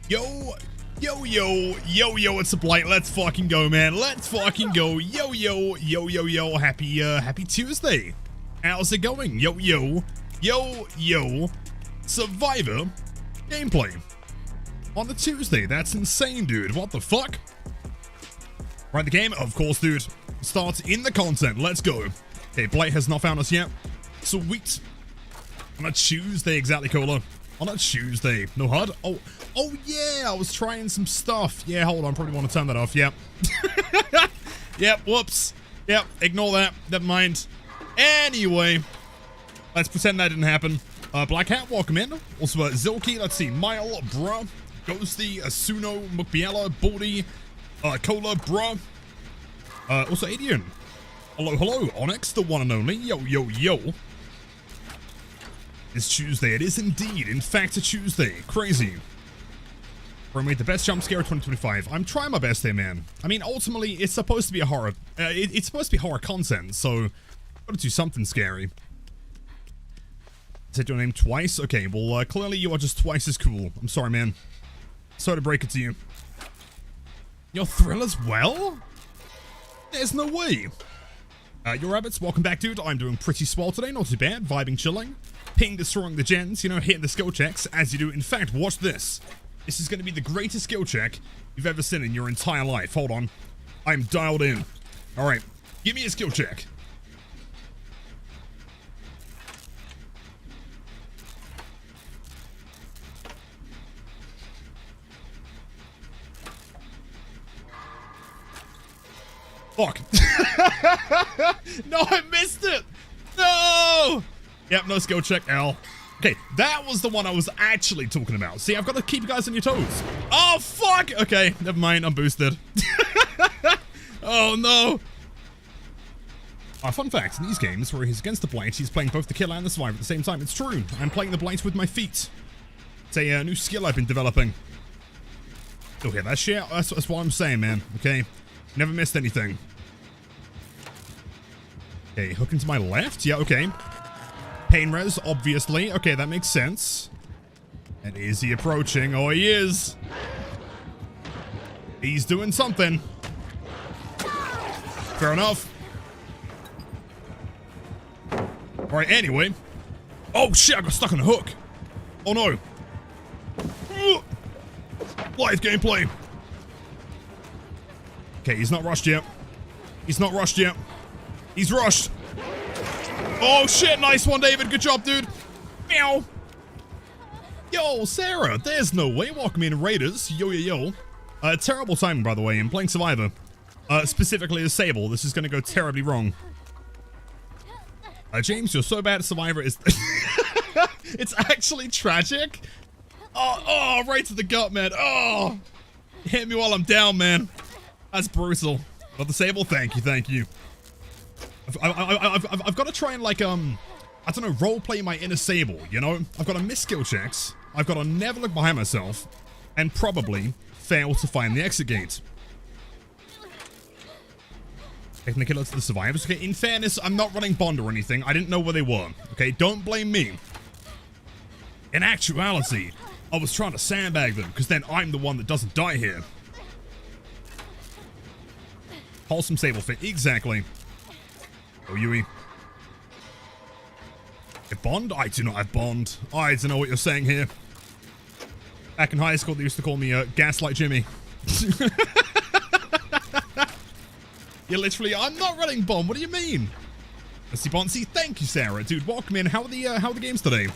Yo, yo, it's a Blight. Let's fucking go, man. Let's fucking go. Yo. Happy Tuesday. How's it going? Yo. Survivor gameplay on the Tuesday. That's insane, dude. What the fuck? Right, the game, of course, dude. Starts in the content. Let's go. Okay, Blight has not found us yet. Sweet. On a Tuesday, exactly, Cola. On a Tuesday. No HUD? Oh yeah, I was trying some stuff. Yeah, hold on, probably want to turn that off. Yep. Yep, whoops. Yep, ignore that. Never mind. Anyway, let's pretend that didn't happen. Black Hat, welcome in. Also, Zilky, let's see. Mile, bruh. Ghosty, Asuno, Mukbiela, Baldy, Cola, bruh. Also, Adian. Hello. Onyx, the one and only. Yo. It's Tuesday. It is indeed, in fact, a Tuesday. Crazy. We made the best jump scare of 2025. I'm trying my best here, man. I mean, ultimately, it's supposed to be a horror. It's supposed to be horror content, so gotta do something scary. Said your name twice? Okay, well, clearly you are just twice as cool. I'm sorry, man. Sorry to break it to you. You're Thrill as well? There's no way. Your rabbits, welcome back, dude. I'm doing pretty swell today. Not too bad. Vibing, chilling. Ping, destroying the gens, you know, hitting the skill checks as you do. In fact, watch this. This is going to be the greatest skill check you've ever seen in your entire life. Hold on. I'm dialed in. All right. Give me a skill check. Fuck. No, I missed it. No. Yep, no skill check. L. Okay, that was the one I was actually talking about. See, I've got to keep you guys on your toes. Oh, fuck! Okay, never mind, I'm boosted. Oh, no. Fun fact, in these games where he's against the Blight, he's playing both the killer and the survivor at the same time. It's true. I'm playing the Blight with my feet. It's a new skill I've been developing. You'll hear that shit? That's what I'm saying, man. Okay? Never missed anything. Okay, hooking to my left? Yeah, okay. Pain res, obviously. Okay, that makes sense. And is he approaching? Oh, he is. He's doing something. Fair enough. Alright, anyway. Oh, shit, I got stuck on a hook. Oh, no. Live gameplay. Okay, he's not rushed yet. He's rushed. Oh, shit. Nice one, David. Good job, dude. Meow. Yo, Sarah. There's no way. Welcome in, Raiders. Yo. Terrible timing, by the way, in playing Survivor. Specifically as Sable. This is going to go terribly wrong. James, you're so bad at Survivor. It's actually tragic. Oh, right to the gut, man. Oh. Hit me while I'm down, man. That's brutal. But the Sable, thank you. I've got to try and, like, I don't know, roleplay my inner Sable, you know? I've got to miss skill checks, I've got to never look behind myself, and probably fail to find the exit gate. Taking the killer to the survivors. Okay, in fairness, I'm not running Bond or anything. I didn't know where they were. Okay, don't blame me. In actuality, I was trying to sandbag them, because then I'm the one that doesn't die here. Wholesome Sable fit, exactly. Oh, Yui. A Bond? I do not have Bond. I don't know what you're saying here. Back in high school, they used to call me Gaslight Jimmy. You're literally, I'm not running Bond. What do you mean? Boncy Boncy, thank you, Sarah. Dude, welcome in. How are the games today?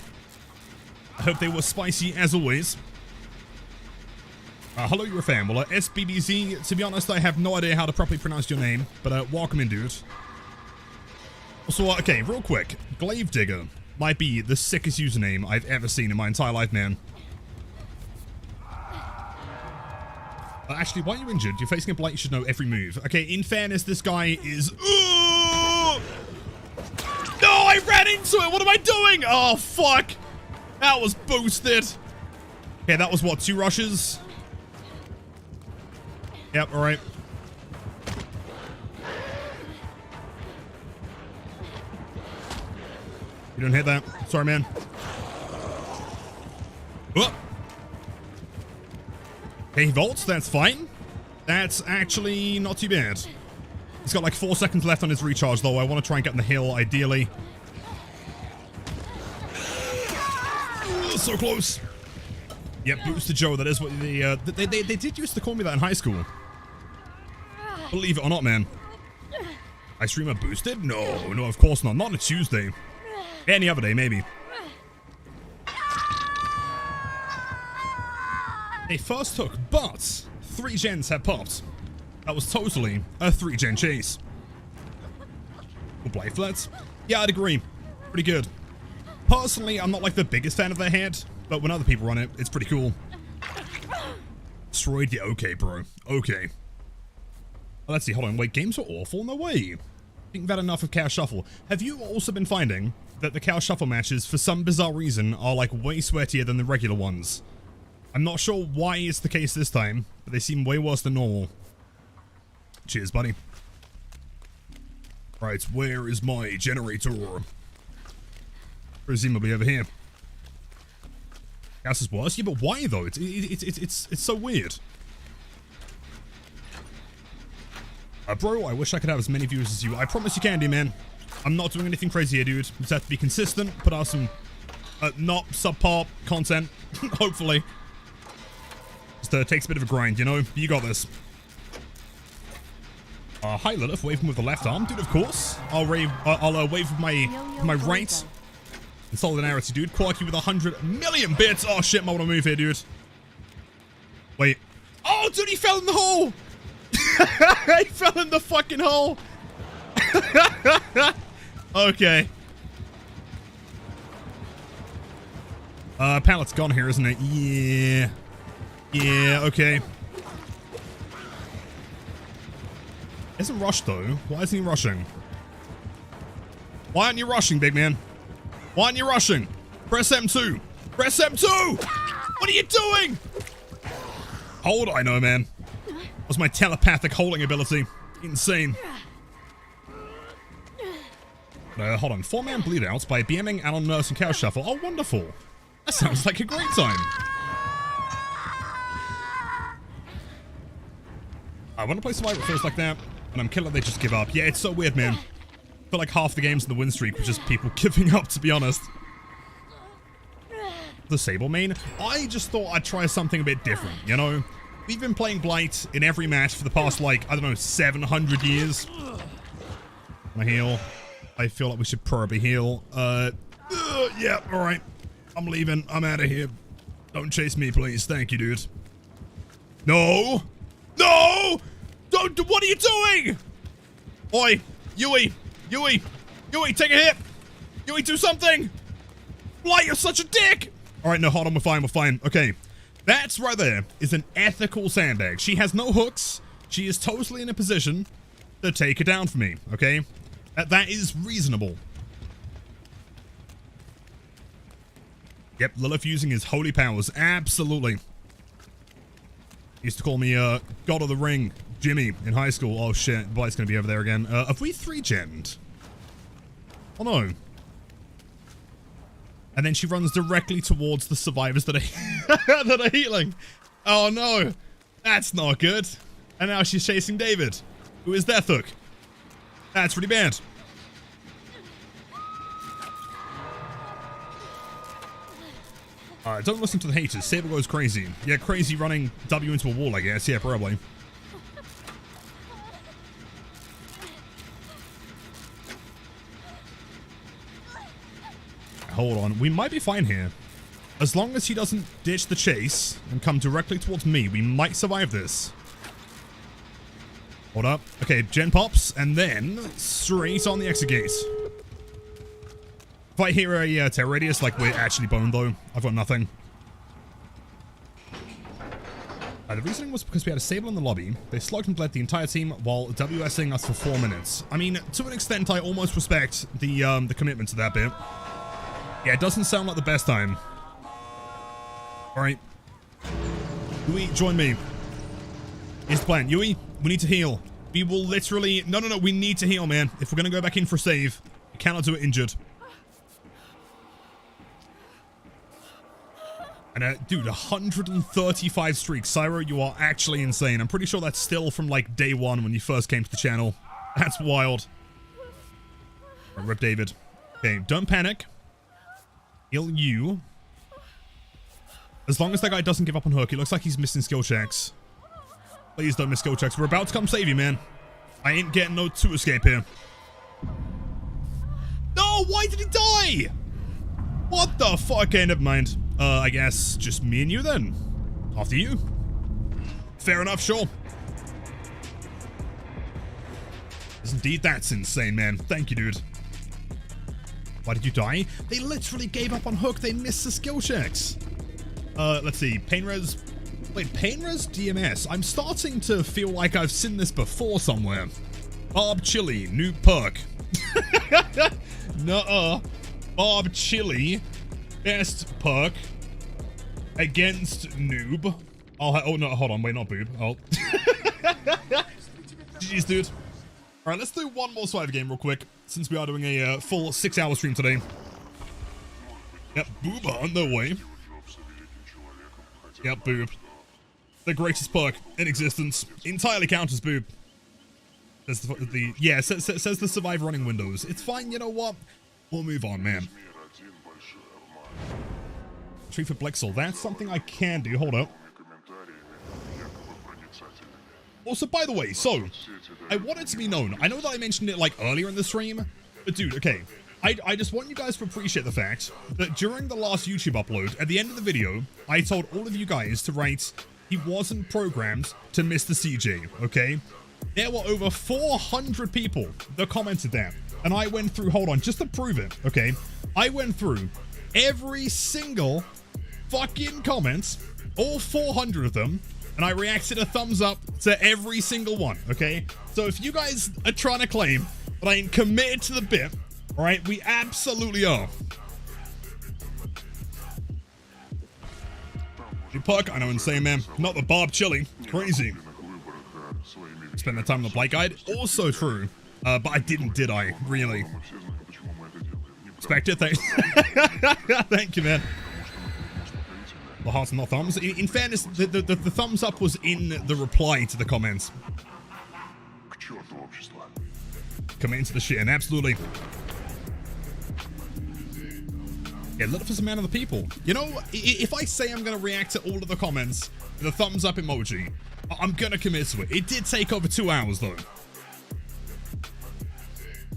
I hope they were spicy as always. Hello, you're a fan. Well, SBBZ, to be honest, I have no idea how to properly pronounce your name, but welcome in, dude. Also, okay, real quick, Gravedigger might be the sickest username I've ever seen in my entire life, man. Actually, why are you injured? You're facing a Blight, you should know every move. Okay, in fairness, this guy is... Ooh! No, I ran into it! What am I doing? Oh, fuck! That was boosted. Okay, that was what, 2 rushes? Yep, alright. You don't hit that. Sorry, man. Oh. Okay, he vaults. That's fine. That's actually not too bad. He's got like 4 seconds left on his recharge, though. I want to try and get in the hill, ideally. Oh, so close. Yep, Booster Joe. That is what they did used to call me that in high school. Believe it or not, man. I streamer boosted? No, of course not. Not on a Tuesday. Any other day, maybe. A first hook, but 3 gens have popped. That was totally a 3-gen chase. Blight flats? Yeah, I'd agree. Pretty good. Personally, I'm not like the biggest fan of their head, but when other people run it, it's pretty cool. Destroyed? Yeah, okay, bro. Okay. Let's see, hold on. Wait, games are awful? No way. I think that enough of Cow Shuffle. Have you also been finding that the Cow Shuffle matches, for some bizarre reason, are like way sweatier than the regular ones? I'm not sure why it's the case this time, but they seem way worse than normal. Cheers, buddy. Right, where is my generator? Presumably over here. House is worse? Yeah, but why though? It's so weird. Bro, I wish I could have as many viewers as you. I promise you can, do, man. I'm not doing anything crazy here, dude. You just have to be consistent, put out some not subpar content, hopefully. Just takes a bit of a grind, you know? You got this. Hi Lilith, waving with the left arm, dude, of course. I'll wave with my right. In solidarity, dude. Quirky with 100 million bits. Oh shit, I want to move here, dude. Wait. Oh, dude, he fell in the hole! He fell in the fucking hole! Okay. Pallet's gone here, isn't it? Yeah. Yeah, okay. Isn't rushed though. Why isn't he rushing? Why aren't you rushing, big man? Why aren't you rushing? Press M2. Press M2! What are you doing? Hold, I know, man. That was my telepathic holding ability. Insane. Hold on. 4-man bleed outs by BMing Alan Nurse and Cow Shuffle. Oh, wonderful. That sounds like a great time. When I play Survivor, it feels like that. When I'm killer, they just give up. Yeah, it's so weird, man. I feel like half the games in the win streak were just people giving up, to be honest. The Sable main? I just thought I'd try something a bit different, you know? We've been playing Blight in every match for the past, like, I don't know, 700 years. My heal. I feel like we should probably heal. Yeah, alright. I'm leaving. I'm out of here. Don't chase me, please. Thank you, dude. No! No! Don't! What are you doing? Oi! Yui! Yui! Yui, take a hit! Yui, do something! Blight, you're such a dick! Alright, no, hold on, we're fine, we're fine. Okay. That's right there is an ethical sandbag. She has no hooks. She is totally in a position to take it down for me, okay? That is reasonable. Yep, Lilith using his holy powers. Absolutely. He used to call me, God of the Ring, Jimmy, in high school. Oh, shit. Blight's gonna be over there again. Have we 3-gen'd? Oh, no. And then she runs directly towards the survivors that are, that are healing. Oh, no. That's not good. And now she's chasing David, who is Death Hook. That's pretty bad. Alright, don't listen to the haters. Saber goes crazy. Yeah, crazy running W into a wall, I guess. Yeah, probably. Hold on. We might be fine here. As long as he doesn't ditch the chase and come directly towards me, we might survive this. Hold up. Okay, gen pops, and then straight on the exit gate. If I hear a terror radius, like we're actually boned though, I've got nothing. The reasoning was because we had a Sable in the lobby. They slugged and bled the entire team while WSing us for 4 minutes. I mean, to an extent, I almost respect the commitment to that bit. Yeah, it doesn't sound like the best time. Alright. Yui, join me. Here's the plan. Yui, we need to heal. We will literally... No, we need to heal, man. If we're going to go back in for a save, we cannot do it injured. And dude, 135 streaks. Cyro, you are actually insane. I'm pretty sure that's still from like day one when you first came to the channel. That's wild. Right, rip David. Okay, don't panic. Heal you. As long as that guy doesn't give up on Hook. It looks like he's missing skill checks. Please don't miss skill checks. We're about to come save you, man. I ain't getting no 2 escape here. No, why did he die? What the fuck? Okay, never mind. I guess just me and you then. After you. Fair enough, sure. Indeed, that's insane, man. Thank you, dude. Why did you die? They literally gave up on Hook. They missed the skill checks. Let's see. Pain Res. Wait, Pain Res DMS. I'm starting to feel like I've seen this before somewhere. Bob Chili, new perk. Nuh-uh. Bob Chili, best perk against noob. Oh no, hold on. Wait, not boob. Oh. Jeez, dude. All right, let's do one more Survivor game real quick, since we are doing a full 6-hour stream today. Yep, boob on the way. Yep, boob. The greatest perk in existence. Entirely counters boob. Says says the Survivor running windows. It's fine, you know what? We'll move on, man. Tree for Blexel. That's something I can do. Hold up. Also, by the way, so, I want it to be known. I know that I mentioned it, like, earlier in the stream. But, dude, okay. I just want you guys to appreciate the fact that during the last YouTube upload, at the end of the video, I told all of you guys to write, he wasn't programmed to miss the CJ, okay? There were over 400 people that commented that. And I went through, hold on, just to prove it, okay? I went through every single fucking comment, all 400 of them, and I reacted a thumbs up to every single one, okay? So if you guys are trying to claim that I ain't committed to the bit, all right, we absolutely are. New perk, I know, insane, man. Not the Bob Chili. Crazy. Spend the time on the Blight guide. Also true. But I didn't, did I? Really? Spectre, thank you, man. The hearts and not thumbs. In fairness, the thumbs up was in the reply to the comments. Come into the shit, and absolutely. Yeah, Littlef's a man of the people. You know, if I say I'm going to react to all of the comments with a thumbs up emoji, I'm going to commit to it. It did take over 2 hours, though.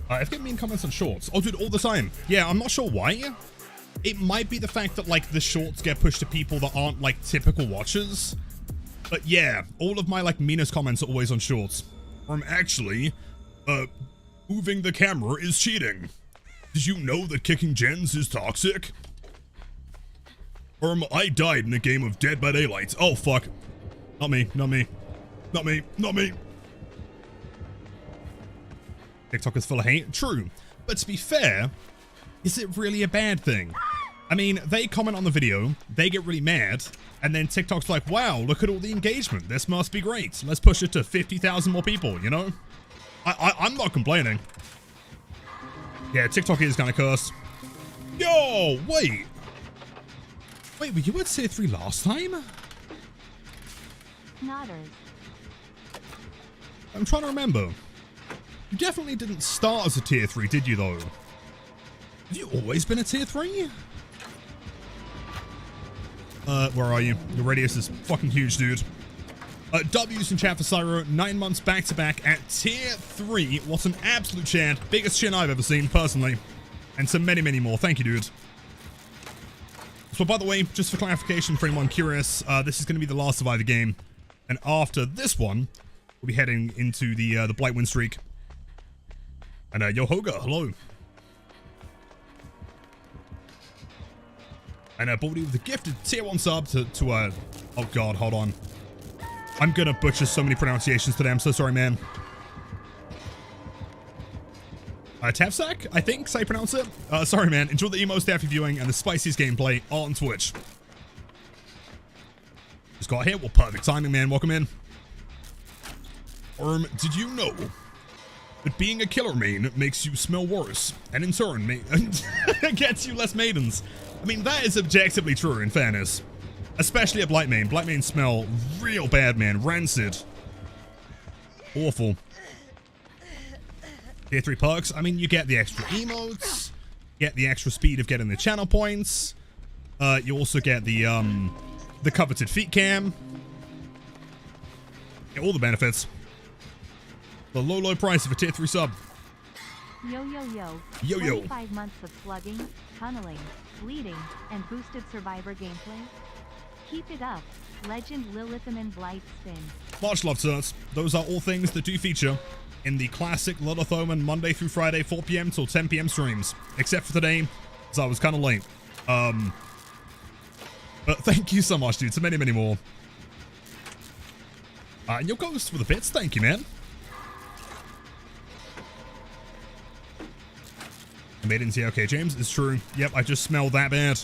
I've got mean comments on shorts. Oh, dude, all the time. Yeah, I'm not sure why. It might be the fact that, like, the shorts get pushed to people that aren't, like, typical watchers. But, yeah, all of my, like, meanest comments are always on shorts. Actually, moving the camera is cheating. Did you know that kicking gens is toxic? I died in a game of Dead by Daylight. Oh, fuck. Not me, not me. Not me, not me. TikTok is full of hate. True. But to be fair, is it really a bad thing? I mean, they comment on the video, they get really mad, and then TikTok's like, wow, look at all the engagement. This must be great. Let's push it to 50,000 more people, you know? I'm not complaining. Yeah, TikTok is kind of cursed. Yo, wait. Wait, were you at tier 3 last time? Nodders. I'm trying to remember. You definitely didn't start as a tier 3, did you, though? Have you always been a tier 3? Where are you? Your radius is fucking huge, dude. W's in chat for Cyro, 9 months back-to-back at tier 3. What an absolute chant. Biggest chin I've ever seen, personally. And so many, many more. Thank you, dude. So, by the way, just for clarification for anyone curious, this is going to be the last Survivor game. And after this one, we'll be heading into the Blight win streak. And, yo, Hoga, hello. And, Baldy with a gifted tier 1 sub to oh god, hold on. I'm gonna butcher so many pronunciations today, I'm so sorry, man. Tavsak, I think, so I pronounce it. Sorry, man. Enjoy the emo staffy viewing and the spiciest gameplay on Twitch. Just got here. Well, perfect timing, man. Welcome in. Did you know that being a killer main makes you smell worse, and in turn gets you less maidens? I mean, that is objectively true, in fairness. Especially a Blight main. Blight main smell real bad, man. Rancid. Awful. Tier 3 perks. I mean, you get the extra emotes. Get the extra speed of getting the channel points. You also get the coveted feet cam. Get all the benefits. The low price of a tier 3 sub. Yo. 25 months of slugging, tunneling, bleeding, and boosted survivor gameplay. Keep it up. Legend Lilitham and Blight spin. Much love, sirs. Those are all things that do feature in the classic Lilithoman Monday through Friday 4 p.m. till 10 p.m. streams. Except for today, because I was kind of late. But thank you so much, dude. So many more. And your ghost for the bits. Thank you, man. Made in okay, James. It's true. Yep, I just smell that bad.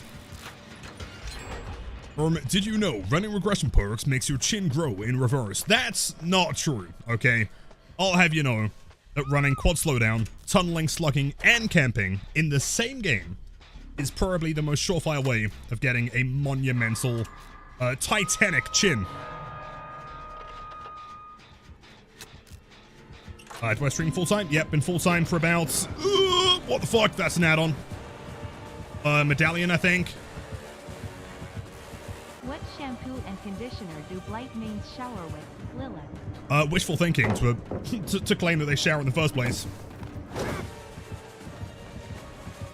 Did you know running regression perks makes your chin grow in reverse? That's not true, okay? I'll have you know that running quad slowdown, tunneling, slugging, and camping in the same game is probably the most surefire way of getting a monumental, titanic chin. Do I stream full-time? Yep, been full-time for about... what the fuck? That's an add-on. Medallion, I think. What shampoo and conditioner do Blight mains shower with, Lilith? Wishful thinking to claim that they shower in the first place.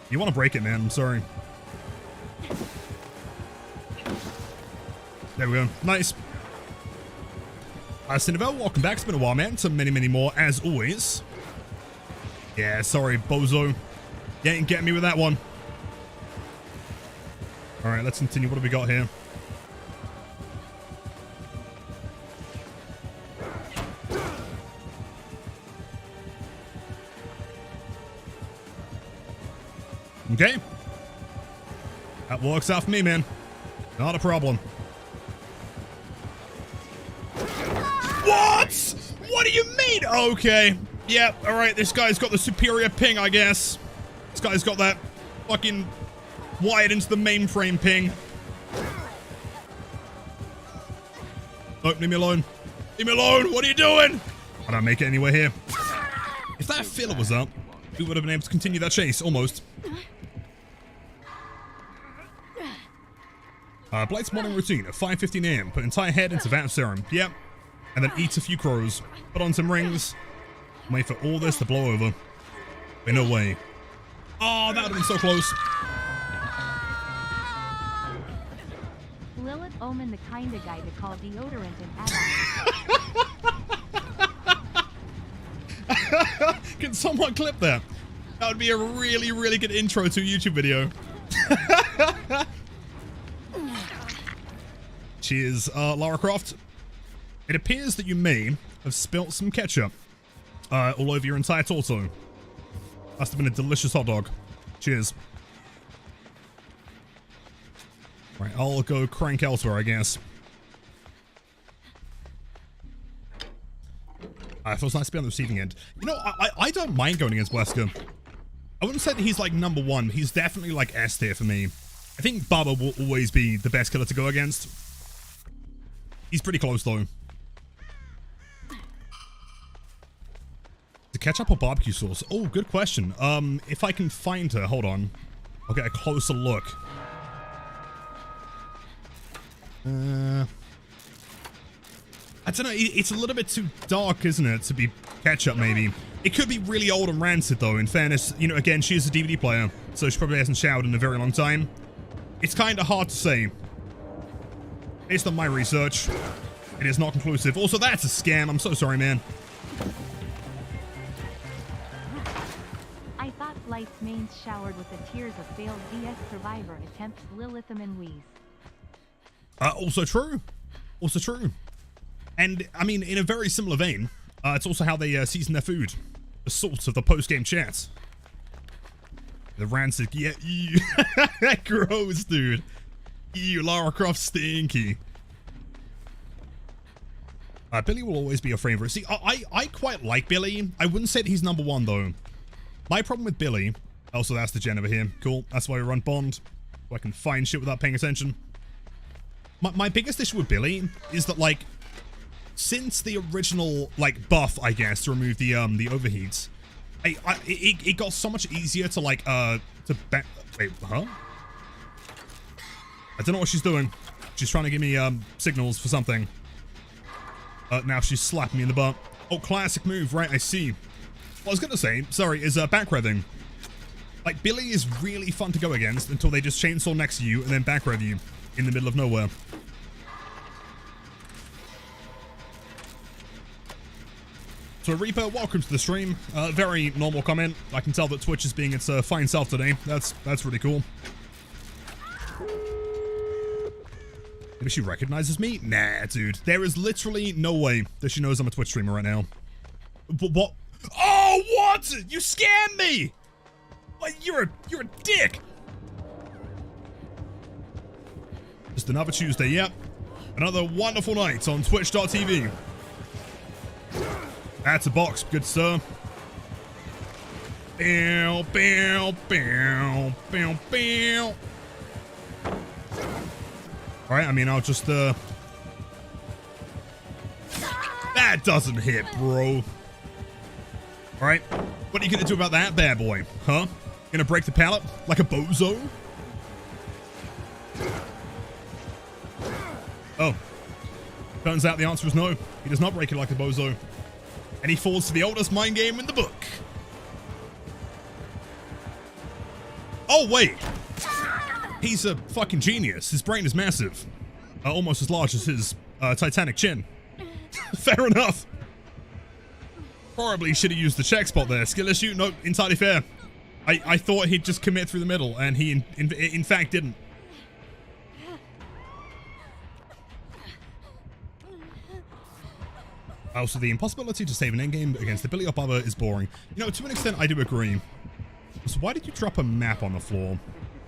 You want to break it, man. I'm sorry. There we go. Nice. Cinderella, welcome back. It's been a while, man. So many more, as always. Yeah, sorry, bozo. You ain't getting me with that one. Alright, let's continue. What have we got here? Okay. That works out for me, man. Not a problem. What? What do you mean? Okay. Yep. All right. This guy's got the superior ping, I guess. This guy's got that fucking wired into the mainframe ping. Oh, leave me alone. Leave me alone. What are you doing? I don't make it anywhere here. If that filler was up, we would have been able to continue that chase, almost. Blight's morning routine at 5:15 a.m. Put entire head into vat of serum. Yep. And then eat a few crows. Put on some rings. Wait for all this to blow over. But no way. Oh, that would have been so close. Lilith Omen, the kind of guy to call deodorant an add-on. Can someone clip that? That would be a really good intro to a YouTube video. Cheers, Lara Croft. It appears that you may have spilt some ketchup all over your entire torso. Must have been a delicious hot dog. Cheers. Right, I'll go crank elsewhere, I guess. It feels nice to be on the receiving end. You know, I don't mind going against Wesker. I wouldn't say that he's like number one. He's definitely like S tier for me. I think Bubba will always be the best killer to go against. He's pretty close though. The ketchup or barbecue sauce? Oh, good question. If I can find her, hold on. I'll get a closer look. I don't know, it's a little bit too dark, isn't it, to be ketchup maybe. It could be really old and rancid though, in fairness. You know, again, she is a DVD player, so she probably hasn't showered in a very long time. It's kind of hard to say. Based on my research, it is not conclusive. Also, that's a scam. I'm so sorry, man. I thought Blight's mains showered with the tears of failed DS survivor attempts, Lilitham and wheeze. Also true. Also true. And, I mean, in a very similar vein, it's also how they season their food. The salt of the post-game chat. The rancid, yeah, ew. Gross, dude. Ew, Lara Croft stinky. Billy will always be a favorite. See, I quite like Billy. I wouldn't say that he's number one, though. My problem with Billy... Also, that's the gen over here. Cool. That's why we run Bond. So I can find shit without paying attention. My biggest issue with Billy is that, like, since the original, like, buff, I guess, to remove the overheats, it got so much easier to, like, wait, huh? I don't know what she's doing. She's trying to give me, signals for something. Now she's slapping me in the butt. Oh, classic move, right, I see. What I was gonna say, sorry, is, back revving. Like, Billy is really fun to go against until they just chainsaw next to you and then back rev you in the middle of nowhere. So Reaper, welcome to the stream. Very normal comment. I can tell that Twitch is being its fine self today. That's really cool. Maybe she recognizes me? Nah, dude. There is literally no way that she knows I'm a Twitch streamer right now. What? Oh, what? You scammed me! You're a dick! Just another Tuesday, yep. Another wonderful night on Twitch.tv. That's a box, good sir. Bow, bow, bow, bow, bow. Alright, I mean, I'll just, That doesn't hit, bro. Alright, what are you gonna do about that bad boy, huh? Gonna break the pallet like a bozo? Oh. Turns out the answer is no. He does not break it like a bozo. And he falls to the oldest mind game in the book. Oh, wait. He's a fucking genius. His brain is massive. Almost as large as his Titanic chin. Fair enough. Probably should have used the check spot there. Skill issue? No, entirely fair. I thought he'd just commit through the middle, and he in fact didn't. Also, the impossibility to save an endgame against the Billy Up Other is boring. You know, to an extent, I do agree. So why did you drop a map on the floor?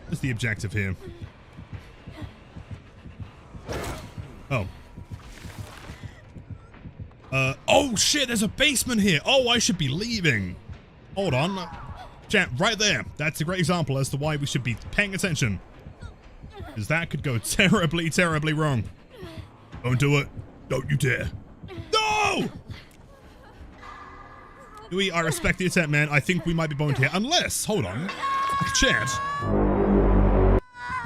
What's the objective here? Oh. Oh shit, there's a basement here. Oh, I should be leaving. Hold on. Chat, right there. That's a great example as to why we should be paying attention. Because that could go terribly, terribly wrong. Don't do it. Don't you dare. No! Louis, I respect the attempt, man. I think we might be boned here. Unless, hold on. Chat.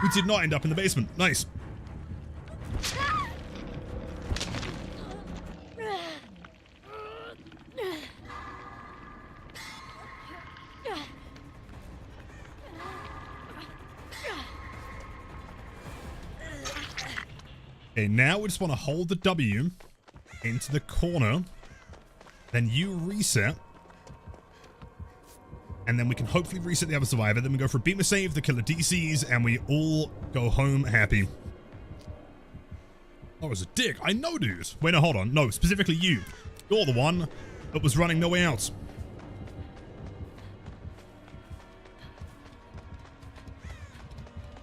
We did not end up in the basement. Nice. Okay, now we just want to hold the W into the corner. Then you reset. And then we can hopefully reset the other survivor. Then we go for a beam of save, the killer DCs, and we all go home happy. Oh, it's a dick. I know, dude. Wait, no, hold on. No, specifically you. You're the one that was running no way out.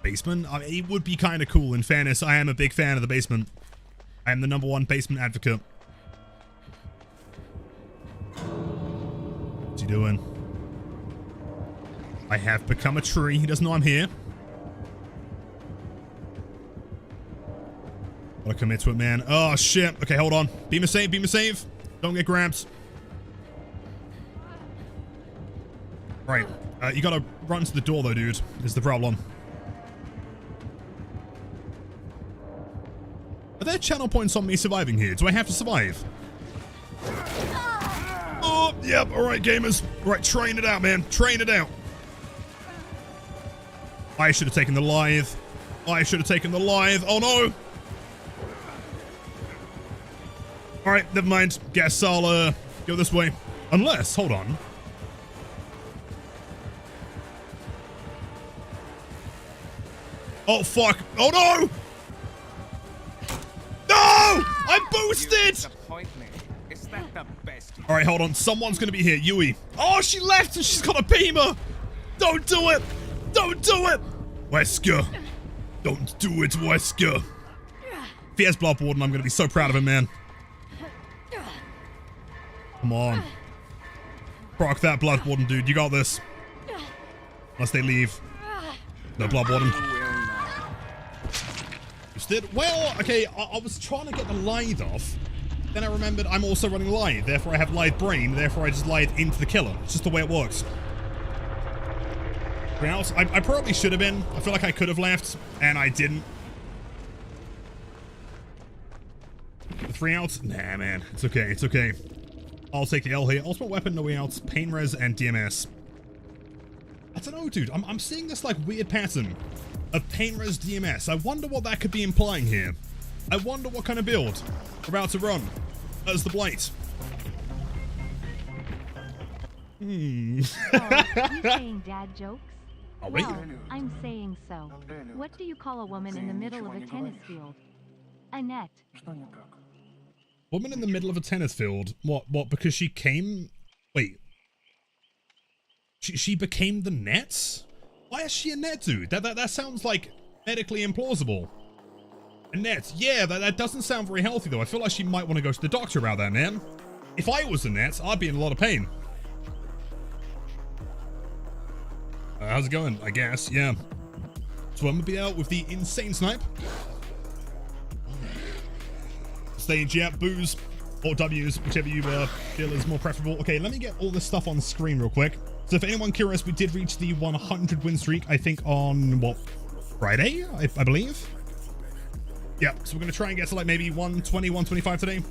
Basement? I mean, it would be kind of cool. In fairness, I am a big fan of the basement. I am the #1 basement advocate. What's he doing? I have become a tree. He doesn't know I'm here. Gotta commit to it, man. Oh, shit. Okay, hold on. Beam a save, beam a save. Don't get grabbed. Right. You gotta run to the door, though, dude. Is the problem. Are there channel points on me surviving here? Do I have to survive? Oh, yep. All right, gamers. All right, train it out, man. Train it out. I should have taken the lithe. I should have taken the lithe. Oh, no. All right, never mind. Guess I'll go this way. Unless, hold on. Oh, fuck. Oh, no. No! I'm boosted! Alright, hold on. Someone's gonna be here. Yui. Oh, she left and she's got a beamer! Don't do it! Don't do it! Wesker. Don't do it, Wesker. If he has Blood Warden, I'm gonna be so proud of him, man. Come on. Proc that Blood Warden, dude. You got this. Unless they leave. No Blood Warden. bastard. Well, okay, I was trying to get the lithe off. Then I remembered I'm also running lithe. Therefore, I have lithe brain. Therefore, I just lithe into the killer. It's just the way it works. I probably should have been. I feel like I could have left, and I didn't. 3 outs? Nah, man. It's okay. It's okay. I'll take the L here. Ultimate weapon, no way outs, pain res, and DMS. I don't know, dude. I'm seeing this like weird pattern of pain res DMS. I wonder what that could be implying here. I wonder what kind of build we're about to run as the Blight. Oh, you saying dad jokes? Oh, wait. Well, I'm saying so. What do you call a woman in the middle of a tennis field? A net. Woman in the middle of a tennis field? What, because she came... Wait. She became the net? Why is she a net, dude? That sounds, like, medically implausible. A net. Yeah, that doesn't sound very healthy, though. I feel like she might want to go to the doctor about that, man. If I was a net, I'd be in a lot of pain. How's it going? I guess, yeah. So I'm gonna be out with the insane snipe. Stage, yeah, boos or W's, whichever you feel is more preferable. Okay, let me get all this stuff on the screen real quick. So for anyone curious, we did reach the 100 win streak, I think on, what, Friday, I believe? Yeah, so we're gonna try and get to like maybe 120, 125 today.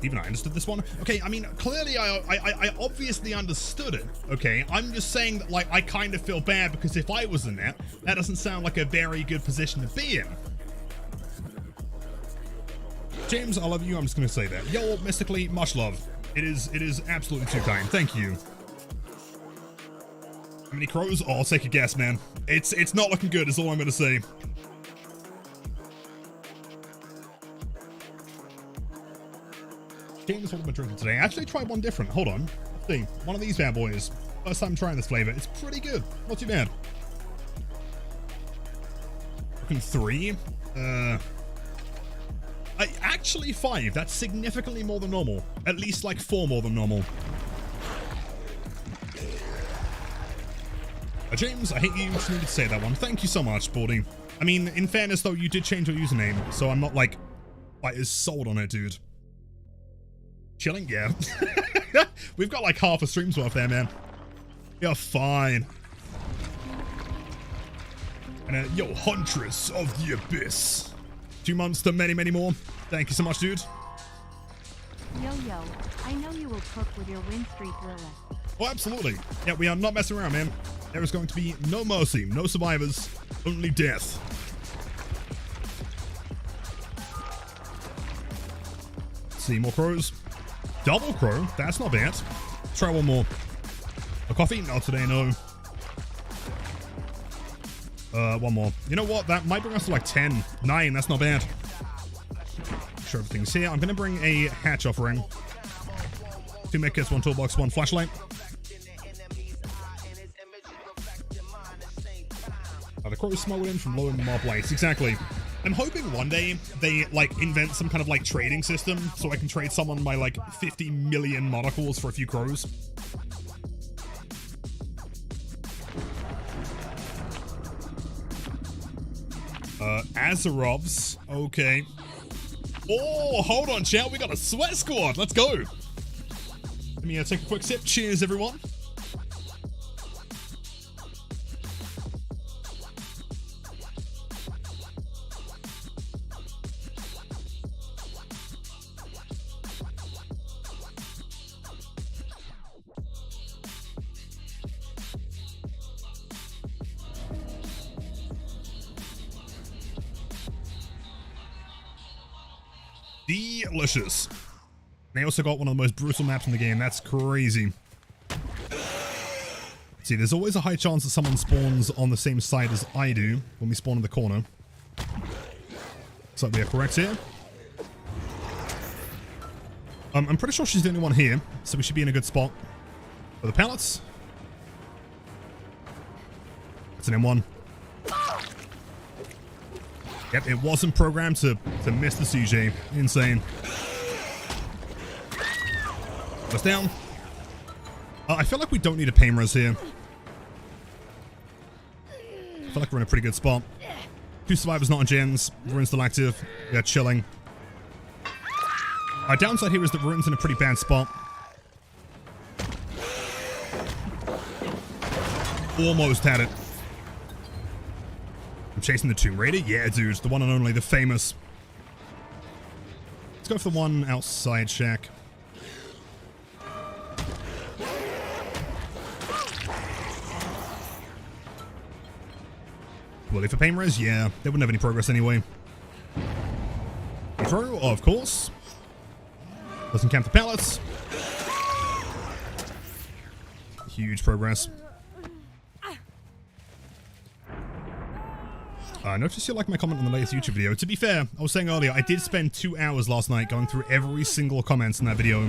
Even I understood this one. Okay, I mean, clearly I obviously understood it, okay? I'm just saying that, like, I kind of feel bad because if I was in that doesn't sound like a very good position to be in. James, I love you. I'm just going to say that. Yo, mystically, much love. It is absolutely too kind. Thank you. How many crows? Oh, I'll take a guess, man. It's not looking good is all I'm going to say. James, what am I drinking today? I actually tried one different. Hold on. Let's see. One of these bad boys. First time trying this flavor. It's pretty good. Not too bad. Looking 3. Actually 5. That's significantly more than normal. At least like 4 more than normal. James, I hate you. Just needed to say that one. Thank you so much, Baldy. I mean, in fairness though, you did change your username, so I'm not like quite as sold on it, dude. Chilling? Yeah. We've got like half a stream's worth there, man. You're fine. And yo, Huntress of the Abyss. 2 months to many, many more. Thank you so much, dude. Yo, I know you will cook with your win streak, Lilith. Oh, absolutely. Yeah, we are not messing around, man. There is going to be no mercy, no survivors, only death. Let's see, more crows. Double crow? That's not bad. Try one more. A coffee? Not today, no. One more. You know what? That might bring us to like 10. 9, that's not bad. Sure, everything's here. I'm going to bring a hatch offering. 2 medkits, 1 toolbox, 1 flashlight. The crow is smuggled in from low in mob lights. Exactly. I'm hoping one day they like invent some kind of like trading system so I can trade someone my like 50 million monocles for a few crows. Azarovs. Okay. Oh, hold on, chat. We got a sweat squad. Let's go. Let me take a quick sip. Cheers, everyone. Delicious. They also got one of the most brutal maps in the game. That's crazy. See, there's always a high chance that someone spawns on the same side as I do when we spawn in the corner. So we are correct here. I'm pretty sure she's the only one here, so we should be in a good spot for the pallets. It's an M1. Yep, it wasn't programmed to miss the CJ. Insane. Us down. I feel like we don't need a pain res here. I feel like we're in a pretty good spot. 2 survivors not on gens. Ruin's still active. Yeah, chilling. Our downside here is that Ruin's in a pretty bad spot. Almost had it. I'm chasing the Tomb Raider? Yeah, dude. The one and only, the famous. Let's go for the one outside shack. Will for pain res? Yeah, they wouldn't have any progress anyway. Throw? Oh, of course. Doesn't count the pallets. Huge progress. I noticed you liked my comment on the latest YouTube video. To be fair, I was saying earlier, I did spend 2 hours last night going through every single comment in that video.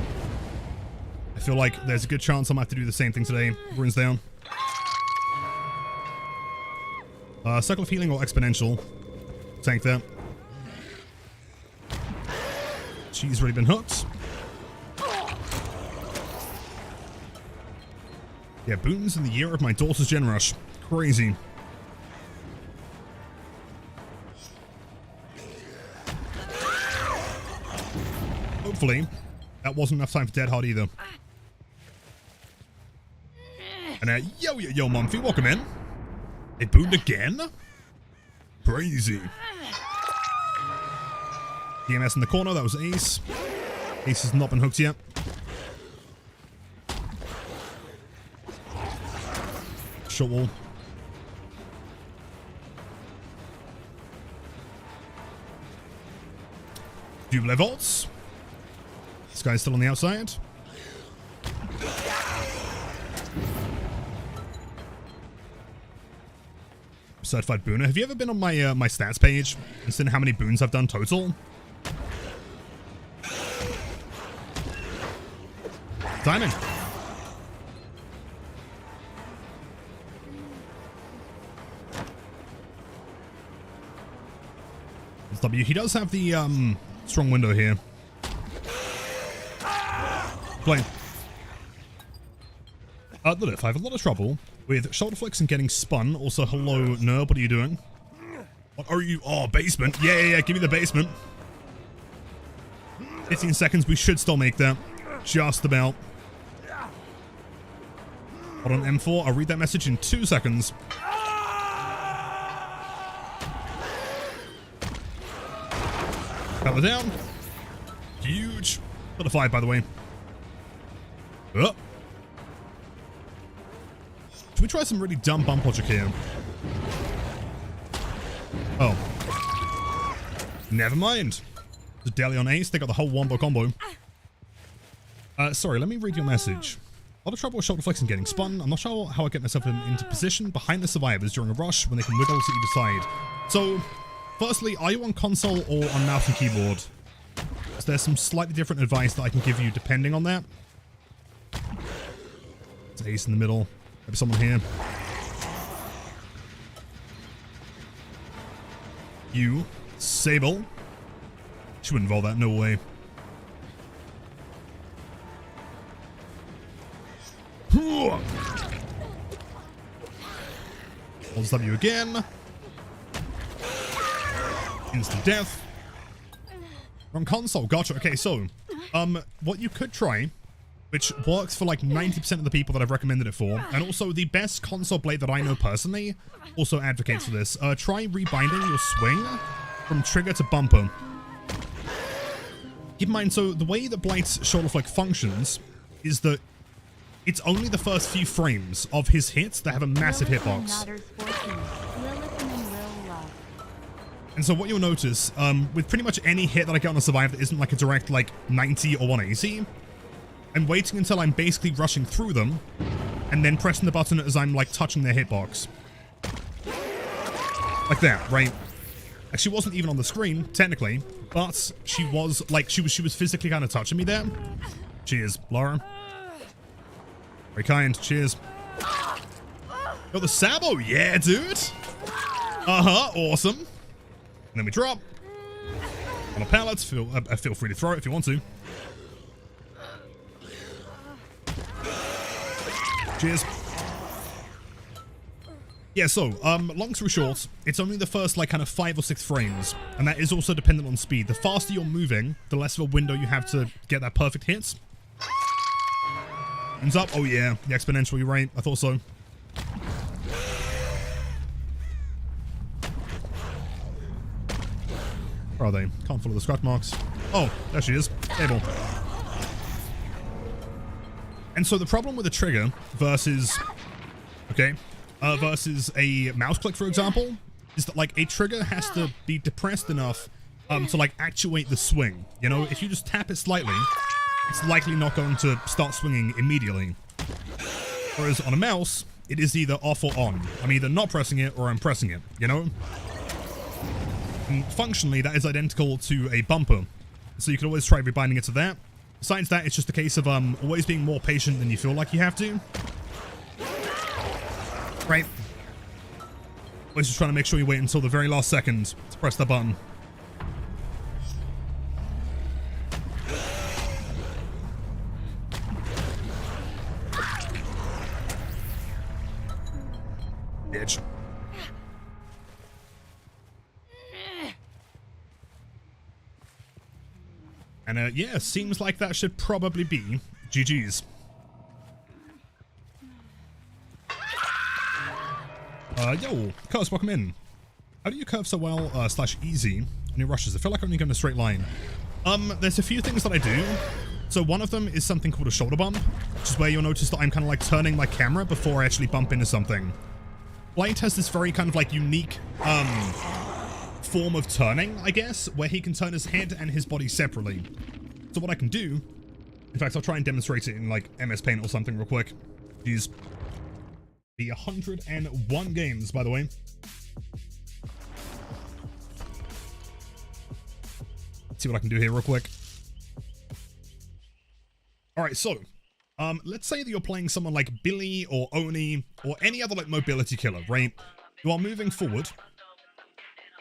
I feel like there's a good chance I might have to do the same thing today. Ruins down. Circle of healing or exponential. Tank that. She's already been hooked. Yeah, boons in the year of my daughter's gen rush. Crazy. Hopefully, that wasn't enough time for Dead Hard either. And yo, Mumphy, welcome in. It booned again? Crazy. DMS in the corner, that was Ace. Ace has not been hooked yet. Short wall. Double volts. This guy's still on the outside. Certified booner. Have you ever been on my my stats page and seen how many boons I've done total? Timing. W. He does have the strong window here. Blight. Lilith, I have a lot of trouble with shoulder flicks and getting spun. Also, hello, Nerb, what are you doing? What are you? Oh, basement. Yeah, give me the basement. 15 seconds, we should still make that. Just about. Hold on, M4, I'll read that message in 2 seconds. Power down. Huge. Got a 5, by the way. Oh. Should we try some really dumb bump logic here? Oh. Never mind. The Deli on Ace, they got the whole wombo combo. Sorry, let me read your message. A lot of trouble with shoulder flex and getting spun. I'm not sure how I get myself into position behind the survivors during a rush when they can wiggle to either side. So, firstly, are you on console or on mouse and keyboard? Is there some slightly different advice that I can give you depending on that? It's Ace in the middle. Maybe someone here. You. Sable. She wouldn't involve that, no way. Holds W again. Instant death. Wrong console. Gotcha. Okay, so, what you could try, which works for like 90% of the people that I've recommended it for, and also the best console blade that I know personally also advocates for this. Try rebinding your swing from trigger to bumper. Keep in mind, so the way that Blight's shoulder flick functions is that it's only the first few frames of his hits that have a massive hitbox. And so what you'll notice, with pretty much any hit that I get on a survivor that isn't like a direct like 90 or 180, I'm waiting until I'm basically rushing through them and then pressing the button as I'm like touching their hitbox. Like that, right? Like, she wasn't even on the screen, technically, but she was like, she was physically kind of touching me there. Cheers, Laura. Very kind. Cheers. Got the Sabo. Yeah, dude. Awesome. And then we drop. On a pallet. Feel free to throw it if you want to. Yeah, so, long story short, it's only the first, like, kind of 5 or 6 frames, and that is also dependent on speed. The faster you're moving, the less of a window you have to get that perfect hit. Thumbs up. Oh, yeah, the exponential, you're right. I thought so. Where are they? Can't follow the scratch marks. Oh, there she is. Table. And so the problem with a trigger versus... Okay. Versus a mouse click, for example, is that, like, a trigger has to be depressed enough to, like, actuate the swing. You know, if you just tap it slightly, it's likely not going to start swinging immediately. Whereas on a mouse, it is either off or on. I'm either not pressing it or I'm pressing it, you know? And functionally, that is identical to a bumper. So you can always try rebinding it to that. Besides that, it's just a case of always being more patient than you feel like you have to. Right. Always just trying to make sure you wait until the very last second to press the button. Bitch. And yeah, seems like that should probably be GG's. Yo, Curse, welcome in. How do you curve so well, / easy in your rushes? I feel like I'm only going in a straight line. There's a few things that I do. So one of them is something called a shoulder bump, which is where you'll notice that I'm kind of like turning my camera before I actually bump into something. Blight has this very kind of like unique, form of turning, I guess, where he can turn his head and his body separately. So what I can do, in fact, I'll try and demonstrate it in like MS Paint or something real quick. Jeez. The 101 games, by the way. Let's see what I can do here real quick. Alright, so, let's say that you're playing someone like Billy or Oni or any other like mobility killer, right? You are moving forward.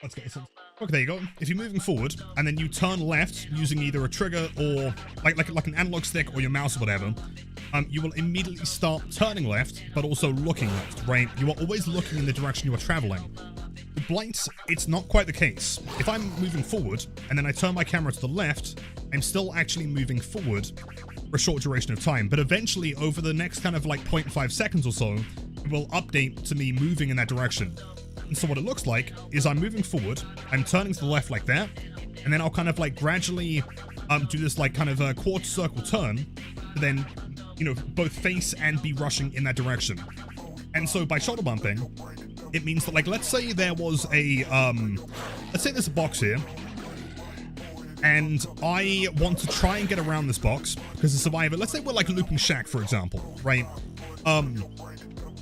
Let's get this in. Okay, there you go. If you're moving forward and then you turn left using either a trigger or like an analog stick or your mouse or whatever, you will immediately start turning left, but also looking left, right? You are always looking in the direction you are traveling. With Blight, it's not quite the case. If I'm moving forward and then I turn my camera to the left, I'm still actually moving forward for a short duration of time, but eventually over the next kind of like 0.5 seconds or so, it will update to me moving in that direction. And so what it looks like is I'm moving forward, I'm turning to the left like that, and then I'll kind of like gradually do this like kind of a quarter circle turn, to then, you know, both face and be rushing in that direction. And so by shoulder bumping, it means that like, let's say there was a, let's say there's a box here, and I want to try and get around this box, because the survivor, let's say we're like looping Shack, for example, right?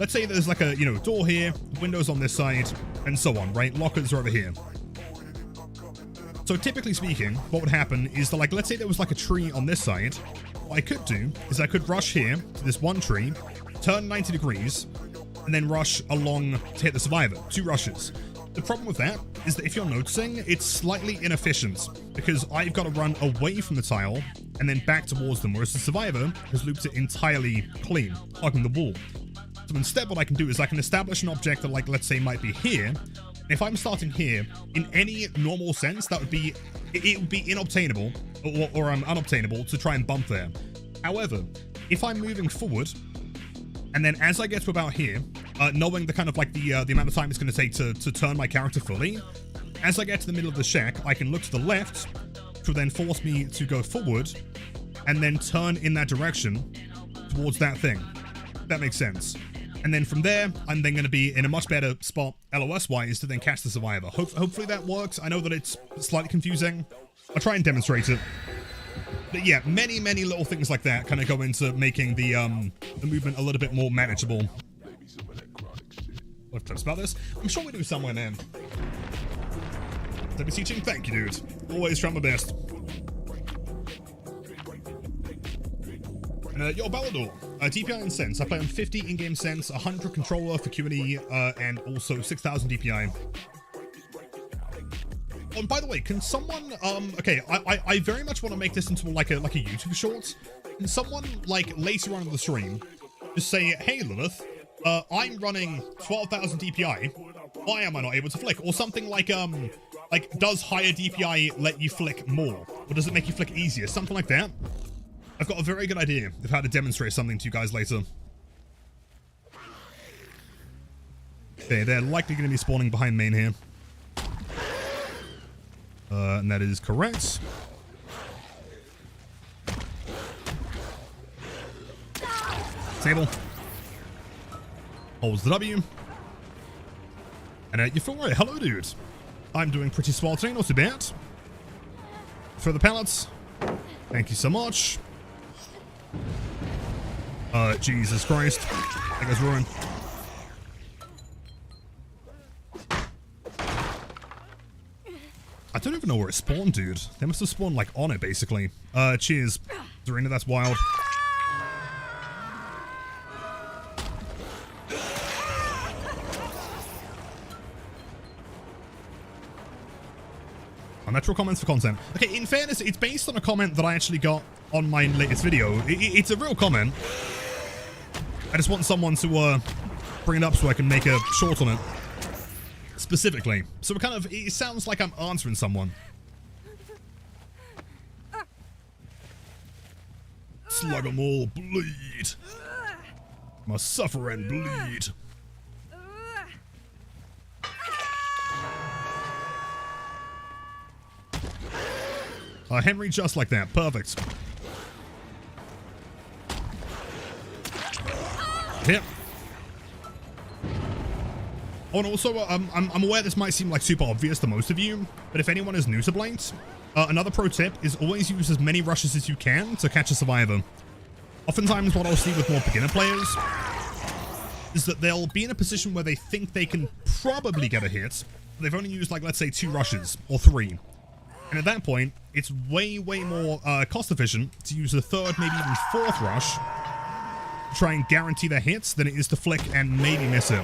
Let's say there's like a, you know, door here, windows on this side, and so on, right? Lockers are over here. So typically speaking, what would happen is that, like, let's say there was like a tree on this side. What I could do is I could rush here to this one tree, turn 90 degrees, and then rush along to hit the survivor. 2 rushes. The problem with that is that if you're noticing, it's slightly inefficient because I've got to run away from the tile and then back towards them, whereas the survivor has looped it entirely clean, hugging the wall. So instead what I can do is I can establish an object that, like, let's say might be here. And if I'm starting here, in any normal sense, that would be, it would be inobtainable or unobtainable to try and bump there. However, if I'm moving forward, and then as I get to about here, knowing the kind of like the amount of time it's going to take to turn my character fully, as I get to the middle of the shack, I can look to the left, which will then force me to go forward, and then turn in that direction towards that thing. That makes sense. And then from there, I'm then going to be in a much better spot, LOS-wise, to then catch the survivor. Hopefully that works. I know that it's slightly confusing. I'll try and demonstrate it. But yeah, many, many little things like that kind of go into making the movement a little bit more manageable. I've talked about this. I'm sure we do somewhere, man. Let me teaching. Thank you, dude. Always try my best. Yo, Ballador. DPI and cents. I play on 50 in-game cents, 100 controller for Q&E, and also 6,000 DPI. Oh, and by the way, can someone, okay, I very much want to make this into like a YouTube short. Can someone, like, later on in the stream, just say, hey, Lilith, I'm running 12,000 DPI. Why am I not able to flick? Or something like, does higher DPI let you flick more? Or does it make you flick easier? Something like that. I've got a very good idea of how to demonstrate something to you guys later. Okay, they're likely going to be spawning behind main here. And that is correct. Table. Holds the W. And you feel right. Hello, dude. I'm doing pretty swell today, not too bad. For the pallets. Thank you so much. Jesus Christ. That guy's ruined. I don't even know where it spawned, dude. They must have spawned, like, on it, basically. Cheers. Zarina, that's wild. Metro comments for content. Okay, in fairness, it's based on a comment that I actually got on my latest video. It's a real comment. I just want someone to bring it up so I can make a short on it. Specifically. So it sounds like I'm answering someone. Slug 'em all, bleed. Must suffer and bleed. Henry, just like that. Perfect. Here. Oh, and also, I'm aware this might seem like super obvious to most of you, but if anyone is new to Blight, another pro tip is always use as many rushes as you can to catch a survivor. Oftentimes, what I'll see with more beginner players is that they'll be in a position where they think they can probably get a hit, but they've only used, like, let's say 2 rushes, or 3. And at that point, it's way, way more cost efficient to use a 3rd, maybe even 4th rush to try and guarantee their hits than it is to flick and maybe miss it.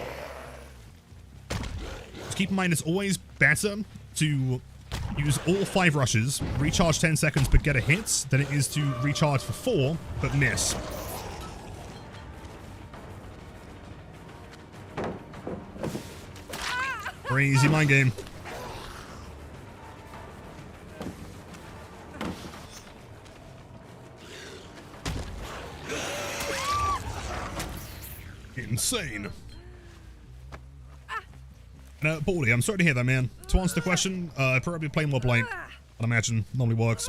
Just keep in mind, it's always better to use all 5 rushes, recharge 10 seconds but get a hit, than it is to recharge for 4 but miss. Very easy mind game. Insane. And, Baldy, I'm sorry to hear that, man. To answer the question, probably play more Blight. I'd imagine. Normally works.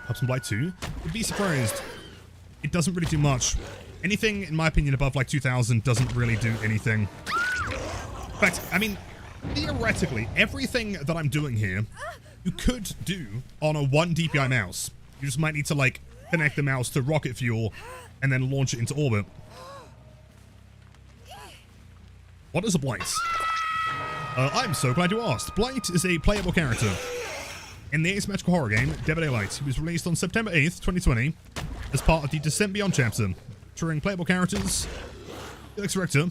Have some Blight too. You'd be surprised. It doesn't really do much. Anything, in my opinion, above like 2,000 doesn't really do anything. In fact, I mean, theoretically, everything that I'm doing here, you could do on a 1 DPI mouse. You just might need to, like, connect the mouse to rocket fuel and then launch it into orbit. What is a Blight? I'm so glad you asked. Blight is a playable character in the asymmetrical horror game Dead by Daylight. He was released on September 8th, 2020 as part of the Descent Beyond chapter, featuring playable characters Felix Richter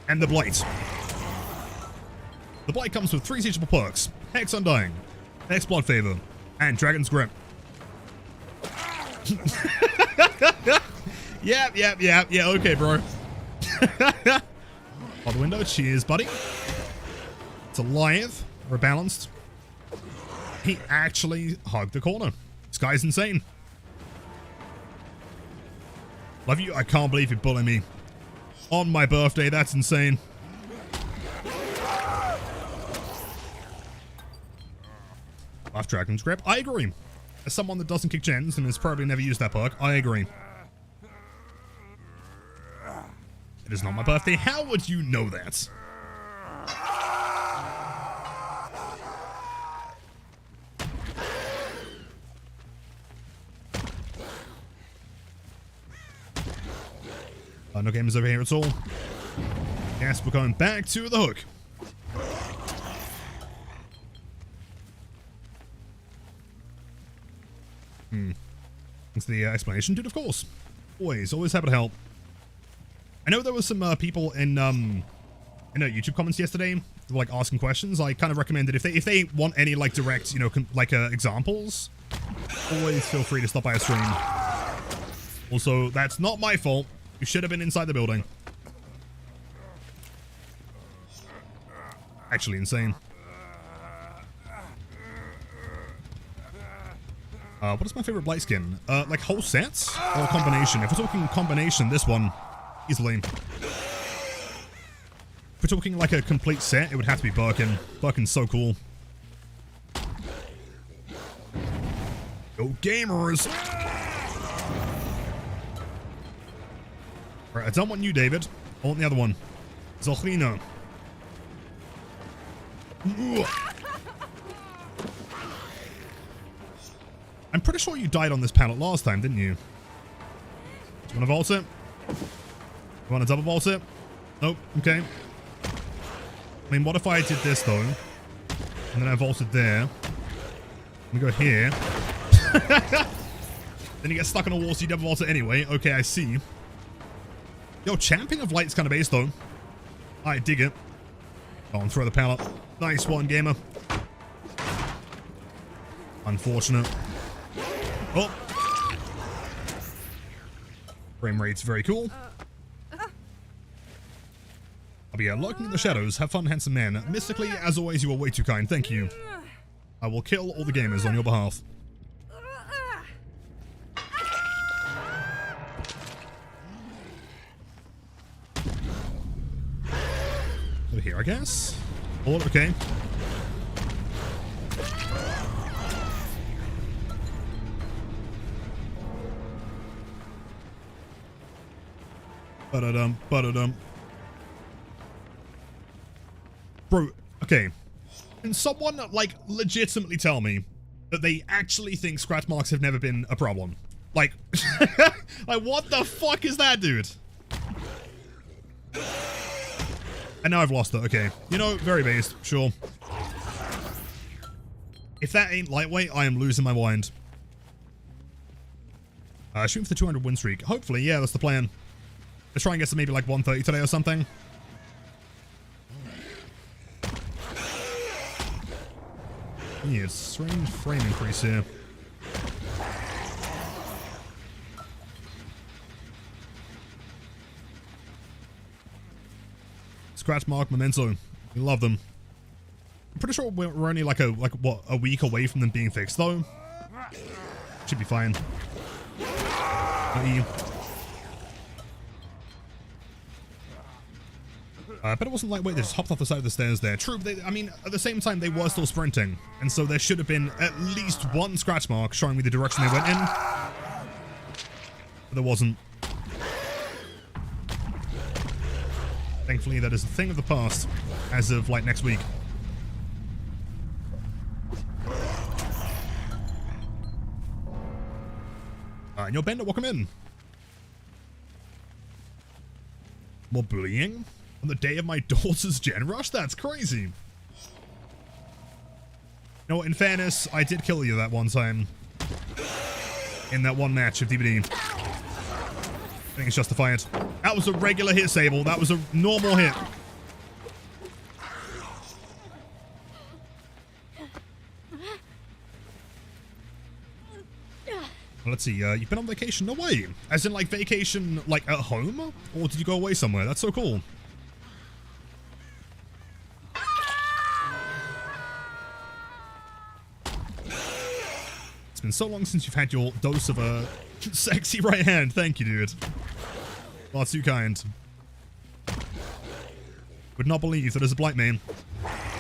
and the Blight. The Blight comes with 3 teachable perks: Hex Undying, Hex Blood Favor, and Dragon's Grip. Yeah, okay, bro. Pod window, cheers, buddy. It's alive, rebalanced. He actually hugged the corner. This guy's insane. Love you, I can't believe you're bullying me. On my birthday, that's insane. Left Dragon's Grip. I agree. As someone that doesn't kick gens and has probably never used that perk, I agree. It is not my birthday. How would you know that? No gamers over here at all. Yes, we're going back to the hook. Thanks for the explanation, dude, of course. Always happy to help. I know there was some people in YouTube comments yesterday that were, like, asking questions. I kind of recommended if they want any, like, direct, you know, examples always feel free to stop by a stream. Also, that's not my fault. You should have been inside the building. Actually insane. What is my favorite Blight skin? Like whole sets or combination? If we're talking combination, this one, easily. If we're talking like a complete set, it would have to be Birkin. Birkin's so cool. Go gamers! Right, I don't want you, David. I want the other one. Zolfino. I'm pretty sure you died on this pallet last time, didn't you? Do you want to vault it? You want to double vault it? Nope. Okay. I mean, what if I did this, though? And then I vaulted there. We go here. Then you get stuck on a wall, so you double vault it anyway. Okay, I see. Yo, champing of Light's kind of base, though. I dig it. Oh, and throw the pallet. Nice one, gamer. Unfortunate. Oh. Frame rate's very cool. I'll be lurking in the shadows. Have fun, handsome man. Mystically, as always, you are way too kind. Thank you. I will kill all the gamers on your behalf. Over here, I guess. Oh, okay. Ba-da-dum, ba-da-dum. Bro, okay. Can someone, like, legitimately tell me that they actually think scratch marks have never been a problem? Like, like, what the fuck is that, dude? And now I've lost it, okay. You know, very based, sure. If that ain't lightweight, I am losing my mind. Shooting for the 200 win streak. Hopefully, yeah, that's the plan. Let's try and get to maybe like 130 today or something. Yeah, strange frame increase here. Scratch mark, memento. We love them. I'm pretty sure we're only like a week away from them being fixed though. Should be fine. I bet it wasn't lightweight, they just hopped off the side of the stairs there. True, I mean, at the same time, they were still sprinting. And so there should have been at least one scratch mark showing me the direction they went in. But there wasn't. Thankfully, that is a thing of the past as of, like, next week. And your Bender, welcome in. More bullying? On the day of my daughter's gen rush? That's crazy. No, in fairness, I did kill you that one time. In that one match of DBD. I think it's justified. That was a regular hit, Sable. That was a normal hit. Let's see, you've been on vacation? No way. As in, like, vacation, like, at home? Or did you go away somewhere? That's so cool. It's been so long since you've had your dose of a sexy right hand. Thank you, dude. Well, too kind. Would not believe that as a Blight main,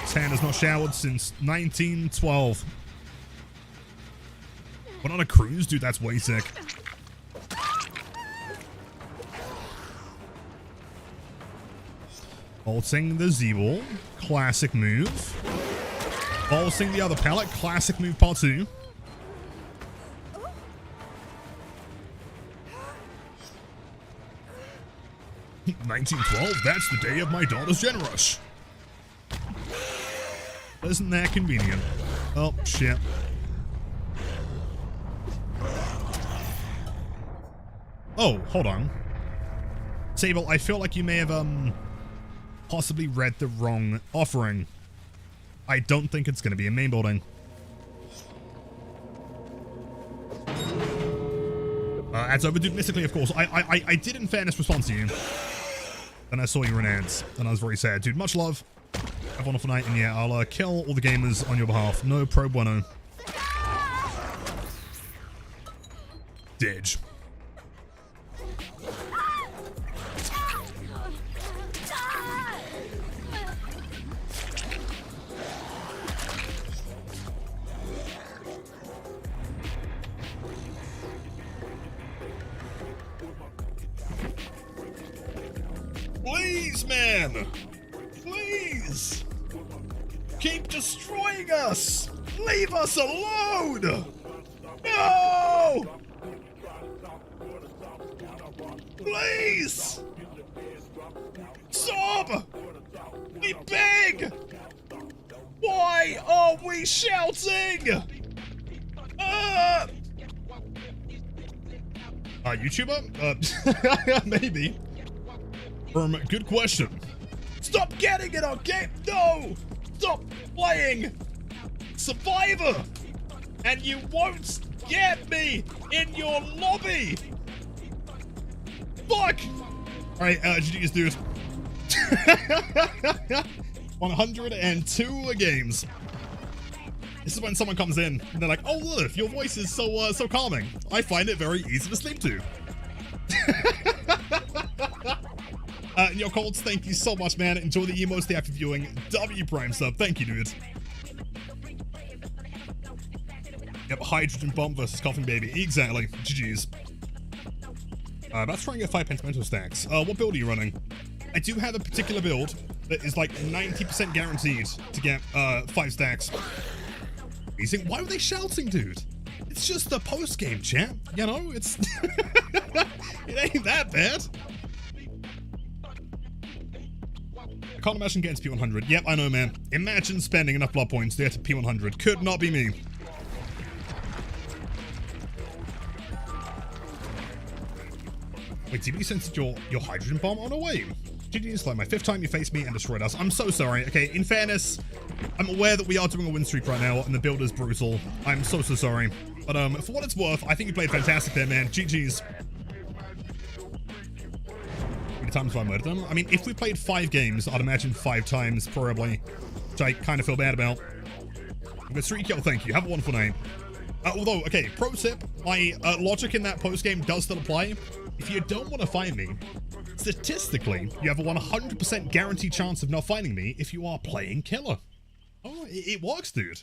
his hand has not showered since 1912. But on a cruise? Dude, that's way sick. Bolting the Z-Wall. Classic move. Bolting the other pallet. Classic move part 2. $1912, that's the day of my daughter's gen rush. Isn't that convenient? Oh, shit. Oh, hold on. Sable, I feel like you may have, possibly read the wrong offering. I don't think it's going to be in main building. Ads over. Dude, mystically, of course. I did, in fairness, respond to you. Then I saw you in ads, and I was very sad. Dude, much love. Have a wonderful night, and yeah, I'll kill all the gamers on your behalf. No pro bueno. Didge. Please, man! Please! Keep destroying us! Leave us alone! No! Please! Stop! We beg! Why are we shouting? YouTuber? Maybe. Good question. Stop getting it on game. No! Stop playing Survivor! And you won't get me in your lobby! Fuck! Alright, GG's dude. 102 games. This is when someone comes in and they're like, oh look, your voice is so calming. I find it very easy to sleep to. Yo, Colts, thank you so much, man. Enjoy the emotes day after viewing. W Prime sub. Thank you, dude. Yep, hydrogen bomb versus coughing baby. Exactly. GG's. About to try and get 5 pentamental stacks. What build are you running? I do have a particular build that is like 90% guaranteed to get 5 stacks. Amazing. Why were they shouting, dude? It's just the post-game chat. You know, it's it ain't that bad. I can't imagine getting to P100. Yep, I know, man. Imagine spending enough blood points to get to P100. Could not be me. Wait, DB censored your hydrogen bomb on a way. GG's, like my 5th time you faced me and destroyed us. I'm so sorry. Okay, in fairness, I'm aware that we are doing a win streak right now and the build is brutal. I'm so sorry. But for what it's worth, I think you played fantastic there, man. GG's. How many times have I murdered them? I mean, if we played 5 games, I'd imagine 5 times, probably. Which I kind of feel bad about. But streak kill, thank you. Have a wonderful night. Although, okay, pro tip, my logic in that post-game does still apply. If you don't want to find me, statistically, you have a 100% guaranteed chance of not finding me if you are playing killer. Oh, it works, dude.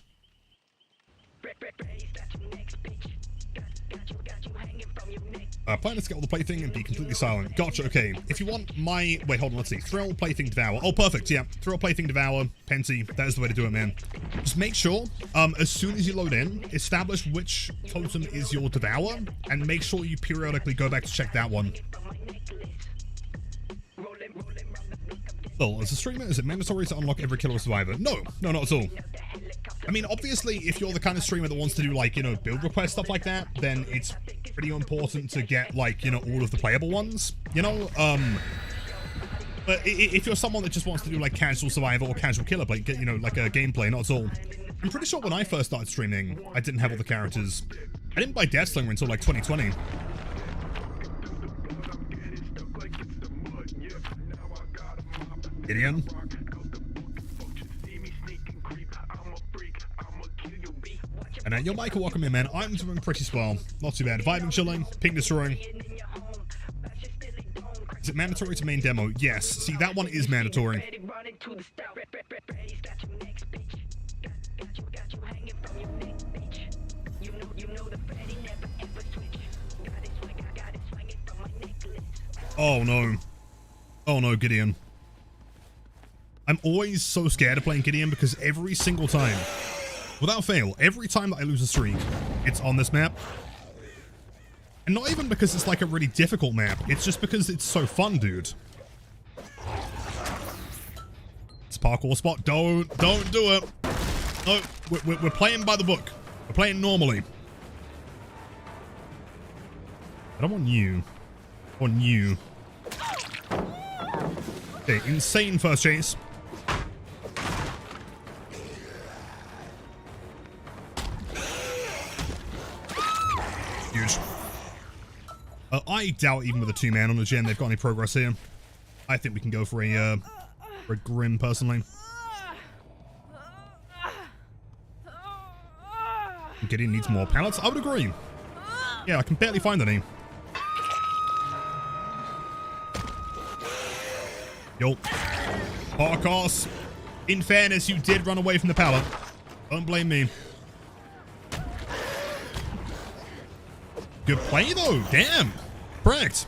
Plan to get all the plaything and be completely silent. Gotcha, okay. If you want my... Wait, hold on, let's see. Thrill, Plaything, Devour. Oh, perfect, yeah. Thrill, Plaything, Devour, Pensy. That is the way to do it, man. Just make sure, as soon as you load in, establish which totem is your Devour, and make sure you periodically go back to check that one. Well, as a streamer, is it mandatory to unlock every killer survivor? No, not at all. I mean, obviously, if you're the kind of streamer that wants to do, like, you know, build requests, stuff like that, then it's pretty important to get, like, you know, all of the playable ones, you know? But if you're someone that just wants to do, like, casual survivor or casual killer, like, you know, like a gameplay, not at all. I'm pretty sure when I first started streaming, I didn't have all the characters. I didn't buy Deathslinger until, like, 2020. Gideon. And yo, Michael, welcome in, man. I'm doing pretty swell. Not too bad. Vibing, chilling, ping destroying. Is it mandatory to main demo? Yes. See, that one is mandatory. Oh, no. Oh, no, Gideon. I'm always so scared of playing Gideon because every single time, without fail, every time that I lose a streak, it's on this map. And not even because it's like a really difficult map, it's just because it's so fun, dude. It's a parkour spot. Don't do it. No, we're playing by the book. We're playing normally. I don't want you. I want you. Okay, insane first chase. Huge. I doubt even with a 2-man on the gen they've got any progress here. I think we can go for a Grim personally. Gideon needs more pallets. I would agree. Yeah, I can barely find any. Yo. Parkos. In fairness, you did run away from the pallet. Don't blame me. Good play though. Damn. Correct.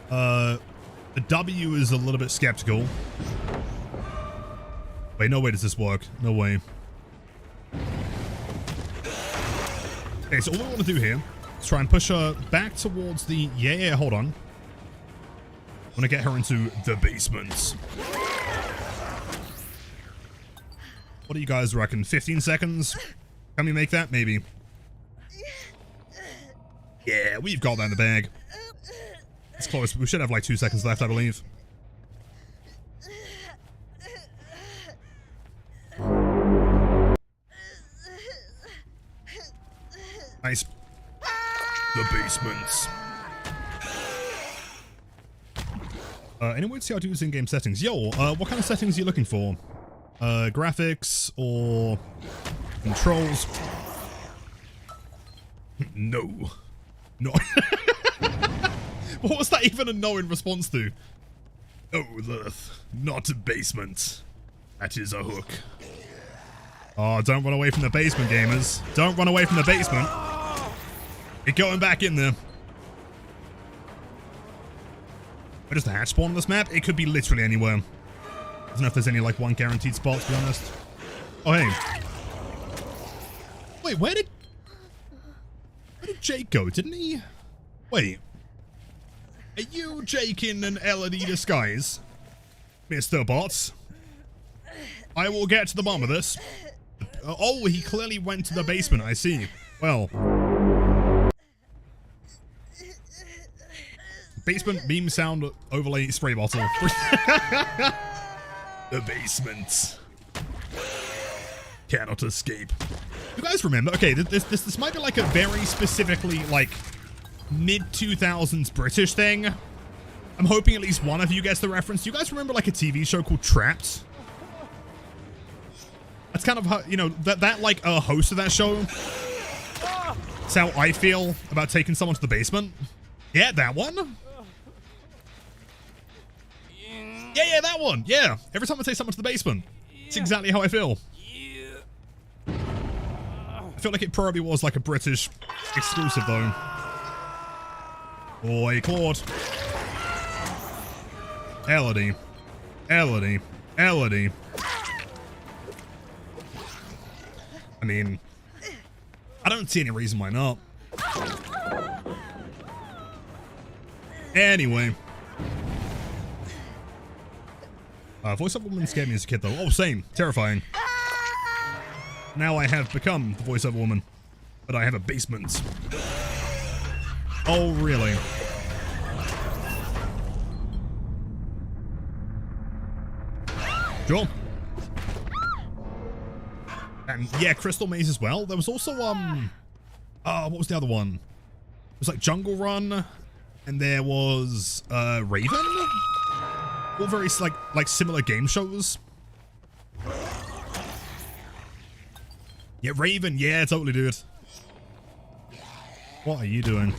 The W is a little bit skeptical. Wait, no way does this work. No way. Okay, so all we want to do here is try and push her back towards the... Yeah, hold on. I want to get her into the basement. What do you guys reckon? 15 seconds? Can we make that? Maybe. Yeah, we've got that in the bag. It's close. We should have like 2 seconds left, I believe. Nice. The basements. Anyone see how to use in-game settings? Yo, what kind of settings are you looking for? Graphics or controls? No. No. What was that even a no in response to? Oh, not a basement. That is a hook. Oh, don't run away from the basement, gamers. Don't run away from the basement. You're going back in there. Where does the hatch spawn on this map? It could be literally anywhere. I don't know if there's any, like, one guaranteed spot, to be honest. Oh, hey. Wait, where did Jake go? Didn't he? Wait. Are you Jake in an LED disguise? Mr. Bots? I will get to the bottom of this. Oh, he clearly went to the basement, I see. Well. Basement beam sound overlay spray bottle. The basement. Cannot escape. You guys remember? Okay, this might be like a very specifically, like, mid-2000s British thing. I'm hoping at least one of you gets the reference. Do you guys remember, like, a TV show called Trapped? That's kind of how, you know, that like, host of that show. That's how I feel about taking someone to the basement. Yeah, that one. Yeah, that one. Yeah. Every time I take someone to the basement, it's exactly how I feel. I feel like it probably was like a British exclusive, though. Boy, Claude. Elodie. Elodie. Elodie. I mean, I don't see any reason why not. Anyway. Voiceover woman scared me as a kid, though. Oh, same. Terrifying. Now I have become the voiceover woman. But I have a basement. Oh, really? Sure. And yeah, Crystal Maze as well. There was also, what was the other one? It was like Jungle Run, and there was, Raven? All very, like similar game shows. Yeah, Raven. Yeah, totally, dude. What are you doing?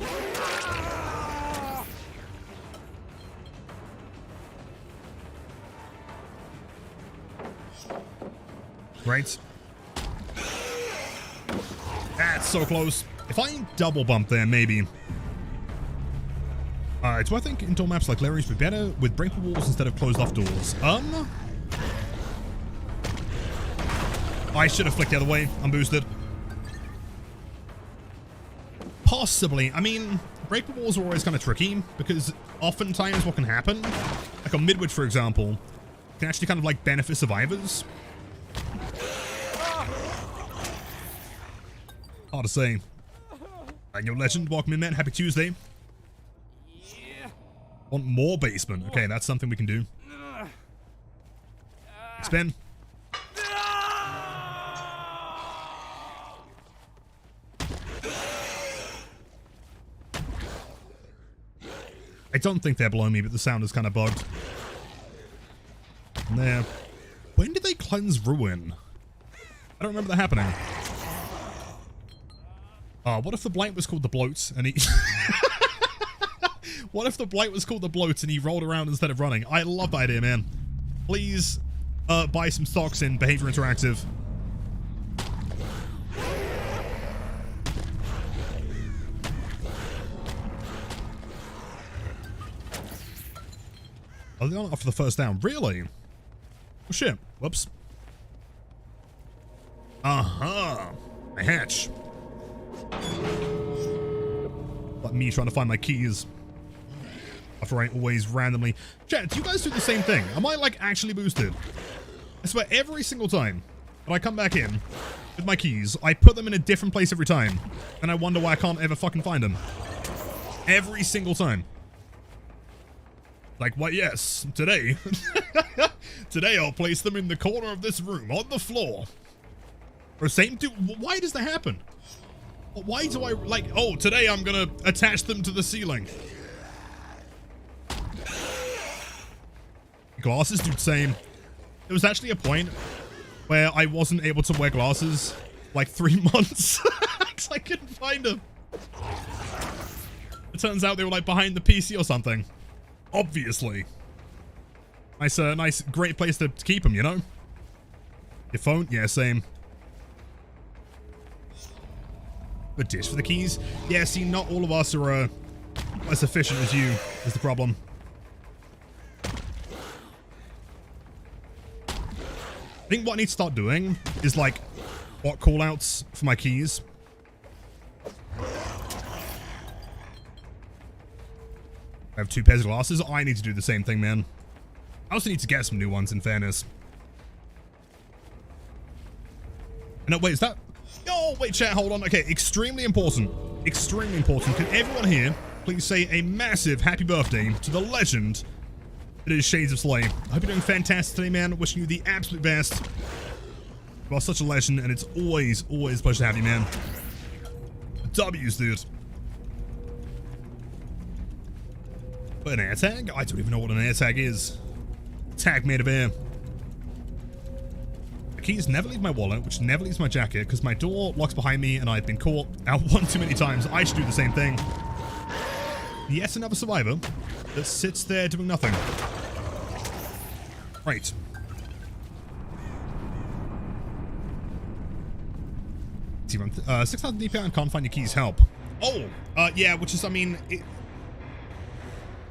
Great. That's so close. If I double bump there, maybe. Alright, so I think indoor maps like Larry's would be better with breakable walls instead of closed off doors. I should have flicked the other way. I'm boosted. Possibly. I mean, breakable walls are always kind of tricky because oftentimes what can happen, like on Midwich, for example, can actually kind of like benefit survivors. Hard to say. And your legend, welcome in, man. Happy Tuesday. Want more basement? Okay, that's something we can do. Spin. I don't think they're below me, but the sound is kind of bugged. And there. When did they cleanse Ruin? I don't remember that happening. What if the Blight was called the Bloat and he... What if the Blight was called the Bloat and he rolled around instead of running? I love that idea, man. Please buy some stocks in Behavior Interactive. Oh, they're not after the first down. Really? Oh, shit. Whoops. Uh-huh. I hatch. Like me trying to find my keys. After I always randomly... Chat, do you guys do the same thing? Am I, like, actually boosted? I swear, every single time that I come back in with my keys, I put them in a different place every time. And I wonder why I can't ever fucking find them. Every single time. Like, what? Yes, today. Today I'll place them in the corner of this room, on the floor. Or same dude, why does that happen? Why do I, like, oh, today I'm gonna attach them to the ceiling. Glasses, dude, same. There was actually a point where I wasn't able to wear glasses, like 3 months. Because I couldn't find them. It turns out they were, like, behind the PC or something. Obviously. Nice, great place to keep them, you know? Your phone? Yeah, same. A dish for the keys? Yeah, see, not all of us are as efficient as you, is the problem. I think what I need to start doing is, like, what callouts for my keys. I have 2 pairs of glasses. I need to do the same thing, man. I also need to get some new ones, in fairness. No, wait, is that... Oh, wait, chat, hold on. Okay, extremely important. Extremely important. Can everyone here please say a massive happy birthday to the legend that is Shades of Slay. I hope you're doing fantastic today, man. Wishing you the absolute best. You are such a legend, and it's always a pleasure to have you, man. W's, dude. But an air tag? I don't even know what an air tag is. Tag made of air. The keys never leave my wallet, which never leaves my jacket, because my door locks behind me, and I've been caught out one too many times. I should do the same thing. Yet another survivor that sits there doing nothing. Right. 6,000 DPI and can't find your keys. Help. Oh, yeah, which is, I mean,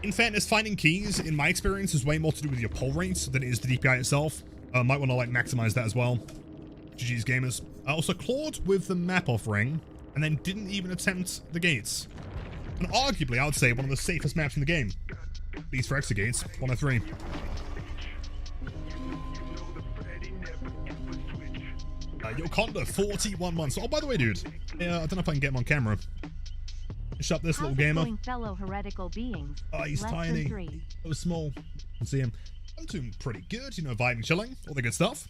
in fairness, finding keys, in my experience, is way more to do with your pull rate than it is the DPI itself. Might want to, like, maximize that as well. GG's gamers. Also clawed with the map offering, and then didn't even attempt the gates. And arguably, I would say, one of the safest maps in the game. At least for exit gates. 103. Yoconda, 41 months. Oh, by the way, dude. Yeah, I don't know if I can get him on camera. Finish up this little gamer. Fellow heretical beings. Oh, he's tiny. So small. You can see him. I'm doing pretty good, you know, vibing, chilling, all the good stuff.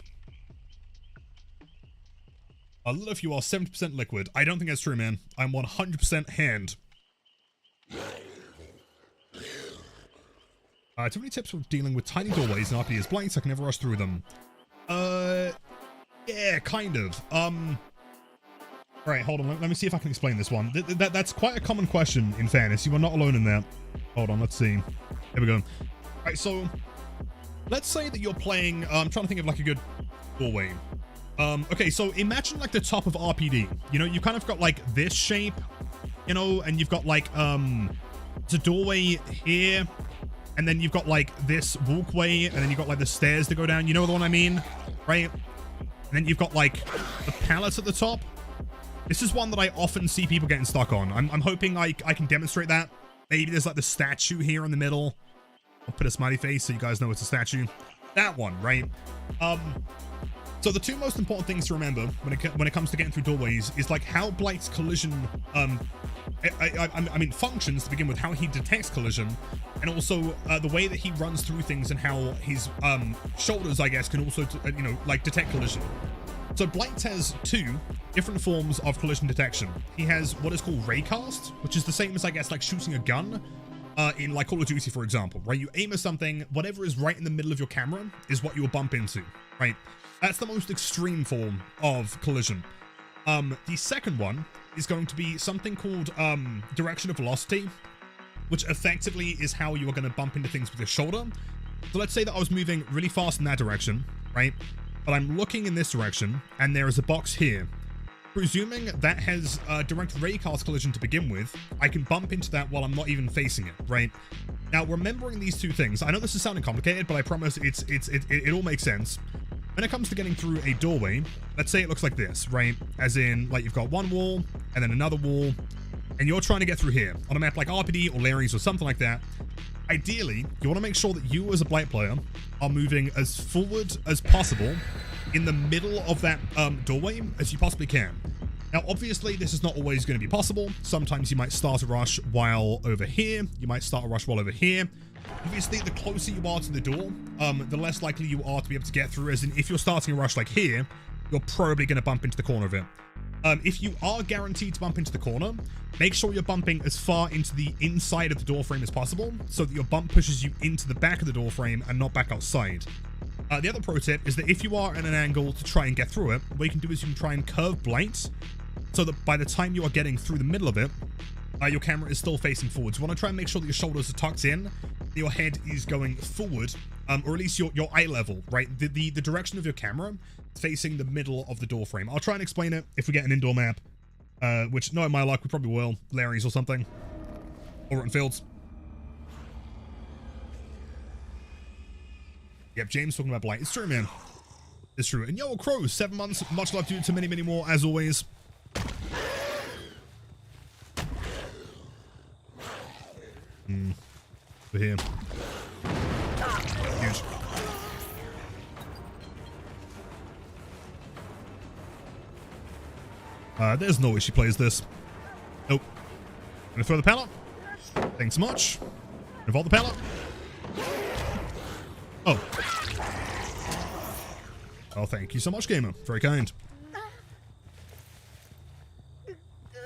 A little if you are 70% liquid. I don't think that's true, man. I'm 100% hand. Too many tips for dealing with tiny doorways and RPD's blanks. I can never rush through them. Yeah, kind of. Alright, hold on. Let me see if I can explain this one. That's quite a common question, in fairness. You are not alone in that. Hold on, let's see. Here we go. Alright, so let's say that you're playing, I'm trying to think of like a good doorway. Okay, so imagine like the top of RPD. You know, you kind of got like this shape, you know, and you've got like, it's a doorway here, and then you've got like this walkway, and then you've got like the stairs to go down. You know the one I mean, right? And then you've got like the pallet at the top. This is one that I often see people getting stuck on. I'm hoping I can demonstrate that. Maybe there's like the statue here in the middle. I'll put a smiley face so you guys know it's a statue. That one, right? So the two most important things to remember when it comes to getting through doorways is like how Blight's collision, I mean functions to begin with, how he detects collision, and also the way that he runs through things and how his shoulders, I guess, can also you know, like detect collision. So Blight has two different forms of collision detection. He has what is called raycast, which is the same as, I guess, like shooting a gun, in like Call of Duty, for example, right? You aim at something, whatever is right in the middle of your camera is what you'll bump into, right? That's the most extreme form of collision. The second one is going to be something called direction of velocity, which effectively is how you are going to bump into things with your shoulder. So let's say that I was moving really fast in that direction, right? But I'm looking in this direction, and there is a box here. Presuming that has direct raycast collision to begin with, I can bump into that while I'm not even facing it, right? Now, remembering these two things, I know this is sounding complicated, but I promise it all makes sense. When it comes to getting through a doorway, let's say it looks like this, right? As in, like, you've got one wall, and then another wall, and you're trying to get through here on a map like RPD or Larry's or something like that. Ideally, you want to make sure that you as a Blight player are moving as forward as possible in the middle of that doorway as you possibly can. Now, obviously, this is not always going to be possible. Sometimes you might start a rush while over here. You might start a rush while over here. Obviously, the closer you are to the door, the less likely you are to be able to get through, as in if you're starting a rush like here, you're probably going to bump into the corner of it. If you are guaranteed to bump into the corner, make sure you're bumping as far into the inside of the door frame as possible, so that your bump pushes you into the back of the door frame and not back outside. The other pro tip is that if you are at an angle to try and get through it, what you can do is you can try and curve Blight, so that by the time you are getting through the middle of it, your camera is still facing forwards. You want to try and make sure that your shoulders are tucked in, that your head is going forward, or at least your eye level, right? The direction of your camera facing the middle of the door frame. I'll try and explain it if we get an indoor map, which, knowing my luck, we probably will. Larry's or something. Or Rotten Fields. Yep, James talking about Blight. It's true, man. It's true. And yo, Crow, 7 months. Much love to you, to many, many more, as always. We're here. Huge. There's no way she plays this. Nope. Gonna throw the pallet. Thanks much. Involve the pallet. Oh. Oh, thank you so much, gamer. Very kind.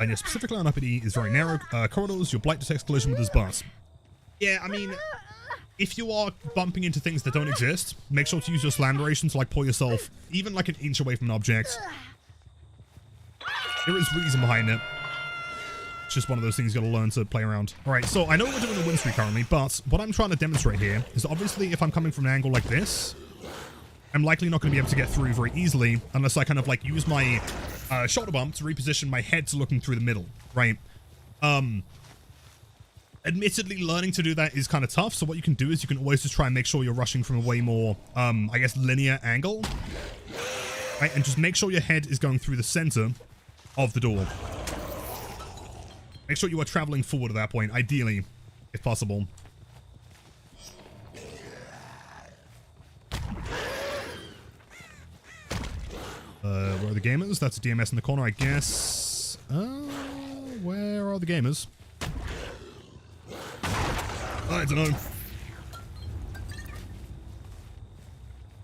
And yeah, specifically on uppity is very narrow corridors. Your Blight detects collision with his bus. Yeah, I mean, if you are bumping into things that don't exist, make sure to use your slam duration to like pull yourself even like an inch away from an object. There is reason behind it. It's just one of those things you gotta learn to play around. Alright, so I know we're doing a win streak currently, but what I'm trying to demonstrate here is that obviously if I'm coming from an angle like this, I'm likely not going to be able to get through very easily unless I kind of like use my shoulder bump to reposition my head to looking through the middle, right? Admittedly, learning to do that is kind of tough, so what you can do is you can always just try and make sure you're rushing from a way more, I guess, linear angle, right? And just make sure your head is going through the center of the door. Make sure you are traveling forward at that point, ideally, if possible. Where are the gamers? That's a DMS in the corner, I guess. Where are the gamers? I don't know.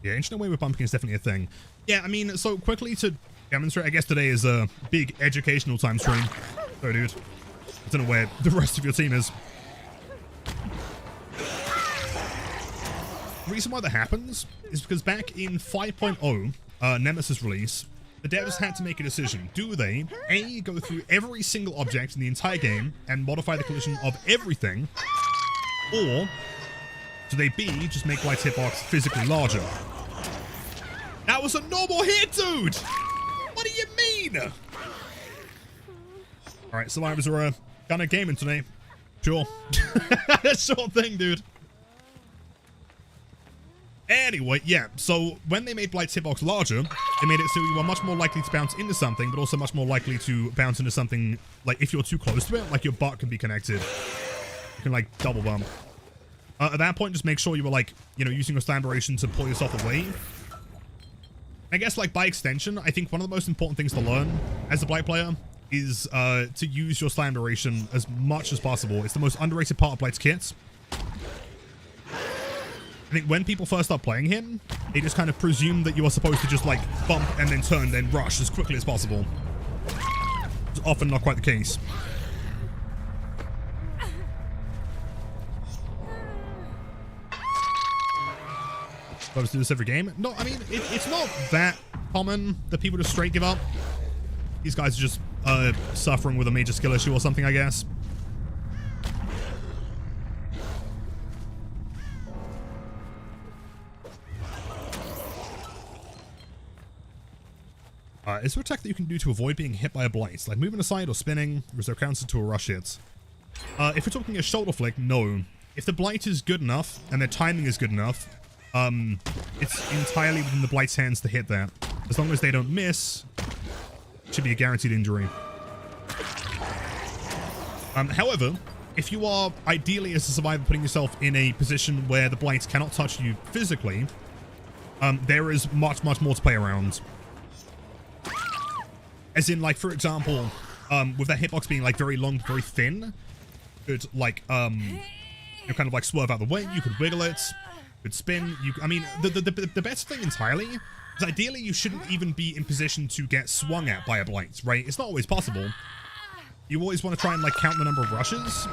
Yeah, inching away with bumping is definitely a thing. Yeah, I mean, so quickly to demonstrate, I guess today is a big educational time stream. Sorry, dude. I don't know where the rest of your team is. The reason why that happens is because back in 5.0, Nemesis release, the devs had to make a decision. Do they, A, go through every single object in the entire game and modify the collision of everything, or do they, B, just make Blight's hitbox physically larger? That was a normal hit, dude! What do you mean? Alright, survivors are kind of gaming today. Sure. Sure thing, dude. Anyway, yeah, so when they made Blight's hitbox larger, they made it so you are much more likely to bounce into something, but also much more likely to bounce into something, like, if you're too close to it, like your butt can be connected. You can, like, double bump. At that point, just make sure you were, like, you know, using your slam duration to pull yourself away. I guess, like, by extension, I think one of the most important things to learn as a Blight player is to use your slam duration as much as possible. It's the most underrated part of Blight's kit. I think when people first start playing him, they just kind of presume that you are supposed to just, like, bump and then turn, then rush as quickly as possible. It's often not quite the case. supposed to do this every game. No, I mean, it's not that common that people just straight give up. These guys are just suffering with a major skill issue or something, I guess. Is there a tech that you can do to avoid being hit by a blight? Like moving aside or spinning? Or is there a counter to a rush hit? If we're talking a shoulder flick, no. If the blight is good enough, and their timing is good enough, it's entirely within the blight's hands to hit that. As long as they don't miss, it should be a guaranteed injury. However, if you are ideally as a survivor putting yourself in a position where the blights cannot touch you physically, there is much more to play around. As in, like, for example, with that hitbox being, like, very long, very thin, could, like, you kind of, like, swerve out the way, you could wiggle it, could spin, I mean, the best thing entirely is ideally you shouldn't even be in position to get swung at by a blight, right? It's not always possible. You always want to try and, like, count the number of rushes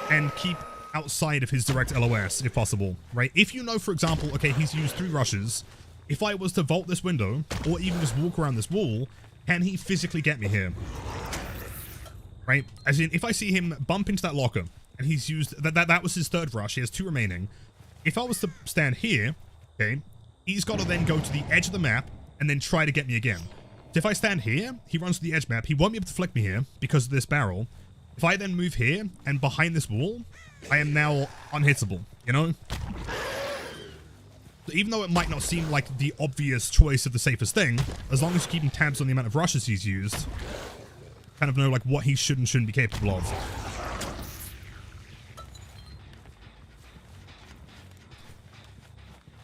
and keep outside of his direct LOS, if possible, right? If you know, for example, okay, he's used 3 rushes, if I was to vault this window, or even just walk around this wall, can he physically get me here? Right? As in, if I see him bump into that locker, and he's used... That was his 3rd rush. He has 2 remaining. If I was to stand here, okay, he's got to then go to the edge of the map, and then try to get me again. So if I stand here, he runs to the edge map. He won't be able to flick me here, because of this barrel. If I then move here, and behind this wall, I am now unhittable, you know? So even though it might not seem like the obvious choice of the safest thing, as long as you're keeping tabs on the amount of rushes he's used, kind of know like what he should and shouldn't be capable of.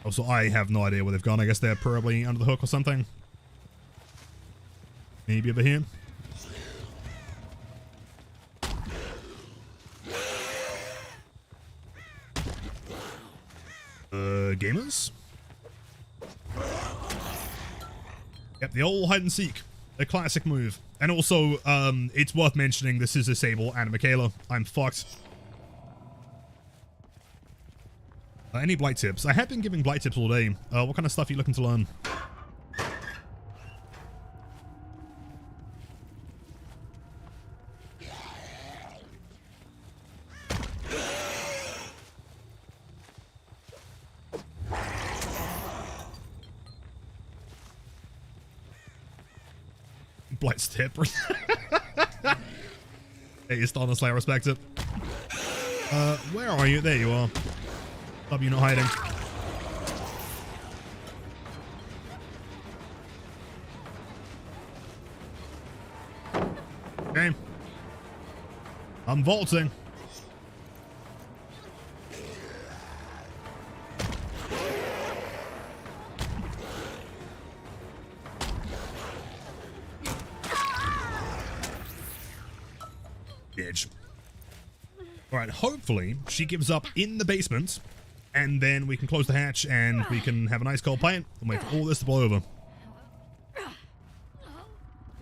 Also, I have no idea where they've gone. I guess they're probably under the hook or something. Maybe over here. Gamers? Yep, the old hide and seek. A classic move. And also, it's worth mentioning this is a Sable and a Michaela. I'm fucked. Any Blight tips? I have been giving Blight tips all day. What kind of stuff are you looking to learn? Blight's tip. Hey, it's honestly, I respect it. Where are you? There you are. Stop you not hiding. Okay. I'm vaulting. Bitch. Alright, hopefully she gives up in the basement, and then we can close the hatch and we can have a nice cold pint and wait for all this to blow over.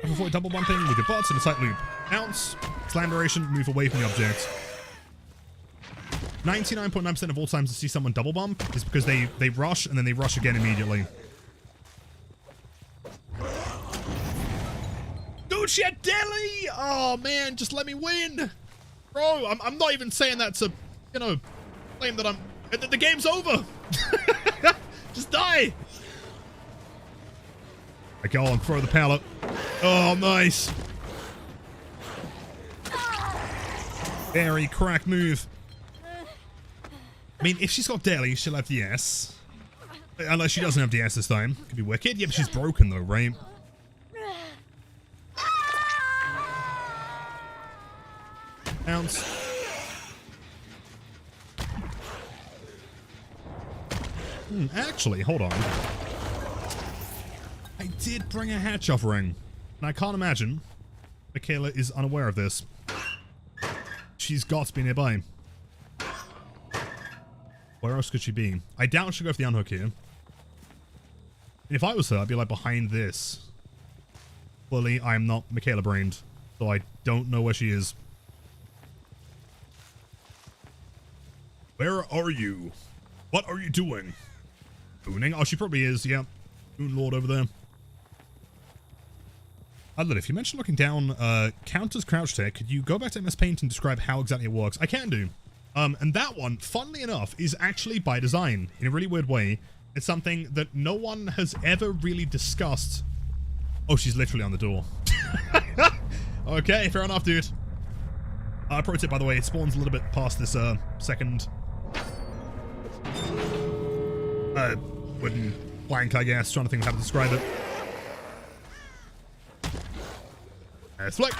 And avoid double bumping with your butts in a tight loop. Ounce, slam duration, move away from the object. 99.9% of all times to see someone double bump is because they rush and then they rush again immediately. Dude, she had Deli! Oh man, just let me win! Bro, I'm not even saying that to, you know, claim that I'm... The game's over! Just die! I go on, throw the pallet. Oh, nice. Very crack move. I mean, if she's got Deli, she'll have DS. Unless she doesn't have DS this time. Could be wicked. Yeah, but she's broken though, right? Ounce. Actually, hold on. I did bring a hatch offering, and I can't imagine Michaela is unaware of this. She's got to be nearby. Where else could she be? I doubt she'll go for the unhook here. If I was her, I'd be like behind this. Clearly, I am not Michaela brained, so I don't know where she is. Where are you? What are you doing? Booning. Oh, she probably is, yeah. Boon Lord over there. If you mentioned looking down, counters crouch tech, could you go back to MS Paint and describe how exactly it works? I can do. And that one, funnily enough, is actually by design, in a really weird way. It's something that no one has ever really discussed. Oh, she's literally on the door. Okay, fair enough, dude. Pro tip, by the way, it spawns a little bit past this, second... wooden plank, I guess. Trying to think of how to describe it. Flick.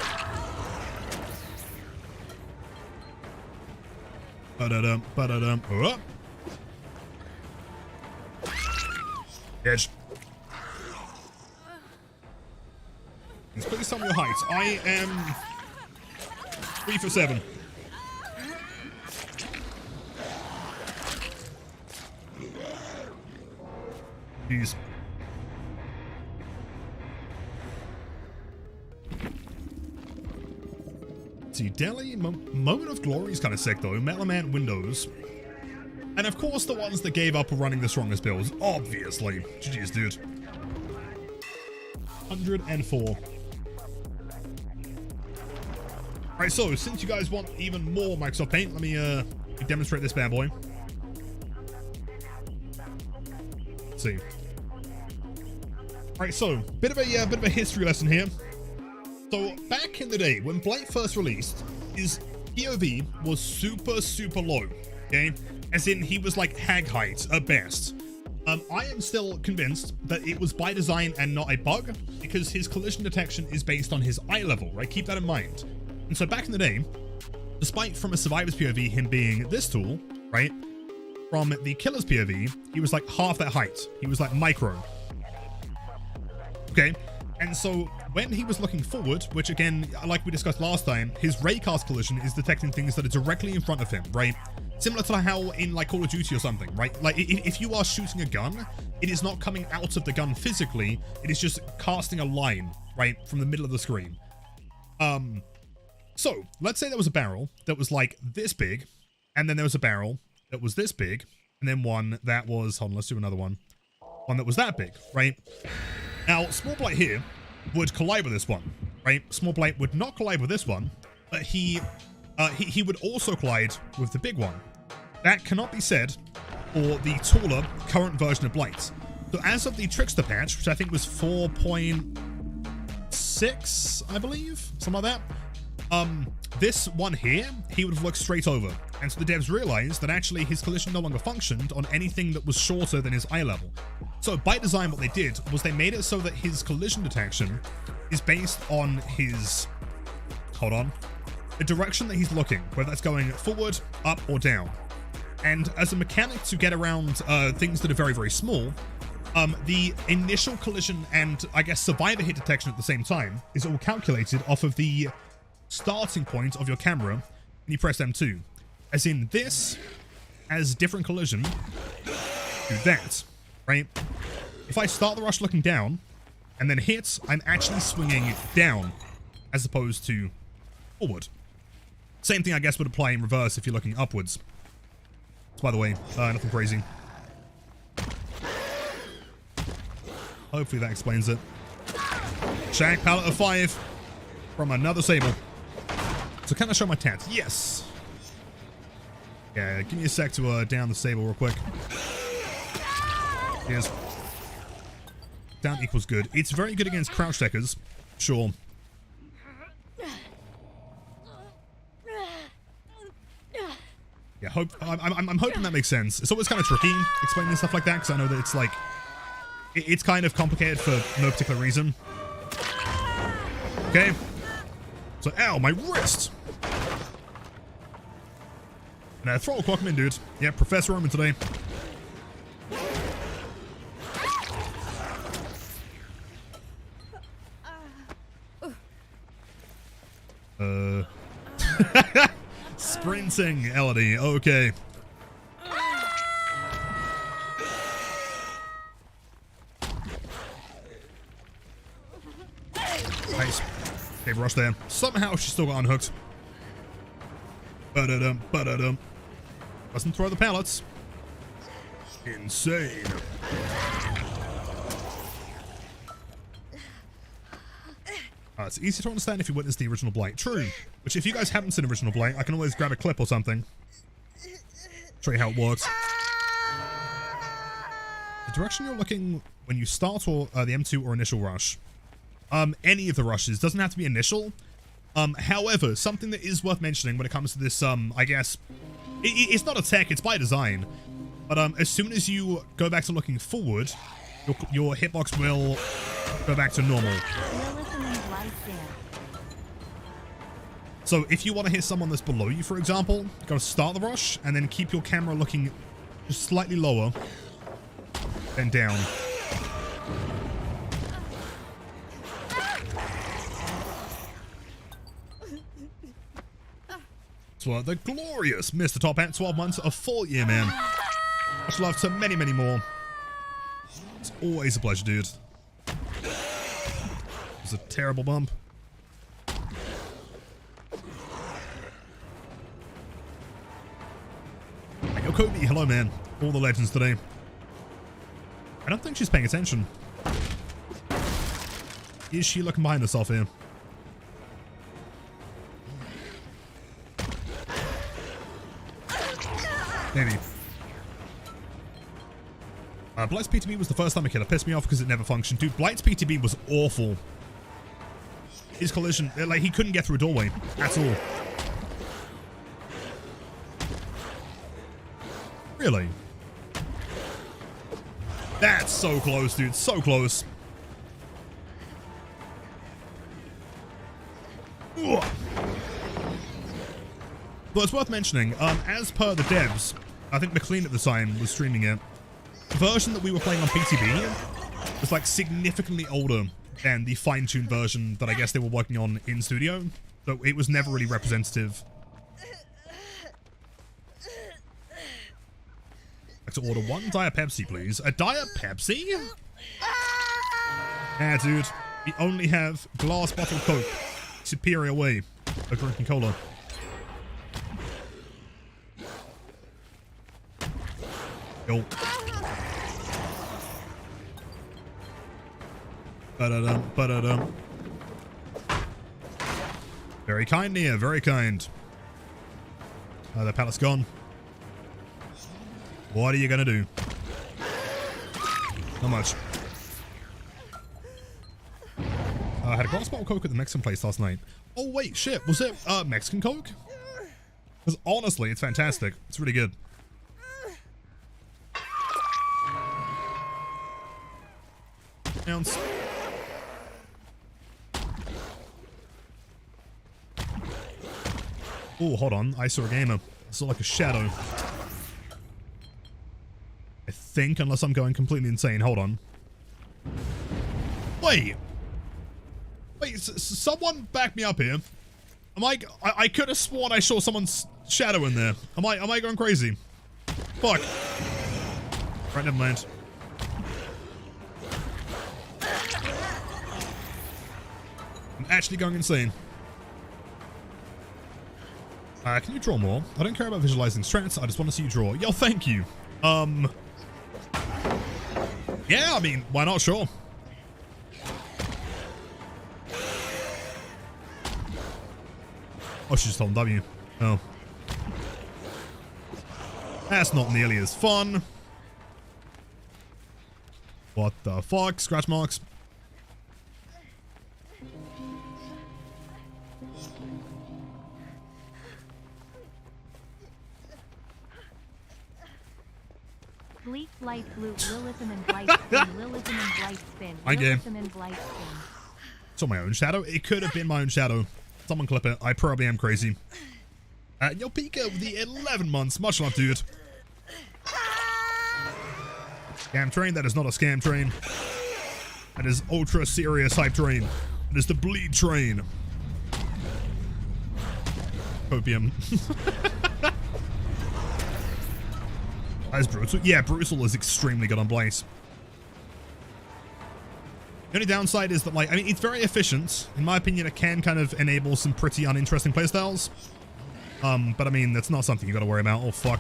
Ba-da-dum, ba-da-dum. Oh. Edge. Please tell me your height. I am 3 for 7. Jeez. See, Delhi, Moment of Glory is kind of sick though. Metal Man Windows. And of course the ones that gave up were running the strongest builds. Obviously. GG's, dude. 104. Alright, so since you guys want even more Microsoft Paint, let me demonstrate this bad boy. Let's see. Alright, so bit of a history lesson here. So back in the day when Blight first released, his POV was super low. Okay, as in he was like hag height at best. I am still convinced that it was by design and not a bug, because his collision detection is based on his eye level, right? Keep that in mind. And so back in the day, despite from a survivor's POV him being this tall, right? From the killer's POV, he was like half that height. He was like micro. Okay, and so when he was looking forward, which again, like we discussed last time, his raycast collision is detecting things that are directly in front of him, right? Similar to how in like Call of Duty or something, right? Like if you are shooting a gun, it is not coming out of the gun physically, it is just casting a line, right, from the middle of the screen. So let's say there was a barrel that was like this big, and then there was a barrel that was this big, and then one that was, hold on, let's do another one. One that was that big, right? Now, Small Blight here would collide with this one, right? Small Blight would not collide with this one, but he would also collide with the big one. That cannot be said for the taller current version of Blight. So as of the Trickster patch, which I think was 4.6, I believe, something like that, this one here, he would have looked straight over. And so the devs realized that actually his collision no longer functioned on anything that was shorter than his eye level. So by design, what they did was they made it so that his collision detection is based on his, hold on, the direction that he's looking, whether that's going forward, up, or down. And as a mechanic to get around things that are very small, the initial collision and, I guess, survivor hit detection at the same time is all calculated off of the starting point of your camera, and you press M2. As in, this has different collision to that, right? If I start the rush looking down, and then hit, I'm actually swinging down, as opposed to forward. Same thing, I guess, would apply in reverse if you're looking upwards. So, by the way, nothing crazy. Hopefully that explains it. Shag pallet of 5 from another Sable. So can I show my tats? Yes. Yeah, give me a sec to down the Sable real quick. Yes. Down equals good. It's very good against crouch deckers. Sure. Yeah, I'm hoping that makes sense. It's always kind of tricky explaining stuff like that, because I know that it's like, it's kind of complicated for no particular reason. Okay. So, ow, my wrist! And Throttle, welcome in, dude. Yeah, Professor Roman today. Sprinting, Elodie. Okay. Nice. Okay, rush there. Somehow she still got unhooked. Ba-da-dum, ba-da-dum. Doesn't throw the pallets. Insane. It's easy to understand if you witnessed the original Blight. True. Which, if you guys haven't seen original Blight, I can always grab a clip or something. Show you how it works. The direction you're looking when you start or the M2 or initial rush. Any of the rushes. Doesn't have to be initial. However, something that is worth mentioning when it comes to this, I guess, it's not a tech, it's by design. But as soon as you go back to looking forward, your hitbox will go back to normal. So if you want to hit someone that's below you, for example, go start the rush and then keep your camera looking just slightly lower, then down. So the glorious Mr. Top Hat, 12 months, a full year, man. Much love to many, many more. It's always a pleasure, dude. It was a terrible bump. Yo, Kobe, hello, man. All the legends today. I don't think she's paying attention. Is she looking behind herself here? Maybe. Blight's PTB was the first time I killed her. Pissed me off because it never functioned. Dude, Blight's PTB was awful. His collision, like, he couldn't get through a doorway at all. Really? That's so close, dude. So close. Ugh. But it's worth mentioning, as per the devs, I think McLean at the time was streaming it. The version that we were playing on PTB was like significantly older than the fine-tuned version that I guess they were working on in studio. So it was never really representative. I'd like to order one Diet Pepsi, please. A Diet Pepsi? Nah, dude. We only have glass bottle Coke. Superior way of drinking cola. Yo. Ba-da-dum, ba-da-dum. Very kind, Nia, very kind. The pallet's gone. What are you gonna do? Not much. I had a glass bottle Coke at the Mexican place last night. Oh wait, shit, was it Mexican Coke? Because honestly, it's fantastic. It's really good. Ounce. Oh, hold on. I saw a gamer. I saw like a shadow. I think, unless I'm going completely insane. Hold on. Wait. Wait, someone back me up here. I could have sworn I saw someone's shadow in there. Am I going crazy? Fuck. Right, never mind. I'm actually going insane. Can you draw more? I don't care about visualizing strats. I just want to see you draw. Yo, thank you. Yeah, I mean, why not? Sure. Oh, she just told him W. Oh. That's not nearly as fun. What the fuck? Scratch marks. Bleak, Blight, Blue, Lilithan, and Blight spin, Lilithan and Blight spin, Lilithan and Blight spin. It's on my own shadow. It could have been my own shadow. Someone clip it. I probably am crazy. Yo, Pika with the 11 months. Much love, dude. Scam train? That is not a scam train. That is ultra serious hype train. It is the bleed train. Opium. That is brutal. Yeah, brutal is extremely good on Blight. The only downside is that, like, I mean, it's very efficient. In my opinion, it can kind of enable some pretty uninteresting playstyles. But I mean, that's not something you gotta worry about. Oh, fuck.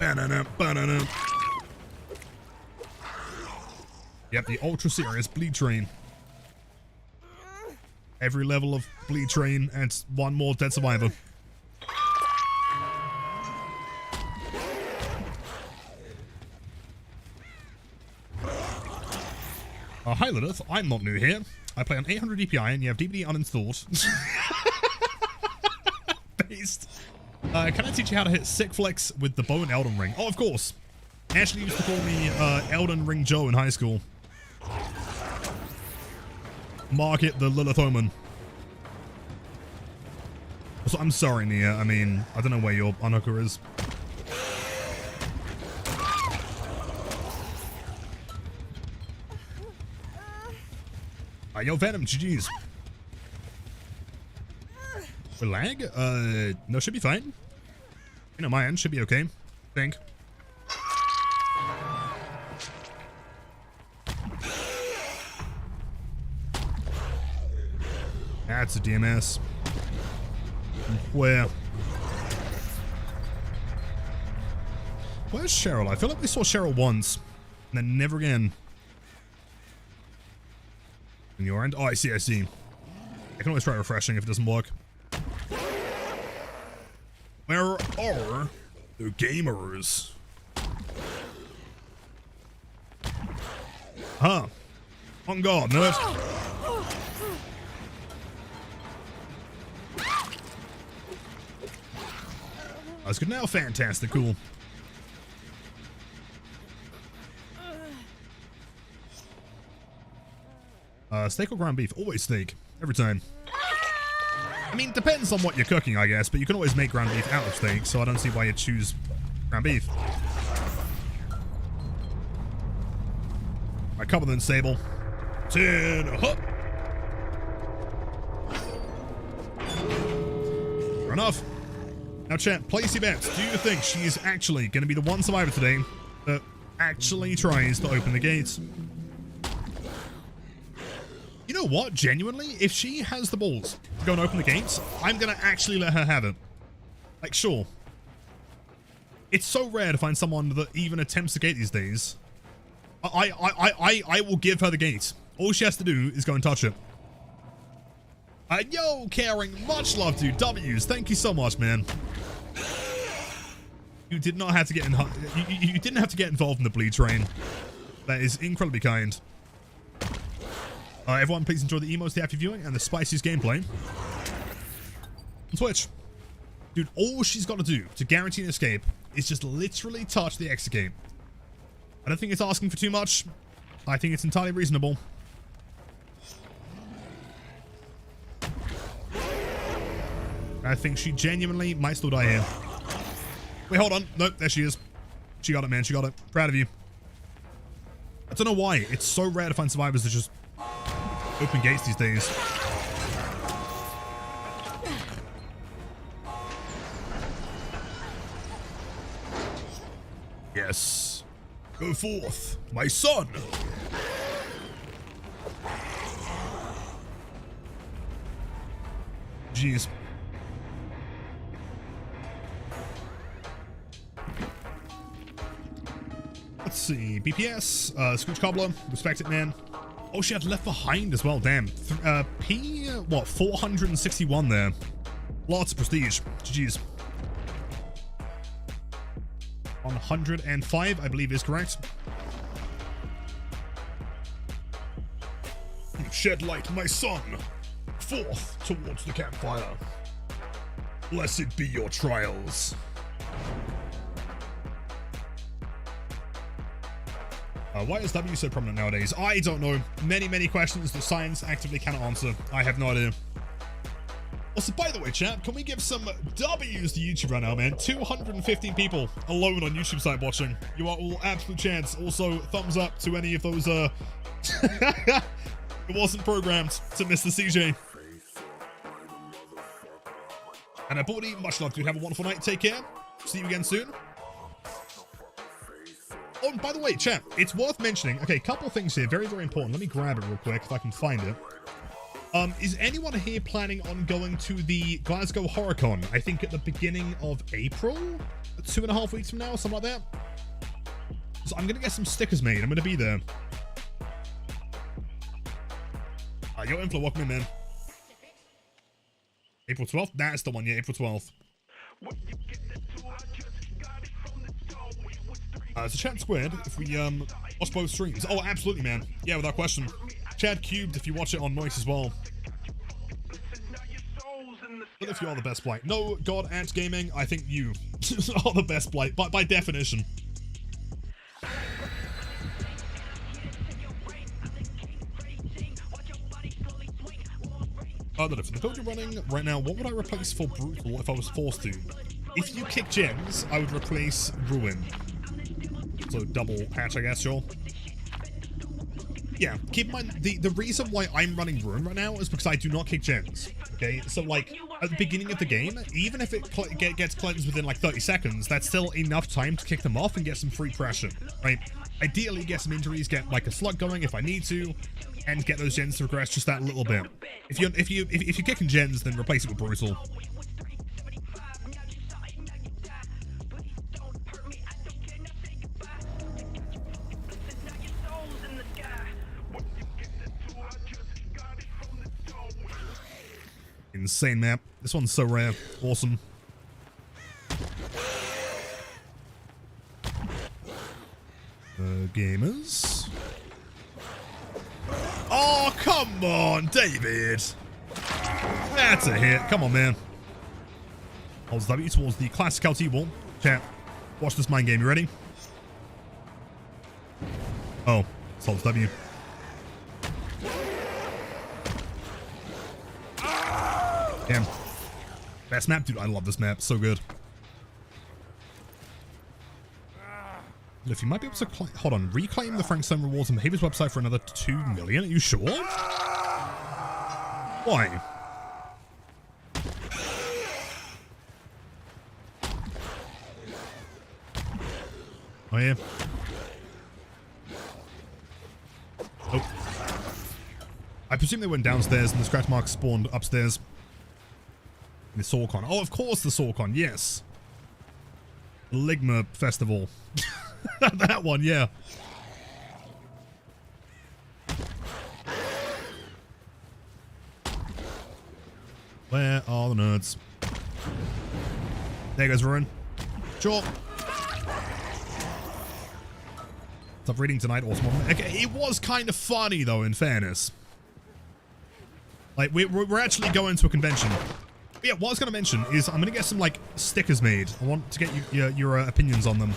Banana, banana. Yep, the ultra serious bleed train. Every level of bleed train and one more dead survivor. Hi Lilith, I'm not new here. I play on 800 DPI and you have DVD uninstalled. Based. Can I teach you how to hit sick flicks with the bow and Elden Ring? Oh, of course. Ashley used to call me Elden Ring Joe in high school. Mark it the Lilith Omen. Also, I'm sorry, Nia. I mean, I don't know where your unhooker is. Yo, Venom, GG's. With lag? No, should be fine. You know, my end should be okay. I think. That's a DMS. Where's Cheryl? I feel like we saw Cheryl once, and then never again. In your end? Oh, I see, I see. I can always try refreshing if it doesn't work. Where are the gamers? Huh. On guard, nerd. That's good now. Fantastic. Cool. Steak or ground beef? Always steak. Every time. I mean, depends on what you're cooking, I guess, but you can always make ground beef out of steak, so I don't see why you'd choose ground beef. Alright, come on then, Sable. 10, huh. Fair enough. Now, chat, place your bets. Do you think she's actually going to be the one survivor today that actually tries to open the gates? You know what? Genuinely, if she has the balls to go and open the gates, I'm going to actually let her have it. Like, sure. It's so rare to find someone that even attempts the gate these days. I will give her the gate. All she has to do is go and touch it. Yo, Caring, much love to you. W's, thank you so much, man. You did not have to get in. You didn't have to get involved in the bleed train. That is incredibly kind. Everyone, please enjoy the emotes, the active viewing, and the spiciest gameplay on Twitch. Dude, all she's got to do to guarantee an escape is just literally touch the exit gate. I don't think it's asking for too much. I think it's entirely reasonable. I think she genuinely might still die here. Wait, hold on. Nope, there she is. She got it, man. She got it. Proud of you. I don't know why. It's so rare to find survivors that just open gates these days. Yes. Go forth, my son. Jeez. Let's see. BPS, Scrooge Cobbler, respect it, man. Oh, she had Left Behind as well, damn. What, 461 there. Lots of prestige. GG's. 105, I believe, is correct. Shed light, my son. Forth towards the campfire. Blessed be your trials. Why is W so prominent nowadays? I don't know. Many, many questions that science actively cannot answer. I have no idea. Also, by the way, chat, can we give some W's to YouTube right now, man? 215 people alone on YouTube site watching. You are all absolute chance. Also, thumbs up to any of those, it wasn't programmed to Mr. CJ. And Abordy, much love, dude. Have a wonderful night. Take care. See you again soon. Oh, and by the way, chat, it's worth mentioning. Okay, couple things here. Very, very important. Let me grab it real quick if I can find it. Is anyone here planning on going to the Glasgow HorrorCon? I think at the beginning of April? 2.5 weeks from now, something like that. So I'm going to get some stickers made. I'm going to be there. Yo, Inflow, welcome in, man. April 12th? That's the one, yeah, April 12th. It's a chat squared if we watch both streams. Oh, absolutely, man. Yeah, without question. Chad cubed if you watch it on Noise as well. But if you are the best Blight. No, God, Ant Gaming, I think you are the best Blight, by definition. I don't know, for the build you're running right now, what would I replace for Brutal if I was forced to? If you kick gens, I would replace Ruin. So double patch, I guess, sure. Yeah, keep in mind, the reason why I'm running Ruin right now is because I do not kick gens, okay? So, like, at the beginning of the game, even if it gets cleansed within, like, 30 seconds, that's still enough time to kick them off and get some free pressure, right? Ideally, get some injuries, get, like, a slug going if I need to, and get those gens to regress just that little bit. If you're kicking gens, then replace it with Brutal. Insane map. This one's so rare. Awesome. Gamers. Oh, come on, David. That's a hit. Come on, man. Holds W towards the classic LT wall. Chat, watch this mind game. You ready? Oh, it's holds W. Damn. Best map, dude. I love this map. So good. If you might be able to hold on, reclaim the Frankstone rewards and behaviors website for another 2 million. Are you sure? Why? Oh yeah. Oh. I presume they went downstairs and the scratch marks spawned upstairs. The Sorcon. Oh, of course the Sorcon. Yes. Ligma Festival. That one, yeah. Where are the nerds? There goes Ruin. Sure. Stop reading tonight. Awesome. Okay, it was kind of funny though, in fairness. Like, we're actually going to a convention. But yeah, what I was going to mention is I'm going to get some, like, stickers made. I want to get your opinions on them.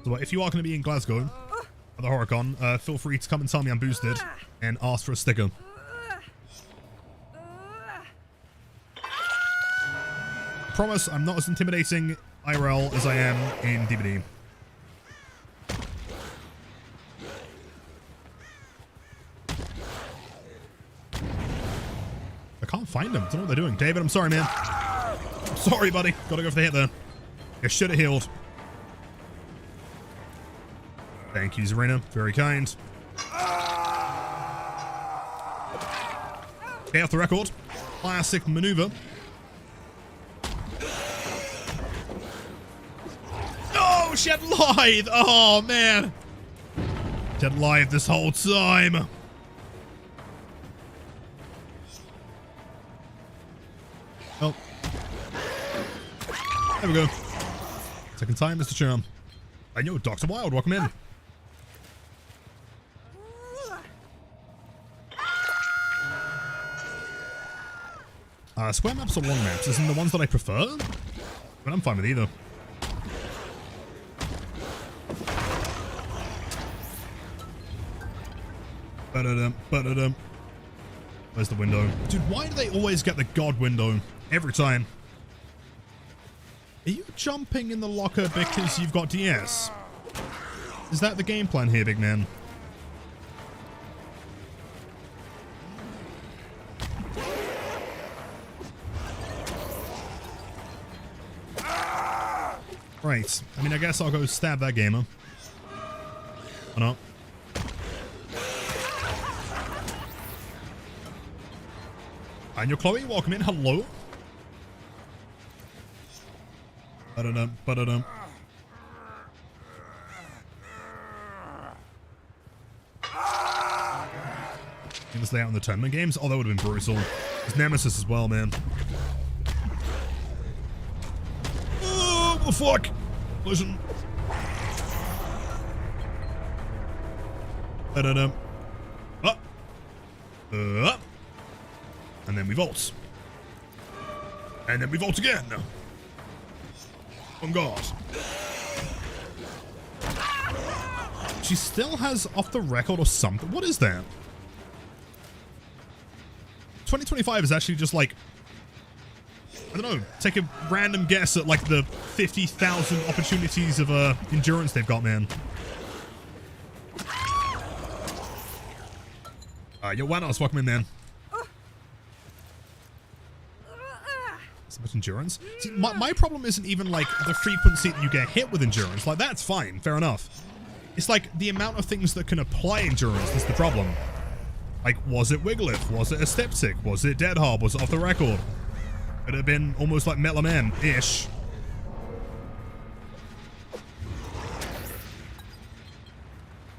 So if you are going to be in Glasgow at the HorrorCon, feel free to come and tell me I'm boosted and ask for a sticker. I promise I'm not as intimidating IRL as I am in DVD. I can't find them. I don't know what they're doing. David, I'm sorry, man. I'm sorry, buddy. Gotta go for the hit there. You should have healed. Thank you, Zarina. Very kind. Okay, off the record. Classic maneuver. No, she had lied. Oh, man. She had lied this whole time. Oh. There we go. Second time, Mr. Charm. I know, Dr. Wild, welcome in. Square maps or long maps? Isn't the ones that I prefer? But I'm fine with either. Ba-da-dum. Where's the window? Dude, why do they always get the god window? Every time. Are you jumping in the locker because you've got DS? Is that the game plan here, big man? Right. I mean, I guess I'll go stab that gamer. Oh no. And your Chloe, welcome in. Hello. Ba-da-dum, ba-da-dum. This layout in the tournament games. Oh, that would have been brutal. His Nemesis as well, man. Oh, fuck. Listen. Da-da-dum. Up. Up. And then we vault. And then we vault again. On guard. She still has off the record or something. What is that? 2025 is actually just like, I don't know, take a random guess at like the 50,000 opportunities of endurance they've got, man. Yo, Wanos, welcome in, man. So much endurance. See, my problem isn't even like the frequency that you get hit with endurance. Like, that's fine, fair enough. It's like the amount of things that can apply endurance that's the problem. Like, was it Wiglith? Was it a Steptic? Was it Dead Hard? Was it off the record? Could have been almost like Metal Man-ish.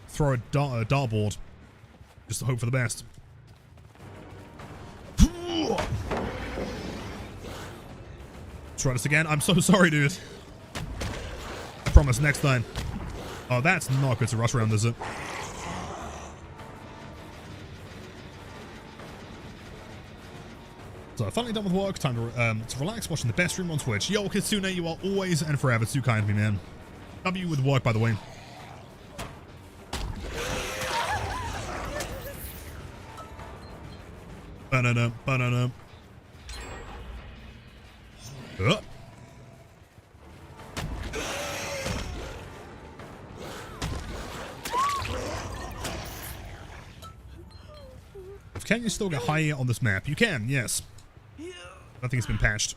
Throw a dartboard. Just to hope for the best. Try this again. I'm so sorry, dude. I promise next time. Oh, that's not good to rush around, is it? So, finally done with work. Time to relax, watching the best stream on Twitch. Yo, Kitsune, you are always and forever too kind to me, man. W with work, by the way. Ba-da-da, ba-da-da. Can you still get higher on this map? You can, yes. Nothing has been patched.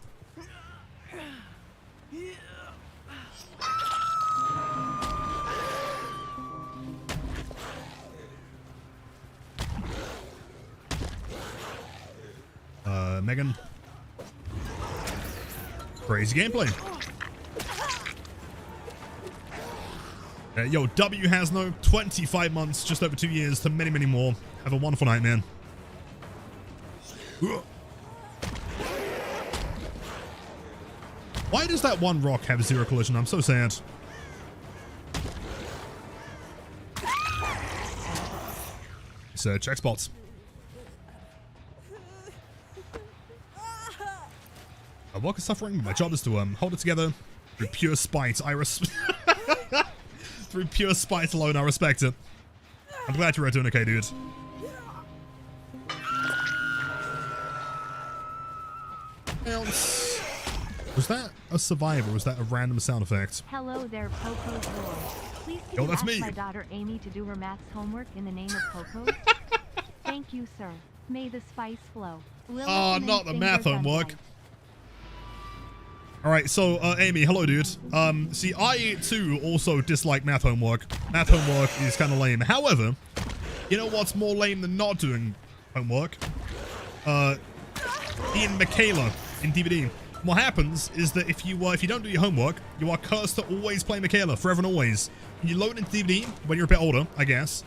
Megan. Crazy gameplay. Yo, W has no 25 months, just over 2 years to many, many more. Have a wonderful night, man. Why does that one rock have 0 collision? I'm so sad. So, check spots. I work is suffering, but my job is to hold it together through pure spite. Through pure spite alone, I respect it. I'm glad you're doing okay, dude. Was that a survivor? Was that a random sound effect? Hello there, Poco's World. Please can Yo, you that's ask me. my daughter Amy to do her maths homework in the name of Poco's? Thank you, sir. May the spice flow. Oh, not the math homework. Alright, so, Amy, hello, dude. See, I, too, also dislike math homework. Math homework is kind of lame. However, you know what's more lame than not doing homework? Ian Michaela in DVD. What happens is that if you don't do your homework, you are cursed to always play Michaela, forever and always. When you load into DVD, when you're a bit older, I guess,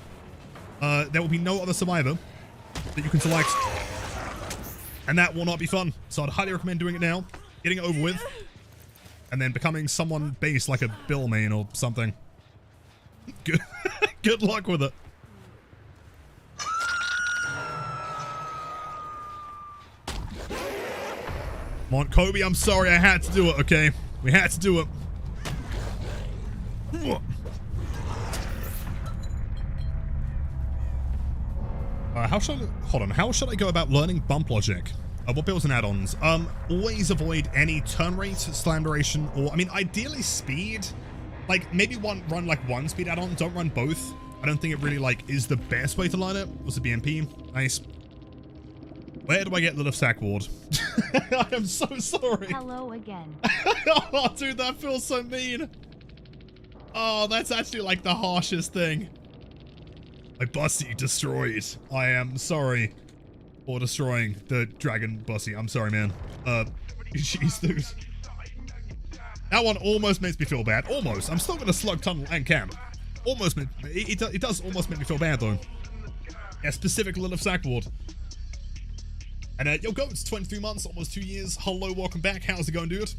there will be no other survivor that you can select. And that will not be fun. So I'd highly recommend doing it now, getting it over with, and then becoming someone base like a Bill main or something. Good luck with it. Come on, Kobe, I'm sorry, I had to do it, okay? We had to do it. How should I go about learning bump logic? What builds and add-ons? Always avoid any turn rate, slam duration, or, I mean, ideally speed. Like, maybe run like one speed add-on, don't run both. I don't think it really, like, is the best way to learn it. What's the BMP? Nice. Where do I get Lilith Sack Ward? I am so sorry. Hello again. Oh, dude, that feels so mean. Oh, that's actually like the harshest thing. My bussy destroyed. I am sorry for destroying the dragon bussy. I'm sorry, man. Jeez, dude. That one almost makes me feel bad. Almost. I'm still gonna slug tunnel and camp. Almost. It does almost make me feel bad, though. Yeah, specific Lilith Sackboard. And, yo, Goats, 23 months, almost 2 years. Hello, welcome back. How's it going, dude?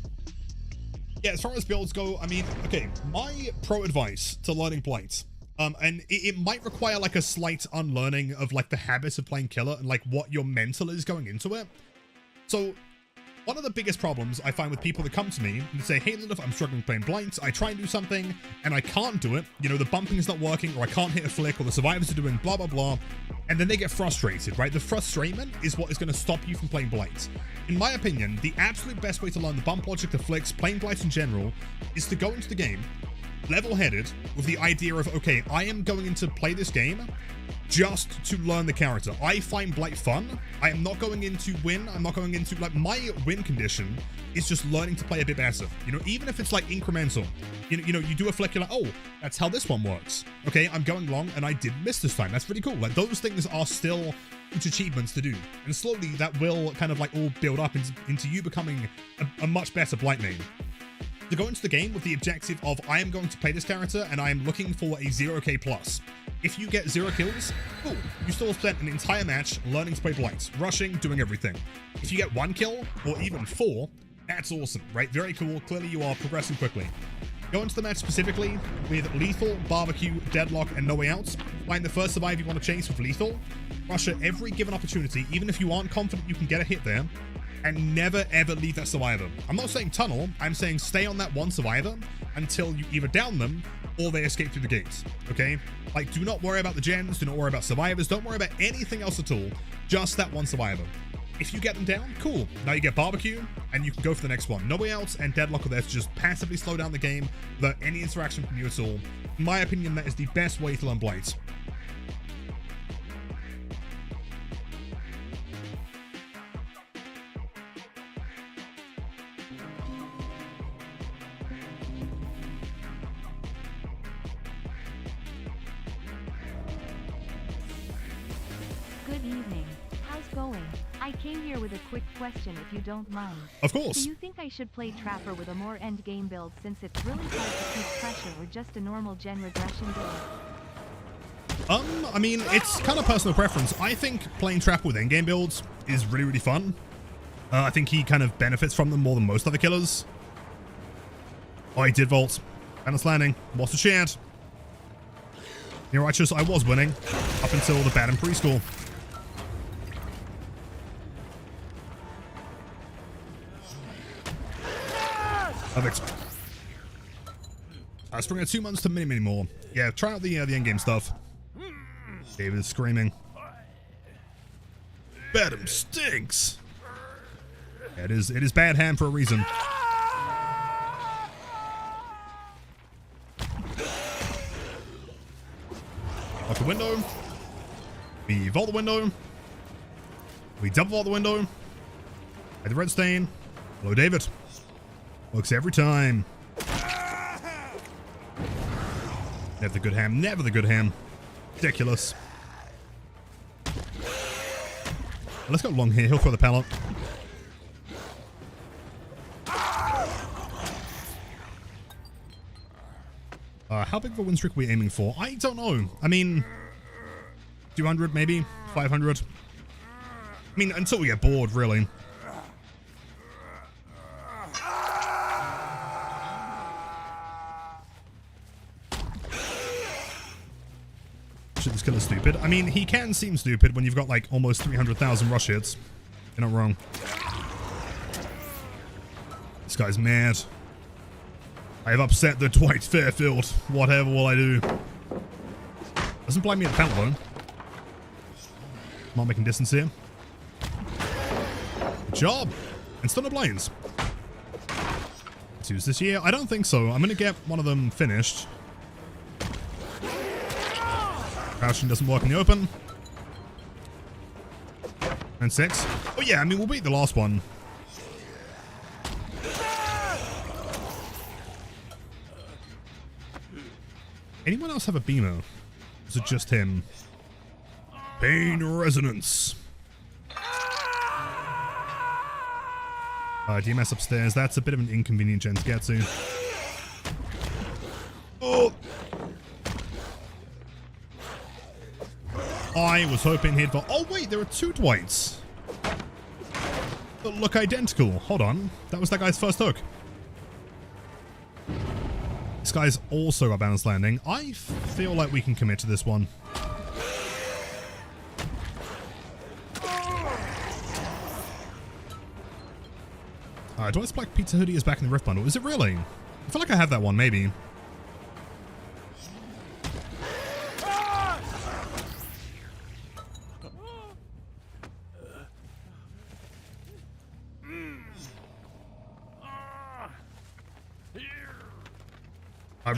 Yeah, as far as builds go, I mean, okay, my pro advice to learning Blight, and it might require, like, a slight unlearning of, like, the habits of playing Killer and, like, what your mental is going into it. So, one of the biggest problems I find with people that come to me and say, hey, Lilith, I'm struggling playing Blight. I try and do something, and I can't do it. You know, the bumping is not working, or I can't hit a flick, or the survivors are doing blah, blah, blah. And then they get frustrated, right? The frustration is what is going to stop you from playing Blight. In my opinion, the absolute best way to learn the bump logic, the flicks, playing Blight in general, is to go into the game level-headed with the idea of, okay, I am going in to play this game just to learn the character. I find Blight fun. I am not going in to win. I'm not going into, like, my win condition is just learning to play a bit better. You know, even if it's, like, incremental. You know, you do a flick, you're like, oh, that's how this one works. Okay, I'm going long, and I did miss this time. That's pretty cool. Like, those things are still huge achievements to do. And slowly, that will kind of, like, all build up into you becoming a much better Blight main. To go into the game with the objective of, I am going to play this character, and I am looking for a 0k plus. If you get 0 kills, cool. You still spent an entire match learning to play Blight, rushing, doing everything. If you get 1 kill, or even 4, that's awesome, right? Very cool. Clearly you are progressing quickly. Go into the match specifically with Lethal, Barbecue, Deadlock, and No Way Out. Find the first survivor you want to chase with Lethal. Rush at every given opportunity, even if you aren't confident you can get a hit there. And never ever leave that survivor. I'm not saying tunnel, I'm saying stay on that one survivor until you either down them or they escape through the gates, okay? Like, do not worry about the gens, do not worry about survivors, don't worry about anything else at all, just that one survivor. If you get them down, cool. Now you get Barbecue, and you can go for the next one. No Way Out and Deadlock are there to just passively slow down the game without any interaction from you at all. In my opinion, that is the best way to learn Blight. Good evening. How's going? I came here with a quick question if you don't mind. Of course. Do you think I should play Trapper with a more end-game build since it's really hard to keep pressure or just a normal gen regression build? I mean, it's kind of personal preference. I think playing Trapper with endgame builds is really, really fun. I think he kind of benefits from them more than most other killers. Oh, he did vault. Balance landing. What's the chant? You're righteous, I was winning up until the bat in preschool. Perfect. Spring at 2 months to many more. Yeah, try out the endgame stuff. David is screaming. Badham stinks. Yeah, it is bad ham for a reason. Lock the window. We vault the window. We double vault the window. At the red stain. Hello, David. Works every time. Never the good ham. Never the good ham. Ridiculous. Let's go long here. He'll throw the pallet. How big of a win streak are we aiming for? I don't know. I mean, 200 maybe? 500? I mean, until we get bored, really. Shit, this killer's stupid. I mean, he can seem stupid when you've got like almost 300,000 rush hits. You're not wrong. This guy's mad. I have upset the Dwight Fairfield. Whatever will I do? Doesn't blame me at the panel though. Not making distance here. Good job. And still no blinds. Let's use this here. I don't think so. I'm gonna get one of them finished. Crouching doesn't work in the open. And 6. Oh yeah, I mean, we'll beat the last one. Anyone else have a beamer? Is it just him? Pain resonance. DMS upstairs. That's a bit of an inconvenient gen to get to. Oh! I was hoping he'd... Oh, wait, there are two Dwights. That look identical. Hold on. That was that guy's first hook. This guy's also got balanced landing. I feel like we can commit to this one. Alright, Dwight's Black Pizza Hoodie is back in the Rift Bundle. Is it really? I feel like I have that one, maybe.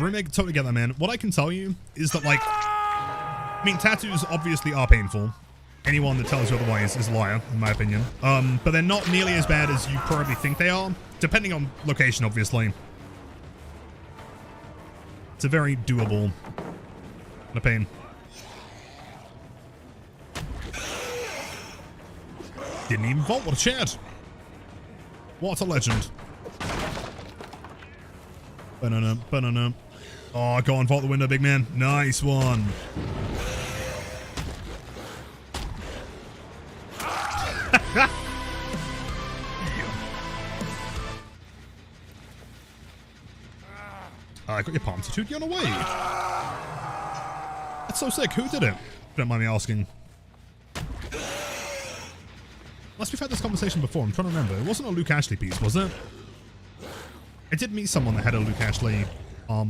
Remake, totally get that, man. What I can tell you is that, like, I mean, tattoos obviously are painful. Anyone that tells you otherwise is a liar, in my opinion. But they're not nearly as bad as you probably think they are, depending on location, obviously. It's a very doable kind of pain. Didn't even vault. What a chat. What a legend. Banana, banana. Oh, go on, vault the window, big man. Nice one. I got your palm tattooed. You're on the way. That's so sick. Who did it? Don't mind me asking. Unless we've had this conversation before. I'm trying to remember. It wasn't a Luke Ashley piece, was it? I did meet someone that had a Luke Ashley No,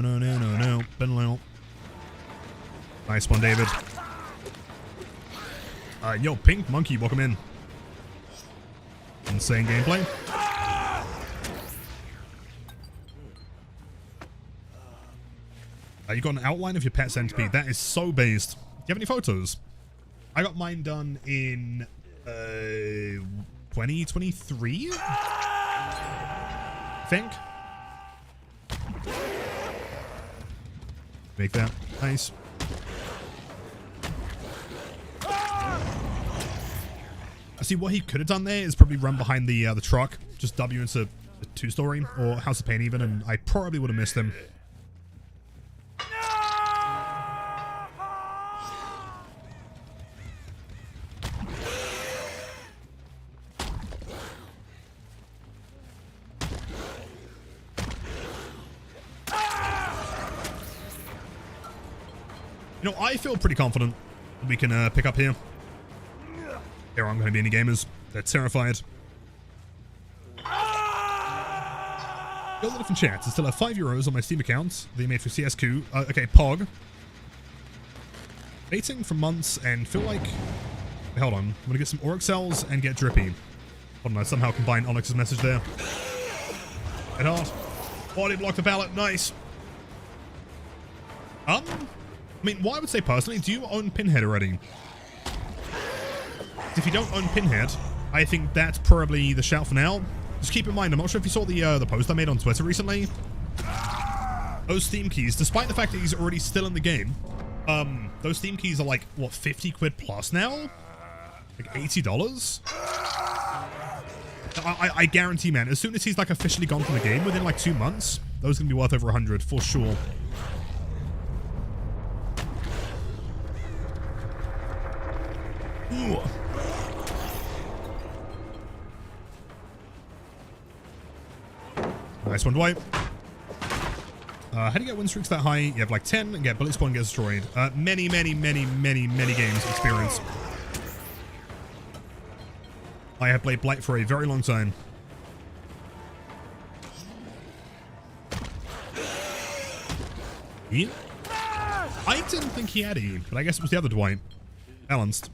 no, no, no, no. Been low. Nice one, David. Yo, Pink Monkey, welcome in. Insane gameplay. You got an outline of your pet centipede. That is so based. Do you have any photos? I got mine done in 2023, I think. Make that nice. I see what he could have done there is probably run behind the truck, just W into a 2-story or House of Pain even, and I probably would have missed him. You know, I feel pretty confident that we can pick up here. There aren't going to be any gamers. They're terrified. Got a lot of different chats. I still have €5 on my Steam account that you made for CSQ. Okay, Pog. Waiting for months and feel like... Hold on. I'm going to get some Auric cells and get Drippy. Hold on, I somehow combined Onyx's message there. Head hard. Body block the pallet. Nice. I mean, what I would say personally, do you own Pinhead already? If you don't own Pinhead, I think that's probably the shout for now. Just keep in mind, I'm not sure if you saw the post I made on Twitter recently. Those Steam keys, despite the fact that he's already still in the game, those Steam keys are like, what, 50 quid plus now? Like $80? I guarantee, man, as soon as he's like officially gone from the game, within like 2 months, those are going to be worth over 100 for sure. Ooh. Nice one, Dwight. How do you get win streaks that high? You have like 10 and get bullet squad and get destroyed. Many games of experience. I have played Blight for a very long time. He? I didn't think he had E, but I guess it was the other Dwight. Balanced.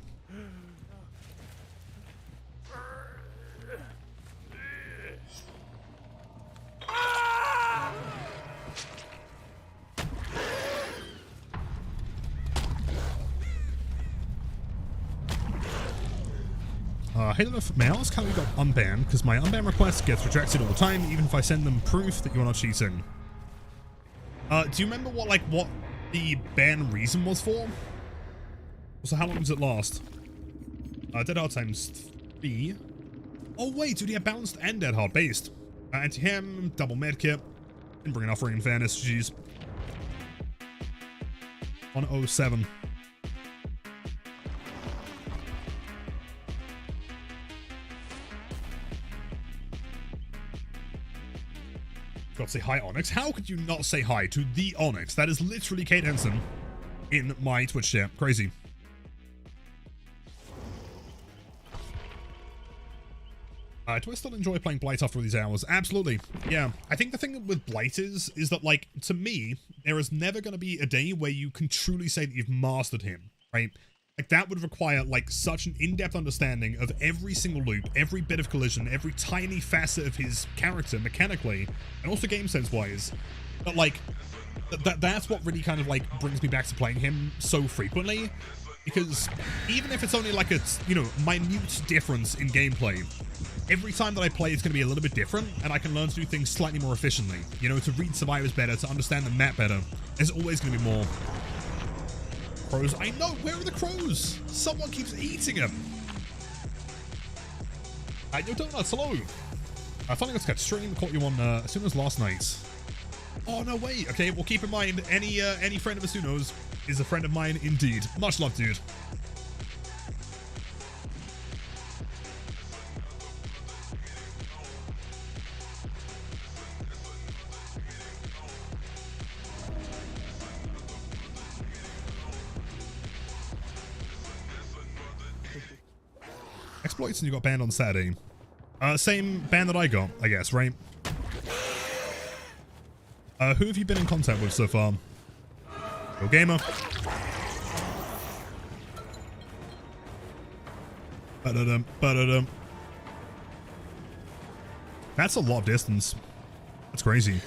Hey, may I ask how you got unbanned? Because my unban request gets rejected all the time, even if I send them proof that you're not cheating. Do you remember what the ban reason was for? Also, how long does it last? Dead hard times 3. Oh wait, dude, yeah, balanced and dead hard based. Anti-hem, double medkit, and bring an offering in fairness, jeez. 107. Got to say hi, Onyx. How could you not say hi to the Onyx? That is literally Kate Henson in my Twitch chat. Crazy. Do I still enjoy playing Blight after all these hours? Absolutely. Yeah. I think the thing with Blight is that, like, to me, there is never going to be a day where you can truly say that you've mastered him, right? Like, that would require, like, such an in-depth understanding of every single loop, every bit of collision, every tiny facet of his character mechanically, and also game sense-wise. But, like, that's what really kind of, like, brings me back to playing him so frequently. Because even if it's only, like, a, you know, minute difference in gameplay, every time that I play, it's going to be a little bit different, and I can learn to do things slightly more efficiently. You know, to read survivors better, to understand the map better. There's always going to be more. Crows. I know! Where are the crows? Someone keeps eating them! Yo, Donuts, hello! I finally got to catch stream, caught you on as soon as last night. Oh, no, wait. Okay, well, keep in mind, any friend of Asuno's is a friend of mine indeed. Much love, dude. Exploits and you got banned on Saturday. Same ban that I got, I guess, right? Who have you been in contact with so far? Yo, gamer. Ba-da-dum, ba-da-dum. That's a lot of distance. That's crazy.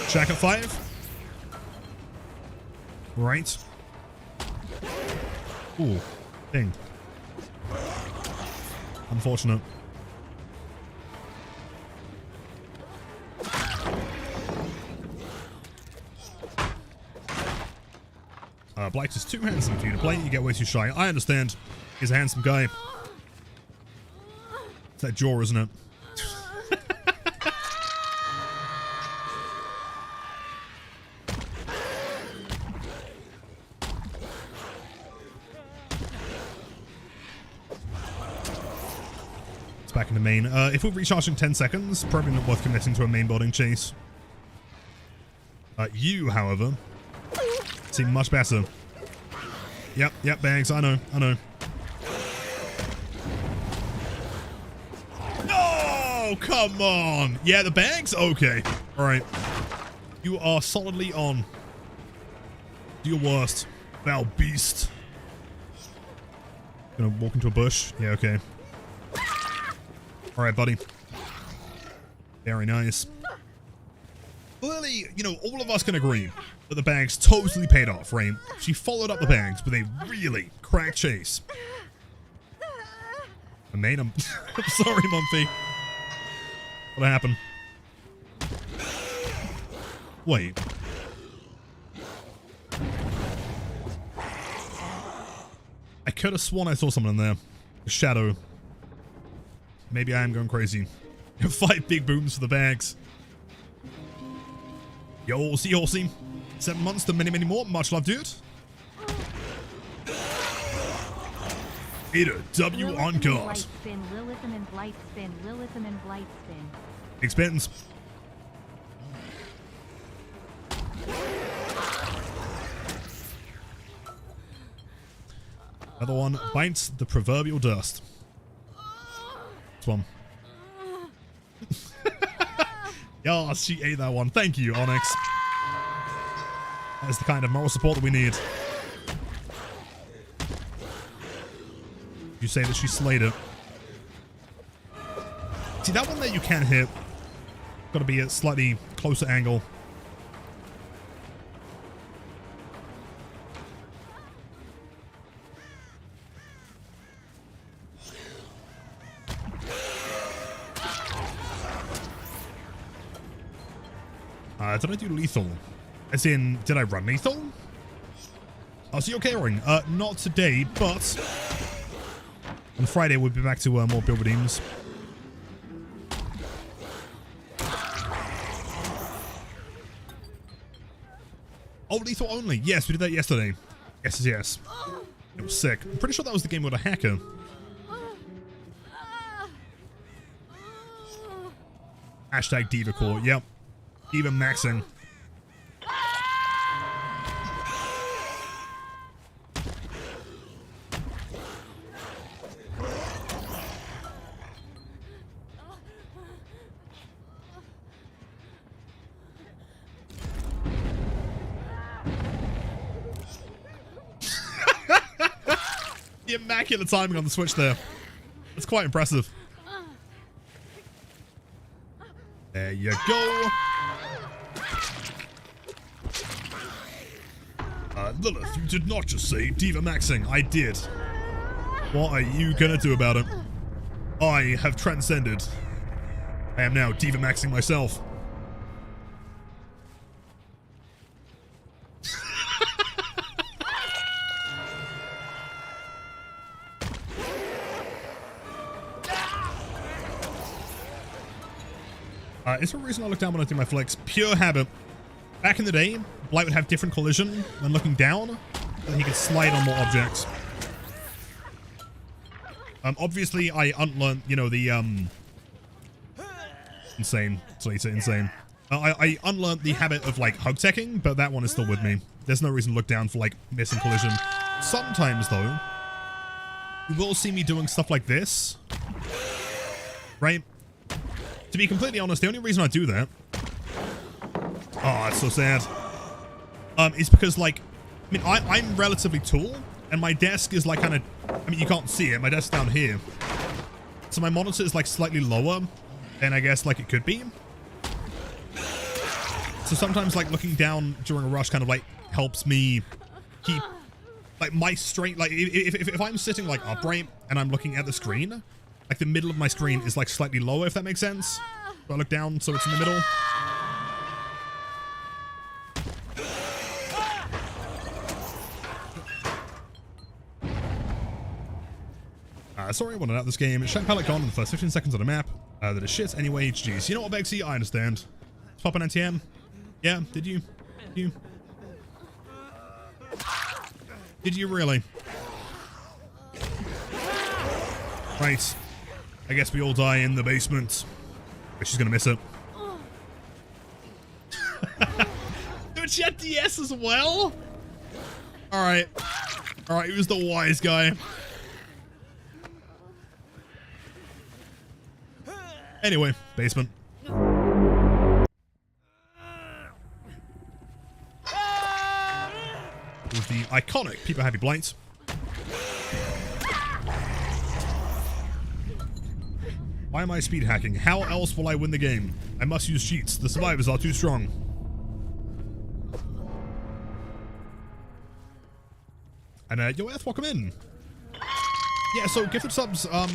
Shack at 5. Right. Ooh, dang. Unfortunate. Blight is too handsome for you to play. You get way too shy. I understand. He's a handsome guy. It's that jaw, isn't it? Back into main. If we recharge in 10 seconds, probably not worth committing to a main building chase. You, however, seem much better. Yep, bags, I know. No, come on. Yeah, the bags? Okay. Alright. You are solidly on. Do your worst, thou beast. Gonna walk into a bush? Yeah, okay. Alright, buddy. Very nice. Clearly, you know, all of us can agree that the bags totally paid off, right? She followed up the bags with a really crack chase. I made him. I'm sorry, Mumpy. What happened? Wait. I could have sworn I saw someone in there. A shadow. Maybe I am going crazy. 5 big booms for the bags. Yo, horsey. 7 months to many more. Much love, dude. Hit a W Lilith on guard. Blight spin, Lilith and Blight spin, Lilith and Blight spin. Expands. Another one bites the proverbial dust. This one. Yeah, she ate that one. Thank you, Onyx. That is the kind of moral support that we need. You say that she slayed it. See, that one there you can hit. Got to be a slightly closer angle. Did I do lethal? As in, did I run lethal? Oh, so you're caring. Not today, but on Friday we'll be back to more build redeems. Oh, lethal only. Yes, we did that yesterday. Yes, yes. It was sick. I'm pretty sure that was the game with a hacker. Hashtag Diva Core. Yep. Diva maxing. The immaculate timing on the switch there. That's quite impressive. There you go. Lilith, you did not just say Diva maxing. I did. What are you gonna do about it? I have transcended. I am now Diva maxing myself. Is there a reason I look down when I do my flicks? Pure habit. Back in the day, Blight would have different collision when looking down, and he could slide on more objects. Obviously, I unlearned, you know, the, insane. Insane. I unlearned the habit of, like, hug teching, but that one is still with me. There's no reason to look down for, like, missing collision. Sometimes, though, you will see me doing stuff like this. Right? To be completely honest, the only reason I do that, oh, it's so sad, is because, like, I mean, I'm relatively tall, and my desk is, like, kind of, I mean, you can't see it, my desk's down here, so my monitor is, like, slightly lower than I guess, like, it could be, so sometimes, like, looking down during a rush kind of, like, helps me keep, like, my strength, like, if I'm sitting, like, upright, and I'm looking at the screen, like, the middle of my screen is, like, slightly lower, if that makes sense. So I look down, so it's in the middle. Sorry I wanted out this game. Shank pallet gone in the first 15 seconds on the map. That is shit anyway, GG's. You know what, Bexy? I understand. Pop an NTM? Yeah, did you? Did you really? Right. I guess we all die in the basement. But she's gonna miss it. Dude, she had DS as well? Alright. Alright, he was the wise guy. Anyway, basement. With the iconic People Happy Blight. Why am I speed hacking? How else will I win the game? I must use cheats. The survivors are too strong. And yo, Earth, welcome in. Yeah, so gifted subs, I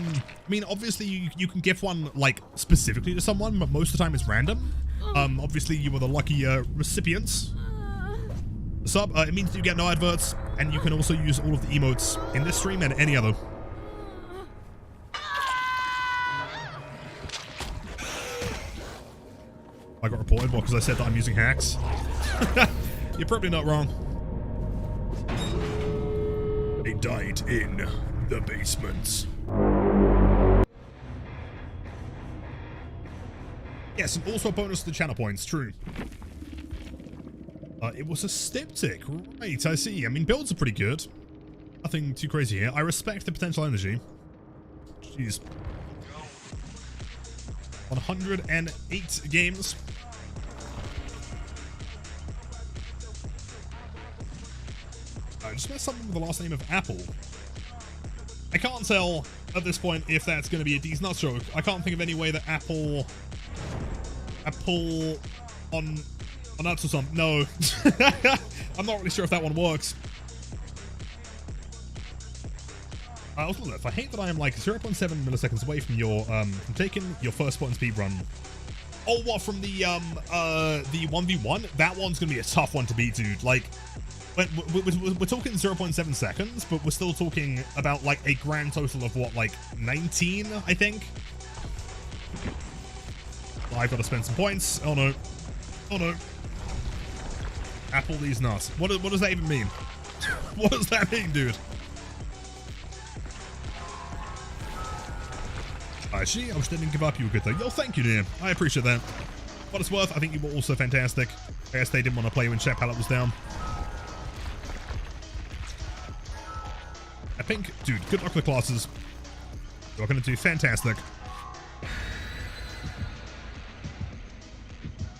mean, obviously you can gift one, like, specifically to someone, but most of the time it's random. Obviously you were the lucky recipients. Sub, it means you get no adverts, and you can also use all of the emotes in this stream and any other. I got reported because I said that I'm using hacks. You're probably not wrong. They died in the basement. Yes, and also a bonus to the channel points, true. It was a styptic, right, I see. I mean, builds are pretty good. Nothing too crazy here. I respect the potential energy. Jeez. 108 games. I just met someone with the last name of Apple. I can't tell at this point if that's going to be a decent nut joke. I can't think of any way that Apple on nuts or something. No. I'm not really sure if that one works. I hate that I am like 0.7 milliseconds away from your from taking your first spot in speed run. Oh, what, from the 1v1? That one's gonna be a tough one to beat, dude. Like, we're talking 0.7 seconds, but we're still talking about, like, a grand total of, what, like, 19, I think? I've got to spend some points. Oh, no. Oh, no. Apple these nuts. What does that even mean? What does that mean, dude? Actually, I wish they didn't give up. You were good, though. Yo, thank you, dear. I appreciate that. What it's worth, I think you were also fantastic. I guess they didn't want to play when Chat Palette was down. I think, dude, good luck with the classes. You're going to do fantastic.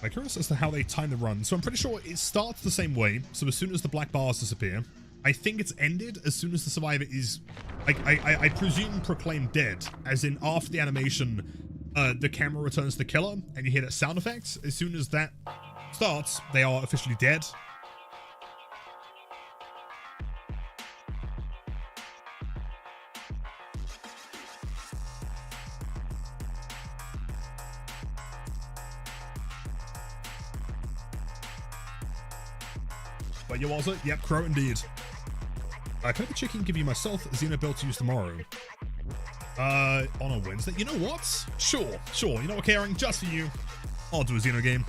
I'm curious as to how they time the run. So I'm pretty sure it starts the same way. So as soon as the black bars disappear, I think it's ended as soon as the survivor is, I presume, proclaimed dead. As in, after the animation, the camera returns to the killer, and you hear that sound effect. As soon as that starts, they are officially dead. But you also, yep, crow indeed. Can I have a chicken give you myself Xeno build to use tomorrow? On a Wednesday? You know what? Sure. You know what, Caring? Just for you, I'll do a Xeno game.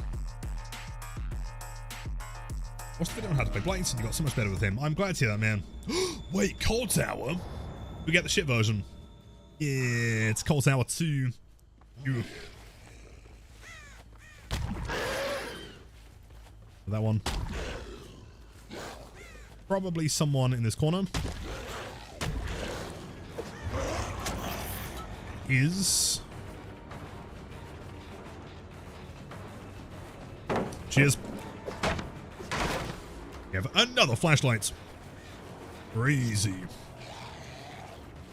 Watched the video on how to play Blight, and you got so much better with him. I'm glad to hear that, man. Wait, Cold Tower? We get the shit version. Yeah, it's Cold Tower 2. That one. Probably someone in this corner is... Cheers. We have another flashlight. Crazy.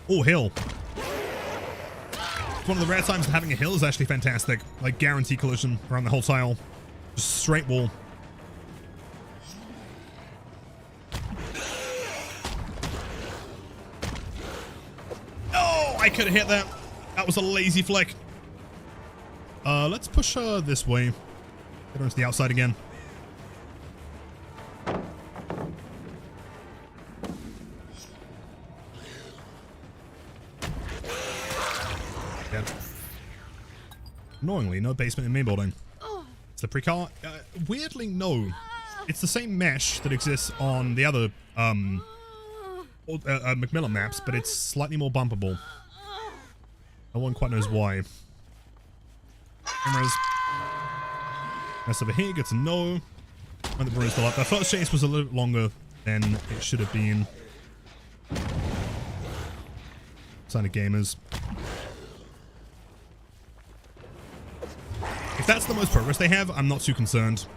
Oh, hill. It's one of the rare times that having a hill is actually fantastic. Like, guarantee collision around the whole tile. Just straight wall. I could have hit that. That was a lazy flick. Let's push her this way. Get her into the outside again. Yeah. Annoyingly, no basement in main building. It's the pre-car. Weirdly, no. It's the same mesh that exists on the other Macmillan maps, but it's slightly more bumpable. No one quite knows why. Cameras. Mess over here, gets a no. When the brewe's still up. That first chase was a little bit longer than it should have been. Sign of gamers. If that's the most progress they have, I'm not too concerned.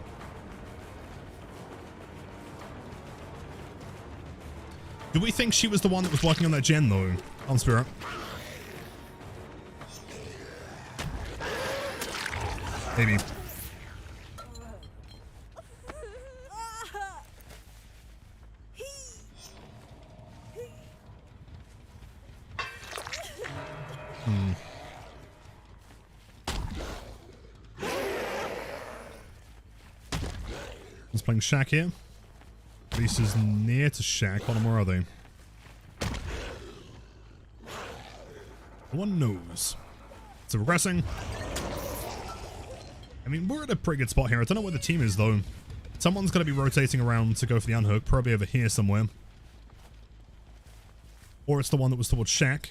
Do we think she was the one that was working on that gen, though? On Spirit. Maybe. He's playing Shaq here. Reese is near to Shaq. Hold on, where are they? No one knows. It's regressing. I mean, we're at a pretty good spot here. I don't know where the team is, though. Someone's going to be rotating around to go for the unhook. Probably over here somewhere. Or it's the one that was towards Shaq.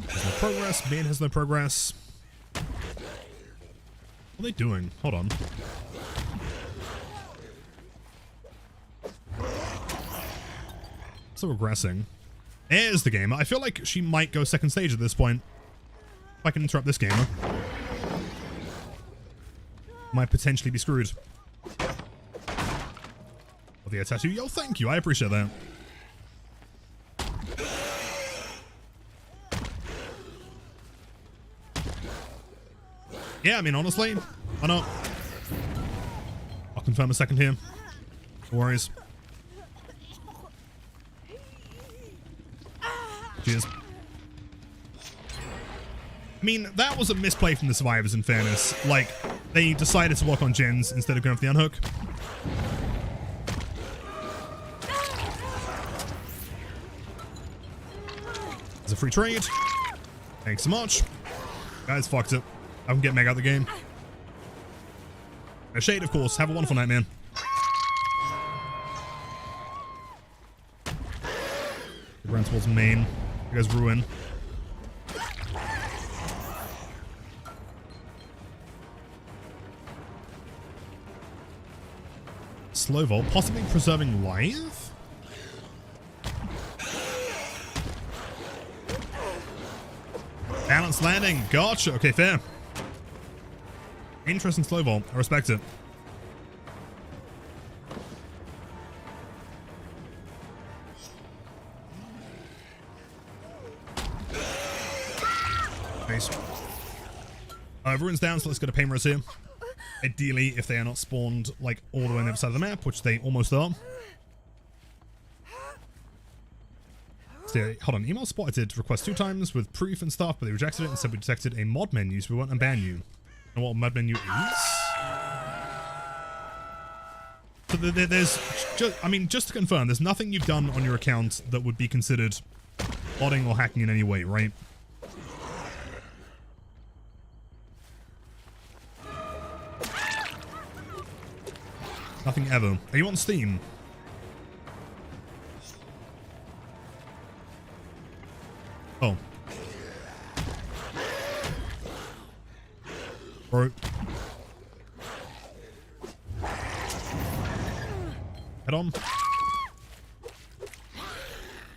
There's no progress. Man has no progress. What are they doing? Hold on. Still regressing. There's the gamer. I feel like she might go second stage at this point. If I can interrupt this gamer, might potentially be screwed. Oh, the tattoo. Yo, thank you. I appreciate that. Yeah, I mean, honestly, why not? I'll confirm a second here. No worries. Cheers. I mean, that was a misplay from the survivors, in fairness. Like, they decided to work on gens instead of going for the unhook. There's a free trade. Thanks so much. Guys, fucked it. I can get Meg out of the game. A shade, of course. Have a wonderful night, man. Run towards main. You guys ruin. Slow vault, possibly preserving life? Balanced landing. Gotcha. Okay, fair. Interesting slow vault. I respect it. Nice. Everyone's down, so let's go to Painrose here. Ideally, if they are not spawned like all the way on the other side of the map, which they almost are. So, hold on, email spotted request 2 times with proof and stuff, but they rejected it and said we detected a mod menu, so we won't unban you. And what a mod menu is? So there's just, I mean, just to confirm, there's nothing you've done on your account that would be considered modding or hacking in any way, right? Nothing ever. Are you on Steam? Oh. Bro. Head on.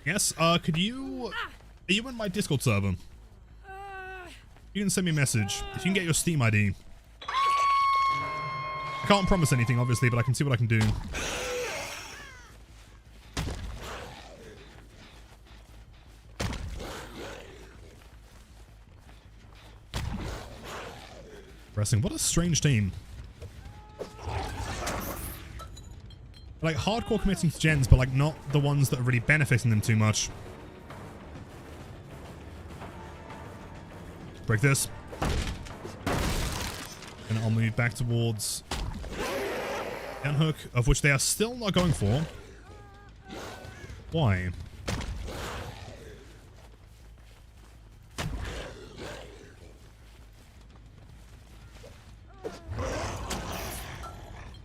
Yes, could you... Are you in my Discord server? You can send me a message. If you can get your Steam ID. I can't promise anything, obviously, but I can see what I can do. Wrestling. What a strange team. Like, hardcore committing to gens, but, like, not the ones that are really benefiting them too much. Break this. And I'll move back towards... unhook, of which they are still not going for. Why?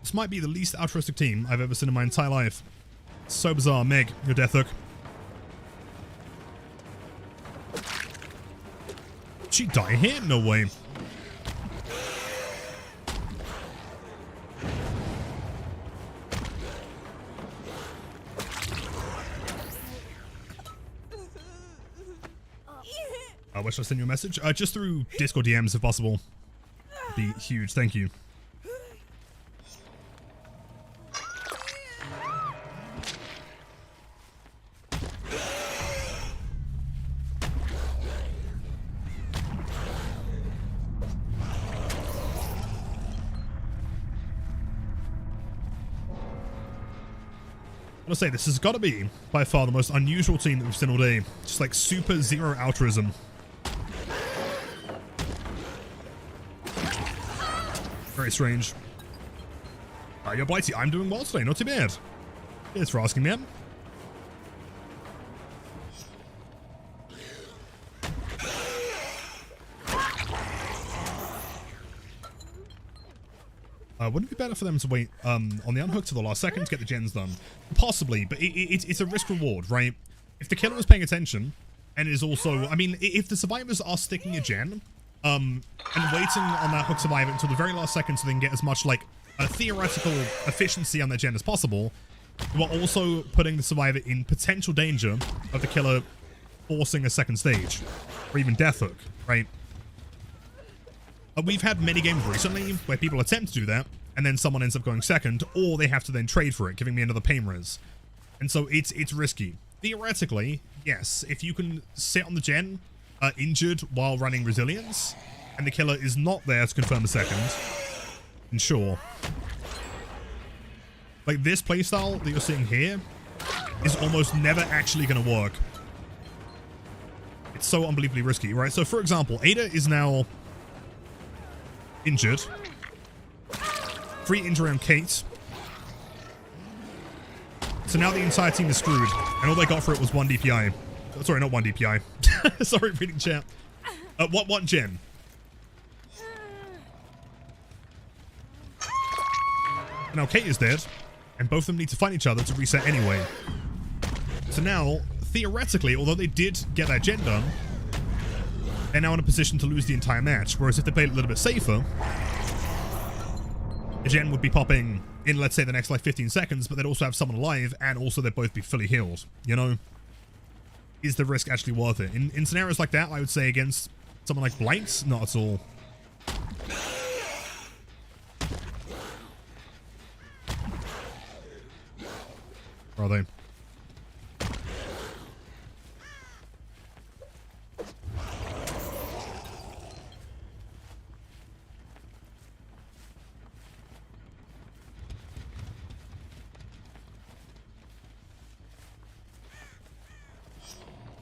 This might be the least altruistic team I've ever seen in my entire life. So bizarre. Meg, your death hook. Did she die here? No way. Where should I send you a message? Just through Discord DMs if possible. Be huge, thank you. I want to say, this has got to be, by far, the most unusual team that we've seen all day. Just like super zero altruism. Very strange. Yo, Blighty, I'm doing well today. Not too bad. Cheers for asking, man. Wouldn't it be better for them to wait on the unhook to the last second to get the gens done? Possibly, but it's a risk-reward, right? If the killer is paying attention, and is also... I mean, if the survivors are sticking a gen, and waiting on that hook survivor until the very last second so they can get as much, like, a theoretical efficiency on their gen as possible, you are also putting the survivor in potential danger of the killer forcing a second stage, or even death hook, right? We've had many games recently where people attempt to do that, and then someone ends up going second, or they have to then trade for it, giving me another pain res. And so it's risky. Theoretically, yes, if you can sit on the gen, injured while running resilience, and the killer is not there to confirm a second, then sure. Like, this playstyle that you're seeing here is almost never actually going to work. It's so unbelievably risky, right? So, for example, Ada is now injured. Free injury on Kate. So now the entire team is screwed, and all they got for it was 1 DPI. Sorry, not 1 DPI. Sorry, reading chat. One gen. Now Kate is dead, and both of them need to fight each other to reset anyway. So now, theoretically, although they did get that gen done, they're now in a position to lose the entire match. Whereas if they played it a little bit safer, the gen would be popping in, let's say, the next like 15 seconds, but they'd also have someone alive, and also they'd both be fully healed. You know, is the risk actually worth it? In scenarios like that, I would say against someone like Blight, not at all. Where are they?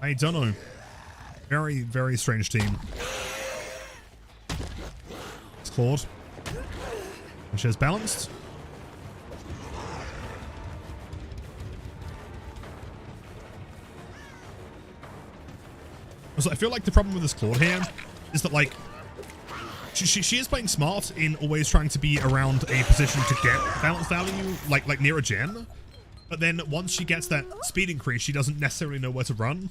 I don't know. Very, very strange team. It's Claude. And she has balanced. So I feel like the problem with this Claude here is that, like, she is playing smart in always trying to be around a position to get balance value, like near a gen. But then once she gets that speed increase, she doesn't necessarily know where to run.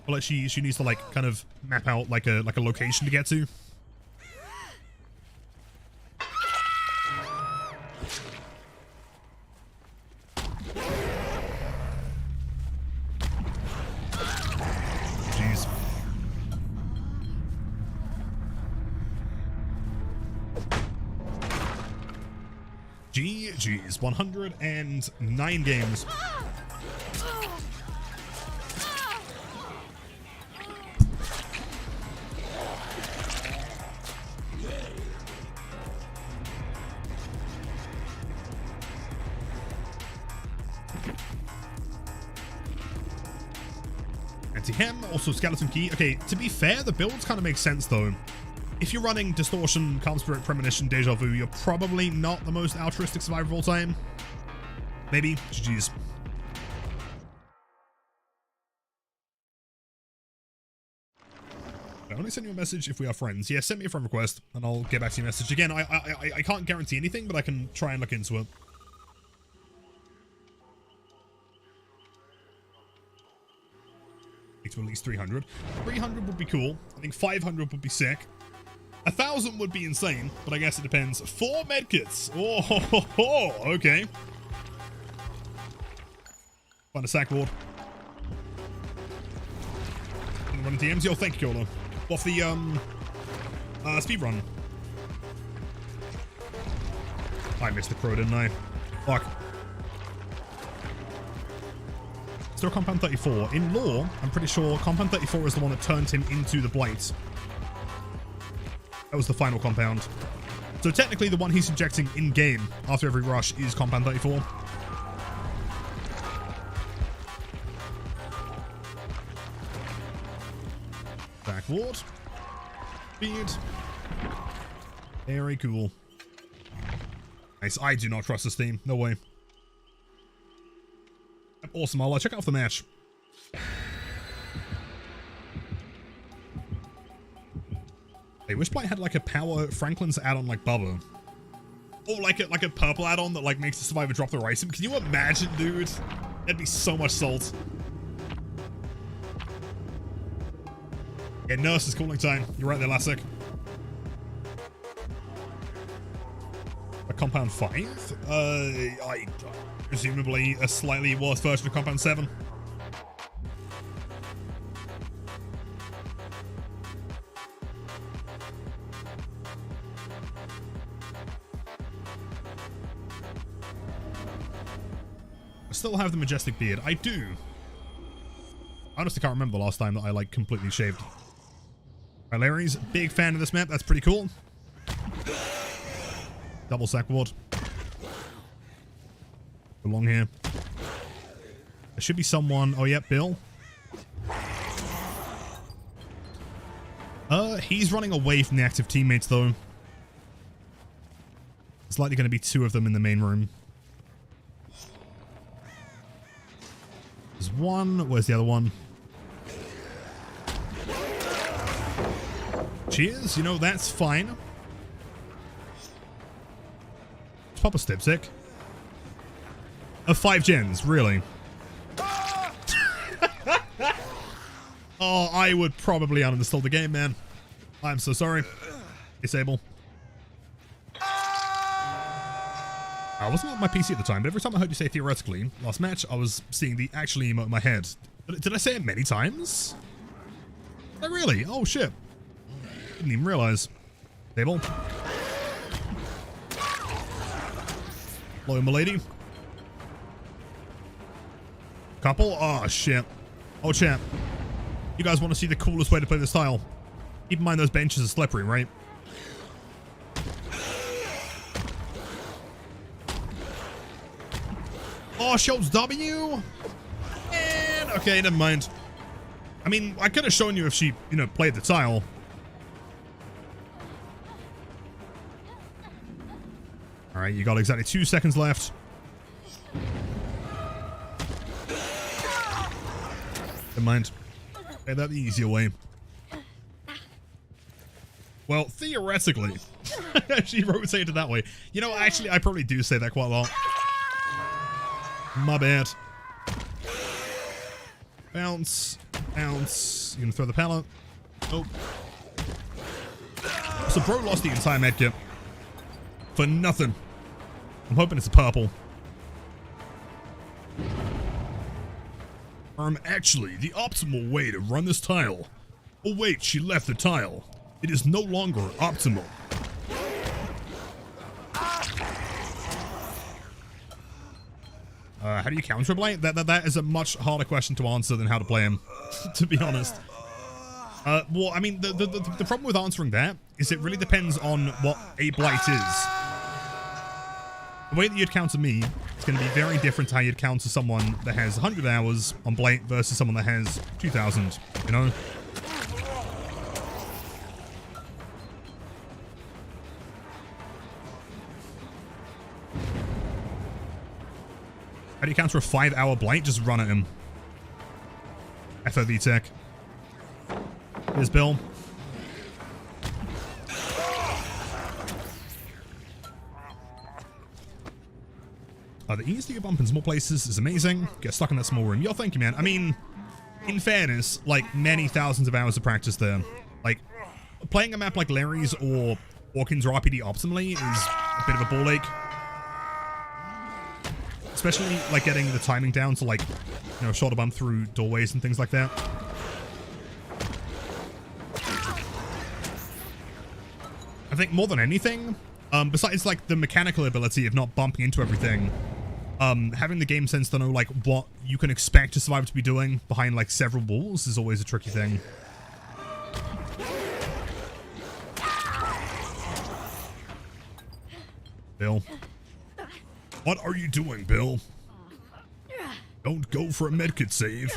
Or like she needs to, like, kind of map out like a location to get to. Jeez. GG's. 109 games. Anti-hem, also skeleton key. Okay, to be fair, the builds kind of make sense though. If you're running Distortion, Calm Spirit, Premonition, Deja Vu, you're probably not the most altruistic survivor of all time. Maybe. GG's. I only send you a message if we are friends. Yeah, send me a friend request, and I'll get back to your message. Again, I can't guarantee anything, but I can try and look into it. To at least 300. 300 would be cool. I think 500 would be sick. 1,000 would be insane, but I guess it depends. 4 medkits. Oh, ho, ho, ho. Okay. Find a sack board. Running DMs. Yo, thank you, Kyola. Off the speed run. I missed the crow, didn't I? Fuck. Still Compound 34. In lore, I'm pretty sure Compound 34 is the one that turned him into the Blight. That was the final compound. So technically the one he's injecting in-game after every rush is Compound 34. Backward. Speed. Very cool. Nice. I do not trust this team. No way. Awesome. I'll check out the match. Hey, wish Blight had like a power Franklin's add-on like Bubba. Or like a purple add-on that like makes the survivor drop their item. Can you imagine, dude? That'd be so much salt. Yeah, nurse is calling time. You're right there, Lassic. A Compound 5? Presumably a slightly worse version of Compound 7. I still have the majestic beard. I do. I honestly can't remember the last time that I like completely shaved. Right, Larry's big fan of this map. That's pretty cool. Double sack ward. Along here. There should be someone. Oh, yeah, Bill. He's running away from the active teammates, though. It's likely going to be 2 of them in the main room. There's one. Where's the other one? Cheers. You know, that's fine. Let's pop a stipstick. Of 5 gens, really? Oh, I would probably uninstall the game, man. I'm so sorry. Disable. I wasn't on my PC at the time, but every time I heard you say theoretically, last match, I was seeing the actual emote in my head. Did I say it many times? Oh, really? Oh, shit. Didn't even realize. Table. Hello, milady. Couple? Oh, shit. Oh, champ. You guys want to see the coolest way to play this tile? Keep in mind those benches are slippery, right? Oh, Schultz W? And okay, never mind. I mean, I could have shown you if she, you know, played the tile. All right, you got exactly 2 seconds left. Never mind. Okay, that the easier way. Well, theoretically, she rotated that way. You know, actually, I probably do say that quite a lot. My bad. Bounce. Bounce. You can throw the pallet. Oh. So bro lost the entire medkit. For nothing. I'm hoping it's a purple. Actually, the optimal way to run this tile. Oh wait, she left the tile. It is no longer optimal. How do you counter Blight? That is a much harder question to answer than how to play him, to be honest. Well, I mean, the problem with answering that is it really depends on what a Blight is. The way that you'd counter me is going to be very different to how you'd counter someone that has 100 hours on Blight versus someone that has 2,000, you know? How do you counter a 5-hour Blight? Just run at him. FOV tech. Here's Bill. The ease to get bump in small places is amazing. Get stuck in that small room. Yo, thank you, man. I mean, in fairness, like, many thousands of hours of practice there. Like, playing a map like Larry's or Hawkins or RPD optimally is a bit of a ball ache. Especially, like, getting the timing down to, like, you know, shoulder bump through doorways and things like that. I think more than anything, besides, like, the mechanical ability of not bumping into everything, having the game sense to know, like, what you can expect a survivor to be doing behind, like, several walls is always a tricky thing. Bill. What are you doing, Bill? Don't go for a medkit save.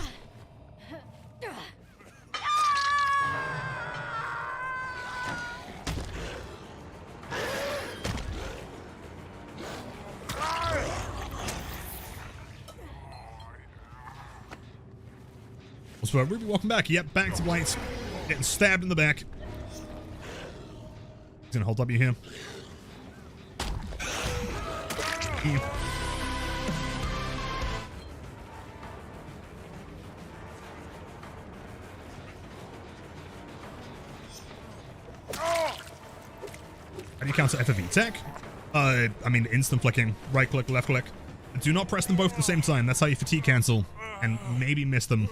So, Ruby, welcome back. Yep, back to Blight. Getting stabbed in the back. He's gonna hold W here. How do you counter FFV tech? I mean, instant flicking. Right click, left click. Do not press them both at the same time. That's how you fatigue cancel. And maybe miss them.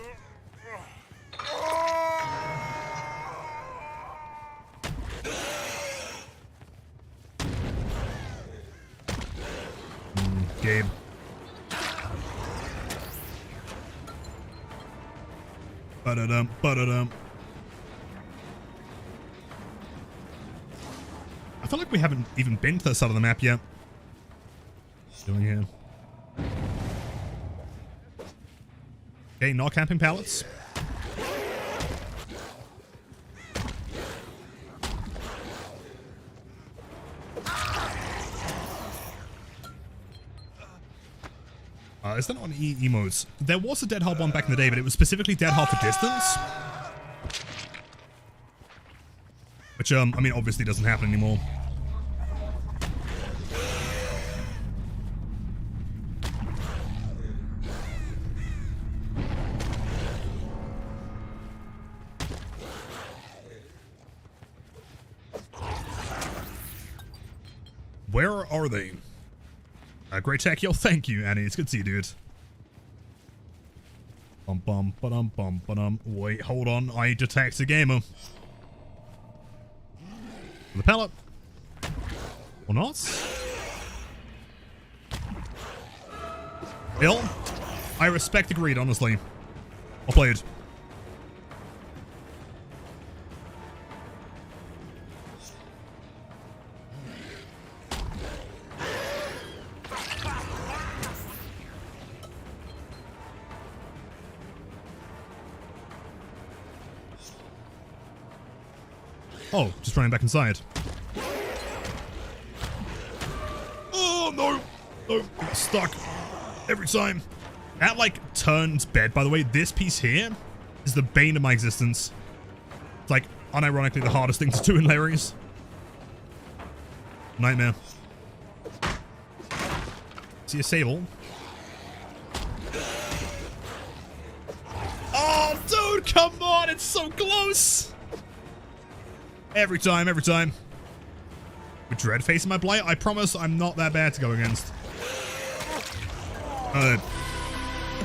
Gabe. Ba-da-dum, ba-da-dum. I feel like we haven't even been to that side of the map yet. What's doing here? Okay, not camping pallets. Is that on emotes? There was a dead hard one back in the day, but it was specifically dead hard for distance. Which, I mean, obviously doesn't happen anymore. Where are they? Great tech, yo, thank you, Annie. It's good to see you, dude. Bum bum ba-dum bum ba-dum. Wait, hold on. I need to text a gamer. The pallet. Or not? Bill, I respect the greed, honestly. I'll play it. Oh, just running back inside. Oh, no. No, I'm stuck. Every time. That, like, turns bed, by the way. This piece here is the bane of my existence. It's, like, unironically the hardest thing to do in Larry's. Nightmare. See a sable. Oh, dude, come on. It's so close. Every time, every time. With Dread facing my Blight, I promise I'm not that bad to go against.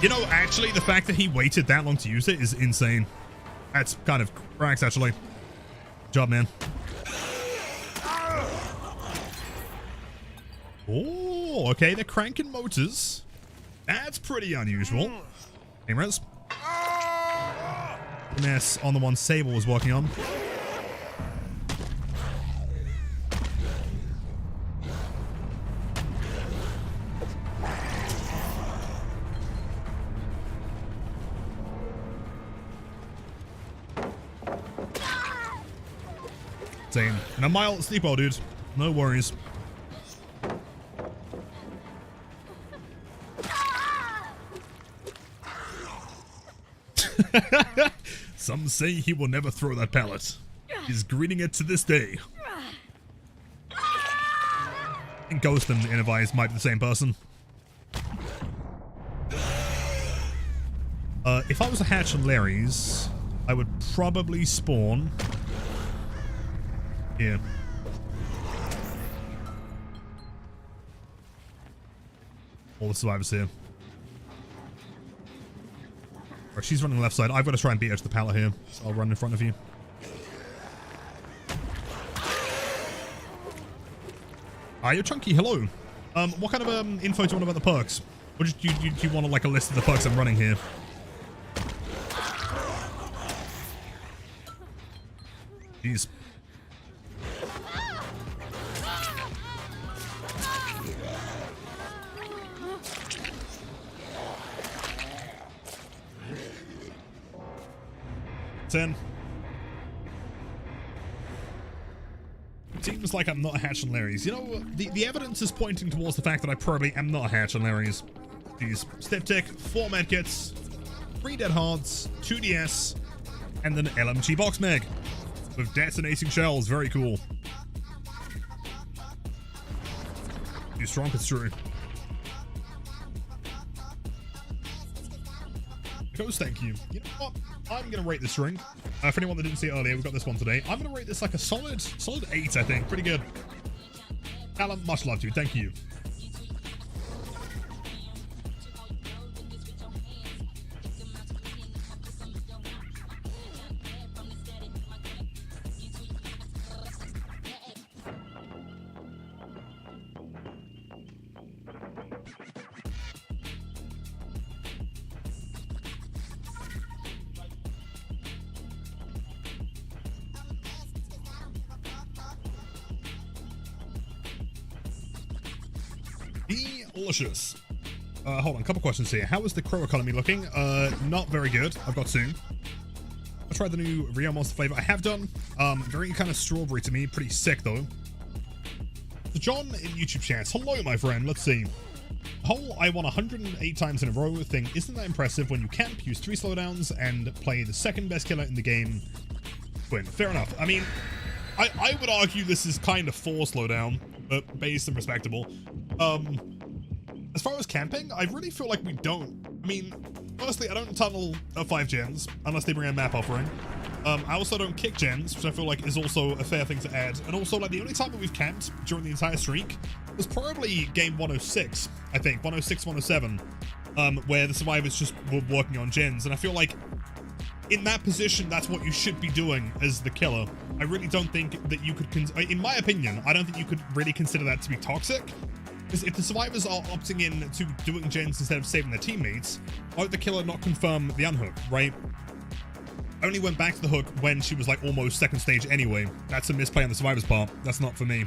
You know, actually, the fact that he waited that long to use it is insane. That's kind of cracks, actually. Good job, man. Oh, okay, they're cranking motors. That's pretty unusual. Cameras. Mess on the one Sable was working on. Same. And a mile sleep well, dude. No worries. Some say he will never throw that pallet. He's greeting it to this day. And Ghost and Innovize might be the same person. If I was a hatch on Larry's, I would probably spawn here. All the survivors here. Right, she's running left side. I've got to try and beat her to the pallet here. So I'll run in front of you. You're Chunky. Hello. What kind of info do you want about the perks? Or do you want like a list of the perks I'm running here? Jeez. Seems like I'm not a hatch on Larry's. You know, the evidence is pointing towards the fact that I probably am not a hatch on Larry's. Jeez. Step tick, 4 medkits, 3 dead hards, 2 DS, and then an LMG box mag with detonating shells. Very cool. Too strong, it's true. Ghost, thank you. You know what? I'm going to rate this drink. For anyone that didn't see it earlier, we've got this one today. I'm going to rate this like a solid 8, I think. Pretty good. Callum, much love to you. Thank you. Delicious. Hold on, a couple questions here. How is the crow economy looking? Not very good. I've got 2. I tried the new Rio Monster flavor. I have done. Very kind of strawberry to me. Pretty sick though. So John in YouTube chats. Hello, my friend. Let's see. The whole I won 108 times in a row thing isn't that impressive when you camp, use 3 slowdowns, and play the second best killer in the game. Win. Fair enough. I mean, I would argue this is kind of 4 slowdown, but based and respectable. As far as camping, I really feel like we don't. I mean, honestly, I don't tunnel 5 gens unless they bring a map offering. I also don't kick gens, which I feel like is also a fair thing to add. And also, like, the only time that we've camped during the entire streak was probably game 106, I think, 106, 107, where the survivors just were working on gens. And I feel like in that position, that's what you should be doing as the killer. I really don't think that you could, in my opinion, I don't think you could really consider that to be toxic. Because if the survivors are opting in to doing gens instead of saving their teammates, why would the killer not confirm the unhook, right? I only went back to the hook when she was like almost second stage anyway. That's a misplay on the survivor's part. That's not for me.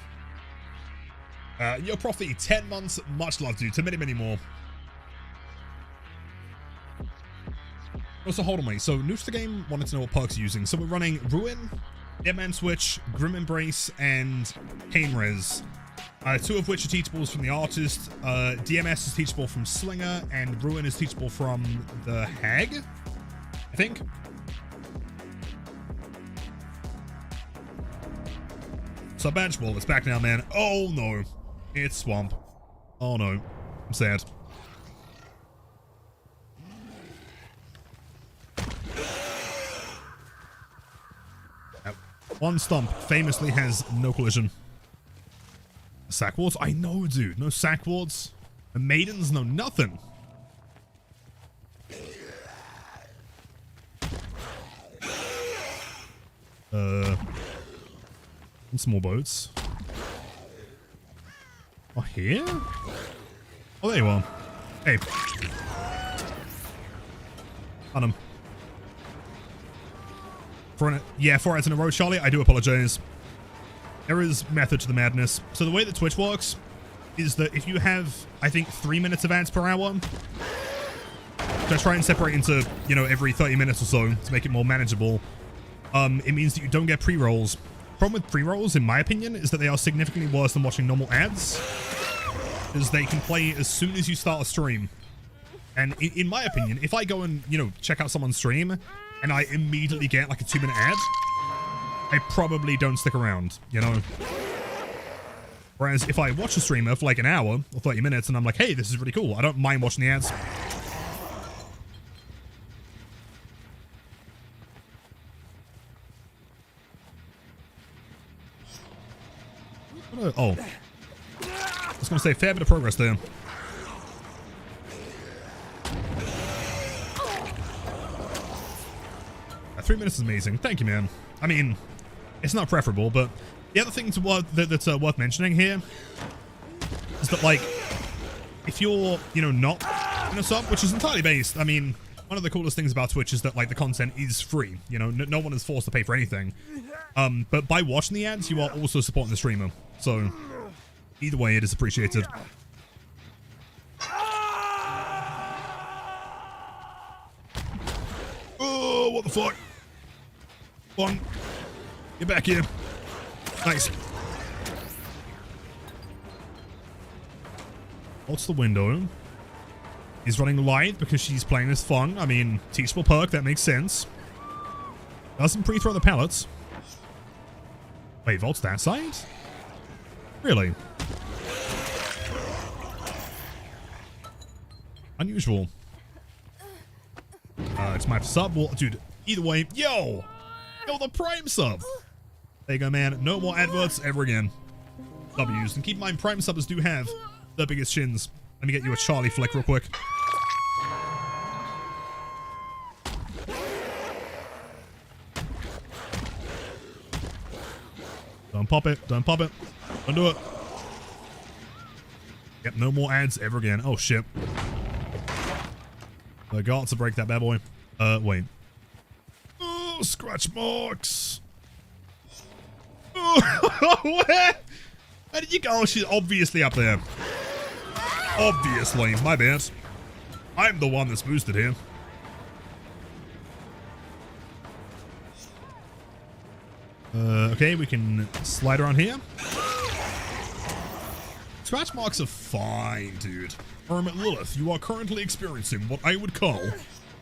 Yo, Prophet, 10 months, much love, dude. To many, many more. Also, hold on, wait. So, new to the game, wanted to know what perks you're using. So, we're running Ruin, Deadman Switch, Grim Embrace, and Pain Res. 2 of which are teachables from the artist. DMS is teachable from Slinger, and Ruin is teachable from the Hag, I think. Sub badge? Well, it's back now, man. Oh no. It's Swamp. Oh no. I'm sad. One stump famously has no collision. Sack wards? I know, dude. No sack wards. The maidens? No nothing. And small boats. Oh, here? Oh, there you are. Hey. On him. Yeah, 4 ads in a row, Charlie. I do apologize. There is method to the madness. So the way that Twitch works is that if you have, I think, 3 minutes of ads per hour, which I try and separate into, you know, every 30 minutes or so to make it more manageable, it means that you don't get pre-rolls. Problem with pre-rolls, in my opinion, is that they are significantly worse than watching normal ads, because they can play as soon as you start a stream. And in my opinion, if I go and, you know, check out someone's stream and I immediately get like a 2-minute ad, I probably don't stick around, you know? Whereas if I watch a streamer for like an hour or 30 minutes and I'm like, hey, this is really cool, I don't mind watching the ads. Oh. I was going to say, fair bit of progress there. Yeah, 3 minutes is amazing. Thank you, man. I mean, it's not preferable, but the other thing that's worth mentioning here is that, like, if you're, you know, not in a sub, which is entirely based, I mean, one of the coolest things about Twitch is that, like, the content is free. You know, no one is forced to pay for anything. But by watching the ads, you are also supporting the streamer. So, either way, it is appreciated. Oh, what the fuck? Come on. Get back here. Nice. What's the window? He's running light because she's playing this fun. I mean, teachable perk, that makes sense. Doesn't pre-throw the pallets. Wait, Volt's that side? Really? Unusual. It's my sub. Well, dude, either way, yo, the Prime sub. There you go, man. No more adverts ever again. W's. And keep in mind, Prime subbers do have the biggest shins. Let me get you a Charlie flick real quick. Don't pop it. Don't pop it. Don't do it. Yep, no more ads ever again. Oh, shit. I got to break that bad boy. Wait. Oh, scratch marks. Oh, where? Where did you go? She's obviously up there. Obviously. My bad. I'm the one that's boosted here. Okay, we can slide around here. Scratch marks are fine, dude. Lilith, you are currently experiencing what I would call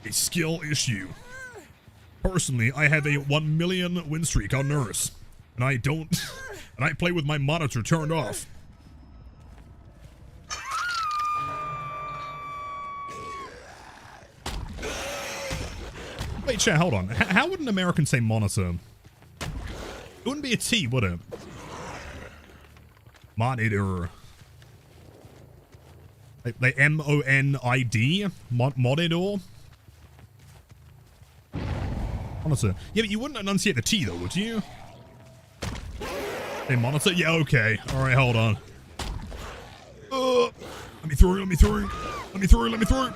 a skill issue. Personally, I have a 1 million win streak on Nurse, and I play with my monitor turned off. Wait, chat, hold on. How would an American say monitor? It wouldn't be a T, would it? Monitor. Like M-O-N-I-D? Monitor? Monitor. Yeah, but you wouldn't enunciate the T, though, would you? Hey, monitor? Yeah, okay. Alright, hold on. Let me through, let me through. Let me through, let me through.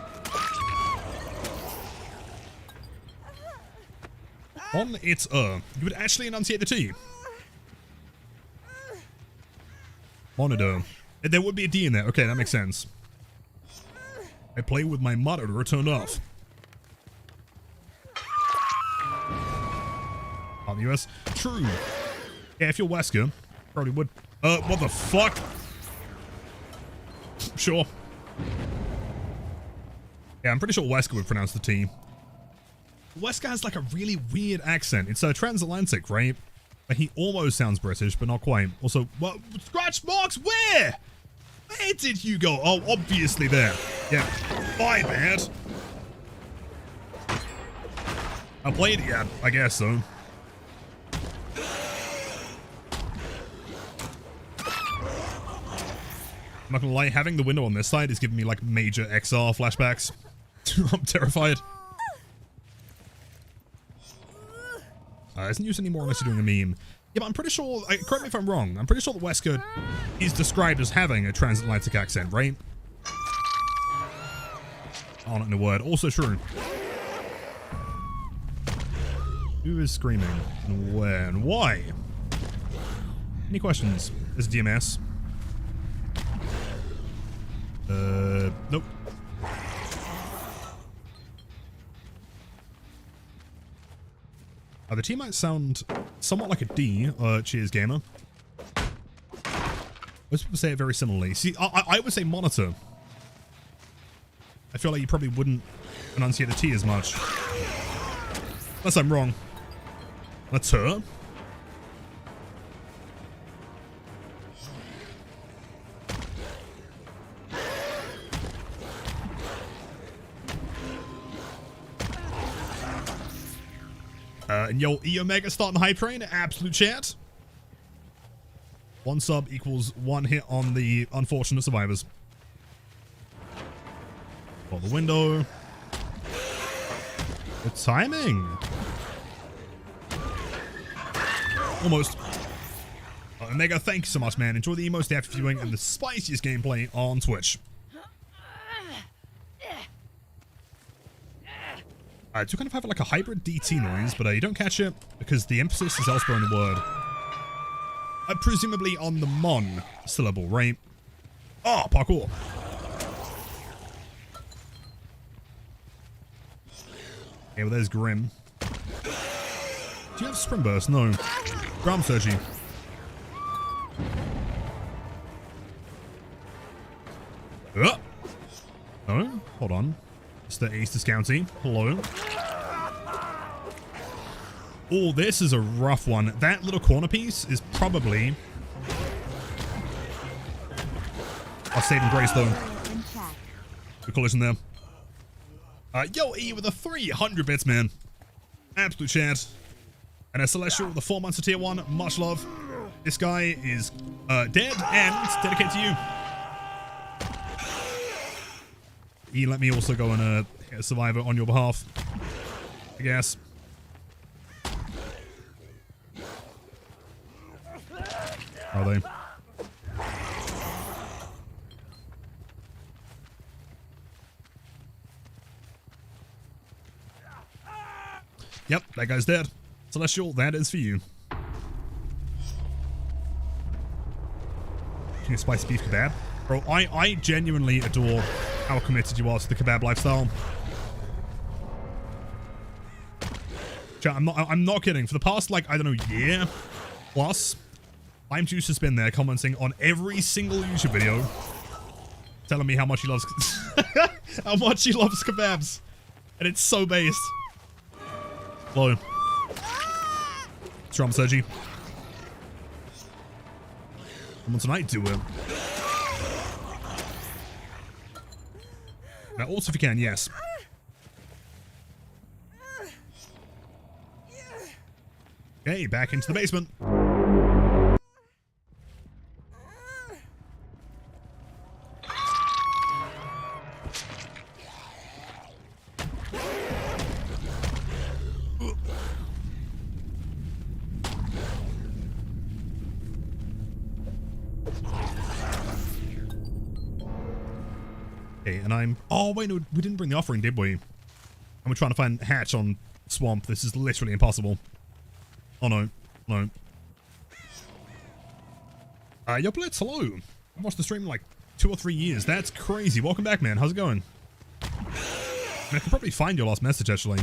On its you would actually enunciate the T. Monitor. There would be a D in there. Okay, that makes sense. I play with my monitor turned off. On the US. True. Yeah, if you're Wesker, probably would. What the fuck? Sure. Yeah, I'm pretty sure Wesker would pronounce the T. Wesker has like a really weird accent. It's transatlantic, right? Like, he almost sounds British, but not quite. Also, what? Scratch marks? Where? Where did you go? Oh, obviously there. Yeah. My bad. I played it, yeah. I guess so. I'm not gonna lie, having the window on this side is giving me like major XR flashbacks. I'm terrified. Isn't used anymore unless you're doing a meme. Yeah, but I'm pretty sure, correct me if I'm wrong, I'm pretty sure that Wesker is described as having a transatlantic accent, right? Oh, not in a word. Also true. Who is screaming? And where? And why? Any questions? There's a DMS. Nope. The T might sound somewhat like a D. Cheers, gamer. Most people say it very similarly. See, I would say monitor. I feel like you probably wouldn't enunciate the T as much. Unless I'm wrong. That's her. And yo, E Omega starting hype train, absolute chat. 1 sub equals 1 hit on the unfortunate survivors. For the window. The timing. Almost. Omega, thank you so much, man. Enjoy the most after viewing and the spiciest gameplay on Twitch. I do kind of have like a hybrid DT noise, but you don't catch it because the emphasis is elsewhere in the word. Presumably on the mon syllable, right? Oh, parkour. Okay, well there's Grim. Do you have Sprint Burst? No. Ground Surgy. No, hold on. Mr. Ace Discounty. Hello. Oh, this is a rough one. That little corner piece is probably our saving grace, though. Good collision there. Yo, E with the 300 bits, man. Absolute chat. And a Celestial with the 4 months of tier 1. Much love. This guy is dead and dedicated to you. E, let me also go and hit a survivor on your behalf, I guess. Are they? Yep, that guy's dead. Celestial, that is for you. King of Spicy Beef Kebab. Bro, I genuinely adore how committed you are to the kebab lifestyle. Chat, I'm not kidding. For the past, like, I don't know, year plus, I'm Juice has been there commenting on every single YouTube video, telling me how much he loves how much he loves kebabs, and it's so based. Hello. Drum Sergi. Come on tonight, do it. Now, also if you can, yes. Okay, back into the basement. Okay, and I'm... Oh, wait, no, we didn't bring the offering, did we? And we're trying to find Hatch on Swamp. This is literally impossible. Oh, no. No. Yo, Blitz, hello. I've watched the stream in like 2 or 3 years. That's crazy. Welcome back, man. How's it going? I could probably find your last message, actually.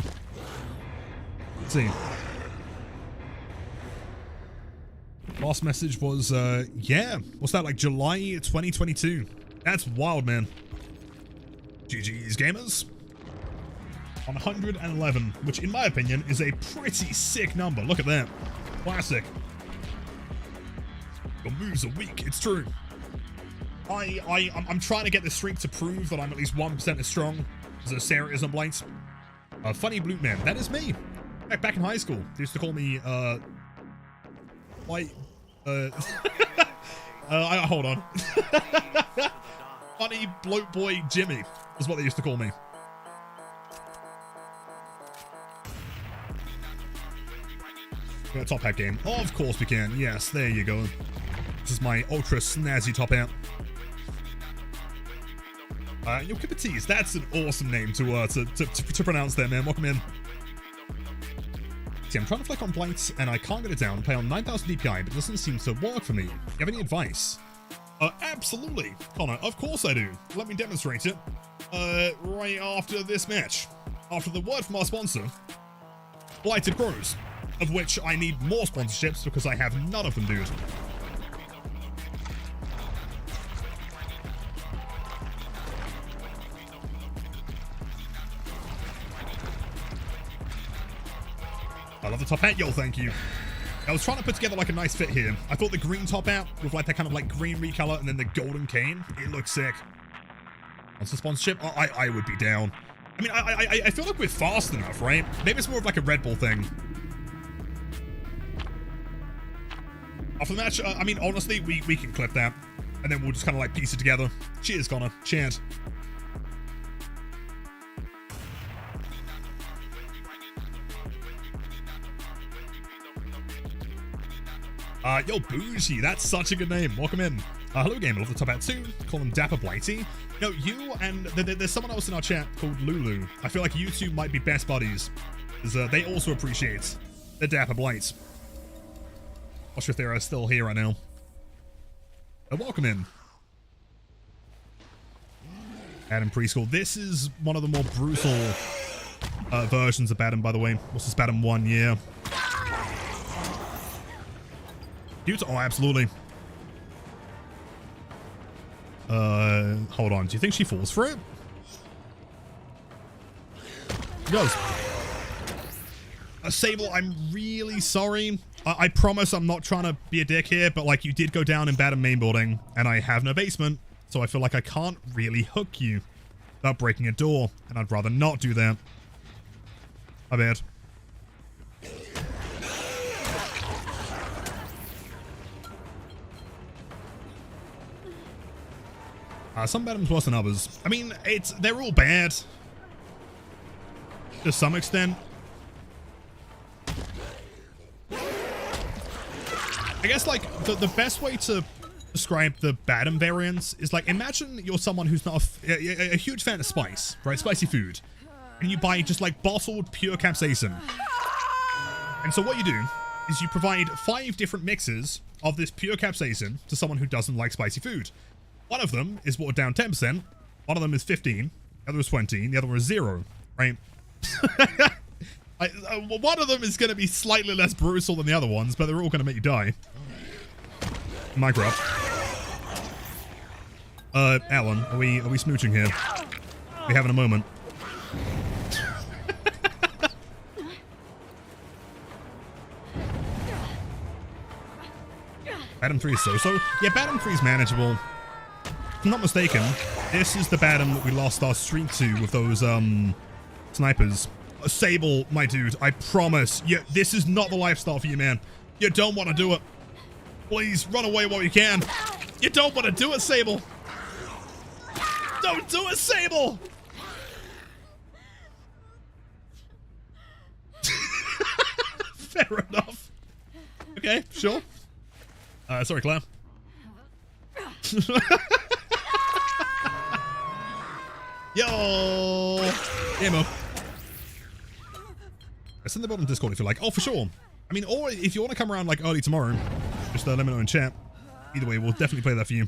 Let's see. Last message was, yeah. What's that, like July 2022? That's wild, man. GG's, gamers. 111, which in my opinion is a pretty sick number. Look at that. Classic. Your moves are weak, it's true. I'm trying to get this streak to prove that I'm at least 1% as strong as Sarah is on Blight. Funny Blue Man, that is me. Back in high school, they used to call me, hold on. Funny Bloat Boy Jimmy is what they used to call me. A top hat game. Oh, of course we can. Yes, there you go. This is my ultra snazzy top hat. Yo, Kippities, that's an awesome name to pronounce there, man. Welcome in. See, I'm trying to flick on Blight, and I can't get it down. Play on 9000 DPI, but it doesn't seem to work for me. You have any advice? Absolutely, Connor. Of course I do. Let me demonstrate it. Right after this match. After the word from our sponsor, Blighted Crows, of which I need more sponsorships because I have none of them, dude. I love the top hat, yo, thank you. I was trying to put together like a nice fit here. I thought the green top hat with like that kind of like green recolor and then the golden cane, it looks sick. What's the sponsorship? Oh, I would be down. I mean, I feel like we're fast enough, right? Maybe it's more of like a Red Bull thing. After the match, I mean, honestly, we can clip that. And then we'll just kind of like piece it together. Cheers, Connor. Cheers. Yo, Bougie, that's such a good name. Welcome in. Hello, game. I love the top hat too. Call him Dapper Blighty. No, you and there's someone else in our chat called Lulu. I feel like you two might be best buddies. Because they also appreciate the Dapper Blight. Not sure if they're still here right now. Welcome in. Adam Preschool. This is one of the more brutal versions of Badham, by the way. What's this, Badham 1? Yeah. Cute? Oh, absolutely. Hold on. Do you think she falls for it? She does. Sable, I'm really sorry. I promise I'm not trying to be a dick here, but like you did go down in Badham main building, and I have no basement, so I feel like I can't really hook you without breaking a door, and I'd rather not do that. My bad. Some Badham's worse than others. I mean, they're all bad. To some extent. I guess, like, the best way to describe the Badham variants is, like, imagine you're someone who's not a huge fan of spice, right? Spicy food. And you buy just, like, bottled pure capsaicin. And so what you do is you provide 5 different mixes of this pure capsaicin to someone who doesn't like spicy food. One of them is watered down 10%, one of them is 15, the other is 20, and the other one is 0, right? One of them is going to be slightly less brutal than the other ones, but they're all going to make you die. Micro up. Alan, are we smooching here? Are we having a moment? Batum 3 is so-so. Yeah, Batum 3 is manageable. If I'm not mistaken, this is the Batum that we lost our streak to with those, snipers. Sable, my dude, I promise. Yeah, this is not the lifestyle for you, man. You don't want to do it. Please, run away while you can. You don't want to do it, Sable. Don't do it, Sable! Fair enough. Okay, sure. Sorry, Claire. Yo! Emo. Send the bottom Discord if you like. Oh, for sure. I mean, or if you want to come around like early tomorrow, just let me know in chat. Either way, we'll definitely play that for you.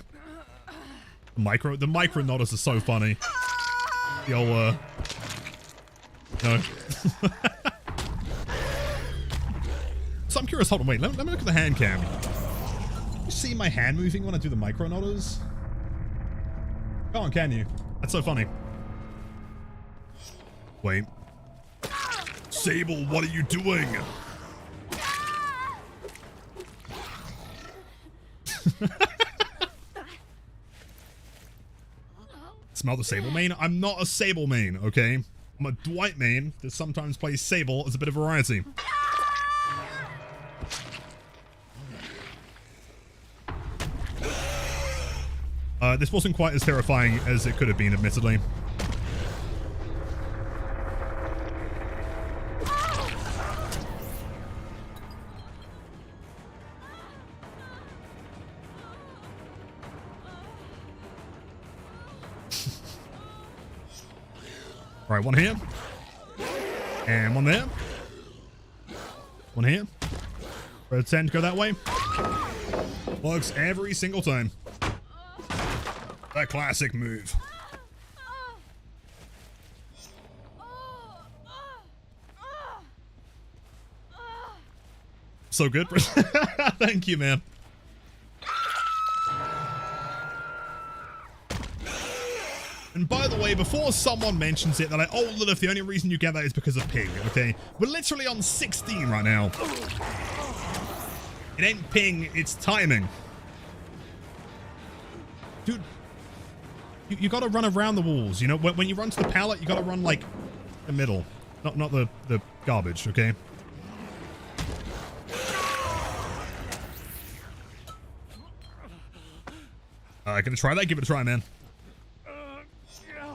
The micro nodders are so funny. The old, no. So I'm curious, hold on, wait, let me look at the hand cam. You see my hand moving when I do the micro nodders? Go on, can you? That's so funny. Wait. Sable, what are you doing? Smell the Sable main? I'm not a Sable main, okay? I'm a Dwight main that sometimes plays Sable as a bit of variety. This wasn't quite as terrifying as it could have been, admittedly. Alright, one here. And one there. One here. Pretend to go that way. Works every single time. That classic move. So good. Thank you, man. And by the way, before someone mentions it, they're like, oh, Lilith, the only reason you get that is because of ping, okay? We're literally on 16 right now. It ain't ping, it's timing. Dude, you gotta run around the walls, you know? When you run to the pallet, you gotta run, like, the middle. Not the garbage, okay? Gonna try that? Give it a try, man.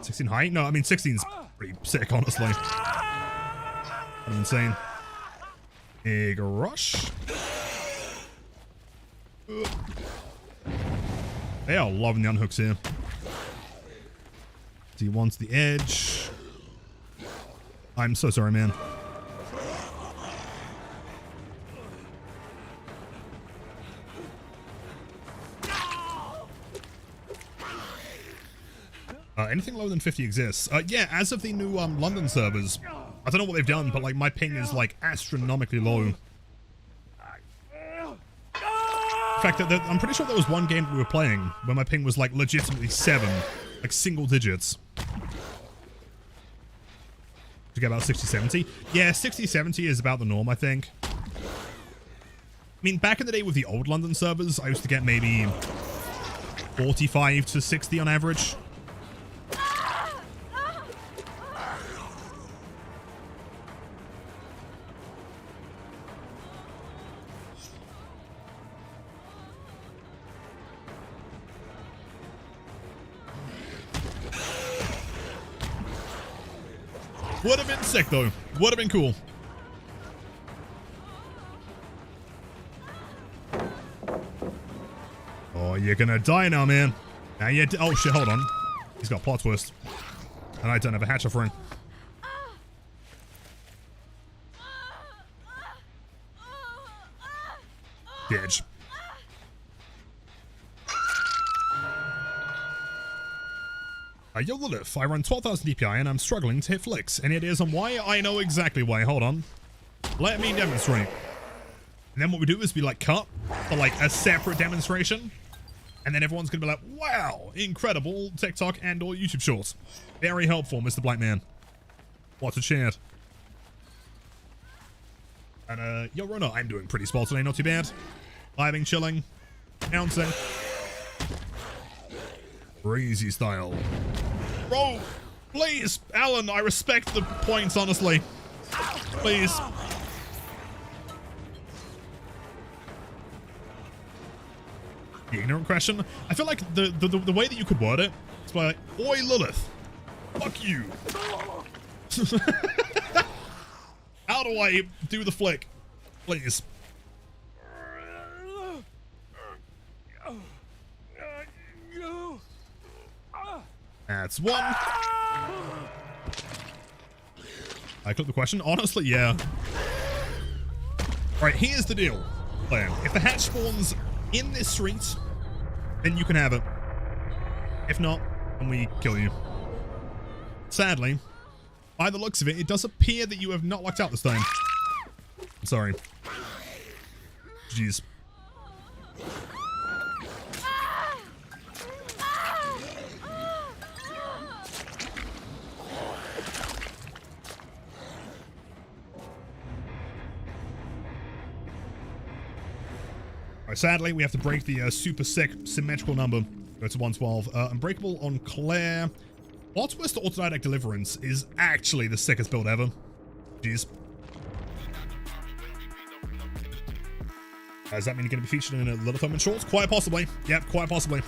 16 height? No, I mean 16's pretty sick, honestly. Pretty insane. Egg rush. They are loving the unhooks here. He wants the edge. I'm so sorry, man. Anything lower than 50 exists. Yeah, as of the new London servers, I don't know what they've done, but like my ping is like astronomically low. In fact, I'm pretty sure there was one game that we were playing where my ping was like legitimately 7, like single digits. To get about 60-70. Yeah, 60-70 is about the norm, I think. I mean, back in the day with the old London servers, I used to get maybe 45 to 60 on average. Would have been sick, though. Would have been cool. Oh, you're gonna die now, man. Now you oh, shit, hold on. He's got a plot twist. And I don't have a hatch offering. The edge. Yo, Lilith, I run 12,000 DPI and I'm struggling to hit flicks. Any ideas on why? I know exactly why. Hold on. Let me demonstrate. And then what we do is we like cut for like a separate demonstration. And then everyone's going to be like, wow, incredible TikTok and or YouTube shorts. Very helpful, Mr. Blight Man. What's a chat? And yo, Rona, I'm doing pretty spot today, not too bad. Vibing, chilling, bouncing. Crazy style. Bro, please, Alan, I respect the points, honestly. Please. The ignorant question. I feel like the way that you could word it is by like, oi Lilith, fuck you. How do I do the flick? Please. That's one. I clicked the question. Honestly, yeah. Alright, here's the deal, player. If the hatch spawns in this street, then you can have it. If not, then we kill you. Sadly, by the looks of it, it does appear that you have not lucked out this time. I'm sorry. Jeez. Alright, sadly, we have to break the super sick symmetrical number. Go to 112. Unbreakable on Claire. Plot twist automatic deliverance is actually the sickest build ever. Jeez. Does that mean you're going to be featured in a Lilith Omen shorts? Quite possibly. Yep, quite possibly.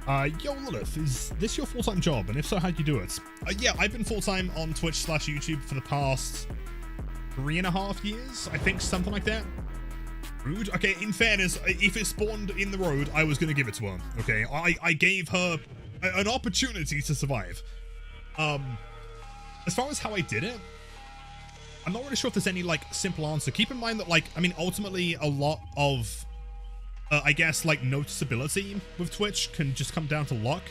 Yo, Lilith, is this your full-time job? And if so, how do you do it? Yeah, I've been full-time on Twitch/YouTube for the past 3.5 years. I think something like that. Rude. Okay, in fairness, if it spawned in the road, I was going to give it to her. Okay, I gave her an opportunity to survive. As far as how I did it, I'm not really sure if there's any like simple answer. Keep in mind that like, I mean, ultimately a lot of, I guess like noticeability with Twitch can just come down to luck.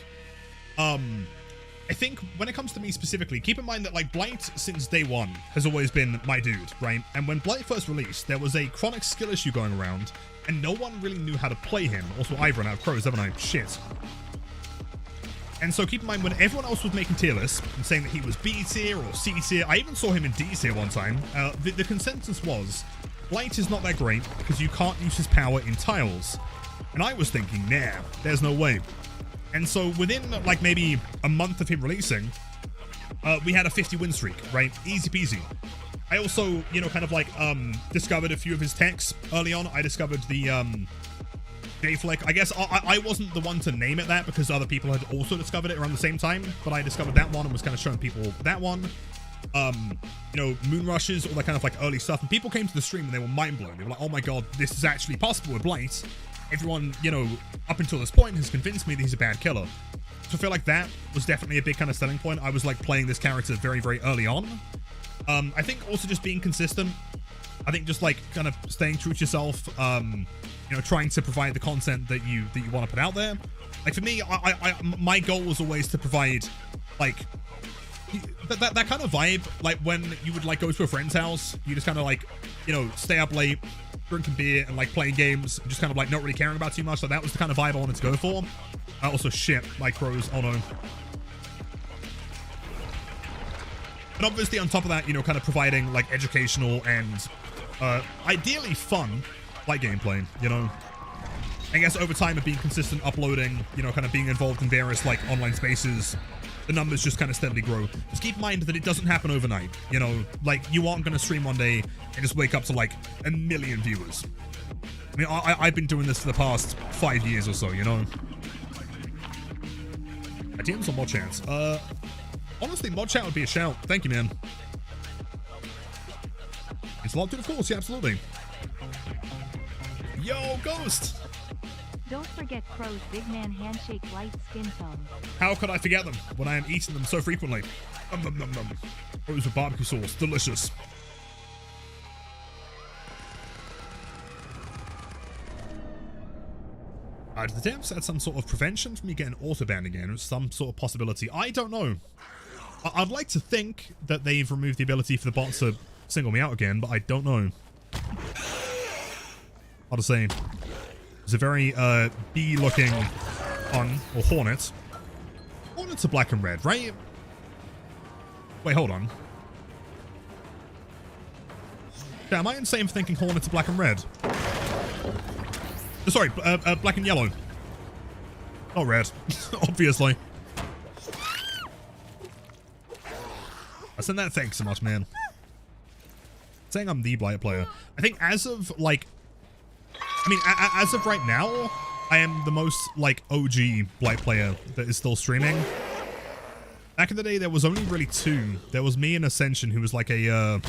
I think when it comes to me specifically, keep in mind that like Blight since day one has always been my dude, right? And when Blight first released, there was a chronic skill issue going around and no one really knew how to play him. Also, I've run out of crows, haven't I? Shit. And so keep in mind when everyone else was making tier lists and saying that he was B tier or C tier, I even saw him in D tier one time. The consensus was Blight is not that great because you can't use his power in tiles. And I was thinking, nah, there's no way. And so within like maybe a month of him releasing, we had a 50 win streak, right? Easy peasy. I also, you know, kind of like discovered a few of his techs early on. I discovered the J-Flick. I guess I wasn't the one to name it that because other people had also discovered it around the same time, but I discovered that one and was kind of showing people that one. You know, moon rushes, all that kind of like early stuff. And people came to the stream and they were mind blown. They were like, oh my god, this is actually possible with Blight. Everyone, you know, up until this point has convinced me that he's a bad killer. So I feel like that was definitely a big kind of selling point. I was like playing this character very, very early on. I think also just being consistent. I think just like kind of staying true to yourself, you know, trying to provide the content that you want to put out there. Like for me, my goal was always to provide like that kind of vibe, like when you would like go to a friend's house, you just kind of like, you know, stay up late, drinking beer and like playing games and just kind of like not really caring about too much. So that was the kind of vibe I wanted to go for. Also shit, my crows, oh no. And obviously on top of that, you know, kind of providing like educational and ideally fun like gameplay, you know. I guess over time of being consistent, uploading, you know, kind of being involved in various like online spaces, the numbers just kind of steadily grow. Just keep in mind that it doesn't happen overnight, you know, like you aren't going to stream one day and just wake up to like 1 million viewers. I mean, I've been doing this for the past 5 years or so, you know. DMs or mod chats? Honestly, mod chat would be a shout. Thank you, man. It's locked in, of course, yeah, absolutely. Yo, Ghost! Don't forget Crow's big man handshake light skin tone. How could I forget them when I am eating them so frequently? Crows with barbecue sauce, delicious. Did the devs add some sort of prevention from me getting auto-banned again? Some sort of possibility? I don't know. I'd like to think that they've removed the ability for the bot to single me out again, but I don't know. How to say? It's a very bee-looking Hun, or Hornet. Hornets are black and red, right? Wait, hold on. Yeah, am I insane for thinking Hornets are black and red? Sorry, black and yellow. Not red, obviously. I send that thanks so much, man. Saying I'm the Blight player. I think as of, like... I mean, as of right now, I am the most, like, OG Blight player that is still streaming. Back in the day, there was only really two. There was me and Ascension, who was like a,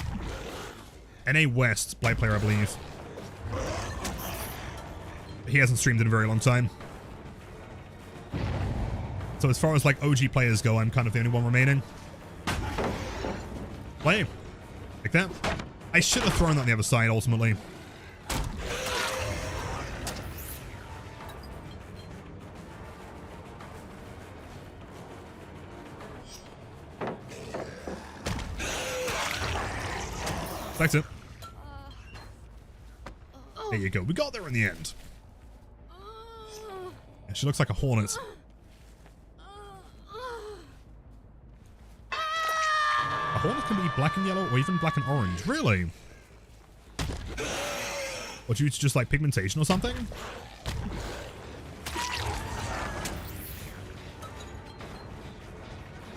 NA West Blight player, I believe. He hasn't streamed in a very long time. So as far as, like, OG players go, I'm kind of the only one remaining. Play. Like that. I should have thrown that on the other side, ultimately. That's it. There you go. We got there in the end. Yeah, she looks like a hornet. A hornet can be black and yellow or even black and orange. Really? Or due to just like pigmentation or something?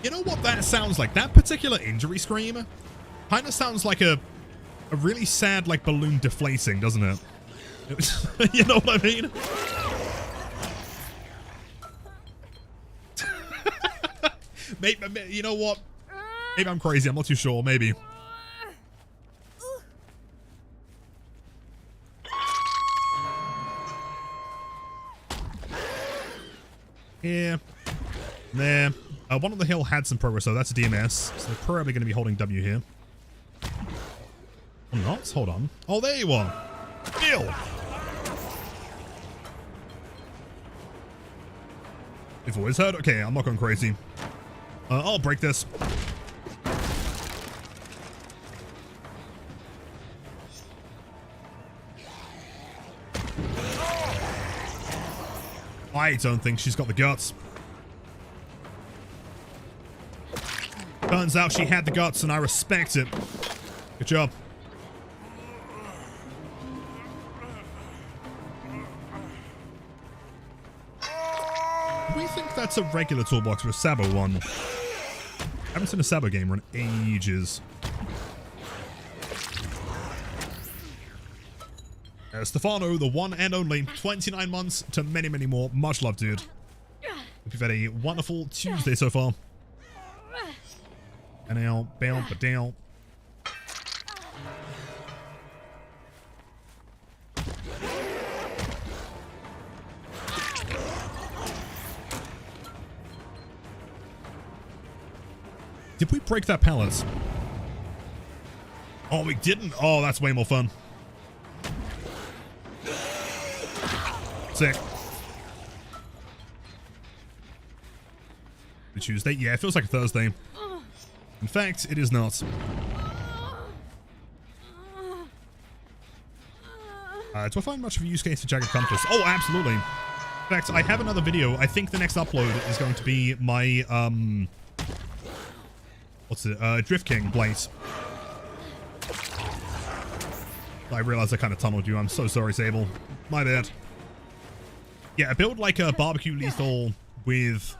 You know what that sounds like? That particular injury scream kind of sounds like a really sad, like, balloon deflating, doesn't it? You know what I mean? Maybe, you know what? Maybe I'm crazy. I'm not too sure. Maybe. Yeah. Nah. One on the hill had some progress, though. That's a DMS. So they're probably going to be holding W here. Or not? Hold on. Oh, there you are. Deal. You've always heard. Okay, I'm not going crazy. I'll break this. I don't think she's got the guts. Turns out she had the guts, and I respect it. Good job. We think that's a regular toolbox or a Sabo one. I haven't seen a Sabo game run ages. Stefano, the one and only, 29 months to many, many more. Much love, dude. Hope you've had a wonderful Tuesday so far. And now, bound, but down. Did we break that pallet? Oh, we didn't. Oh, that's way more fun. Sick. The Tuesday? Yeah, it feels like a Thursday. In fact, it is not. Do I find much of a use case for Jagged Compass? Oh, absolutely. In fact, I have another video. I think the next upload is going to be my, what's it? Drift King Blight. I realized I kind of tunneled you. I'm so sorry, Sable. My bad. Yeah, a build like a barbecue lethal with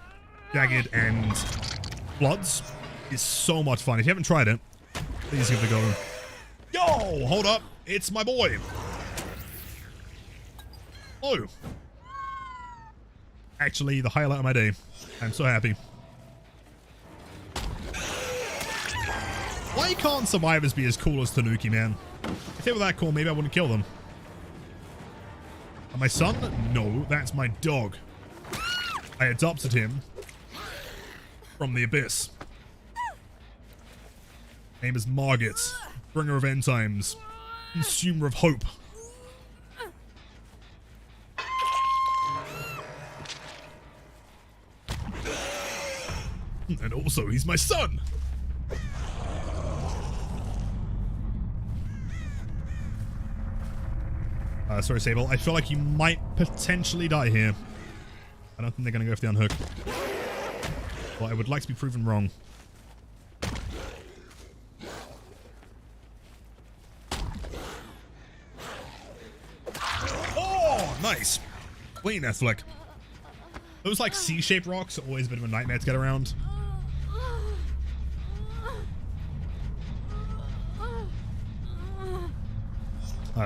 Jagged and Bloods is so much fun. If you haven't tried it, please give it a go. Yo, hold up. It's my boy. Oh. Actually, the highlight of my day. I'm so happy. Why can't survivors be as cool as Tanuki, man? If they were that cool, maybe I wouldn't kill them. And my son? No, that's my dog. I adopted him from the abyss. Name is Margit, bringer of end times, consumer of hope. And also, he's my son. Sorry, Sable. I feel like you might potentially die here. I don't think they're going to go for the unhook. But I would like to be proven wrong. Oh, nice. Clean that flick. Those like C-shaped rocks are always a bit of a nightmare to get around.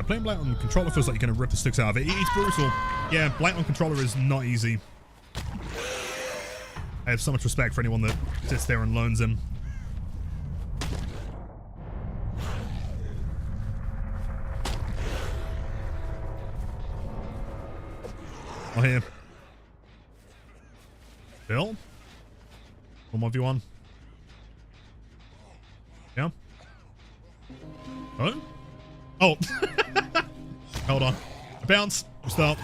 Playing Blight on controller feels like you're going to rip the sticks out of it. It's brutal. Yeah, Blight on controller is not easy. I have so much respect for anyone that sits there and learns him. Oh, here. Bill? 1v1. Yeah? Oh? Oh. Hold on. I bounce. Stop.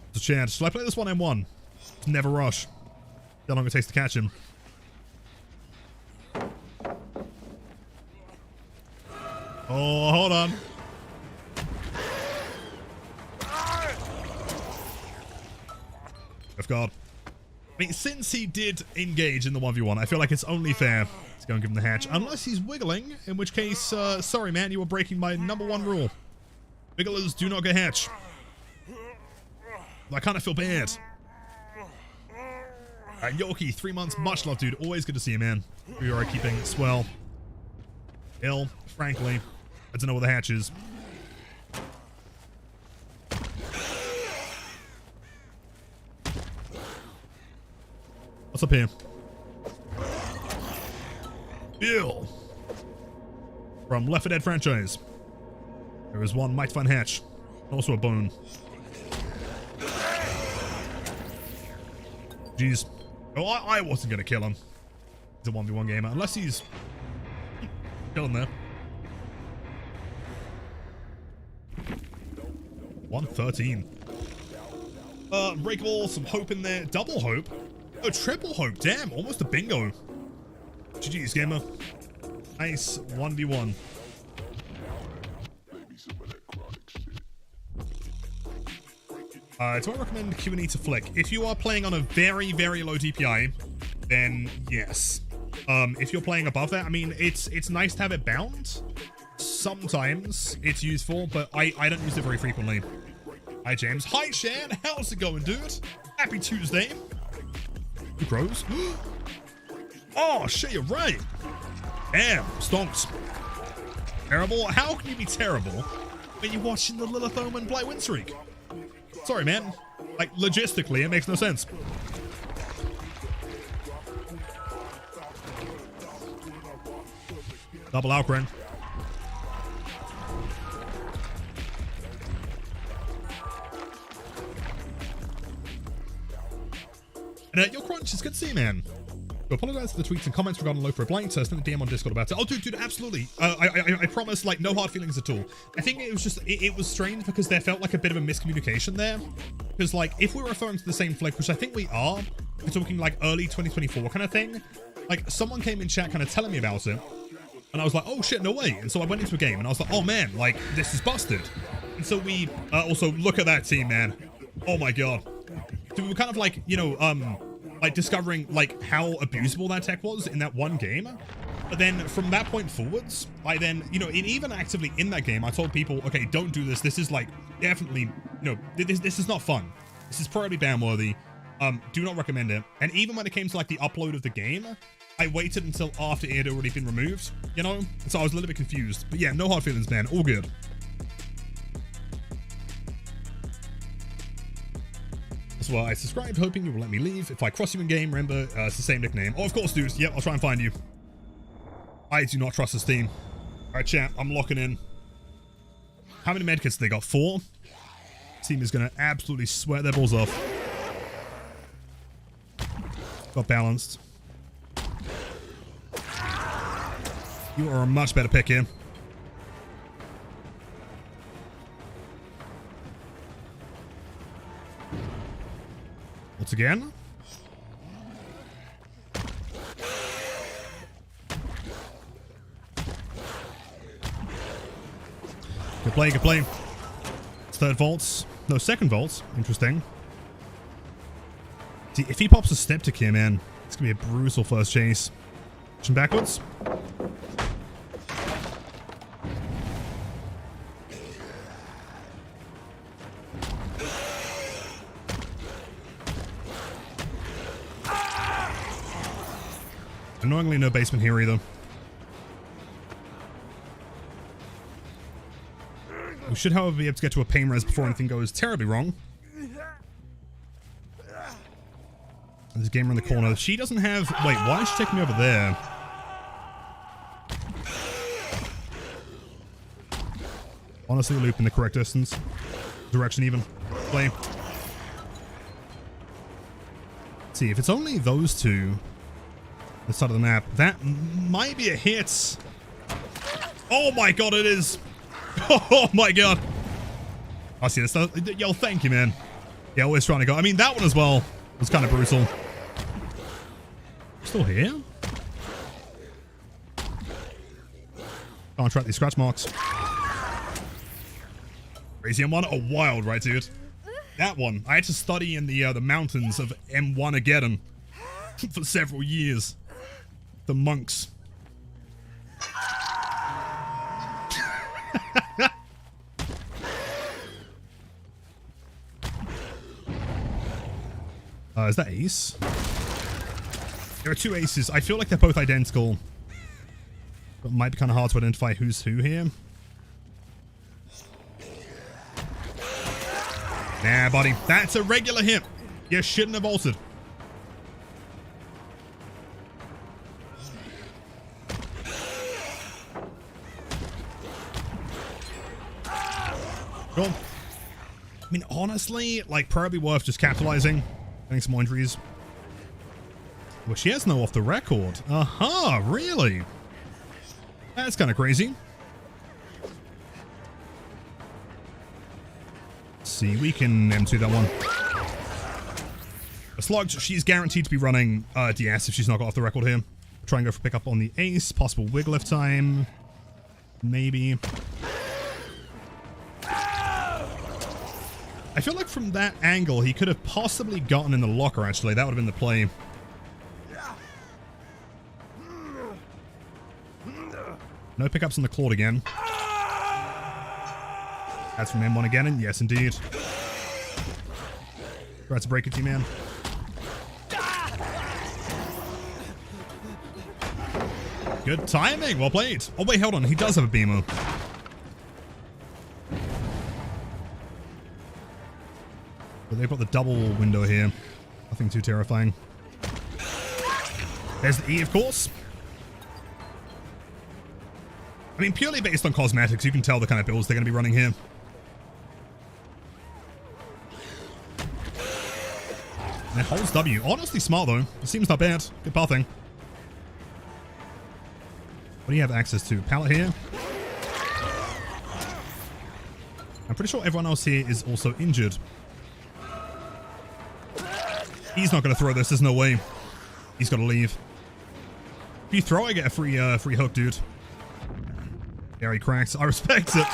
It's a chance. Shall I play this 1m1? Never rush. How long it takes to catch him. Oh, hold on. Of God. I mean, since he did engage in the 1v1, I feel like it's only fair to go and give him the hatch. Unless he's wiggling, in which case, sorry man, you were breaking my #1 rule. Wigglers do not get hatch. I kind of feel bad. Yoki, 3 months, much love, dude. Always good to see you, man. We are keeping swell. Ill, frankly. I don't know what the hatch is. What's up here? Bill. From Left 4 Dead franchise. There is one mighty fine hatch. Also a bone. Jeez. Oh, I wasn't going to kill him. He's a 1v1 gamer. Unless he's... Kill him there. 113. Breakable, some hope in there. Double hope. Oh, triple hope. Damn, almost a bingo. GG's, gamer. Nice 1v1. Do I recommend Q&E to flick? If you are playing on a very, very low DPI, then yes. If you're playing above that, I mean, it's nice to have it bound. Sometimes it's useful, but I don't use it very frequently. Hi, James. Hi, Shan. How's it going, dude? Happy Tuesday. Who grows? Oh, shit, you're right. Damn, stonks. Terrible? How can you be terrible when you're watching the Lilithome and Blight win streak? Sorry, man. Like, logistically, it makes no sense. Double Alcran. And your crunch is good to see, man. To apologize for the tweets and comments regarding low for a Blight, so I sent a DM on Discord about it. Oh, dude, absolutely. I promise, like, no hard feelings at all. I think it was just, it was strange because there felt like a bit of a miscommunication there. Because, like, if we're referring to the same flick, which I think we are, we're talking, like, early 2024 kind of thing. Like, someone came in chat kind of telling me about it. And I was like, oh, shit, no way. And so I went into a game, and I was like, oh, man, like, this is busted. And so we also, look at that team, man. Oh, my God. So we were kind of like, you know, like discovering like how abusable that tech was in that one game. But then from that point forwards, I then, you know, even actively in that game, I told people, okay, don't do this. This is like definitely, you know, this is not fun. This is probably ban worthy. Do not recommend it. And even when it came to like the upload of the game, I waited until after it had already been removed, you know? And so I was a little bit confused. But yeah, no hard feelings, man. All good. Well, I subscribed hoping you will let me leave. If I cross you in game, remember, it's the same nickname. Oh, of course, dudes. Yep, I'll try and find you. I do not trust this team. All right, chat, I'm locking in. How many medkits have they got? 4? Team is going to absolutely sweat their balls off. Got balanced. You are a much better pick here. Once again. Good play, good play. It's third vaults. No, second vaults. Interesting. See, if he pops a step tick here, man, it's going to be a brutal first chase. Pushing backwards. Annoyingly, no basement here either. We should, however, be able to get to a pain res before anything goes terribly wrong. There's a gamer in the corner. She doesn't have... Wait, why is she taking me over there? Honestly, loop in the correct distance. Direction even. Play. Let's see, if it's only those two... the side of the map, that might be a hit. Oh my god, it is. Oh my god. I see this. Yo, thank you, man. Yeah, always trying to go. I mean, that one as well was kind of brutal. Still here? Can't track these scratch marks. Crazy M1. Oh, wild, right, dude? That one. I had to study in the mountains of M1 for several years. The monks. Is that Ace? There are two Aces. I feel like they're both identical. But it might be kind of hard to identify who's who here. Nah, buddy. That's a regular hit. You shouldn't have altered. Cool. I mean, honestly, like, probably worth just capitalizing. Getting some more injuries. Well, she has no off the record. Aha, really? That's kind of crazy. Let's see, we can M2 that one. A slug, she's guaranteed to be running DS if she's not got off the record here. Try and go for pickup on the Ace. Possible wig lift time. Maybe. I feel like from that angle, he could have possibly gotten in the locker, actually. That would have been the play. No pickups on the Clawed again. That's from M1 again, and yes, indeed. Try to break it to you, man. Good timing. Well played. Oh, wait, hold on. He does have a beamer. But they've got the double window here. Nothing too terrifying. There's the E, of course. I mean, purely based on cosmetics, you can tell the kind of builds they're going to be running here. And it holds W. Honestly smart, though. It seems not bad. Good pathing. What do you have access to? Pallet here? I'm pretty sure everyone else here is also injured. He's not going to throw this. There's no way. He's got to leave. If you throw, I get a free hook, dude. Yeah, he cracks. I respect it.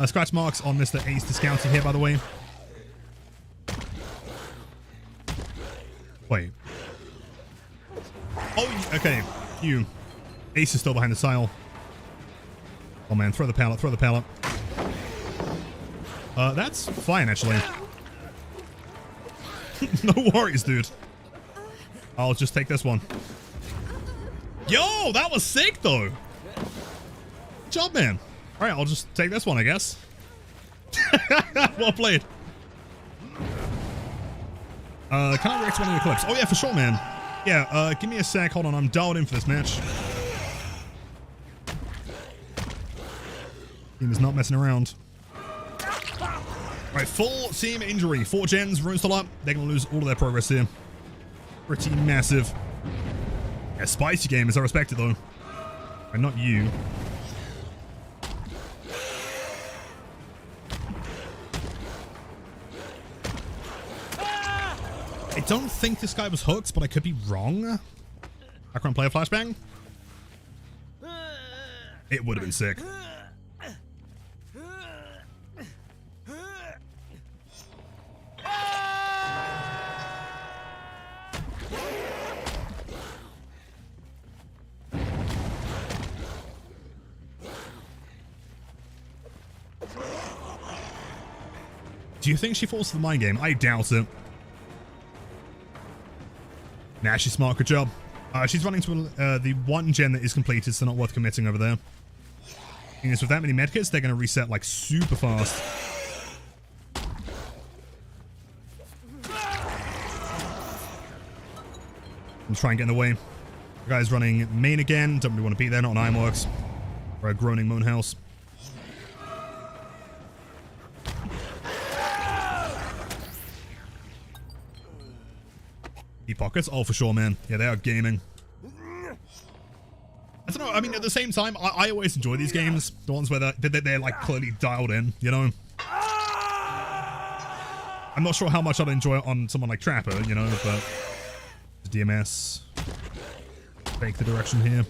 Scratch marks on Mr. Ace discounted here, by the way. Wait. Oh, okay. You. Ace is still behind the sile. Oh, man. Throw the pallet. Throw the pallet. That's fine, actually. No worries, dude. I'll just take this one. Yo, that was sick, though. Good job, man. All right, I'll just take this one, I guess. Well played. Can I react to one of your clips? Oh, yeah, for sure, man. Yeah, give me a sec. Hold on, I'm dialed in for this match. Team is not messing around. Right, full team injury. 4 gens, runes still up. They're going to lose all of their progress here. Pretty massive. Yeah, spicy game, as I respect it, though. And not you. I don't think this guy was hooked, but I could be wrong. Background player flashbang. It would have been sick. Do you think she falls for the mind game? I doubt it. Nah, she's smart. Good job. She's running to the one gen that is completed, so not worth committing over there. Thing is, with that many medkits, they're going to reset like super fast. And try and get in the way. The guy's running main again. Don't really want to be there. Not an Ironworks. Or a groaning moon house. Deep pockets? Oh, for sure, man. Yeah, they are gaming. I don't know. I mean, at the same time, I always enjoy these games. The ones where they're like clearly dialed in, you know? I'm not sure how much I'd enjoy it on someone like Trapper, you know, but DMS. Fake the direction here.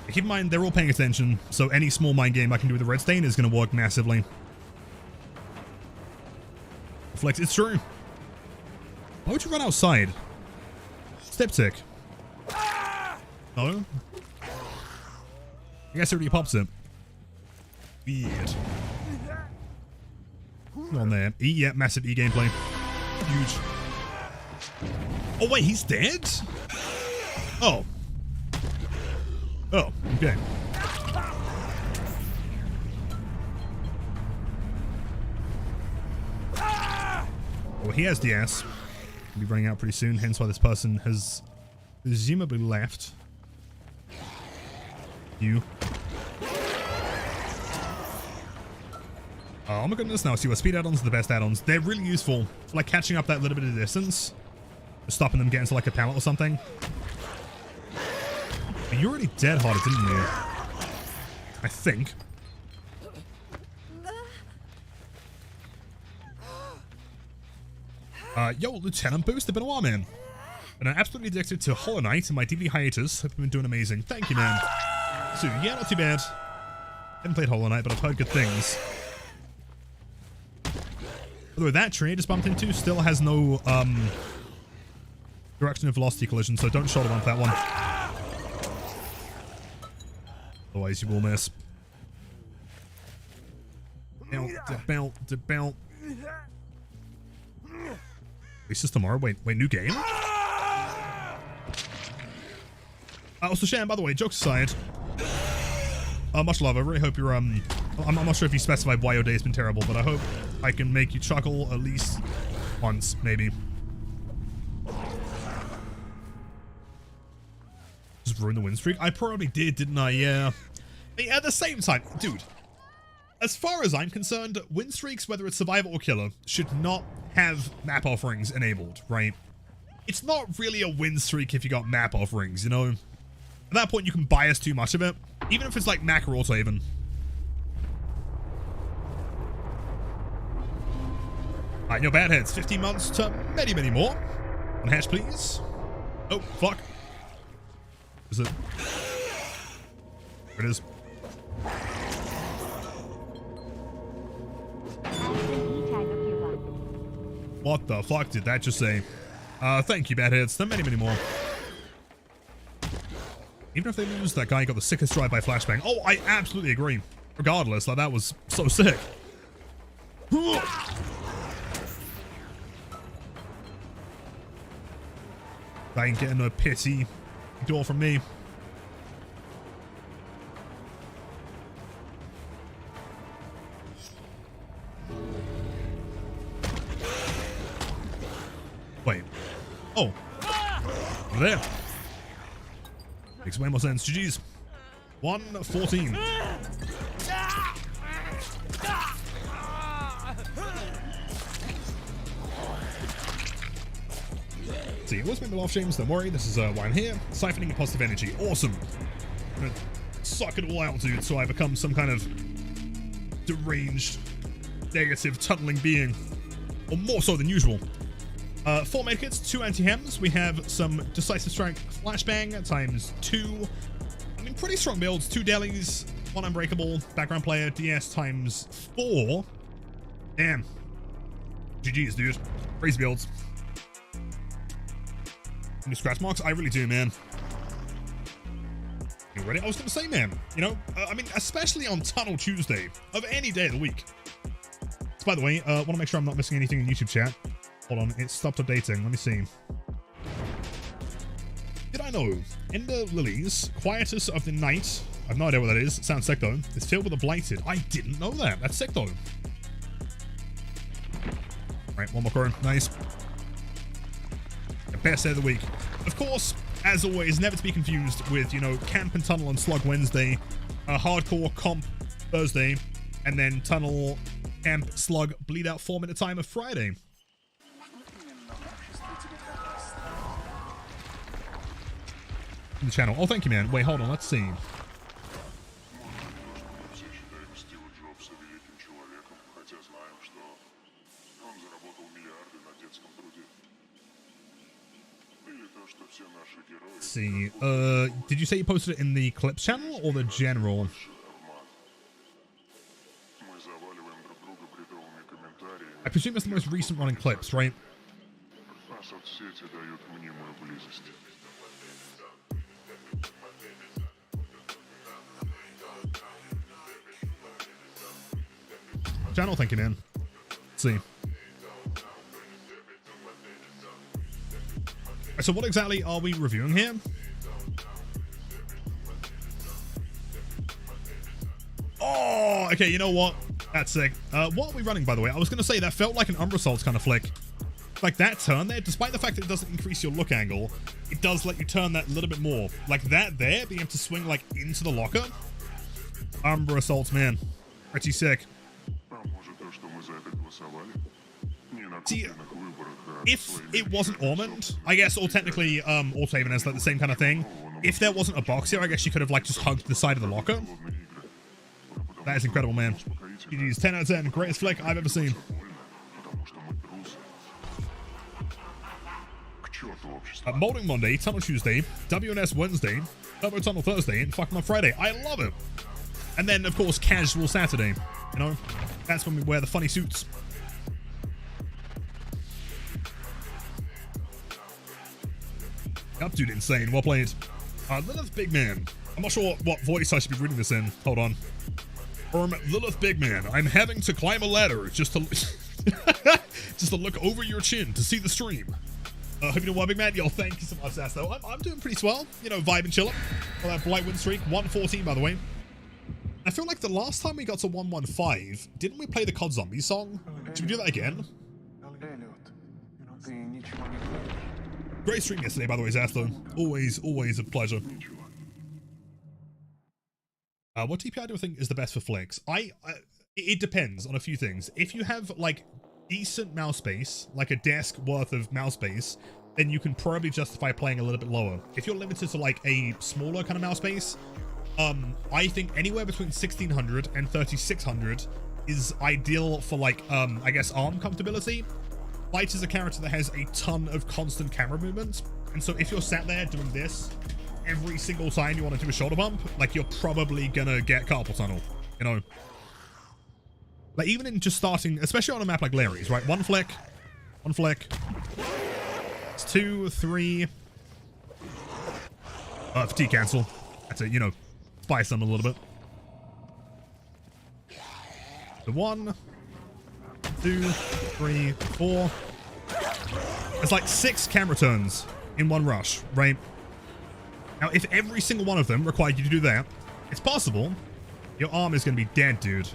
Keep in mind, they're all paying attention, so any small mind game I can do with the red stain is going to work massively. Flex, it's true. Why would you run outside? Step tick. No? I guess it already pops it. Weird. Come on there. E, yeah, massive E gameplay. Huge. Oh, wait, he's dead? Oh. Oh, okay. Well, he has DS. He'll be running out pretty soon, hence why this person has presumably left. You. Oh my goodness, now see what speed add-ons are the best add-ons. They're really useful for like catching up that little bit of distance. Stopping them getting to like a pallet or something. You already dead-hearted, didn't you? I think. Yo, Lieutenant Boost, it's been a while, man. And I'm absolutely addicted to Hollow Knight and my DVD hiatus. Hope you've been doing amazing. Thank you, man. So, yeah, not too bad. Haven't played Hollow Knight, but I've heard good things. Although that tree I just bumped into still has no, direction of velocity collision, so don't shoulder bump that one. Otherwise, you will miss. Bounce. It's just tomorrow. Wait, new game? Also, Shan, by the way, jokes aside, much love. I really hope you're, I'm not sure if you specified why your day's been terrible, but I hope I can make you chuckle at least once, maybe. Just ruin the win streak? I probably did, didn't I? Yeah. Hey, at the same time, dude, as far as I'm concerned, win streaks, whether it's survivor or killer, should not have map offerings enabled, right? It's not really a win streak if you got map offerings, you know? At that point, you can bias too much of it, even if it's like Mac or auto even. Alright, no bad heads. 15 months to many, many more. One hash, please. Oh, fuck. Is it? There it is. What the fuck did that just say? Thank you, bad heads. There are many, many more. Even if they lose, that guy got the sickest drive by flashbang. Oh, I absolutely agree. Regardless, like, that was so sick. I ain't getting no pity door from me. Wait. Oh. There. Makes way more sense. GG's. 114. See, it was made me laugh, James. Don't worry. This is why I'm here. Siphoning positive energy. Awesome. I'm gonna suck it all out, dude, so I become some kind of deranged, negative, tunneling being. Or more so than usual. 4 medkits, 2 anti-hems. We have some decisive strike flashbang times 2. I mean, pretty strong builds. 2 delis, 1 unbreakable, background player, DS times 4. Damn. GG's, dude. Crazy builds. Any scratch marks? I really do, man. You ready? I was going to say, man, you know, I mean, especially on Tunnel Tuesday of any day of the week. So, by the way, I want to make sure I'm not missing anything in YouTube chat. Hold on, it stopped updating. Let me see. Did I know? In the Lilies, Quietus of the Night, I have no idea what that is. It sounds sick, though. It's filled with the Blighted. I didn't know that. That's sick, though. Right, one more crew. Nice. The best day of the week. Of course, as always, never to be confused with, you know, Camp and Tunnel and Slug Wednesday, Hardcore Comp Thursday, and then Tunnel, Camp, Slug, Bleed Out 4-minute timer Friday. The channel. Oh, thank you, man. Wait, hold on. Let's see. Let's see. Did you say you posted it in the clips channel or the general? I presume it's the most recent one in clips, right? Channel, thank you, man. Let's see. So what exactly are we reviewing here? Oh, okay, you know what? That's sick. What are we running, by the way? I was going to say, that felt like an Umbra Assaults kind of flick. Like that turn there, despite the fact that it doesn't increase your look angle, it does let you turn that a little bit more. Like that there, being able to swing like into the locker. Umbra Assaults, man. Pretty sick. See, if it wasn't Ormond, I guess, or technically Autohaven has like the same kind of thing. If there wasn't a box here, I guess you could have like just hugged the side of the locker. That is incredible, man. GG's 10 out of 10. Greatest flick I've ever seen. Molding Monday, Tunnel Tuesday, WNS Wednesday, Turbo Tunnel Thursday, and Fuck My Friday. I love it. And then, of course, Casual Saturday. You know, that's when we wear the funny suits. Up, dude, insane. Well played. Lilith Big Man. I'm not sure what voice I should be reading this in. Hold on. Lilith Big Man. I'm having to climb a ladder just to just to look over your chin to see the stream. Hope you doing well, Big Man. Yo, thank you so much, Sass, though. I'm doing pretty swell. You know, vibe and chillin'. Well, that Blight win streak. 114, by the way. I feel like the last time we got to 115, didn't we play the COD Zombies song? Should we do that again? Great stream yesterday, by the way, Zasto. Always a pleasure. What TPI do I think is the best for flicks? It depends on a few things. If you have, like, decent mouse space, like a desk worth of mouse space, then you can probably justify playing a little bit lower. If you're limited to, like, a smaller kind of mouse space, I think anywhere between 1600 and 3600 is ideal for, like, I guess, arm comfortability. Blight is a character that has a ton of constant camera movement, and so if you're sat there doing this every single time you want to do a shoulder bump, like, you're probably gonna get carpal tunnel, you know? Like, even in just starting, especially on a map like Larry's, right? One flick. It's 2, 3. Fatigue cancel. That's it, you know, spice them a little bit. The 1, 2, 3, 4. It's like 6 camera turns in one rush, right? Now, if every single one of them required you to do that, it's possible your arm is going to be dead, dude.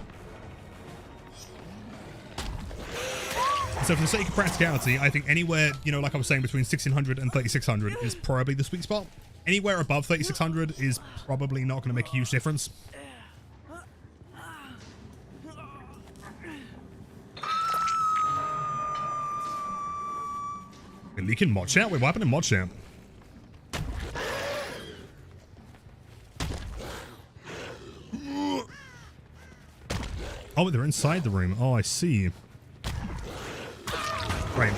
So for the sake of practicality, I think anywhere, you know, like I was saying, between 1600 and 3600 is probably the sweet spot. Anywhere above 3600 is probably not going to make a huge difference. We're leaking mod chat? Wait, what happened in mod chat? Oh, they're inside the room. Oh, I see. Right.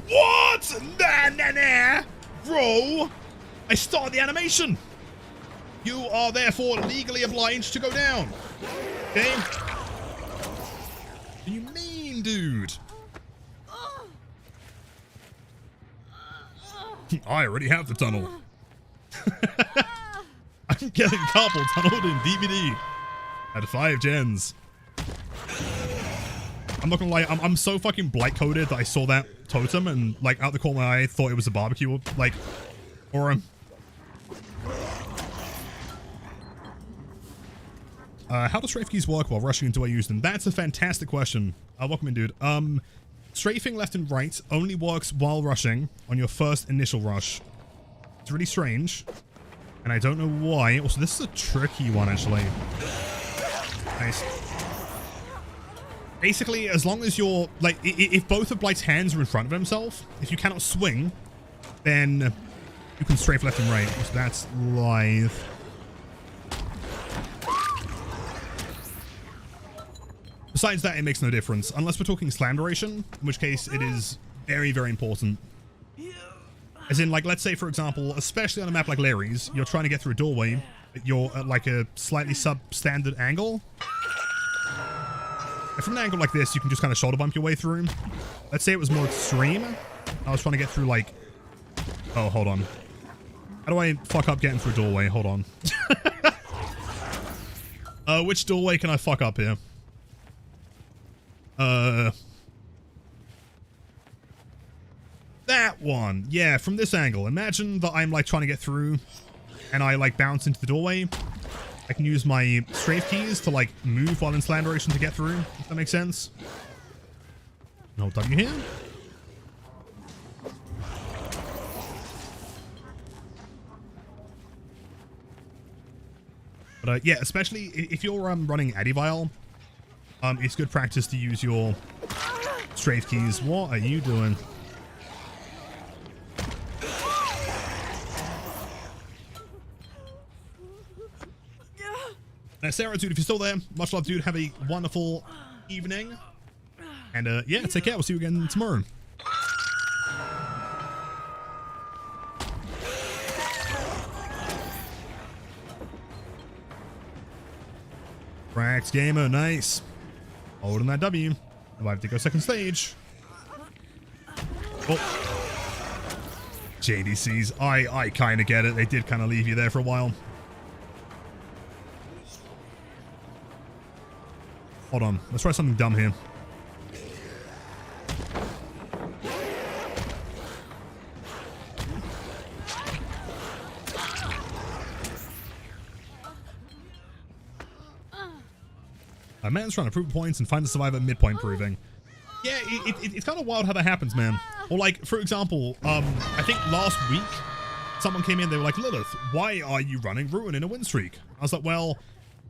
What? Nah. Bro, I started the animation. You are therefore legally obliged to go down. Okay? What do you mean, dude? I already have the tunnel. I'm getting carpal tunneled in DVD at 5 gens. I'm not gonna lie, I'm so fucking Blight coded that I saw that totem and like out the corner of my eye thought it was a barbecue like aura. How do strafe keys work while rushing and do I use them? That's a fantastic question. Welcome in, dude. Strafing left and right only works while rushing on your first initial rush. It's really strange, and I don't know why. Also, this is a tricky one, actually. Nice. Basically, as long as you're, like, if both of Blight's hands are in front of himself, if you cannot swing, then you can strafe left and right. So that's lithe. Besides that, it makes no difference. Unless we're talking slam duration, in which case it is very, very important. As in, like, let's say, for example, especially on a map like Larry's, you're trying to get through a doorway, but you're at, like, a slightly substandard angle. And from an angle like this, you can just kind of shoulder bump your way through. Let's say it was more extreme. I was trying to get through, like... Oh, hold on. How do I fuck up getting through a doorway? Hold on. Which doorway can I fuck up here? That one. Yeah, from this angle. Imagine that I'm like trying to get through and I like bounce into the doorway. I can use my strafe keys to like move while in slam duration to get through, if that makes sense. No W here. But yeah, especially if you're running Adivile, it's good practice to use your strafe keys. What are you doing? Sarah, dude, if you're still there, much love, dude. Have a wonderful evening. And yeah, take care. We'll see you again tomorrow. Cracked gamer, nice. Holding that W. Alive to go second stage. Oh. JDCs. I kind of get it. They did kind of leave you there for a while. Hold on. Let's try something dumb here. A man's trying to prove points and find the survivor midpoint proving. Yeah, it's kind of wild how that happens, man. Or like, for example, I think last week, someone came in, they were like, Lilith, why are you running Ruin in a win streak? I was like, well,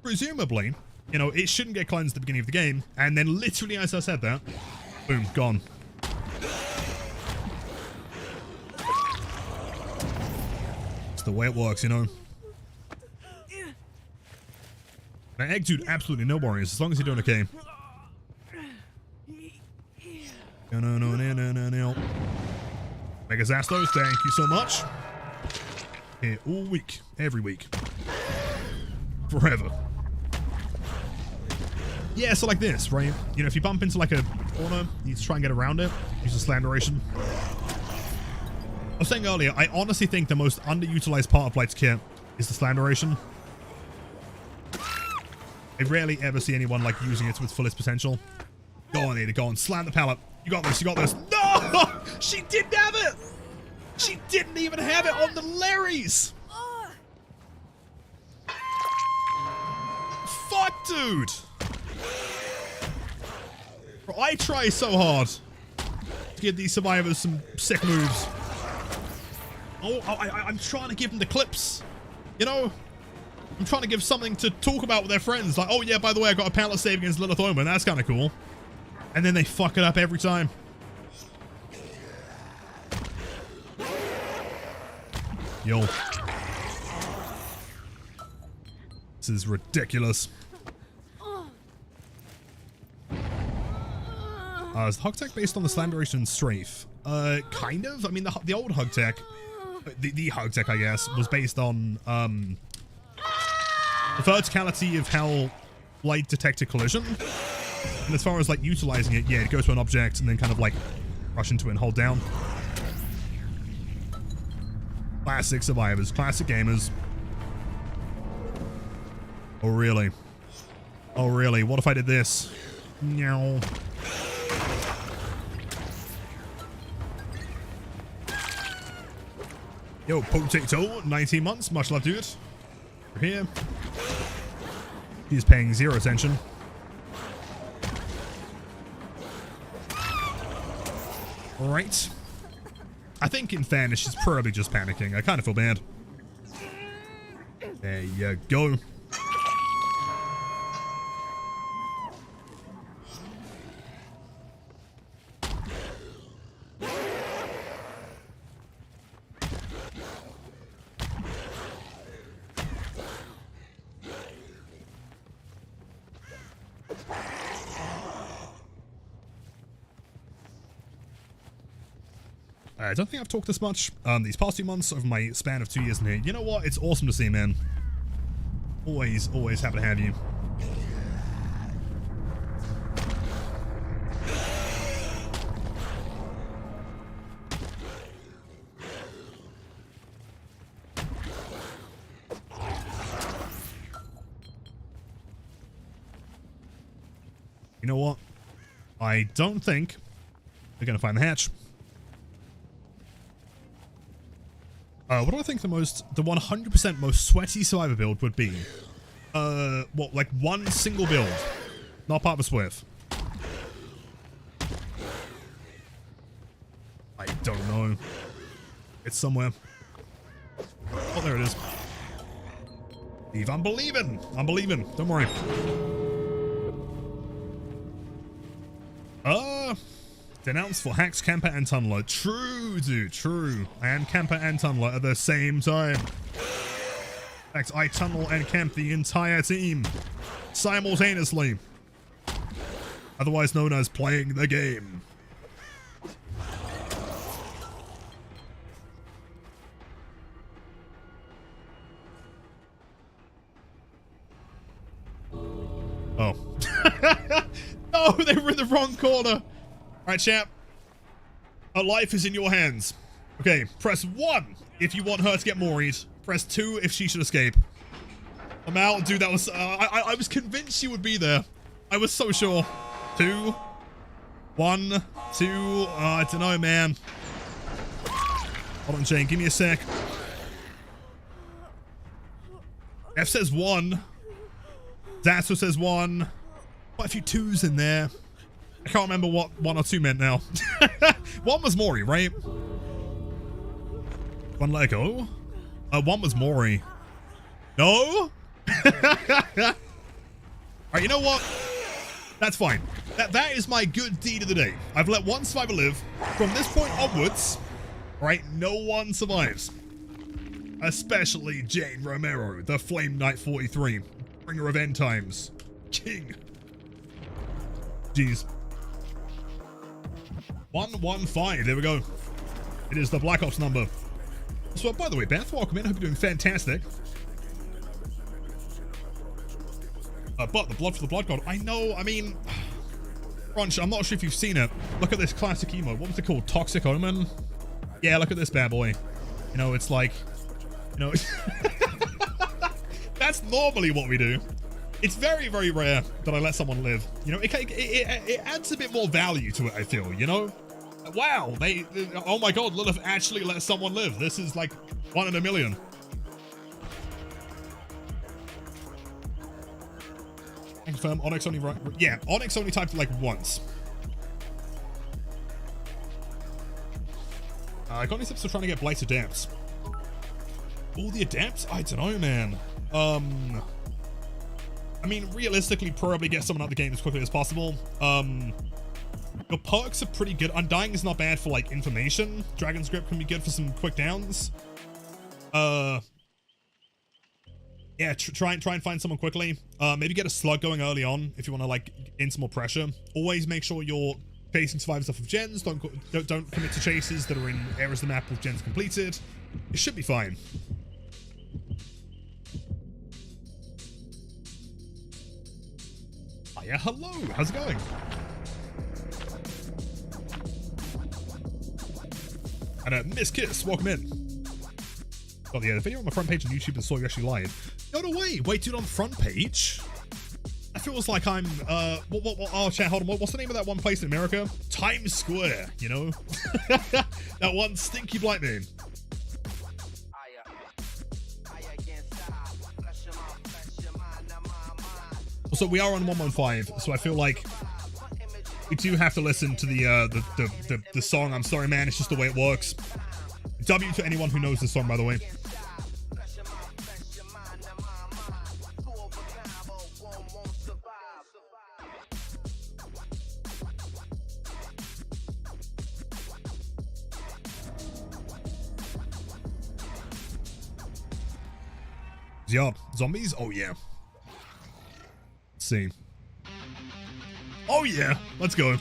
presumably, you know, it shouldn't get cleansed at the beginning of the game. And then literally as I said that, boom, gone. It's the way it works, you know. Now, egg dude, absolutely no worries, as long as you're doing okay. No. Megazastos, thank you so much. Here all week, every week. Forever. Yeah, so like this, right? You know, if you bump into like a corner, you need to try and get around it. Use the slam duration. I was saying earlier, I honestly think the most underutilized part of Blight's kit is the slam duration. I rarely ever see anyone like using it to its fullest potential. Go on, Ada, go on. Slam the pallet. You got this, you got this. No! She didn't have it! She didn't even have it on the Larrys! Fuck, dude! Bro, I try so hard to give these survivors some sick moves. Oh, I'm trying to give them the clips. You know? I'm trying to give something to talk about with their friends. Like, oh yeah, by the way, I got a pallet save against Lilith Omen. That's kind of cool. And then they fuck it up every time. Yo. This is ridiculous. Is the hug tech based on the slam duration and strafe? Kind of. I mean, the old hug tech, the hug tech, I guess, was based on the verticality of how Blight detected collision. And as far as like utilizing it, yeah, it goes to an object and then kind of like rush into it and hold down. Classic survivors, classic gamers. Oh, really? Oh, really? What if I did this? No. Yo, Potato, 19 months. Much love, dude. We're here. He's paying zero attention. Alright. I think in fairness, she's probably just panicking. I kind of feel bad. There you go. I don't think I've talked this much these past 2 months of my span of 2 years in here. You know what? It's awesome to see, man. Always, always happy to have you. You know what? I don't think we're going to find the hatch. What do I think the 100% most sweaty survivor build would be? What, like one single build? Not part of a swift. I don't know. It's somewhere. Oh, there it is. Steve, I'm believing. I'm believing. Don't worry. Denounced for hacks, camper, and tunneler. True, dude, true. I am camper and tunneler at the same time. In fact, I tunnel and camp the entire team simultaneously. Otherwise known as playing the game. Oh. No, they were in the wrong corner. Alright, chap. Her life is in your hands. Okay, press 1 if you want her to get Mori'd. Press 2 if she should escape. I'm out. Dude, that was... I was convinced she would be there. I was so sure. 2, 1, 2... I don't know, man. Hold on, Jane. Give me a sec. F says 1. Zatsu says 1. Quite a few 2s in there. I can't remember what 1 or 2 meant now. 1 was Mori, right? 1 let go. 1 was Mori. No? Alright, you know what? That's fine. That is my good deed of the day. I've let 1 survivor live. From this point onwards, right, no one survives. Especially Jane Romero, the Flame Knight 43. Bringer of End Times. King. Jeez. 115, there we go. It is the Black Ops number. So, by the way, Beth, welcome in. Hope you're doing fantastic. But the Blood for the Blood God, I know, I mean... Crunch, I'm not sure if you've seen it. Look at this classic emote. What was it called? Toxic Omen? Yeah, look at this bad boy. You know, it's like... You know... That's normally what we do. It's very, very rare that I let someone live. You know, it adds a bit more value to it, I feel, you know? Wow, oh my god, Lilith actually let someone live. This is like 1 in a million. Confirm, Onyx only, yeah, Onyx only typed like once. I got any tips for trying to get Blight adapts? All the adapts? I don't know, man. I mean, realistically, probably get someone out of the game as quickly as possible. Your perks are pretty good. Undying is not bad for, like, information. Dragon's Grip can be good for some quick downs. Yeah, try and find someone quickly. Maybe get a slug going early on if you want to, like, gain some more pressure. Always make sure you're chasing survivors off of gens. Don't commit to chases that are in areas of the map with gens completed. It should be fine. Yeah, hello. How's it going? And Miss Kiss, welcome in. Oh yeah, the video on my front page on YouTube and saw you actually lied. No way. Wait, dude, on front page? I feel it's like I'm, oh, chat, hold on. What's the name of that one place in America? Times Square, you know? That one stinky Blight name. Also, we are on 115, so I feel like we do have to listen to the song. I'm sorry, man. It's just the way it works. W to anyone who knows this song, by the way. Yup, zombies? Oh yeah. Let's see. Oh yeah, let's go.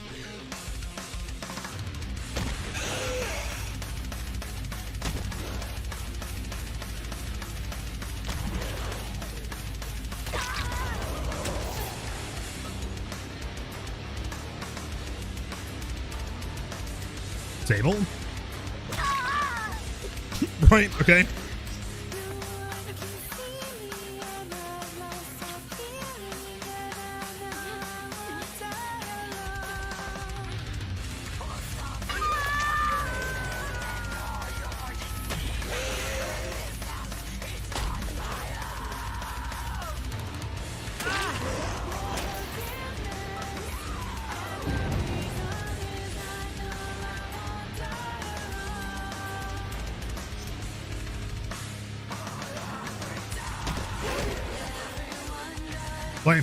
Table? Right, okay. Blame.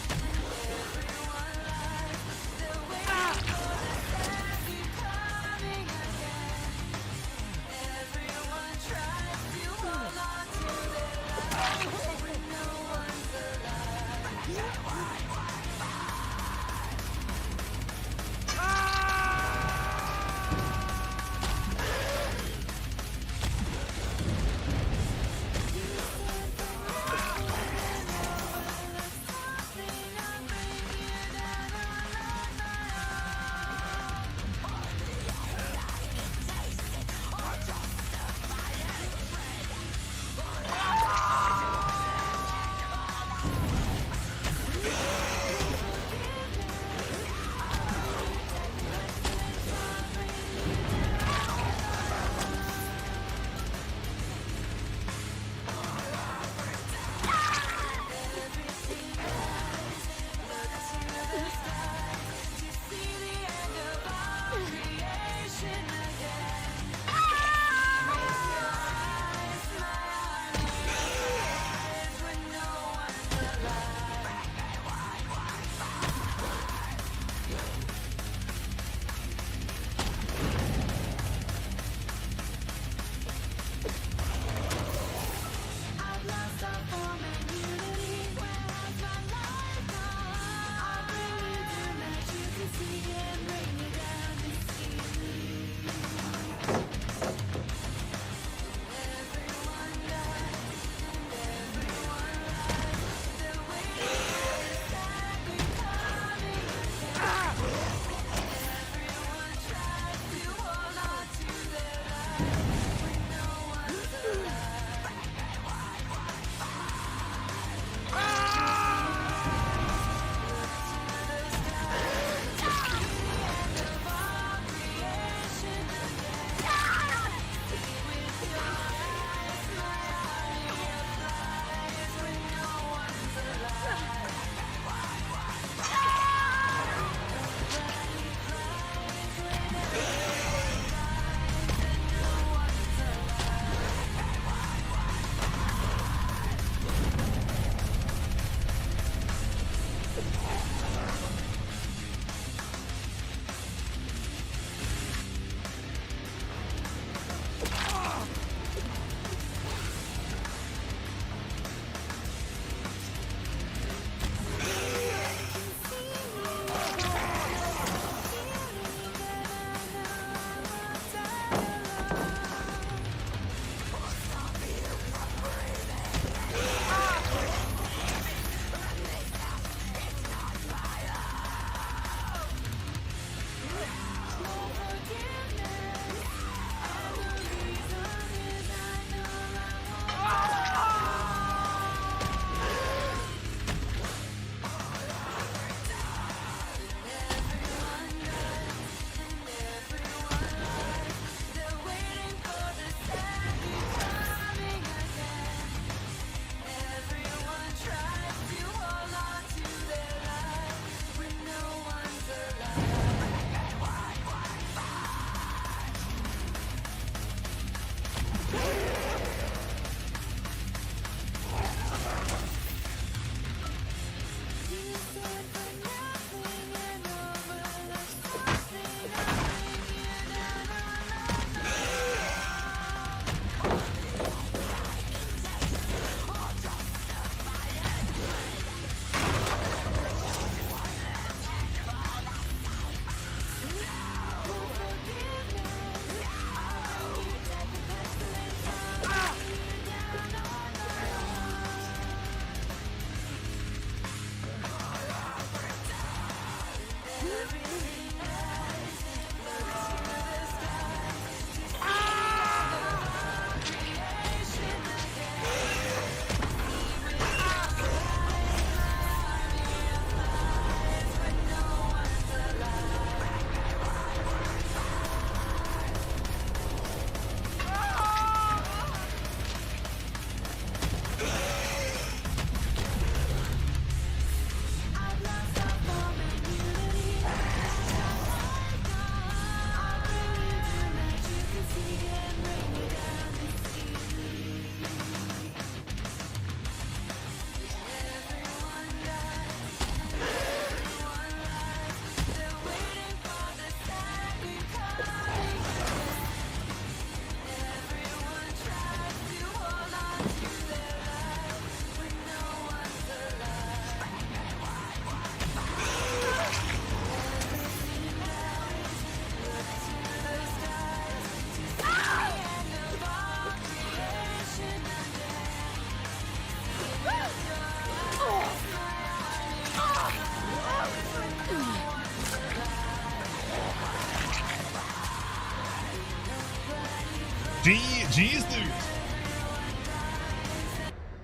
GG's, dude.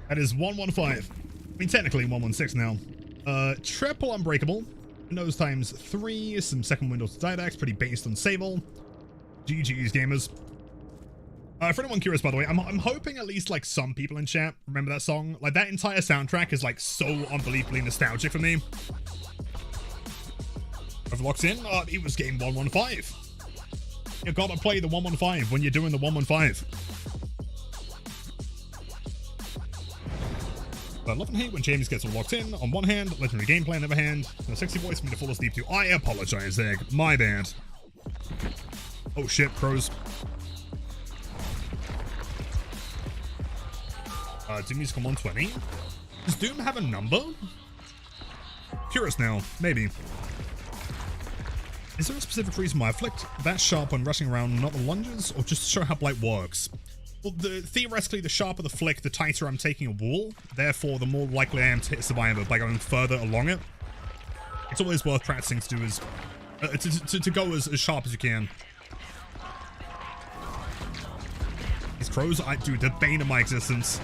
That is 115. I mean, technically 116 now. Triple unbreakable. Nose times 3. Some second window to Didax. Pretty based on Sable. GG's, gamers. For anyone curious, by the way, I'm hoping at least like some people in chat remember that song. Like that entire soundtrack is like so unbelievably nostalgic for me. I've locked in. It was game 115. You gotta play the 115 when you're doing the 115. I love and hate when James gets all locked in. On one hand, legendary gameplay on the other hand. No sexy voice for me to fall asleep to. I apologize, Egg. My bad. Oh shit, crows. Doom music on 120. Does Doom have a number? Curious now. Maybe. Is there a specific reason why I flicked that sharp when rushing around, not the lunges, or just to show how Blight works? Well, theoretically, the sharper the flick, the tighter I'm taking a wall. Therefore, the more likely I am to hit Survivor by going further along it. It's always worth practicing to do is to go as sharp as you can. These crows, dude, the bane of my existence.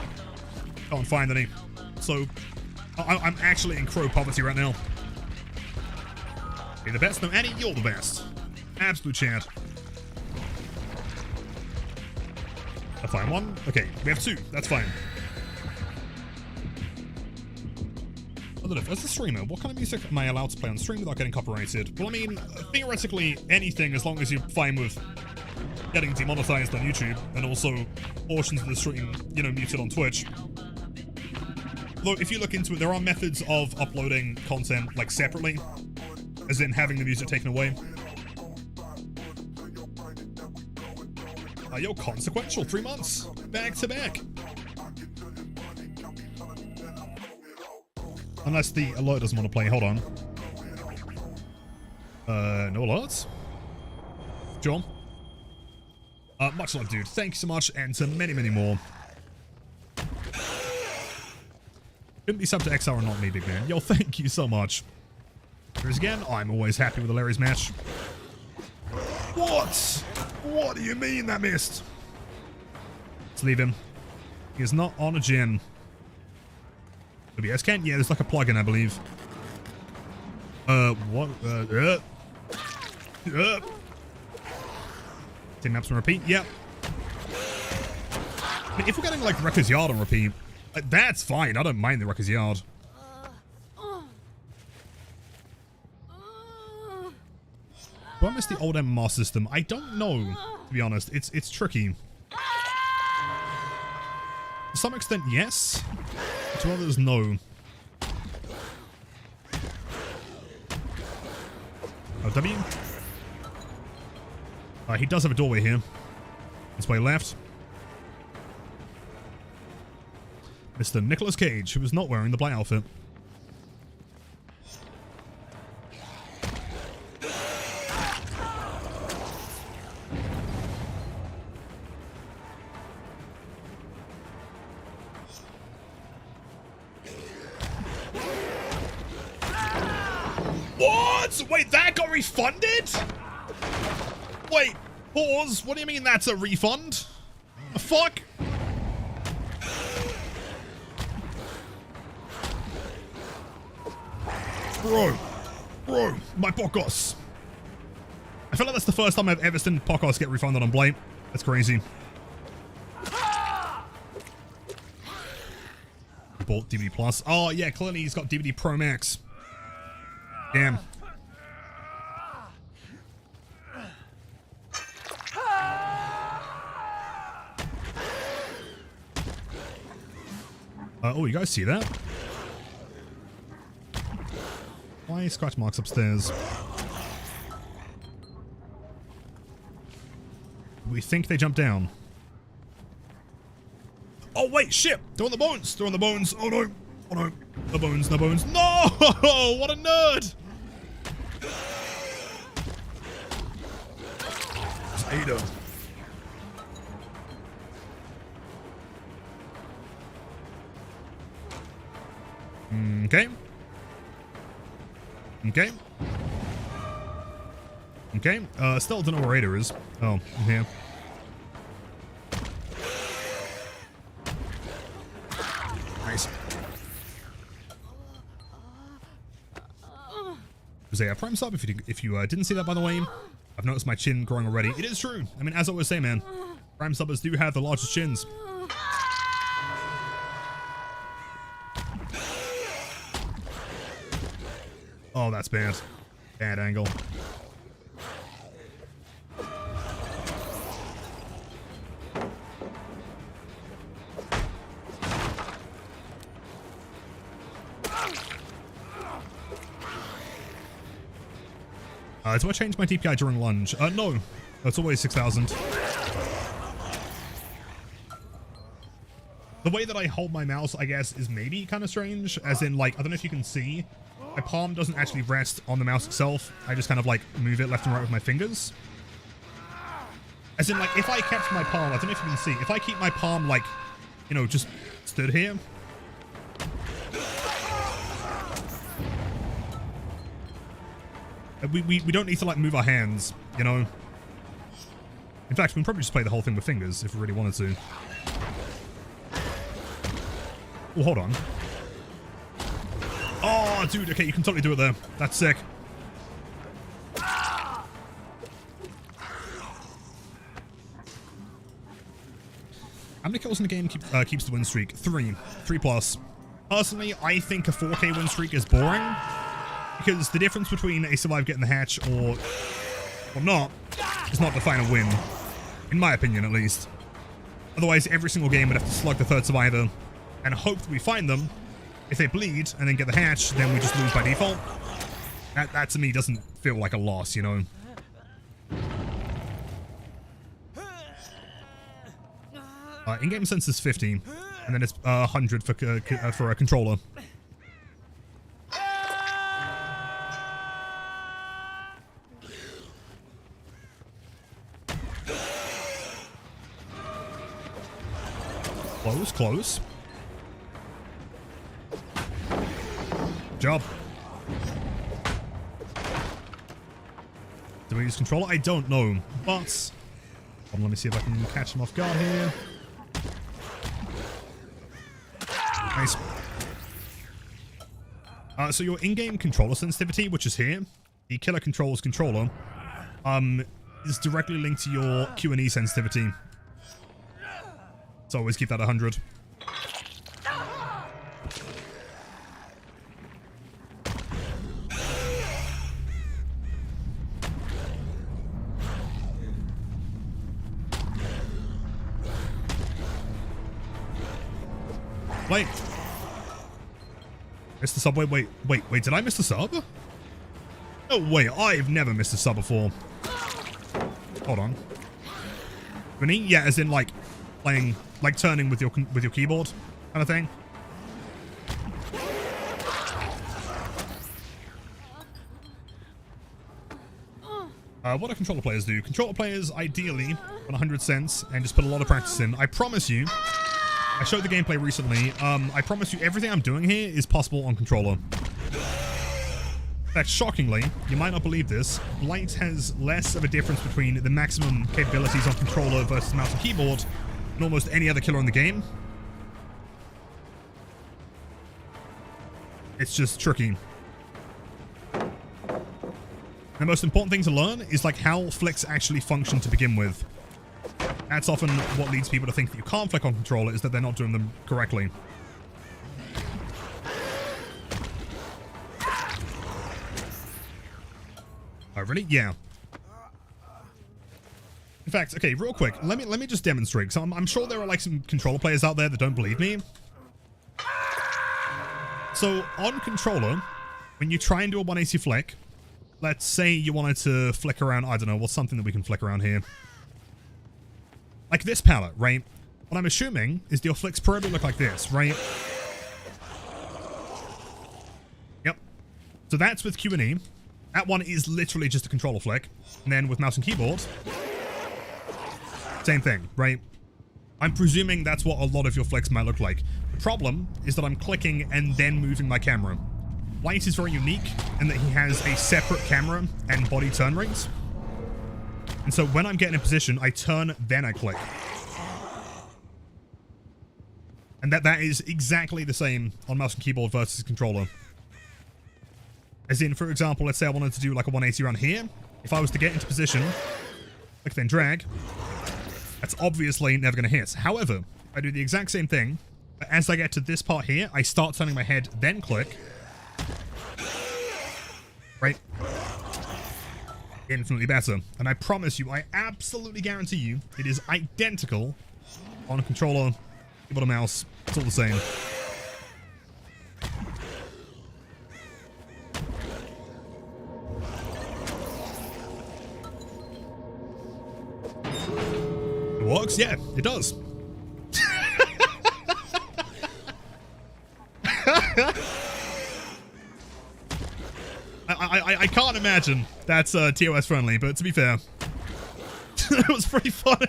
Can't find any. So, I'm actually in crow poverty right now. You're the best. No, Annie, you're the best. Absolute chant. I find one. Okay, we have 2. That's fine. I don't know. As a streamer, what kind of music am I allowed to play on stream without getting copyrighted? Well, I mean, theoretically, anything as long as you're fine with getting demonetized on YouTube and also portions of the stream, you know, muted on Twitch. Look, if you look into it, there are methods of uploading content, like, separately, as in having the music taken away. Yo, consequential, 3 months, back to back. Unless the alert doesn't want to play, hold on. No alerts? Sure. Much love, dude. Thank you so much, and to many, many more. Couldn't be sub to XR or not me, big man. Yo, thank you so much. Here's again, I'm always happy with the Larry's match. What? What do you mean that missed? Let's leave him. He is not on a gen. OBS can? Yeah, there's like a plugin, I believe. What? Team maps on repeat? Yep. I mean, if we're getting like Wrecker's Yard on repeat, that's fine. I don't mind the Wrecker's Yard. Do I miss the old MMR system? I don't know, to be honest. It's tricky. To some extent, yes. To others, no. Oh, W? He does have a doorway here. This way left. Mr. Nicolas Cage, who is not wearing the Blight outfit. What? Wait, that got refunded? Wait, pause. What do you mean that's a refund? The fuck? Bro, my Pocos. I feel like that's the first time I've ever seen Pocos get refunded on Blight. That's crazy. Bought DVD Plus. Oh, yeah, clearly he's got DVD Pro Max. Damn. Oh, you guys see that? Why scratch marks upstairs? We think they jumped down. Oh wait, shit! They're on the bones! They're on the bones! Oh no! Oh no! No bones, no bones. No! What a nerd! It's Ada. Okay. Okay. Okay. Still don't know where Ada is. Oh, I'm here. was a prime sub. If you didn't see that, by the way, I've noticed my chin growing already. It is true. I mean, as I always say, man, prime subbers do have the largest chins. Oh, that's bad. Bad angle. Do I change my DPI during lunge? No. It's always 6,000. The way that I hold my mouse, I guess, is maybe kind of strange. As in, like, I don't know if you can see. My palm doesn't actually rest on the mouse itself. I just kind of, like, move it left and right with my fingers. As in, like, if I kept my palm, I don't know if you can see. If I keep my palm, like, you know, just stood here. We don't need to, like, move our hands, you know? In fact, we can probably just play the whole thing with fingers if we really wanted to. Oh, hold on. Oh, dude, okay, you can totally do it there. That's sick. How many kills in the game keeps the win streak? 3. 3+. Personally, I think a 4K win streak is boring. Because the difference between a survivor getting the hatch or not does not define a win. In my opinion, at least. Otherwise, every single game would have to slug the third survivor and hope that we find them. If they bleed and then get the hatch, then we just lose by default. That to me doesn't feel like a loss, you know? In-game sense is 50, and then it's 100 for a controller. Close, close. Job. Do we use controller? I don't know, but let me see if I can catch him off guard here. Nice. So your in-game controller sensitivity, which is here, the killer controls controller, is directly linked to your Q&E sensitivity. So always keep that 100. Wait. Missed the sub. Wait, did I miss the sub? No way, I've never missed a sub before. Hold on. Vinny? Yeah, as in like playing, like turning with your keyboard kind of thing. What do controller players do? Controller players ideally on 100 cents and just put a lot of practice in. I promise you, I showed the gameplay recently. I promise you everything I'm doing here is possible on controller. In fact, shockingly, you might not believe this, Blight has less of a difference between the maximum capabilities on controller versus mouse and keyboard than almost any other killer in the game. It's just tricky. The most important thing to learn is like how flicks actually function to begin with. That's often what leads people to think that you can't flick on controller, is that they're not doing them correctly. Oh, really? Yeah. In fact, okay, real quick, let me just demonstrate. So I'm sure there are like some controller players out there that don't believe me. So on controller, when you try and do a 180 flick, let's say you wanted to flick around, I don't know, what's something that we can flick around here? Like this palette, right? What I'm assuming is your flicks probably look like this, right? Yep. So that's with Q&E. That one is literally just a controller flick. And then with mouse and keyboard, same thing, right? I'm presuming that's what a lot of your flicks might look like. The problem is that I'm clicking and then moving my camera. Blight is very unique in that he has a separate camera and body turn rates. And so when I'm getting in position, I turn, then I click. And that is exactly the same on mouse and keyboard versus controller. As in, for example, let's say I wanted to do like a 180 run here. If I was to get into position, click then drag, that's obviously never going to hit. However, I do the exact same thing. But as I get to this part here, I start turning my head, then click. Right? Infinitely better. And I promise you, I absolutely guarantee you, it is identical on a controller, keyboard and mouse. It's all the same. It works? Yeah, it does. I can't imagine that's TOS friendly, but to be fair, it was pretty funny.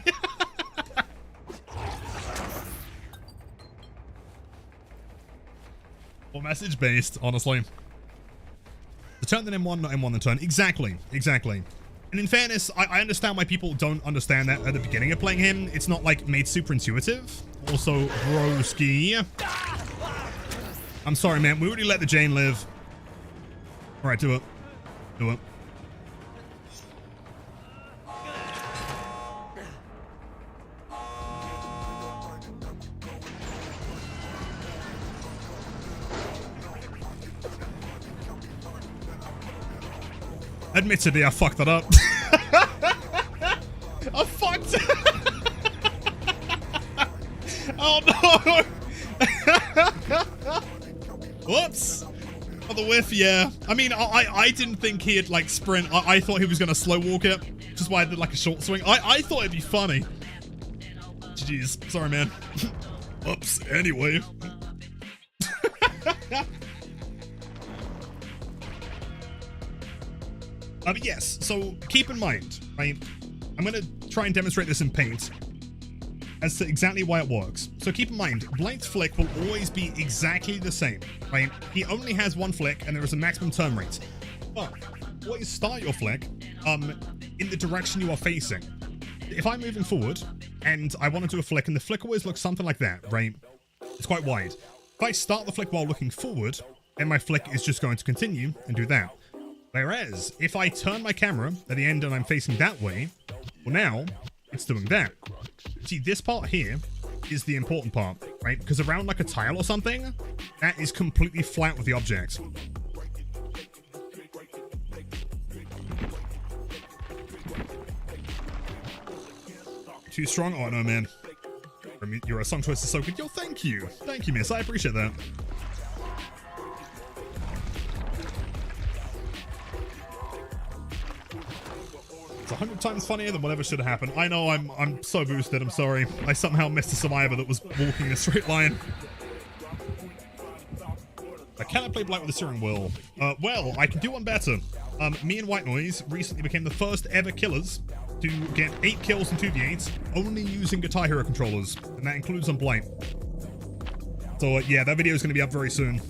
Or message based, honestly. The turn then M1, not M1 the turn. Exactly, exactly. And in fairness, I understand why people don't understand that at the beginning of playing him. It's not like made super intuitive. Also, broski. I'm sorry, man. We already let the Jane live. All right, do it. Do it. Admittedly, I fucked that up. I fucked it. Oh no! Whoops. Oh, the whiff, yeah. I mean, I didn't think he'd like sprint. I thought he was gonna slow walk it, which is why I did like a short swing. I thought it'd be funny. Jeez, sorry, man. Whoops. Anyway. But yes, so keep in mind, right? I'm going to try and demonstrate this in paint as to exactly why it works. So keep in mind, Blight's flick will always be exactly the same, right? He only has one flick and there is a maximum turn rate. But always start your flick in the direction you are facing. If I'm moving forward and I want to do a flick, and the flick always looks something like that, right? It's quite wide. If I start the flick while looking forward, then my flick is just going to continue and do that. Whereas, if I turn my camera at the end and I'm facing that way, well now, it's doing that. See, this part here is the important part, right? Because around like a tile or something, that is completely flat with the object. Too strong? Oh no, man. Your song choice is so good. Yo, thank you. Thank you, miss. I appreciate that. It's 100 times funnier than whatever should have happened. I know I'm so boosted, I'm sorry. I somehow missed a survivor that was walking a straight line. Can I play Blight with a steering wheel? Well, I can do one better. Me and White Noise recently became the first ever killers to get 8 kills in 2v8 only using Guitar Hero controllers, and that includes on Blight. So yeah, that video is going to be up very soon.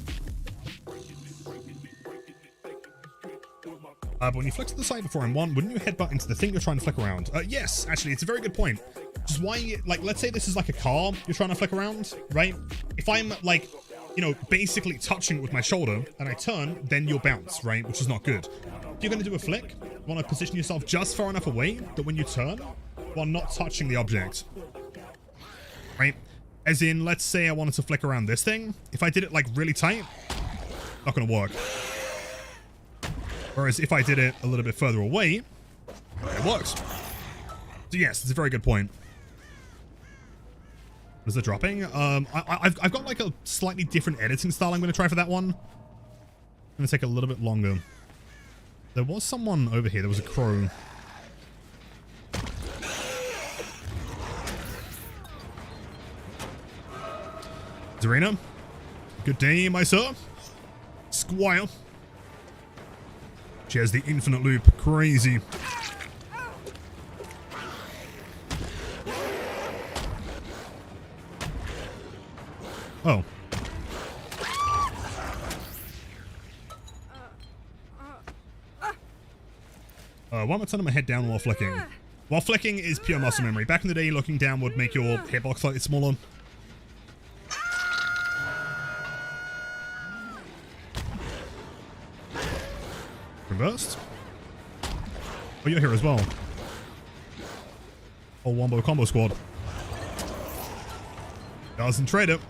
But when you flick to the side before M1, wouldn't you headbutt into the thing you're trying to flick around? Yes, actually, it's a very good point. Which is why, like, let's say this is like a car you're trying to flick around, right? If I'm, like, you know, basically touching it with my shoulder, and I turn, then you'll bounce, right? Which is not good. If you're going to do a flick, you want to position yourself just far enough away that when you turn, while not touching the object. Right? As in, let's say I wanted to flick around this thing. If I did it, like, really tight, not going to work. Whereas if I did it a little bit further away, it works. So yes, it's a very good point. Was it dropping? I've got like a slightly different editing style I'm going to try for that one. It's going to take a little bit longer. There was someone over here. There was a crow. Zarina. Good day, my sir. Squire. She has the infinite loop. Crazy. Oh. Why am I turning my head down while flicking? While flicking is pure muscle memory. Back in the day, looking down would make your hitbox slightly smaller. Shocking burst. Oh, you're here as well. Oh, wombo combo squad. Doesn't trade it.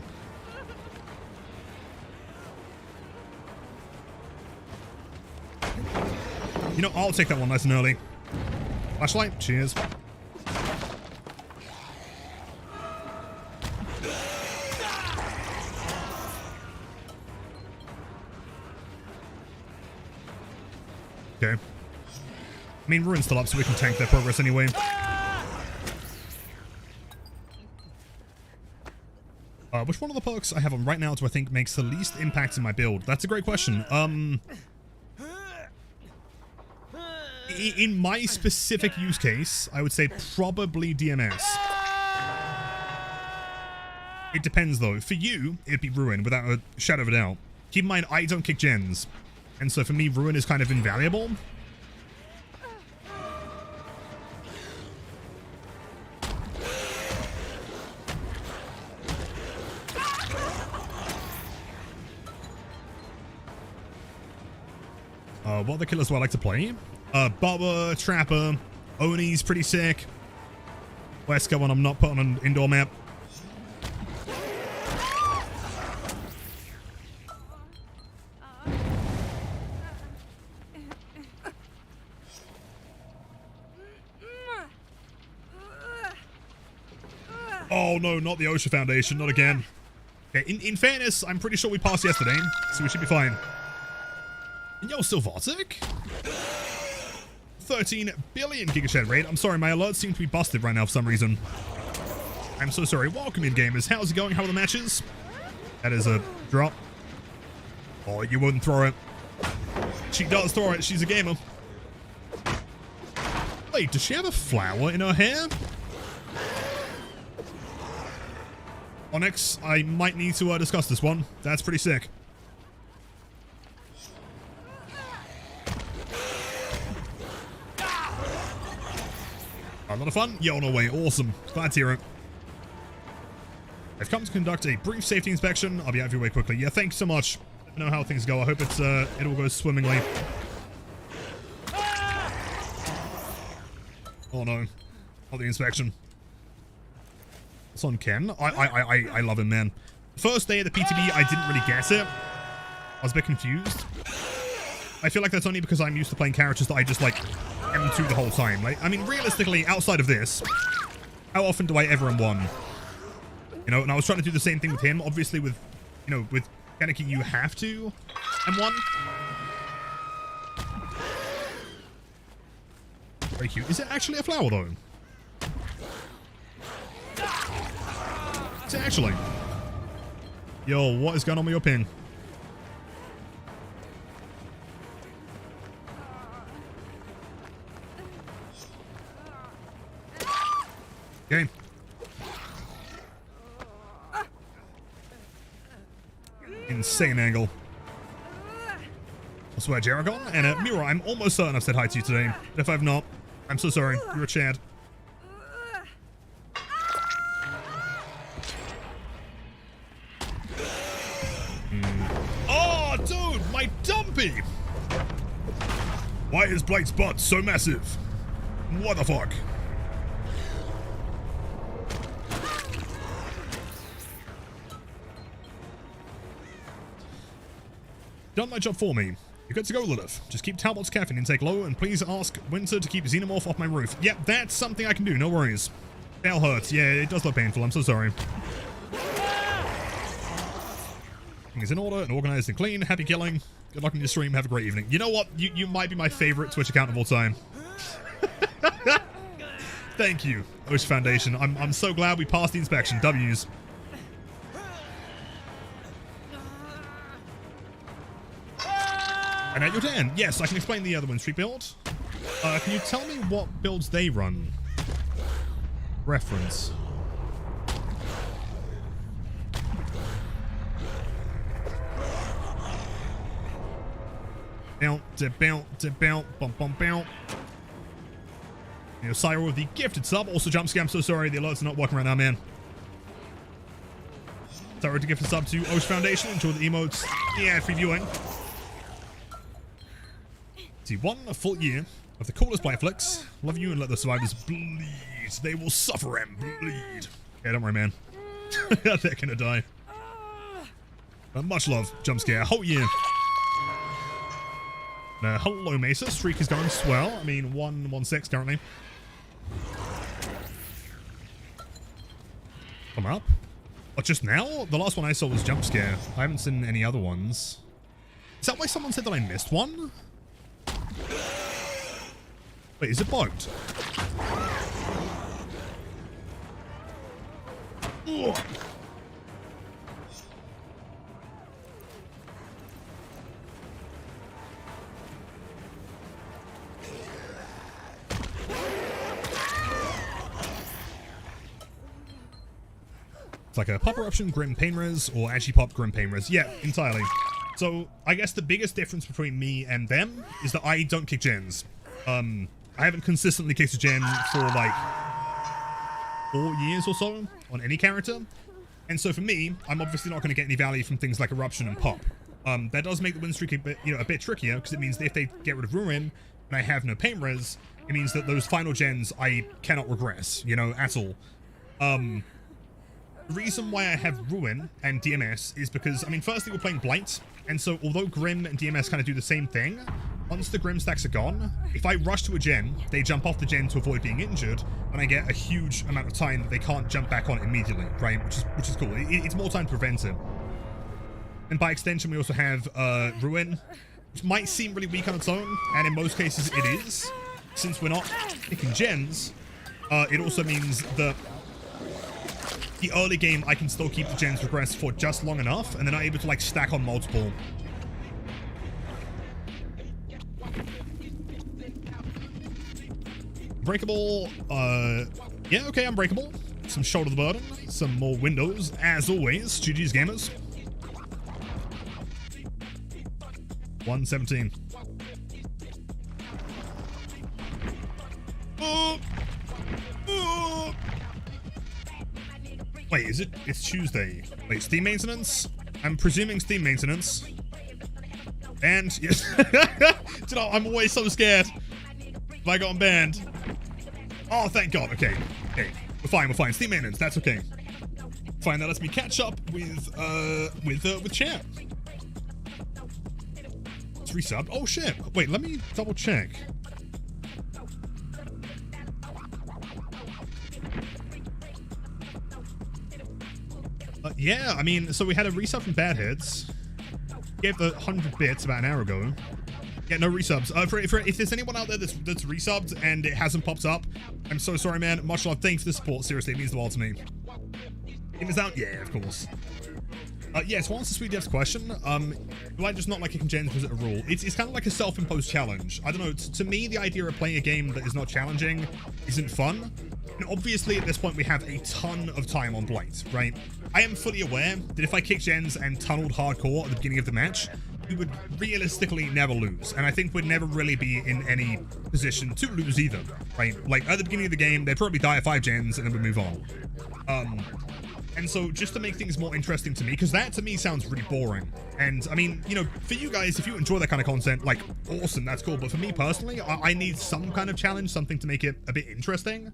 You know, I'll take that one nice and early. Flashlight, cheers. Okay. I mean, Ruin's still up, so we can tank their progress anyway. Which one of the perks I have on right now do I think makes the least impact in my build? That's a great question. In my specific use case, I would say probably DMS. It depends, though. For you, it'd be Ruin, without a shadow of a doubt. Keep in mind, I don't kick gens. And so for me, Ruin is kind of invaluable. What other killers do I like to play? Bubba, Trapper, Oni's pretty sick. Wesker when I'm not put on an indoor map. Oh no, not the OSHA Foundation, not again. Okay, in fairness, I'm pretty sure we passed yesterday, so we should be fine. And yo, Silvatic? 13 billion gigashed rate. I'm sorry, my alerts seem to be busted right now for some reason. I'm so sorry. Welcome in, gamers. How's it going? How are the matches? That is a drop. Oh, you wouldn't throw it. She does throw it. She's a gamer. Wait, does she have a flower in her hair? Onyx, I might need to discuss this one. That's pretty sick. A lot of fun? Yo, no way. Awesome. Glad to hear it. I've come to conduct a brief safety inspection. I'll be out of your way quickly. Yeah, thanks so much. I know how things go. I hope it's it all goes swimmingly. Oh no. Not the inspection. It's on Ken. I love him, man. First day of the PTB, I didn't really get it. I was a bit confused. I feel like that's only because I'm used to playing characters that I just, like, M2 the whole time. Like, I mean, realistically, outside of this, how often do I ever M1? You know, and I was trying to do the same thing with him. Obviously, with, you know, with Kaneki, you have to M1. Very cute. Is it actually a flower, though? Is it actually? Yo, what is going on with your ping? Okay. Insane angle. I swear, Jaragon and Mira, I'm almost certain I've said hi to you today. But if I've not, I'm so sorry. You're a Chad. Oh, dude, my dumpy! Why is Blight's butt so massive? What the fuck? Done my job for me. You're good to go, Lilith. Just keep Talbot's caffeine intake low, and please ask Winter to keep Xenomorph off my roof. Yep, that's something I can do, no worries. Tail hurts. Yeah, it does look painful. I'm so sorry. Things in order and organized and clean. Happy killing. Good luck on your stream. Have a great evening. You know what? You might be my favorite Twitch account of all time. Thank you, OSHA Foundation. I'm so glad we passed the inspection. W's. And at your turn. Yes, I can explain the other Win Street build. Can you tell me what builds they run? Reference. Bounce, bounce, bump, bump, bounce. You know, Cyro with the gifted sub. Also, jump scam. So sorry, the alerts are not working right now, man. Cyro with the gifted sub to OSHA Foundation. Enjoy the emotes. Yeah, free viewing. See, a full year of the coolest Blight flicks. Love you and let the survivors bleed. They will suffer and bleed. Yeah, don't worry, man. They're gonna die. But much love, jump scare, whole year. Hello, Mesa. Streak is going swell. I mean, 116 currently. Come up. But just now? The last one I saw was jump scare. I haven't seen any other ones. Is that why someone said that I missed one? Wait, is it bugged? Ugh. It's like a pop eruption, grim pain res, or actually pop grim pain res. Yeah, entirely. So I guess the biggest difference between me and them is that I don't kick gens. I haven't consistently kicked a gen for like 4 years or so on any character. And so for me, I'm obviously not going to get any value from things like eruption and pop. That does make the win streak a bit trickier, because it means that if they get rid of ruin and I have no pain res, it means that those final gens I cannot regress, at all. The reason why I have Ruin and DMS is because, I mean, firstly, we're playing Blight, and so although Grim and DMS kind of do the same thing, once the Grim stacks are gone, if I rush to a gen, they jump off the gen to avoid being injured, and I get a huge amount of time that they can't jump back on immediately, right? Which is cool. It's more time to prevent it. And by extension, we also have Ruin, which might seem really weak on its own, and in most cases it is. Since we're not picking gens, it also means that the early game, I can still keep the gens regressed for just long enough, and then I'm able to, like, stack on multiple. Breakable, yeah, okay, I'm breakable. Some shoulder the burden, some more windows, as always. GG's gamers. 117. Wait, is it? It's Tuesday. Wait, Steam maintenance? I'm presuming Steam maintenance. And, yes. You know, I'm always so scared. Have I gotten banned? Oh, thank God. Okay. Okay. We're fine. Steam maintenance. That's okay. Fine, that lets me catch up with chat. It's resubbed. Oh, shit. Wait, let me double check. Yeah, I mean, so we had a resub from Badheads. Gave the 100 bits about an hour ago. Yeah, no resubs. If there's anyone out there that's resubbed and it hasn't popped up, I'm so sorry, man. Much love. Thanks for the support. Seriously, it means the world to me. Game is out? Yeah, of course. Yeah, to answer Sweet Dev's question, do I just not like kicking gens? Was it a rule? It's kind of like a self-imposed challenge. I don't know. To me, the idea of playing a game that is not challenging isn't fun. And obviously, at this point, we have a ton of time on Blight, right? I am fully aware that if I kick gens and tunneled hardcore at the beginning of the match, we would realistically never lose. And I think we'd never really be in any position to lose either, right? Like, at the beginning of the game, they'd probably die at 5 gens and then we'd move on. And so just to make things more interesting to me, because that to me sounds really boring. And I mean, you know, for you guys, if you enjoy that kind of content, like, awesome, that's cool. But for me personally, I need some kind of challenge, something to make it a bit interesting.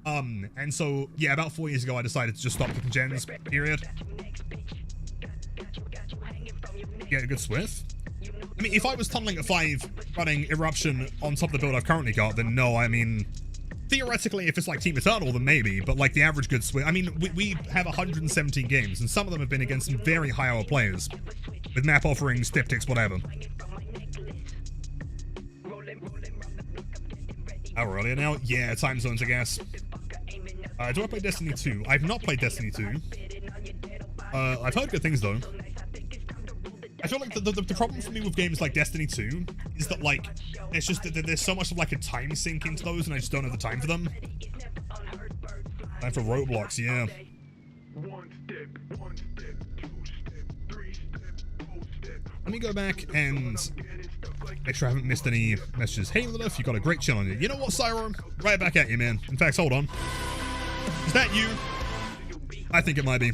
And so, yeah, about 4 years ago, I decided to just stop picking gens, period. Get a good Swift. I mean, if I was tunneling at 5, running Eruption on top of the build I've currently got, then no, I mean, theoretically, if it's like Team Eternal, then maybe, but like the average good Swift, I mean, we have 117 games, and some of them have been against some very high-hour players, with map offerings, diptychs, whatever. Hour earlier now? Yeah, time zones, I guess. Do I play Destiny 2? I've not played Destiny 2. I've heard good things, though. I feel like the problem for me with games like Destiny 2 is that, like, it's just that there's so much of, like, a time sink into those, and I just don't have the time for them. Time for Roblox, yeah. Let me go back and make sure I haven't missed any messages. Hey, Lilith, you got a great chill on you. You know what, Cyro? Right back at you, man. In fact, hold on. Is that you? I think it might be.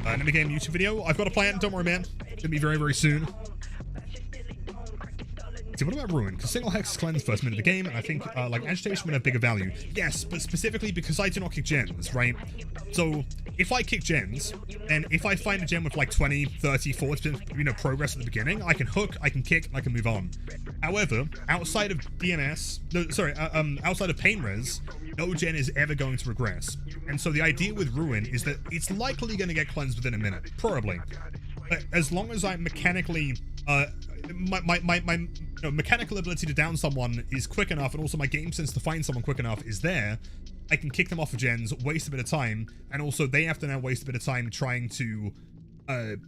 Enemy game YouTube video. I've got a plan. Don't worry, man. It's gonna be very, very soon. Actually, what about Ruin? Because single hex cleanse first minute of the game, and I think like agitation would have bigger value. Yes, but specifically because I do not kick gens, right? So if I kick gens, and if I find a gen with like 20, 30, 40%, you know, progress at the beginning, I can hook, I can kick, and I can move on. However, outside of DMS, no, sorry, outside of pain res, no gen is ever going to regress. And so the idea with Ruin is that it's likely going to get cleansed within a minute, probably. But as long as I'm mechanically, my you know, mechanical ability to down someone is quick enough, and also my game sense to find someone quick enough is there, I can kick them off of gens, waste a bit of time, and also they have to now waste a bit of time trying to,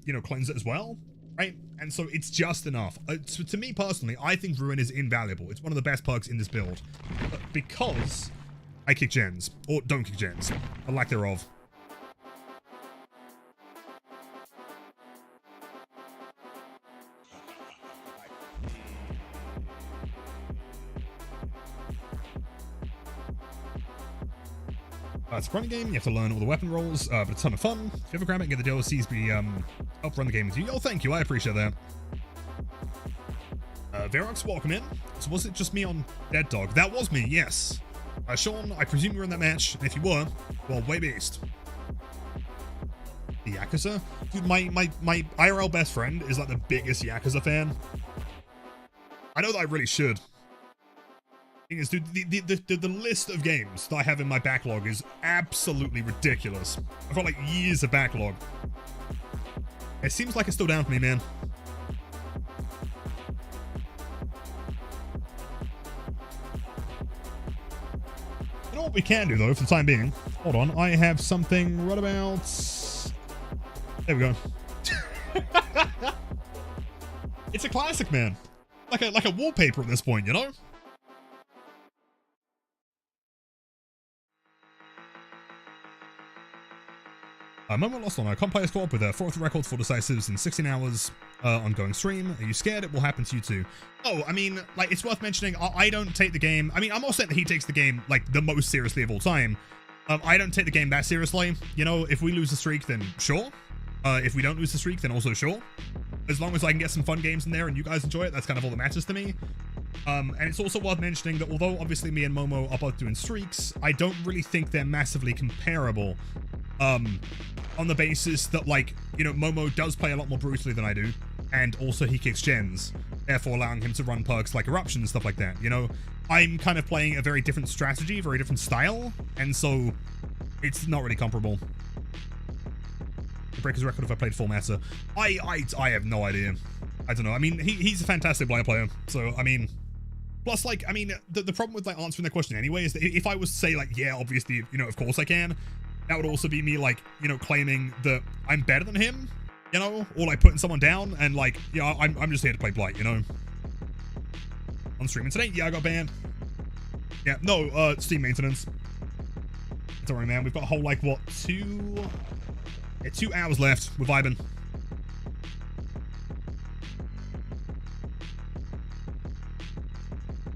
you know, cleanse it as well, right? And so it's just enough. So to me personally, I think Ruin is invaluable. It's one of the best perks in this build, but because I kick gens, or don't kick gens, or lack thereof. It's a running game, you have to learn all the weapon rolls, but it's a ton of fun. If you ever grab it and get the DLCs, help run the game with you. Oh, thank you, I appreciate that. Verox, welcome in. So was it just me on Dead Dog? That was me, yes. Sean, I presume you were in that match, and if you were, well, way beast. The Yakuza? Dude, my IRL best friend is like the biggest Yakuza fan. I know that I really should. Dude, the list of games that I have in my backlog is absolutely ridiculous. I've got like years of backlog. It seems like it's still down for me, man. You know what we can do though, for the time being? Hold on, I have something right about... There we go. It's a classic, man. Like a wallpaper at this point, you know? Moment lost on a compile squad with a 4th record for decisives in 16 hours ongoing stream. Are you scared it will happen to you too? Oh, I mean, like, it's worth mentioning, I don't take the game, I mean, I'm all saying that he takes the game, like, the most seriously of all time. I don't take the game that seriously. You know, if we lose the streak, then sure. If we don't lose the streak, then also sure. As long as I can get some fun games in there and you guys enjoy it, that's kind of all that matters to me. And it's also worth mentioning that although obviously me and Momo are both doing streaks, I don't really think they're massively comparable. On the basis that, like, you know, Momo does play a lot more brutally than I do, and also he kicks gens, therefore allowing him to run perks like Eruption and stuff like that, you know? I'm kind of playing a very different strategy, very different style, and so it's not really comparable. The Breaker's record if I played full meta. I have no idea. I don't know. I mean, he's a fantastic Blight player, so, I mean... Plus, like, I mean, the problem with, like, answering the question anyway is that if I was to say, like, yeah, obviously, you know, of course I can, that would also be me, like, you know, claiming that I'm better than him, you know, or like putting someone down, and like, yeah, I'm just here to play Blight, you know. On streaming today, yeah, I got banned. Yeah, no, Steam maintenance. It's alright, man. We've got a whole, like, what, 2 hours left. We're vibing.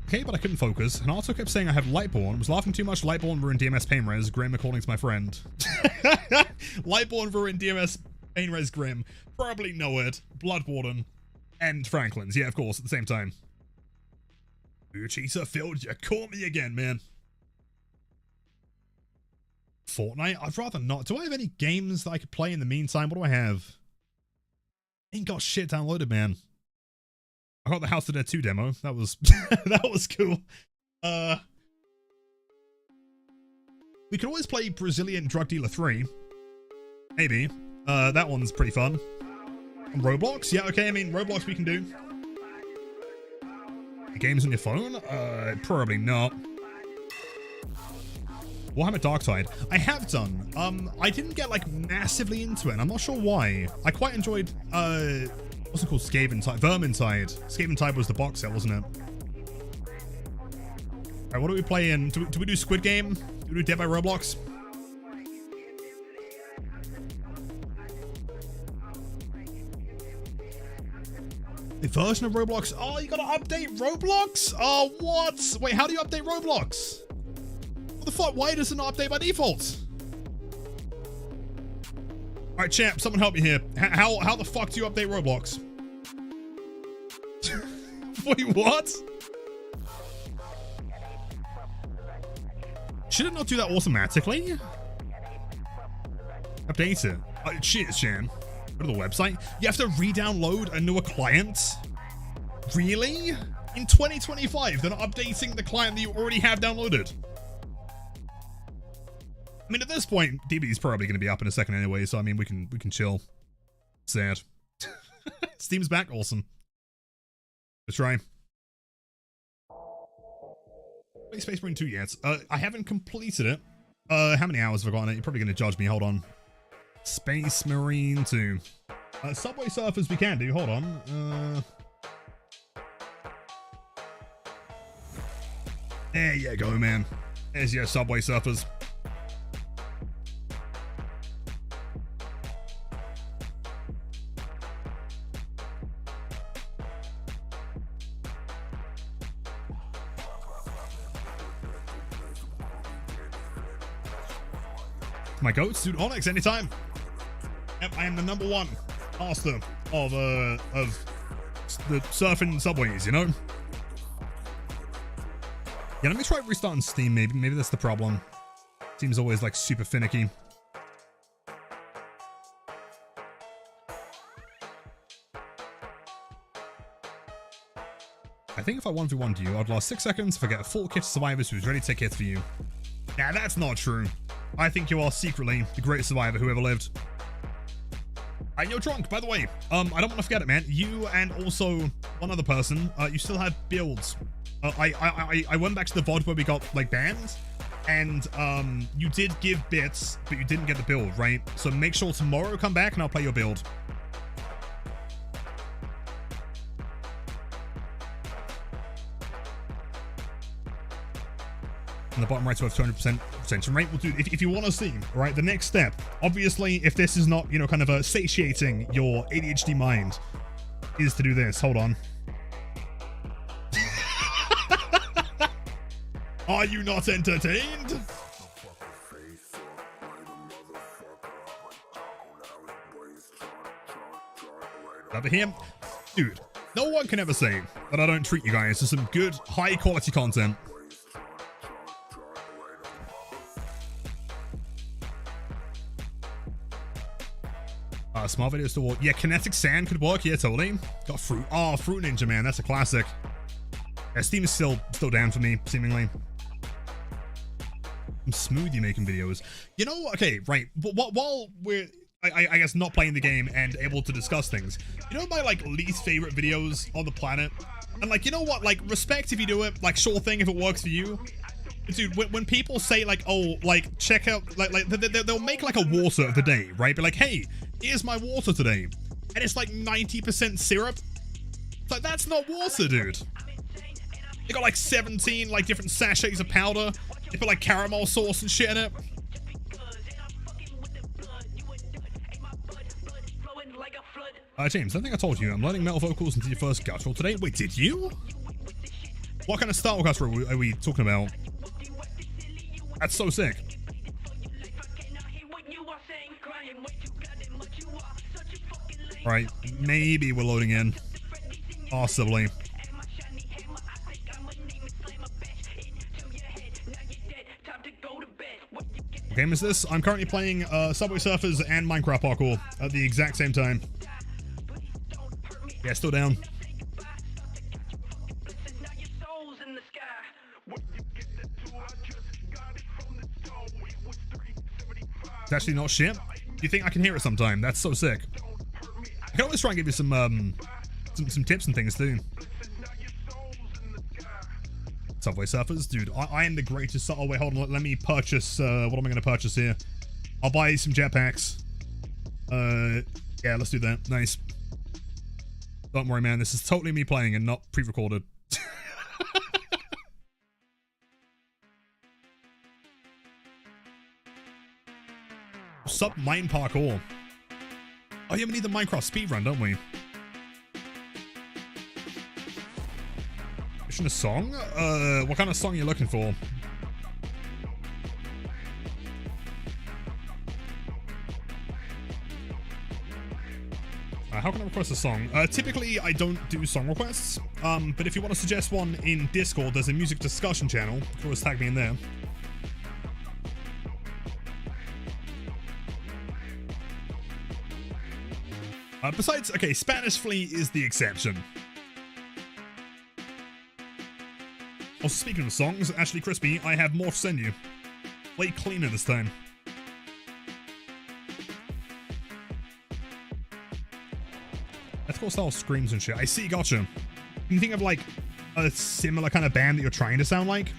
Okay, but I couldn't focus. And also kept saying I have Lightborn. Was laughing too much. Lightborn ruined DMS pain res. Grim according to my friend. Lightborn ruined DMS pain res Grim. Probably know it. Bloodwarden. And Franklin's. Yeah, of course, at the same time. Cheater filled. You caught me again, man. Fortnite? I'd rather not. Do I have any games that I could play in the meantime? What do I have? Ain't got shit downloaded, man. I got the House of Dead 2 demo. That was that was cool. We could always play Brazilian Drug Dealer 3. Maybe. That one's pretty fun. On Roblox? Yeah, okay, I mean, Roblox we can do. Games on your phone? Probably not. Warhammer Darktide. I have done. I didn't get, like, massively into it, and I'm not sure why. I quite enjoyed, what's it called? Scaventide. Vermintide. Scaventide was the box set, wasn't it? Alright, what do we play in? Do we do Squid Game? Do we do Dead by Roblox? A version of Roblox? Oh, you gotta update Roblox? Oh, what? Wait, how do you update Roblox? What the fuck? Why does it not update by default? Alright, champ, someone help me here. How the fuck do you update Roblox? Wait, what? Should it not do that automatically? Update it. Cheers, Shan. Go to the website. You have to re-download a newer client? Really? In 2025, they're not updating the client that you already have downloaded. I mean, at this point, DB is probably going to be up in a second anyway, so I mean, we can chill. Sad. Steam's back. Awesome. Let's try. Wait, Space Marine 2 yet. I haven't completed it. How many hours have I got on it? You're probably going to judge me. Hold on. Space Marine 2. Subway Surfers we can do. Hold on. There you go, man. There's your Subway Surfers. My goats, dude. Onyx, anytime. Yep, I am the #1 master of the surfing subways, you know? Yeah, let me try restarting Steam, maybe. Maybe that's the problem. Steam's always, like, super finicky. I think if I 1v1'd you, I'd last 6 seconds if I get a full kit of survivors who's ready to take hits for you. Nah, that's not true. I think you are secretly the greatest survivor who ever lived. And you're drunk, by the way. I don't want to forget it, man. You and also one other person, you still have builds. I went back to the VOD where we got, like, banned, and you did give bits, but you didn't get the build, right? So make sure tomorrow come back and I'll play your build. In the bottom right, so we have 200% retention rate. Well, dude, if you want to see, right, the next step, obviously, if this is not, you know, kind of satiating your ADHD mind, is to do this. Hold on. Are you not entertained? Over here. Dude, no one can ever say that I don't treat you guys to some good, high-quality content. Small videos to walk. Yeah, kinetic sand could work. Yeah, totally. Got fruit. Oh, Fruit Ninja, man. That's a classic. Yeah, Steam is still down for me, seemingly. Some smoothie making videos. You know, okay, right. But while we're, I guess, not playing the game and able to discuss things, you know my, like, least favorite videos on the planet? And, like, you know what? Like, respect if you do it. Like, sure thing if it works for you. Dude, when people say, like, oh, like, check out, like they'll make, like, a water of the day, right? Be like, hey, here's my water today. And it's, like, 90% syrup. It's like, that's not water, dude. They got, like, 17, like, different sachets of powder. They put, like, caramel sauce and shit in it. James, I think I told you, I'm learning metal vocals into your first guttural today. Wait, did you? What kind of style guttural are we talking about? That's so sick. Right, maybe we're loading in. Possibly. What game is this? I'm currently playing Subway Surfers and Minecraft Parkour at the exact same time. Yeah, still down. It's actually not shit. Do you think I can hear it sometime? That's so sick. I can always try and give you some tips and things too. Subway Surfers, dude. I am the greatest. Oh wait, hold on. Let me purchase. What am I going to purchase here? I'll buy some jetpacks. Yeah, let's do that. Nice. Don't worry, man. This is totally me playing and not pre-recorded. Sub mine parkour. Oh yeah, we need the Minecraft speedrun, don't we? Mission a song? What kind of song are you looking for? How can I request a song? Typically, I don't do song requests, but if you want to suggest one in Discord, there's a music discussion channel. You can always tag me in there. Besides, okay, Spanish Flea is the exception. Also, speaking of songs, Ashley Crispy, I have more to send you. Way cleaner this time. That's cool style screams and shit. I see, gotcha. Can you think of like a similar kind of band that you're trying to sound like?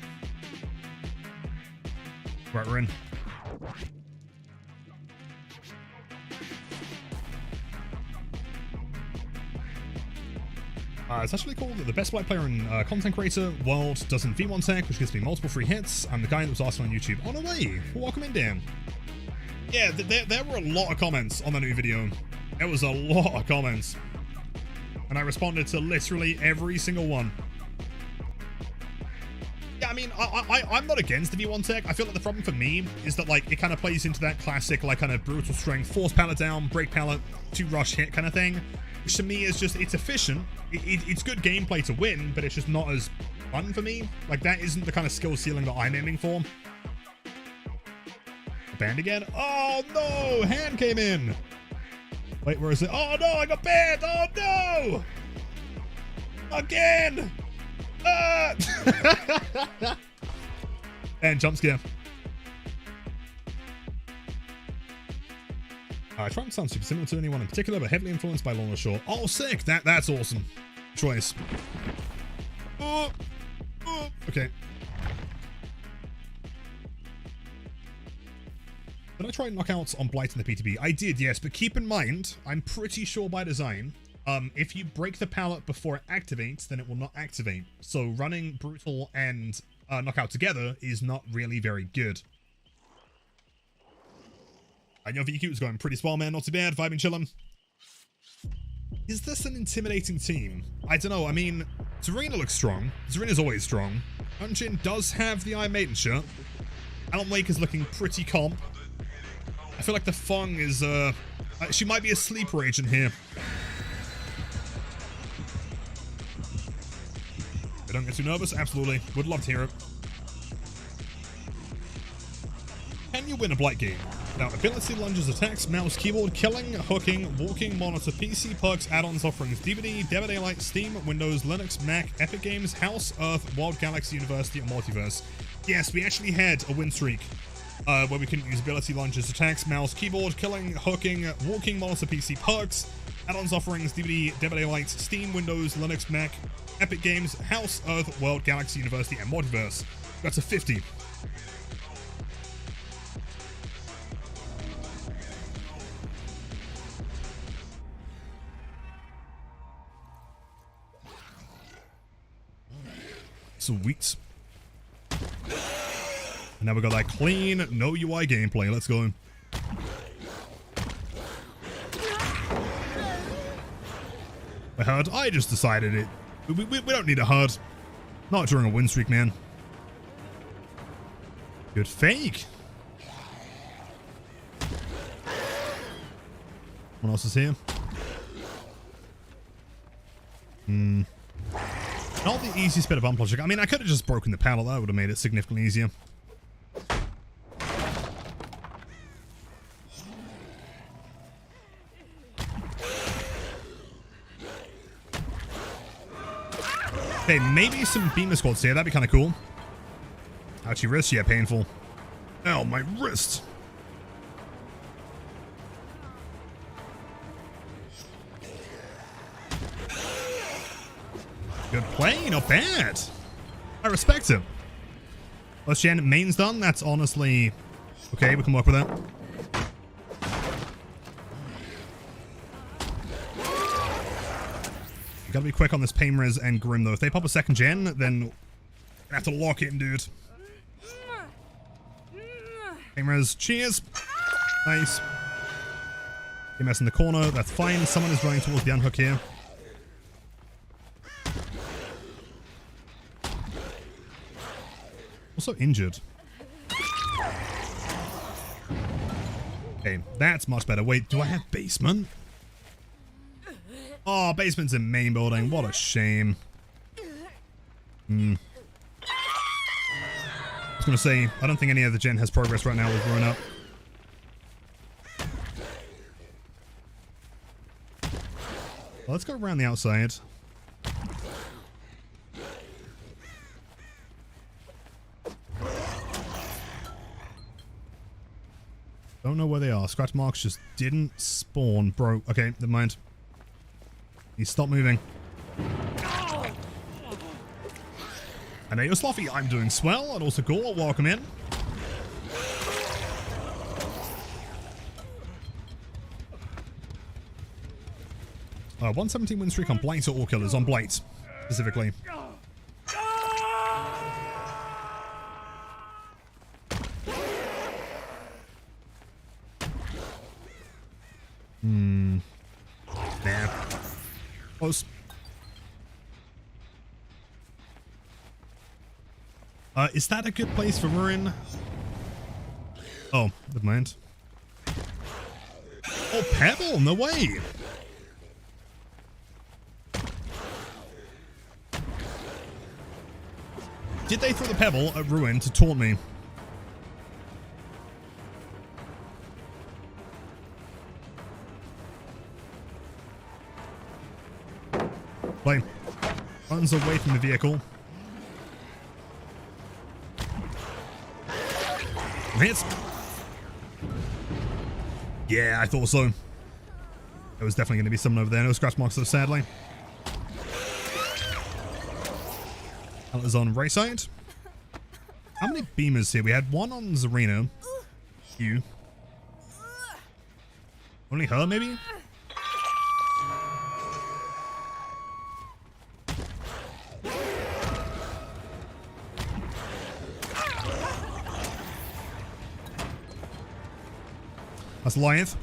Right, we're in. It's actually called the best Blight player in content creator world doesn't V1 tech, which gives me multiple free hits. I'm the guy that was asking on YouTube. On the way. Well, welcome in, Dan. Yeah, there were a lot of comments on the new video. There was a lot of comments. And I responded to literally every single one. Yeah, I mean, I'm not against the V1 tech. I feel like the problem for me is that, like, it kind of plays into that classic, like, kind of brutal strength, force pallet down, break pallet, 2 rush hit kind of thing. Which to me is just, it's efficient. It's good gameplay to win, but it's just not as fun for me. Like, that isn't the kind of skill ceiling that I'm aiming for. Banned again? Oh, no! Hand came in! Wait, where is it? Oh, no! I got banned! Oh, no! Again! And jump scare. Trump sounds super similar to anyone in particular, but heavily influenced by Lorna Shore. Oh, sick! That's awesome. Choice. Okay. Did I try knockouts on Blight in the PTB? I did, yes, but keep in mind, I'm pretty sure by design, if you break the pallet before it activates, then it will not activate. So running Brutal and Knockout together is not really very good. I know VQ is going pretty small, man. Not too bad. Vibing, chillin'. Is this an intimidating team? I don't know. I mean, Serena looks strong. Serena's always strong. Unjin does have the Iron Maiden shirt. Alan Wake is looking pretty comp. I feel like the Fung is, she might be a sleeper agent here. I don't get too nervous? Absolutely. Would love to hear it. Can you win a Blight game? Now, ability, lunges, attacks, mouse, keyboard, killing, hooking, walking, monitor, PC, perks, add-ons, offerings, DVD, Dead by Daylight, Steam, Windows, Linux, Mac, Epic Games, House, Earth, Wild Galaxy, University, and Multiverse. Yes, we actually had a win streak where we couldn't use ability, lunges, attacks, mouse, keyboard, killing, hooking, walking, monitor, PC, perks, add-ons, offerings, DVD, Dead by Daylight, Steam, Windows, Linux, Mac, Epic Games, House, Earth, World, Galaxy, University, and Multiverse. That's a 50. Sweet. And now we got that clean, no UI gameplay. Let's go. A HUD? I just decided it. We don't need a HUD. Not during a win streak, man. Good fake. What else is here? Not the easiest bit of bump logic. I mean, I could have just broken the panel. That would have made it significantly easier. Okay, maybe some beamer squads here. That'd be kind of cool. Ouch, your wrist? Yeah, painful. Ow, my wrist. Good play, not bad. I respect it. Let's Jen, main's done. That's honestly okay. We can work with that. You gotta be quick on this Pain Res and Grim though. If they pop a second gen, then I have to lock it in, dude. Pain Res, cheers. Nice. EMS in the corner. That's fine. Someone is running towards the unhook here. Also injured. Okay, that's much better. Wait, do I have basement? Oh, basement's in main building. What a shame. I was gonna say, I don't think any other gen has progress right now with growing up. Well, let's go around the outside. Don't know where they are. Scratch marks just didn't spawn, bro. Okay, never mind. You stop moving. And hey, Sloffy, I'm doing swell. And also cool. Welcome in. Uh, 117 win streak on Blight or all killers? On Blight, specifically. Nah. Close. Is that a good place for Ruin? Oh, never mind. Oh, Pebble! No way! Did they throw the Pebble at Ruin to taunt me? Play. Runs away from the vehicle. Hits. Yeah, I thought so. There was definitely going to be someone over there. No scratch marks, though, sadly. That was on right side. How many beamers here? We had one on Zarina. You. Only her, maybe? That's Lyeth.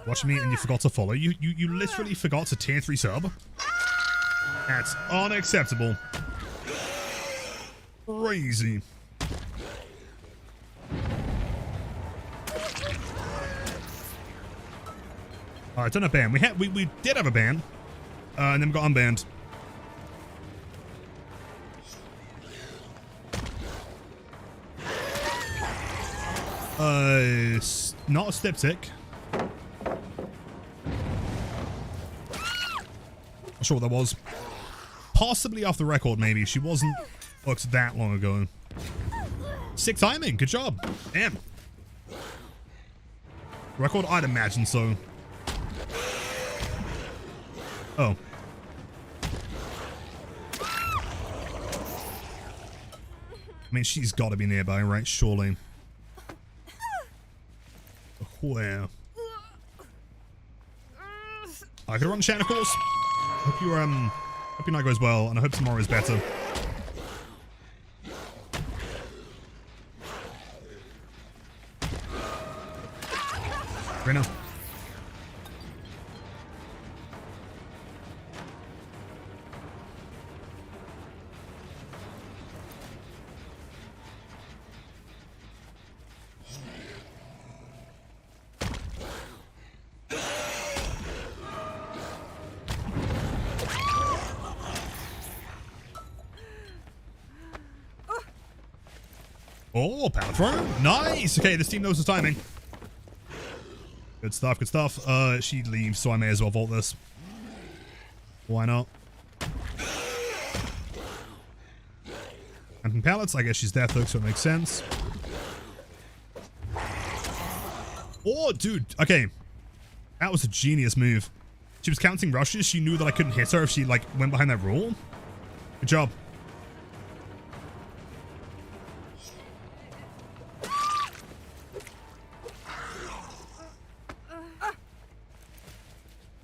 Watch me and you forgot to follow. You literally forgot to tier 3 sub. That's unacceptable. Crazy. Alright, done a ban. We did have a ban. And then we got unbanned. Not a Stiptic. Not sure what that was. Possibly off the record, maybe. She wasn't booked that long ago. Sick timing. Good job. Damn. Record? I'd imagine so. Oh. I mean, she's got to be nearby, right? Surely. Where? I could run chat, of course. Hope your night goes well, and I hope tomorrow is better. Right now. Oh, power throw. Nice. Okay, this team knows the timing. Good stuff, good stuff. She leaves, so I may as well vault this. Why not? And pallets, I guess she's death hook, so it makes sense. Oh, dude. Okay. That was a genius move. She was counting rushes. She knew that I couldn't hit her if she, like, went behind that roll. Good job.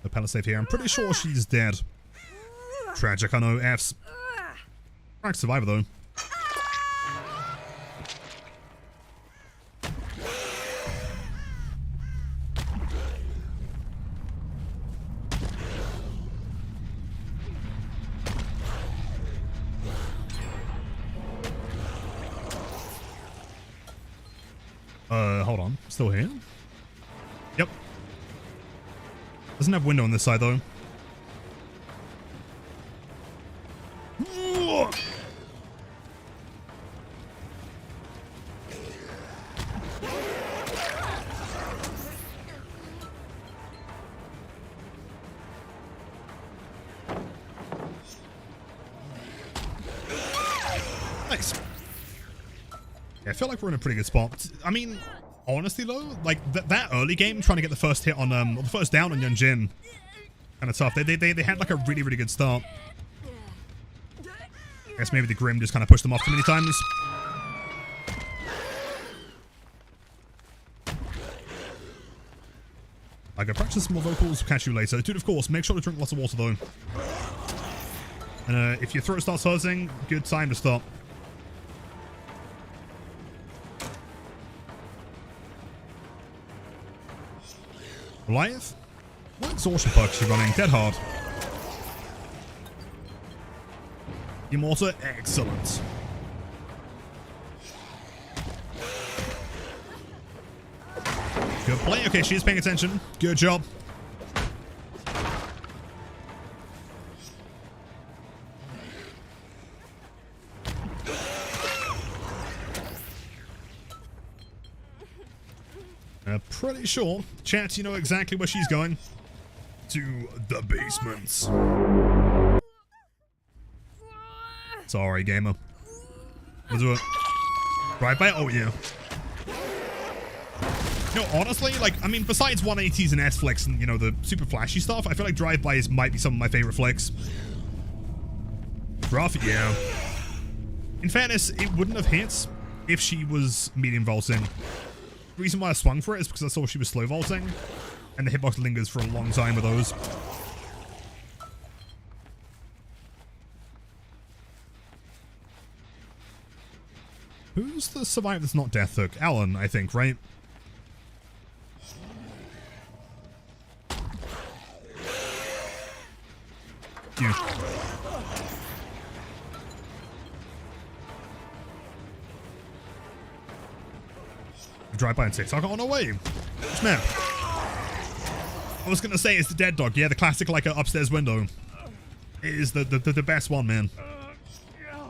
The pallet safe here. I'm pretty sure she's dead. Tragic, I know. F's. Cracked survivor, though. Hold on. Still here? Yep. Doesn't have window on this side, though. Nice. Yeah, I feel like we're in a pretty good spot. I mean, honestly though, like that early game, trying to get the first hit on or the first down on Yunjin, kind of tough. They had like a really good start. I guess maybe the Grim just kind of pushed them off too many times. I go practice some more vocals. Catch you later, dude. Of course, make sure to drink lots of water though. And if your throat starts hurting, good time to stop. Blight? What exhaustion perk is she running? Dead hard. Immortal, excellent. Good play. Okay, she's paying attention. Good job. Pretty sure, chat, you know exactly where she's going. To the basements. Sorry, gamer. We'll do it. Right by. Oh, yeah. You know, honestly, like, I mean, besides 180s and S-Flicks and, you know, the super flashy stuff, I feel like drive-bys might be some of my favorite flicks. Rough, yeah. In fairness, it wouldn't have hit if she was medium vaulting. The reason why I swung for it is because I saw she was slow vaulting, and the hitbox lingers for a long time with those. Who's the survivor that's not Death Hook? Alan, I think, right? You. Drive by and 6. I got on our way. Which map? I was gonna say it's the Dead Dog. Yeah, the classic like upstairs window. It is the best one, man.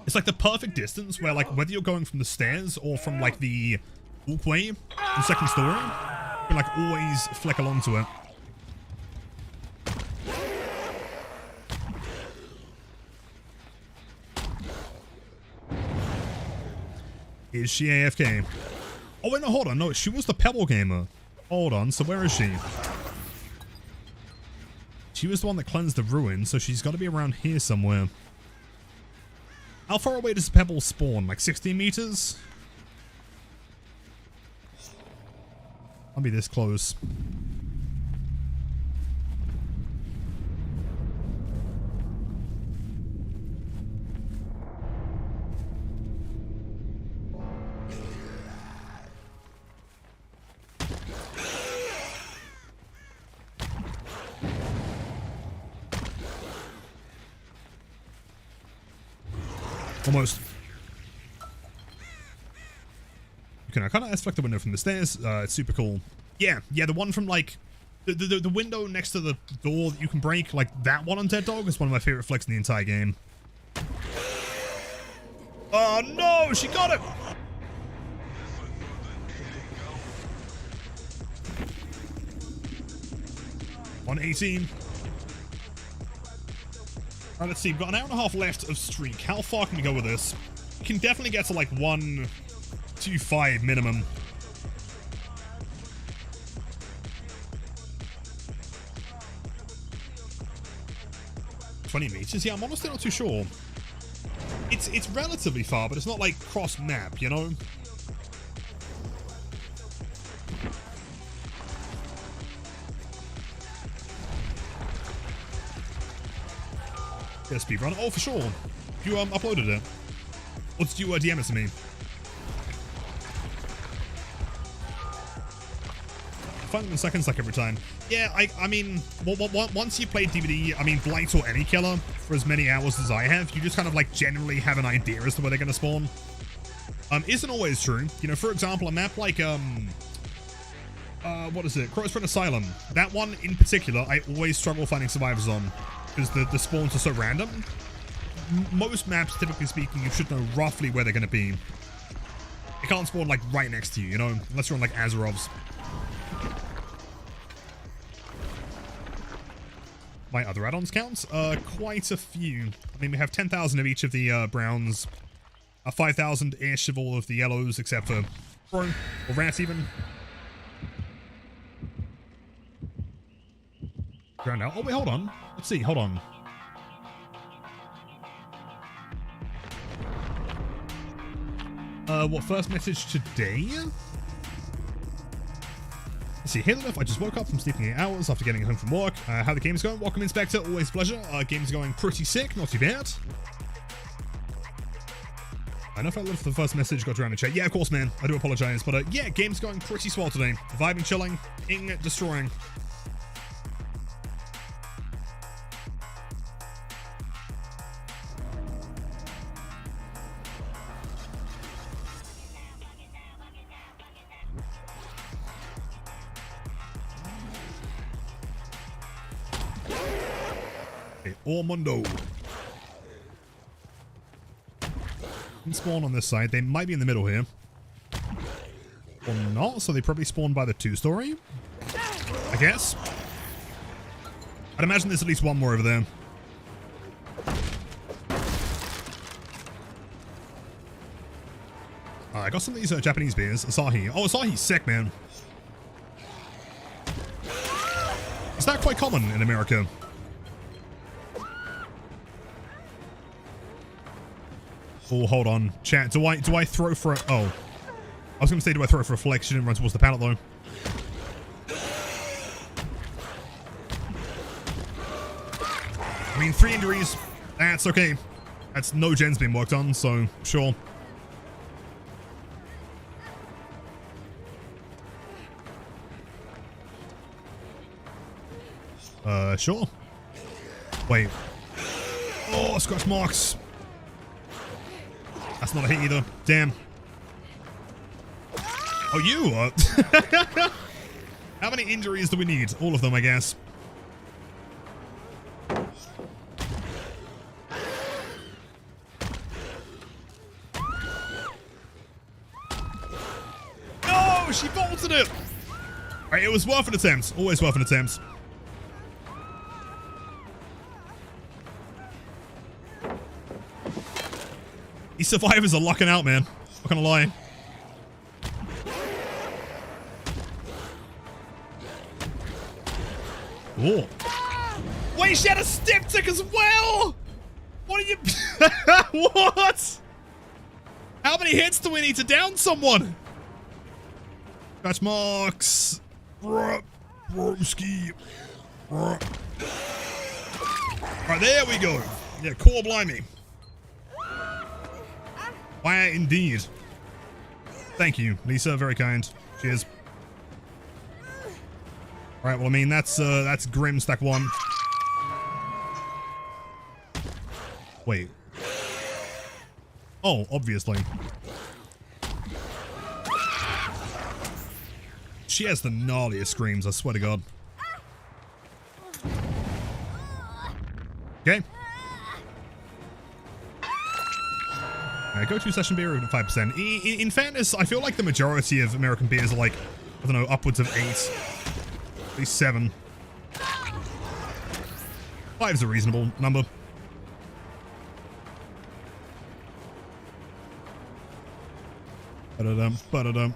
It's like the perfect distance where like whether you're going from the stairs or from like the walkway in the second story, you can like always flick along to it. Is she AFK? Oh wait, no, hold on. No, she was the Pebble Gamer. Hold on, so where is she? She was the one that cleansed the ruin, so she's got to be around here somewhere. How far away does Pebble spawn? Like 16 meters? I'll be this close. Almost. You can kind of S-Flick the window from the stairs. It's super cool. Yeah, the one from like the window next to the door that you can break, like that one on Dead Dog is one of my favorite flicks in the entire game. Oh no, she got it! 118. Alright, let's see. We've got an hour and a half left of streak. How far can we go with this? We can definitely get to like 125 minimum. $20 meters? Yeah, I'm honestly not too sure. It's relatively far, but it's not like cross map, you know? Yeah, speedrun. Oh, for sure. You uploaded it. Or did you DM it to me? Find it in seconds like every time. Yeah, I mean, once you play DVD, I mean, Blight or any killer, for as many hours as I have, you just kind of like generally have an idea as to where they're going to spawn. isn't always true. You know, for example, a map like, what is it? Crow's Friend Asylum. That one in particular, I always struggle finding survivors on because the spawns are so random. Most maps, typically speaking, you should know roughly where they're going to be. It can't spawn, like, right next to you, you know? Unless you're on, like, Azerov's. My other add-ons counts? Quite a few. I mean, we have 10,000 of each of the, browns. 5,000-ish of all of the yellows, except for Bro, or Rat, even. Ground out. Oh, wait, hold on. Let's see, hold on. What, first message today? Let's see, Halo, I just woke up from sleeping 8 hours after getting home from work. How the game's going? Welcome, Inspector. Always a pleasure. Game's going pretty sick. Not too bad. I know if I left the first message, got around the chat. Yeah, of course, man. I do apologize. But, yeah, game's going pretty swell today. Vibing, chilling, destroying. Ormondo. Can spawn on this side. They might be in the middle here. Or not, so they probably spawn by the 2-story. I guess. I'd imagine there's at least one more over there. I got some of these Japanese beers. Asahi. Oh, Asahi's sick, man. It's not quite common in America. Oh, hold on. Chat, do I throw for a... Oh. I was going to say, do I throw for a flex? She didn't run towards the pallet, though. I mean, 3 injuries. That's okay. That's no gens being worked on, so sure. Sure. Wait. Oh, scratch marks. That's not a hit either. Damn. Oh, you? How many injuries do we need? All of them, I guess. No! She bolted it! Alright, it was worth an attempt. Always worth an attempt. These survivors are lucking out, man. Not gonna lie. Oh. Wait, she had a styptic as well! What are you... What? How many hits do we need to down someone? Scratch marks. Broski. Right, there we go. Yeah, core blimey. Why, indeed. Thank you, Lisa. Very kind. Cheers. All right. Well, I mean, that's Grim stack 1. Wait. Oh, obviously. She has the gnarliest screams. I swear to God. Okay. Go-to session beer at 5%. In fairness, I feel like the majority of American beers are like, I don't know, upwards of 8. At least 7. 5's a reasonable number. Ba-da-dum, ba-da-dum.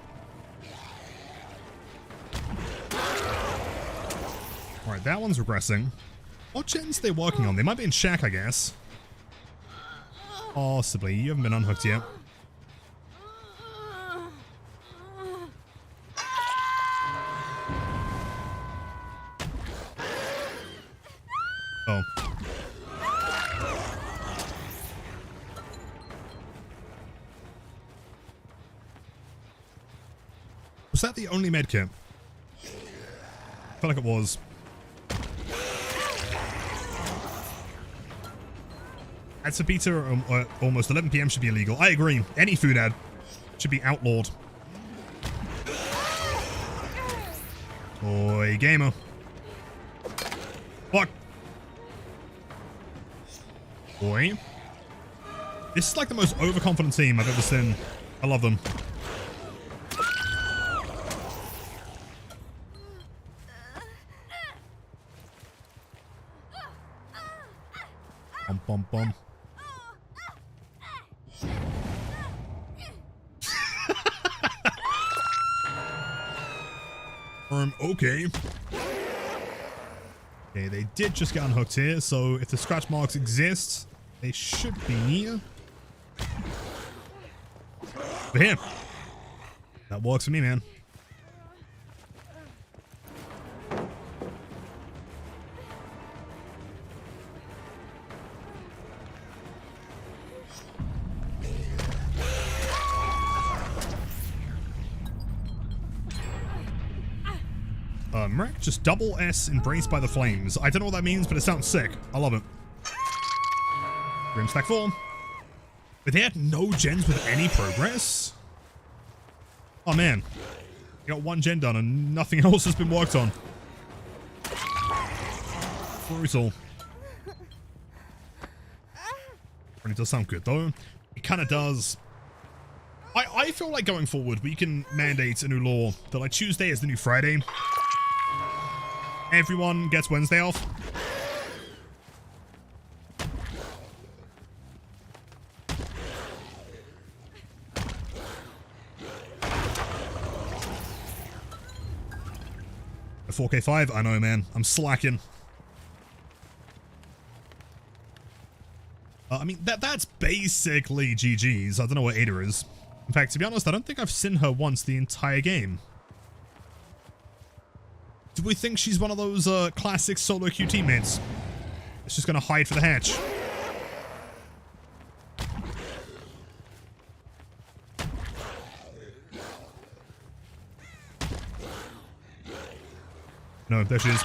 Alright, that one's regressing. What gens are they working on? They might be in Shack, I guess. Possibly. You haven't been unhooked yet. Oh. Was that the only medkit? I feel like it was. At Sapita, almost 11 PM should be illegal. I agree. Any food ad. should be outlawed. Oi, gamer. Fuck. Boy. This is like the most overconfident team I've ever seen. I love them. Bum, bum, bum. Okay. Okay, they did just get unhooked here, so if the scratch marks exist, they should be for here. That works for me, man. Merc, just double S embraced by the flames. I don't know what that means, but it sounds sick. I love it. Grim stack 4. But they had no gens with any progress? Oh man. You got one gen done and nothing else has been worked on. Brutal. It does sound good though. It kind of does. I feel like going forward we can mandate a new law that like Tuesday is the new Friday. Everyone gets Wednesday off. A 4K5? I know, man. I'm slacking. I mean, that's basically GG's. I don't know what Ada is. In fact, to be honest, I don't think I've seen her once the entire game. Do we think she's one of those classic solo queue teammates? It's just gonna hide for the hatch. No, there she is.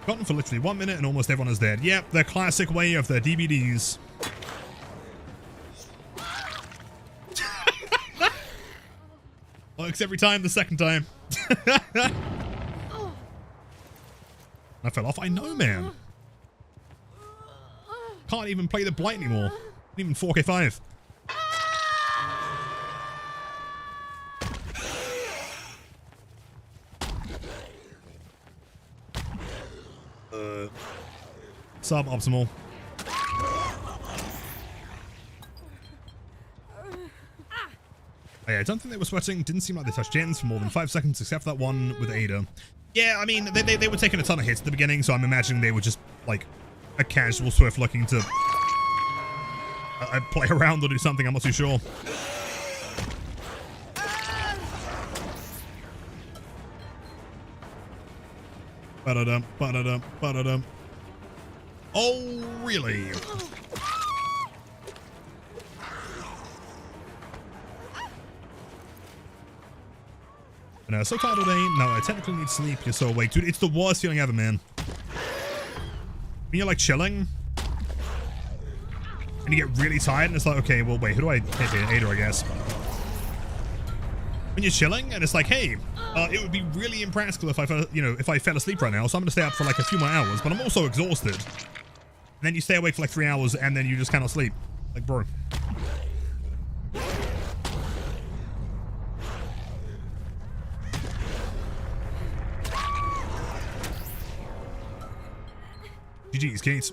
Gotten for literally 1 minute and almost everyone is dead. Yep, the classic way of the DVDs. Works every time, the second time. I fell off. I know, man. Can't even play the Blight anymore. Not even 4K5. Suboptimal. Yeah, I don't think they were sweating. Didn't seem like they touched gens for more than 5 seconds, except for that one with Ada. Yeah, I mean, they were taking a ton of hits at the beginning, so I'm imagining they were just, like, a casual Swift looking to play around or do something. I'm not too sure. Ba-da-dum, ba-da-dum, ba-da-dum. Oh, really? No, so tired all day. No, I technically need sleep. You're so awake. Dude, it's the worst feeling ever, man. When you're like chilling and you get really tired and it's like, okay, well, wait, who do I hit here? Ada, I guess. When you're chilling and it's like, hey, it would be really impractical if I fell asleep right now, so I'm going to stay up for like a few more hours, but I'm also exhausted. And then you stay awake for like 3 hours and then you just cannot sleep. Like, bro. GG's, Kate.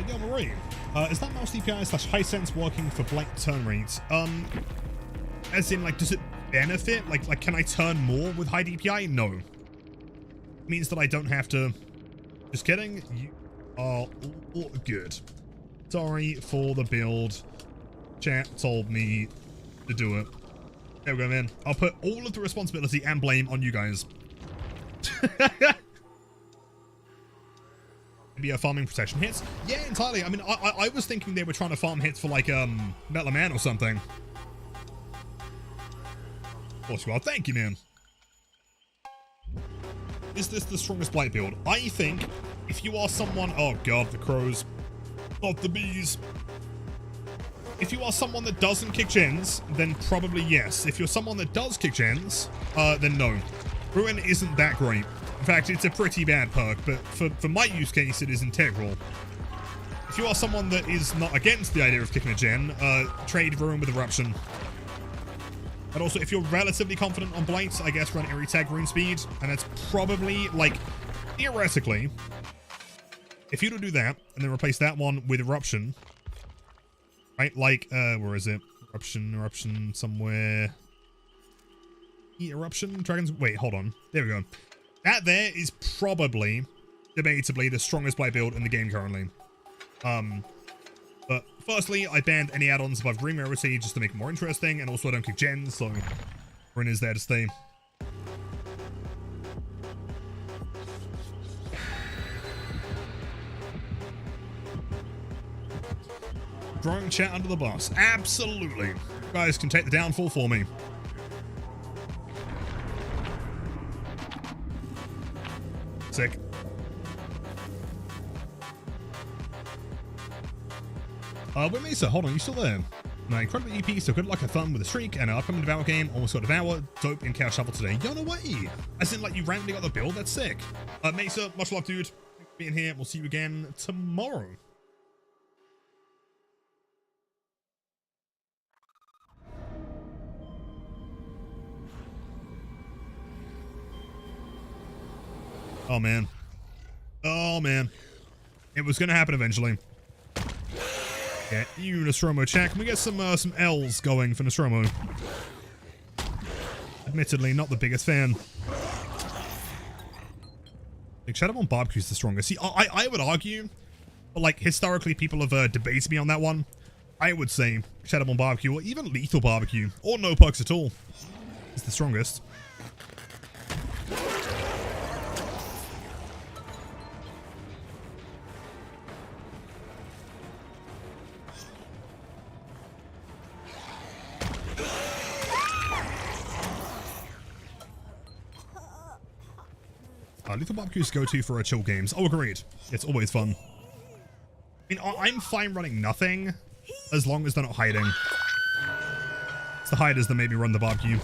Yo, Marie, is that mouse DPI / high sense working for Blight turn rates? As in, like, does it benefit? Like, can I turn more with high DPI? No. It means that I don't have to. Just kidding. You are all good. Sorry for the build. Chat told me to do it. There we go, man. I'll put all of the responsibility and blame on you guys. Maybe farming protection hits? Yeah, entirely. I mean, I was thinking they were trying to farm hits for like Metal Man or something. Of course you are. Thank you, man. Is this the strongest Blight build? I think if you are someone... Oh god, the crows. Not the bees. If you are someone that doesn't kick gens, then probably yes. If you're someone that does kick gens, then no. Ruin isn't that great. In fact, it's a pretty bad perk, but for my use case, it is integral. If you are someone that is not against the idea of kicking a gen, trade Ruin with Eruption. But also, if you're relatively confident on Blight, I guess run Eerie Tag Rune Speed, and it's probably, like, theoretically, if you don't do that, and then replace that one with Eruption, right, like, where is it? Eruption, somewhere. Eruption? Dragons? Wait, hold on. There we go. That there is probably, debatably, the strongest Blight build in the game currently. But firstly, I banned any add-ons above Green Rarity just to make it more interesting, and also I don't kick gens, so Ruin is there to stay. Throwing chat under the bus. Absolutely. You guys can take the downfall for me. Sick. Wait, Mesa, hold on, you still there? No, incredible EP, so good luck, have fun with the streak, and upcoming Devour game, almost got Devour, dope in Chaos Shuffle today. Yo, no way! As in, like, you randomly got the build, that's sick. Mesa, much love, dude. Thanks for being here, we'll see you again tomorrow. Oh, man. Oh, man. It was gonna happen eventually. Yeah, you Nostromo chat. Can we get some L's going for Nostromo? Admittedly, not the biggest fan. Like, Shadowborn Barbecue's the strongest. See, I would argue, but like historically people have debated me on that one. I would say Shadowborn Barbecue or even Lethal Barbecue or no perks at all is the strongest. Lethal Barbecue's go-to for chill games. Oh, agreed. It's always fun. I mean, I'm fine running nothing as long as they're not hiding. It's the hiders that maybe run the barbecue.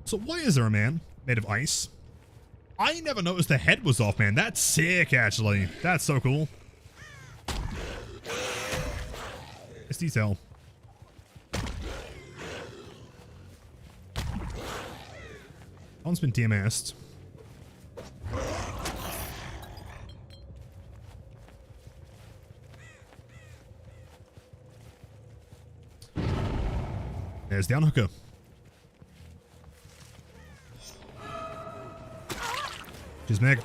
So why is there a man made of ice? I never noticed the head was off, man. That's sick, actually. That's so cool. It's detail. One's been DMS'd. There's the unhooker. Cheers, Meg.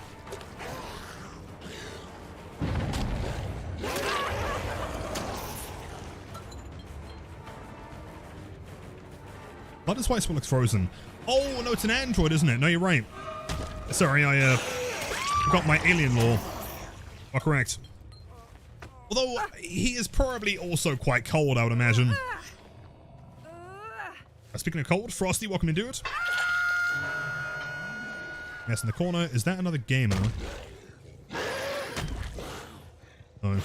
Blood is why it looks frozen. Oh, no, it's an android, isn't it? No, you're right. Sorry, I got my alien lore. Oh, correct. Although, he is probably also quite cold, I would imagine. Speaking of cold, Frosty, welcome to do it. Mess in the corner. Is that another gamer? No.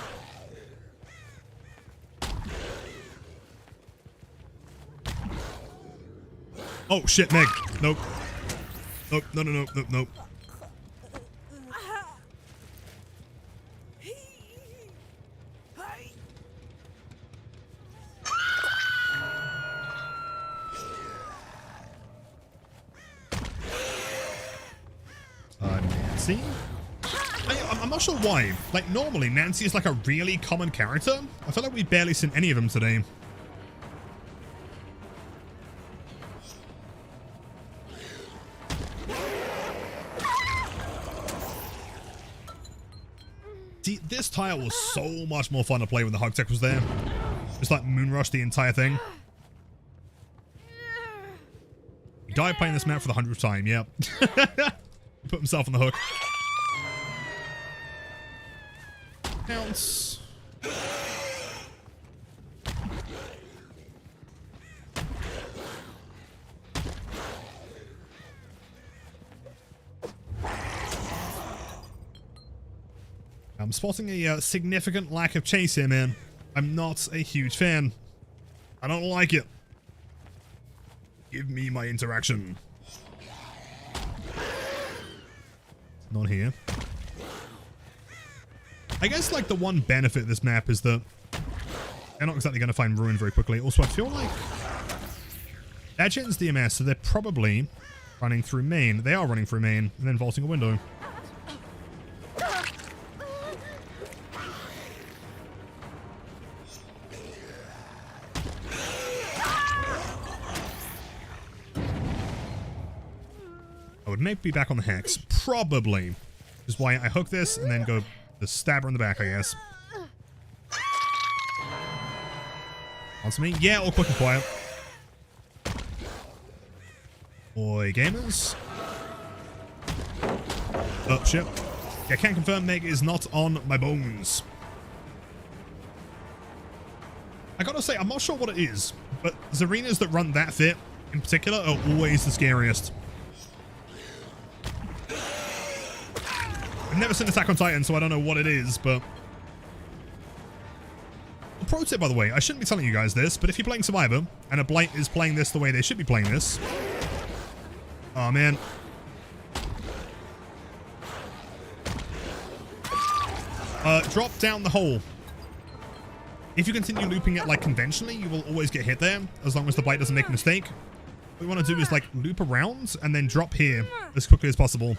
Oh, shit, Meg. Nope. Nope, no, no, no, nope, nope. Nancy? I'm not sure why. Like, normally, Nancy is like a really common character. I feel like we've barely seen any of them today. See, this tile was so much more fun to play when the hug tech was there. Just like moonrush the entire thing. guy playing this map for the 100th time, yep. Put himself on the hook. Counts. I'm spotting a significant lack of chase here, man. I'm not a huge fan. I don't like it. Give me my interaction. Not here. I guess, like, the one benefit of this map is that they're not exactly going to find Ruin very quickly. Also, I feel like that gen's DMS, so they're probably running through main. They are running through main and then vaulting a window. I would maybe be back on the hex. Probably. Which is why I hook this and then go the stabber in the back, I guess. Answer me? Yeah, all quick and quiet. Oi, gamers. Oh, shit. Yeah, can confirm Meg is not on my bones. I gotta say, I'm not sure what it is, but Zarenas that run that fit, in particular, are always the scariest. I've never seen Attack on Titan, so I don't know what it is, but... A pro tip, by the way, I shouldn't be telling you guys this, but if you're playing Survivor, and a Blight is playing this the way they should be playing this... Oh, man. Drop down the hole. If you continue looping it, like, conventionally, you will always get hit there, as long as the Blight doesn't make a mistake. What you want to do is, like, loop around, and then drop here as quickly as possible.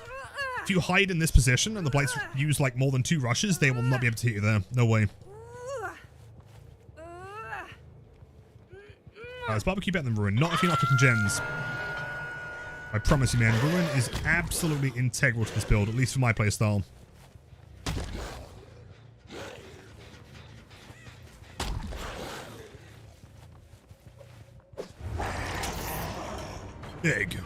If you hide in this position and the Blights use like more than 2 rushes, they will not be able to hit you there. No way. It's barbecue better than Ruin. Not if you're not cooking gens. I promise you, man. Ruin is absolutely integral to this build, at least for my playstyle. Egg.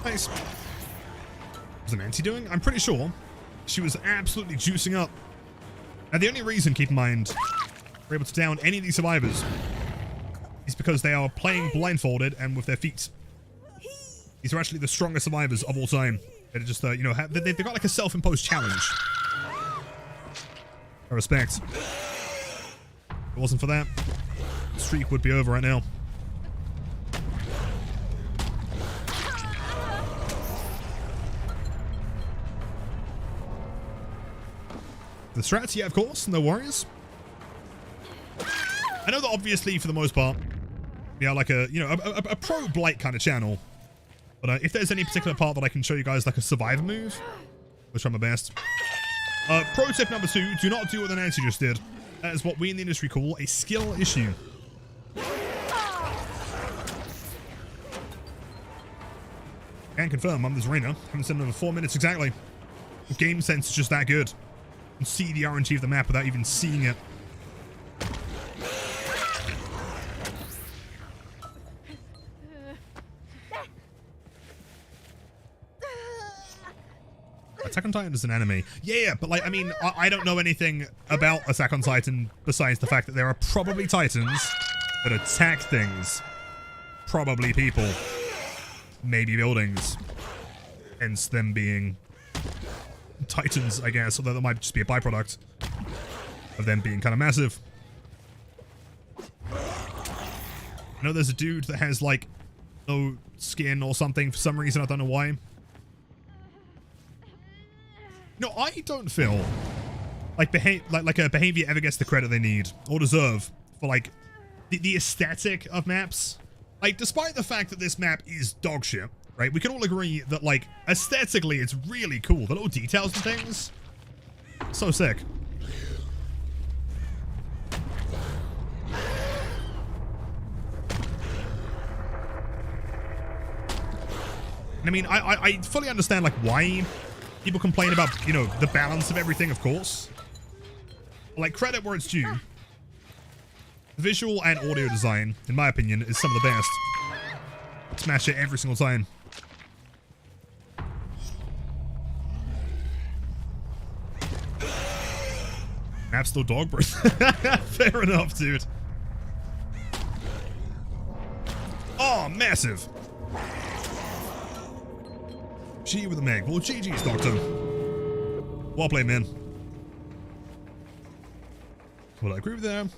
Nice. What's Nancy doing? I'm pretty sure she was absolutely juicing up. And the only reason, keep in mind, we're able to down any of these survivors is because they are playing blindfolded and with their feet. These are actually the strongest survivors of all time. They're just, you know, they've got like a self-imposed challenge. I respect. If it wasn't for that, the streak would be over right now. The strats, yeah, of course, no worries. I know that obviously, for the most part, we are like a, you know, a pro Blight kind of channel. But if there's any particular part that I can show you guys like a survivor move, which I'm my best. Pro tip number 2, do not do what the Nancy just did. That is what we in the industry call a skill issue. Can confirm, I'm this arena. Haven't seen another 4 minutes exactly. The game sense is just that good. You can see the RNG of the map without even seeing it. Attack on Titan is an anime. Yeah, but like, I mean, I don't know anything about Attack on Titan besides the fact that there are probably Titans that attack things. Probably people. Maybe buildings. Hence them being Titans, I guess, although that might just be a byproduct of them being kind of massive. I know there's a dude that has like no skin or something for some reason, I don't know why. No, I don't feel like a behavior ever gets the credit they need or deserve for like the aesthetic of maps. Like, despite the fact that this map is dog shit, right? We can all agree that like aesthetically it's really cool. The little details and things, so sick. And I mean, I fully understand, like, why people complain about, you know, the balance of everything, of course. Like, credit where it's due. Visual and audio design, in my opinion, is some of the best. Smash it every single time. Map's still dog breath. Fair enough, dude. Oh, massive. G with a Meg. Well, GG's, Doctor. Well played, man. Well, I agree with that.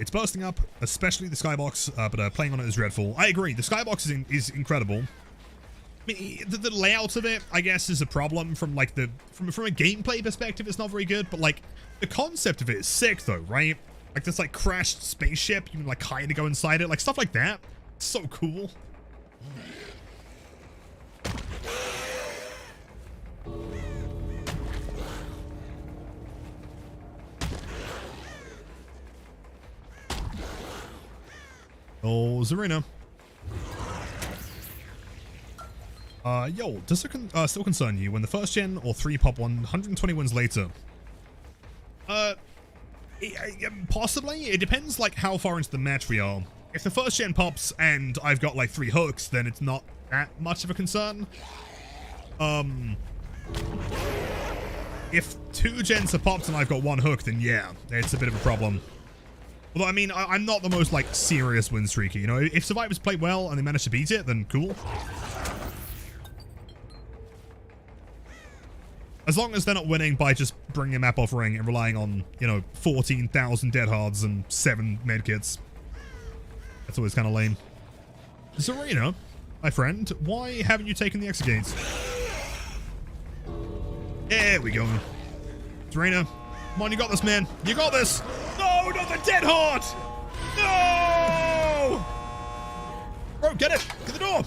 It's bursting up, especially the skybox, but playing on it is dreadful. I agree. The skybox is incredible. I mean, the layout of it, I guess, is a problem from like from a gameplay perspective. It's not very good, but like the concept of it is sick, though, right? Like this like crashed spaceship, you can like kind of go inside it, like stuff like that. It's so cool. Oh, Zarina. Yo, does it still concern you when the first gen or 3 pop 120 wins later? Possibly. It depends, like, how far into the match we are. If the first gen pops and I've got, like, 3 hooks, then it's not that much of a concern. If 2 gens have popped and I've got 1 hook, then yeah, it's a bit of a problem. Although, I mean, I'm not the most, like, serious win streaky, you know? If survivors play well and they manage to beat it, then cool. As long as they're not winning by just bringing a map off ring and relying on, you know, 14,000 dead hards and 7 medkits. That's always kind of lame. Zarina, my friend, why haven't you taken the exegates? There we go. Zarina, come on, you got this, man. You got this. No, not the dead heart. No! Bro, get it. Get the door.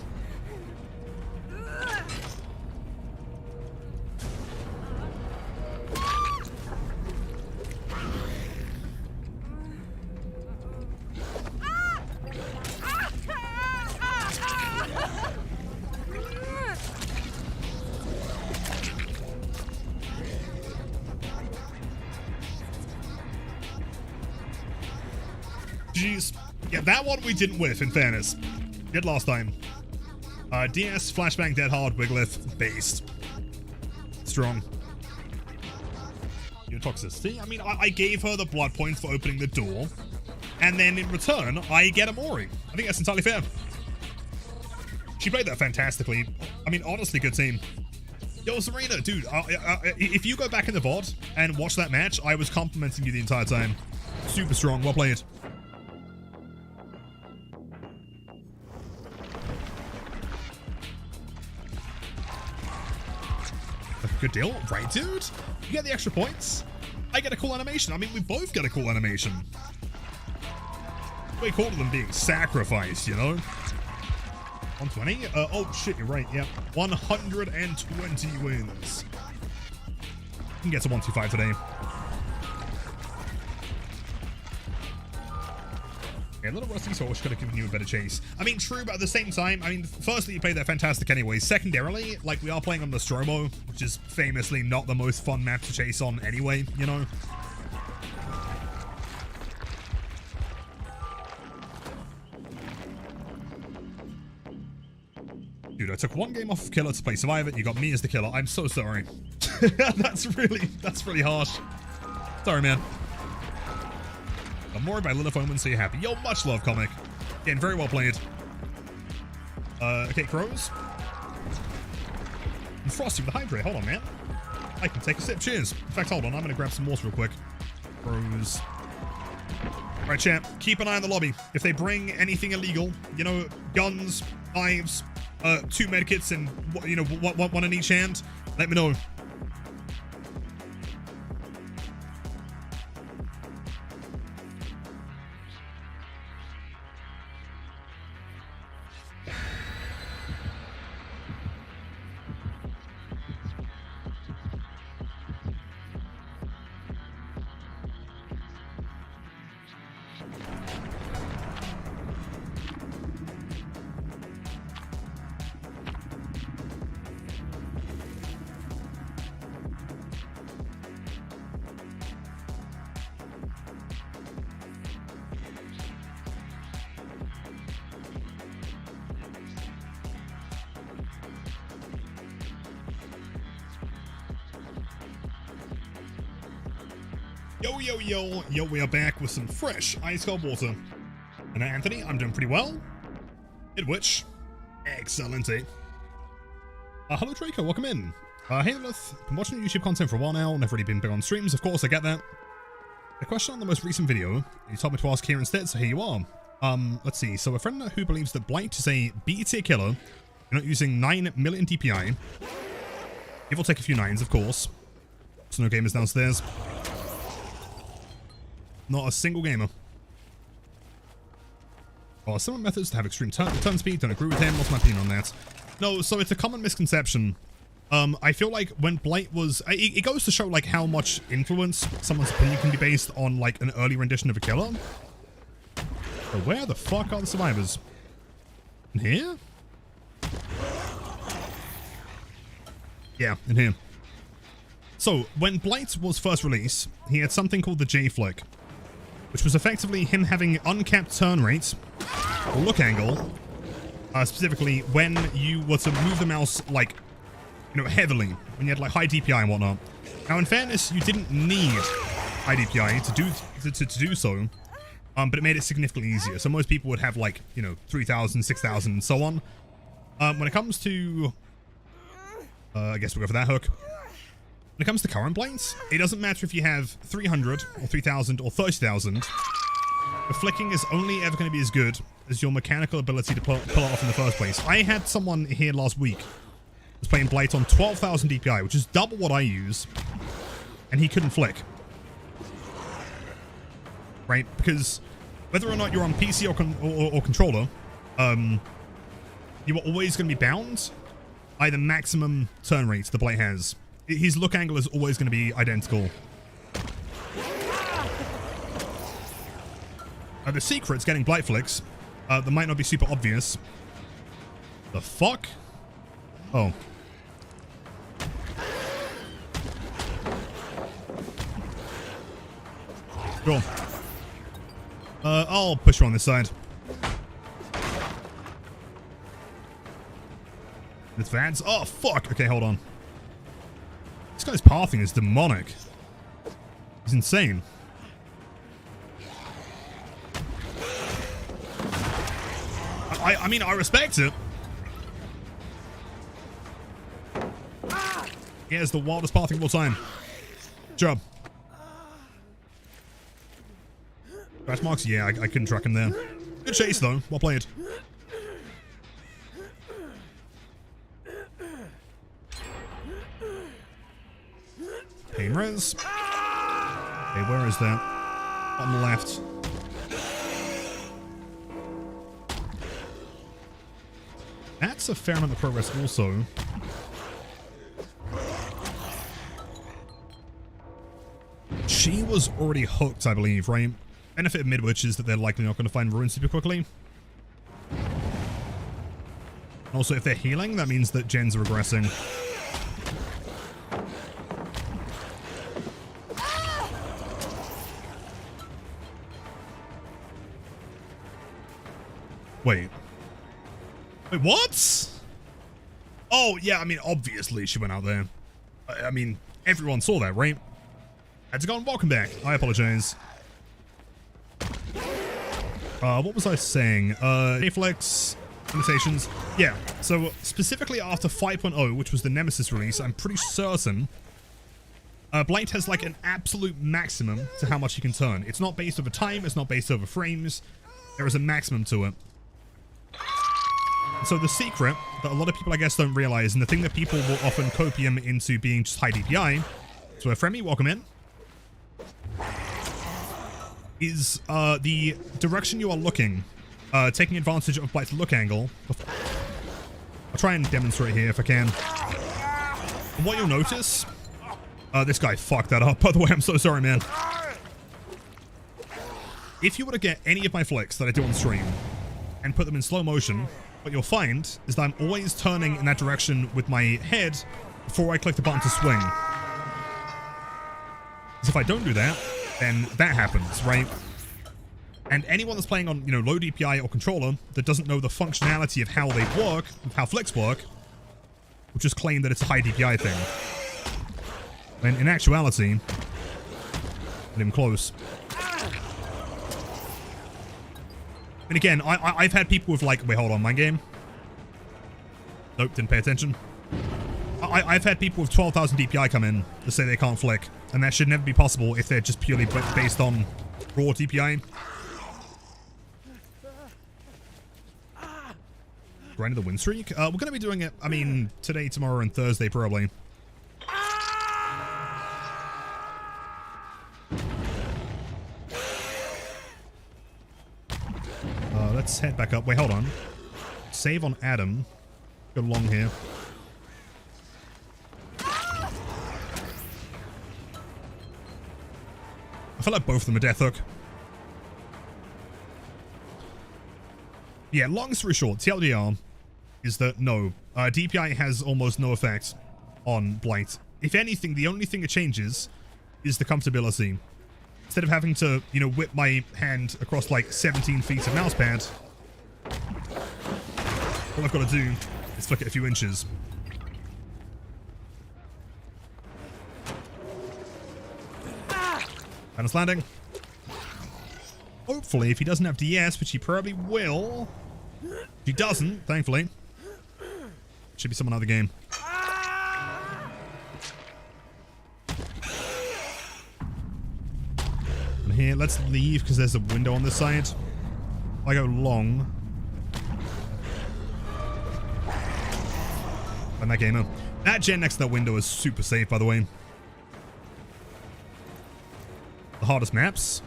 Jeez. Yeah, that one we didn't whiff, in fairness. Did last time. DS, Flashbang, Dead Hard, Wiglith, Based. Strong. Your toxicity? I mean, I gave her the blood points for opening the door. And then in return, I get a Mori. I think that's entirely fair. She played that fantastically. I mean, honestly, good team. Yo, Serena, dude, if you go back in the VOD and watch that match, I was complimenting you the entire time. Super strong, well played. Good deal, right, dude? You get the extra points. I get a cool animation. I mean, we both get a cool animation. Way cooler than being sacrificed, you know? 120? Oh, shit, you're right, yeah. 120 wins. You can get to 125 today. Yeah, a little rusty source could have given you a better chase. I mean, true, but at the same time, I mean, firstly, you played that fantastic anyway. Secondarily, like, we are playing on Nostromo, which is famously not the most fun map to chase on anyway, you know? Dude, I took 1 game off of Killer to play Survivor. You got me as the killer. I'm so sorry. That's really harsh. Sorry, man. I'm worried by Lilith Omen, so you're happy. Yo, much love, comic. Again, very well played. Okay, Crows. And Frosty with the hydrate. Hold on, man. I can take a sip. Cheers. In fact, hold on. I'm going to grab some water real quick. Crows. All right, champ. Keep an eye on the lobby. If they bring anything illegal, you know, guns, knives, 2 medkits, and, you know, one in each hand, let me know. Yo, yo, yo, yo, we are back with some fresh ice cold water. And Anthony, I'm doing pretty well. In which, excellent. Hello Draco, welcome in. Hey Lilith, been watching YouTube content for a while now, never really been big on streams, of course, I get that. The question on the most recent video, you told me to ask here instead, so here you are. Let's see, so a friend who believes that Blight is a B tier killer, you're not using 9 million DPI. Give or take a few 9s, of course. So no gamers downstairs. Not a single gamer. Oh, some methods to have extreme turn speed, don't agree with him, what's my opinion on that? No, so it's a common misconception. I feel like when Blight was... It goes to show, like, how much influence someone's opinion can be based on, like, an early rendition of a killer. So where the fuck are the survivors? In here? Yeah, in here. So, when Blight was first released, he had something called the J-Flick, which was effectively him having uncapped turn rates, or look angle, specifically when you were to move the mouse, like, you know, heavily, when you had, like, high DPI and whatnot. Now, in fairness, you didn't need high DPI to do so, but it made it significantly easier. So most people would have, like, you know, 3,000, 6,000, and so on. When it comes to... I guess we'll go for that hook. When it comes to current Blights, it doesn't matter if you have 300, or 3,000, or 30,000. The flicking is only ever going to be as good as your mechanical ability to pull it off in the first place. I had someone here last week was playing Blight on 12,000 DPI, which is double what I use, and he couldn't flick. Right? Because whether or not you're on PC or controller, you are always going to be bound by the maximum turn rates the Blight has. His look angle is always going to be identical. The secret's getting Blight flicks that might not be super obvious. The fuck? Oh. Cool. I'll push you on this side. Advance. Oh, fuck. Okay, hold on. This guy's pathing is demonic. He's insane. I mean, I respect it. He has the wildest pathing of all time. Good job. Scratch marks? Yeah, I couldn't track him there. Good chase, though. Well played. Pain res. Okay, where is that? On the left. That's a fair amount of progress also. She was already hooked, I believe, right? Benefit of Midwich is that they're likely not going to find ruins super quickly. Also, if they're healing, that means that gens are regressing. Wait. Wait, what? Oh, yeah, I mean, obviously she went out there. I mean, everyone saw that, right? Had to go and welcome back. I apologize. What was I saying? J-Flex, limitations. Yeah, so specifically after 5.0, which was the Nemesis release, I'm pretty certain Blight has like an absolute maximum to how much you can turn. It's not based over time, it's not based over frames. There is a maximum to it. So the secret that a lot of people, I guess, don't realize, and the thing that people will often copium into being just high DPI, so a Fremi, welcome in, is the direction you are looking, taking advantage of Blight's look angle. I'll try and demonstrate here if I can. And what you'll notice, this guy fucked that up, by the way, I'm so sorry, man. If you were to get any of my flicks that I do on stream and put them in slow motion, what you'll find is that I'm always turning in that direction with my head before I click the button to swing. Because if I don't do that, then that happens, right? And anyone that's playing on, you know, low DPI or controller that doesn't know the functionality of how they work, of how flicks work, will just claim that it's a high DPI thing. When in actuality, Not even close. And again, I've had people with like, wait, hold on, mind game? Nope, didn't pay attention. I've had people with 12,000 DPI come in to say they can't flick, and that should never be possible if they're just purely based on raw DPI. Grind of the win streak? We're going to be doing it, I mean, today, tomorrow, and Thursday, probably. Let's head back up. Wait, hold on. Save on Adam. Go along here. I feel like both of them are death hook. Yeah, long story short, TLDR is that no, DPI has almost no effect on Blight. If anything, the only thing it changes is the comfortability. Instead of having to, you know, whip my hand across like 17 feet of mouse pad, all I've got to do is flick it a few inches. Balance landing. Hopefully, if he doesn't have DS, which he probably will. If he doesn't, thankfully. Should be some other game. And here, let's leave because there's a window on this side. If I go long. And that gamer. That gen next to that window is super safe, by the way. The hardest maps.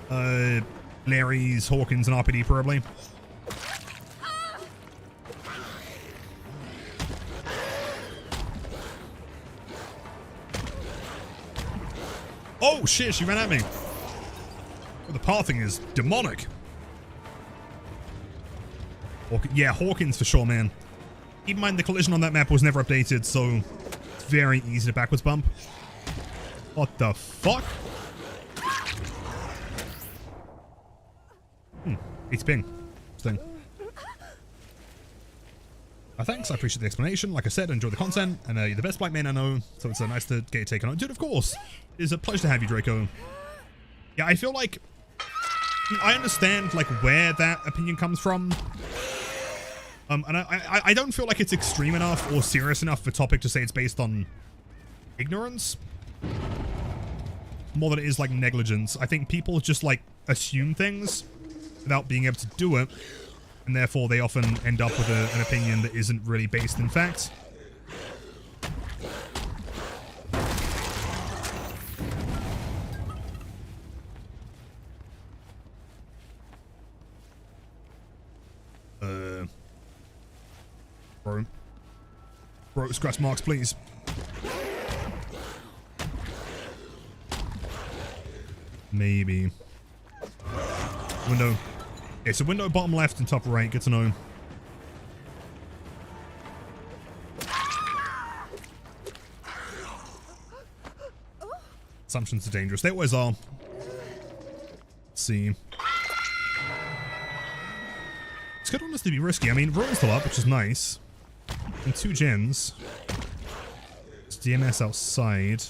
Larry's, Hawkins, and RPD probably. Oh shit, she ran at me. Oh, the pathing is demonic. Yeah, Hawkins for sure, man. Keep in mind the collision on that map was never updated, so it's very easy to backwards bump. What the fuck? It's ping. Thing. Thanks, I appreciate the explanation. Like I said, enjoy the content, and you're the best Blight main I know, so it's nice to get you taken on. Dude, of course. It's a pleasure to have you, Draco. Yeah, I feel like I understand like where that opinion comes from. And I don't feel like it's extreme enough or serious enough for topic to say it's based on ignorance. More than it is like negligence. I think people just like assume things without being able to do it, and therefore they often end up with an opinion that isn't really based in fact. Bro, scratch marks, please. Maybe. Window. Okay, so window bottom left and top right. Good to know. Assumptions are dangerous. They always are. Let's see. It's good on us to be risky. I mean, Ruin's still up, which is nice. And 2 gens. It's DMS outside.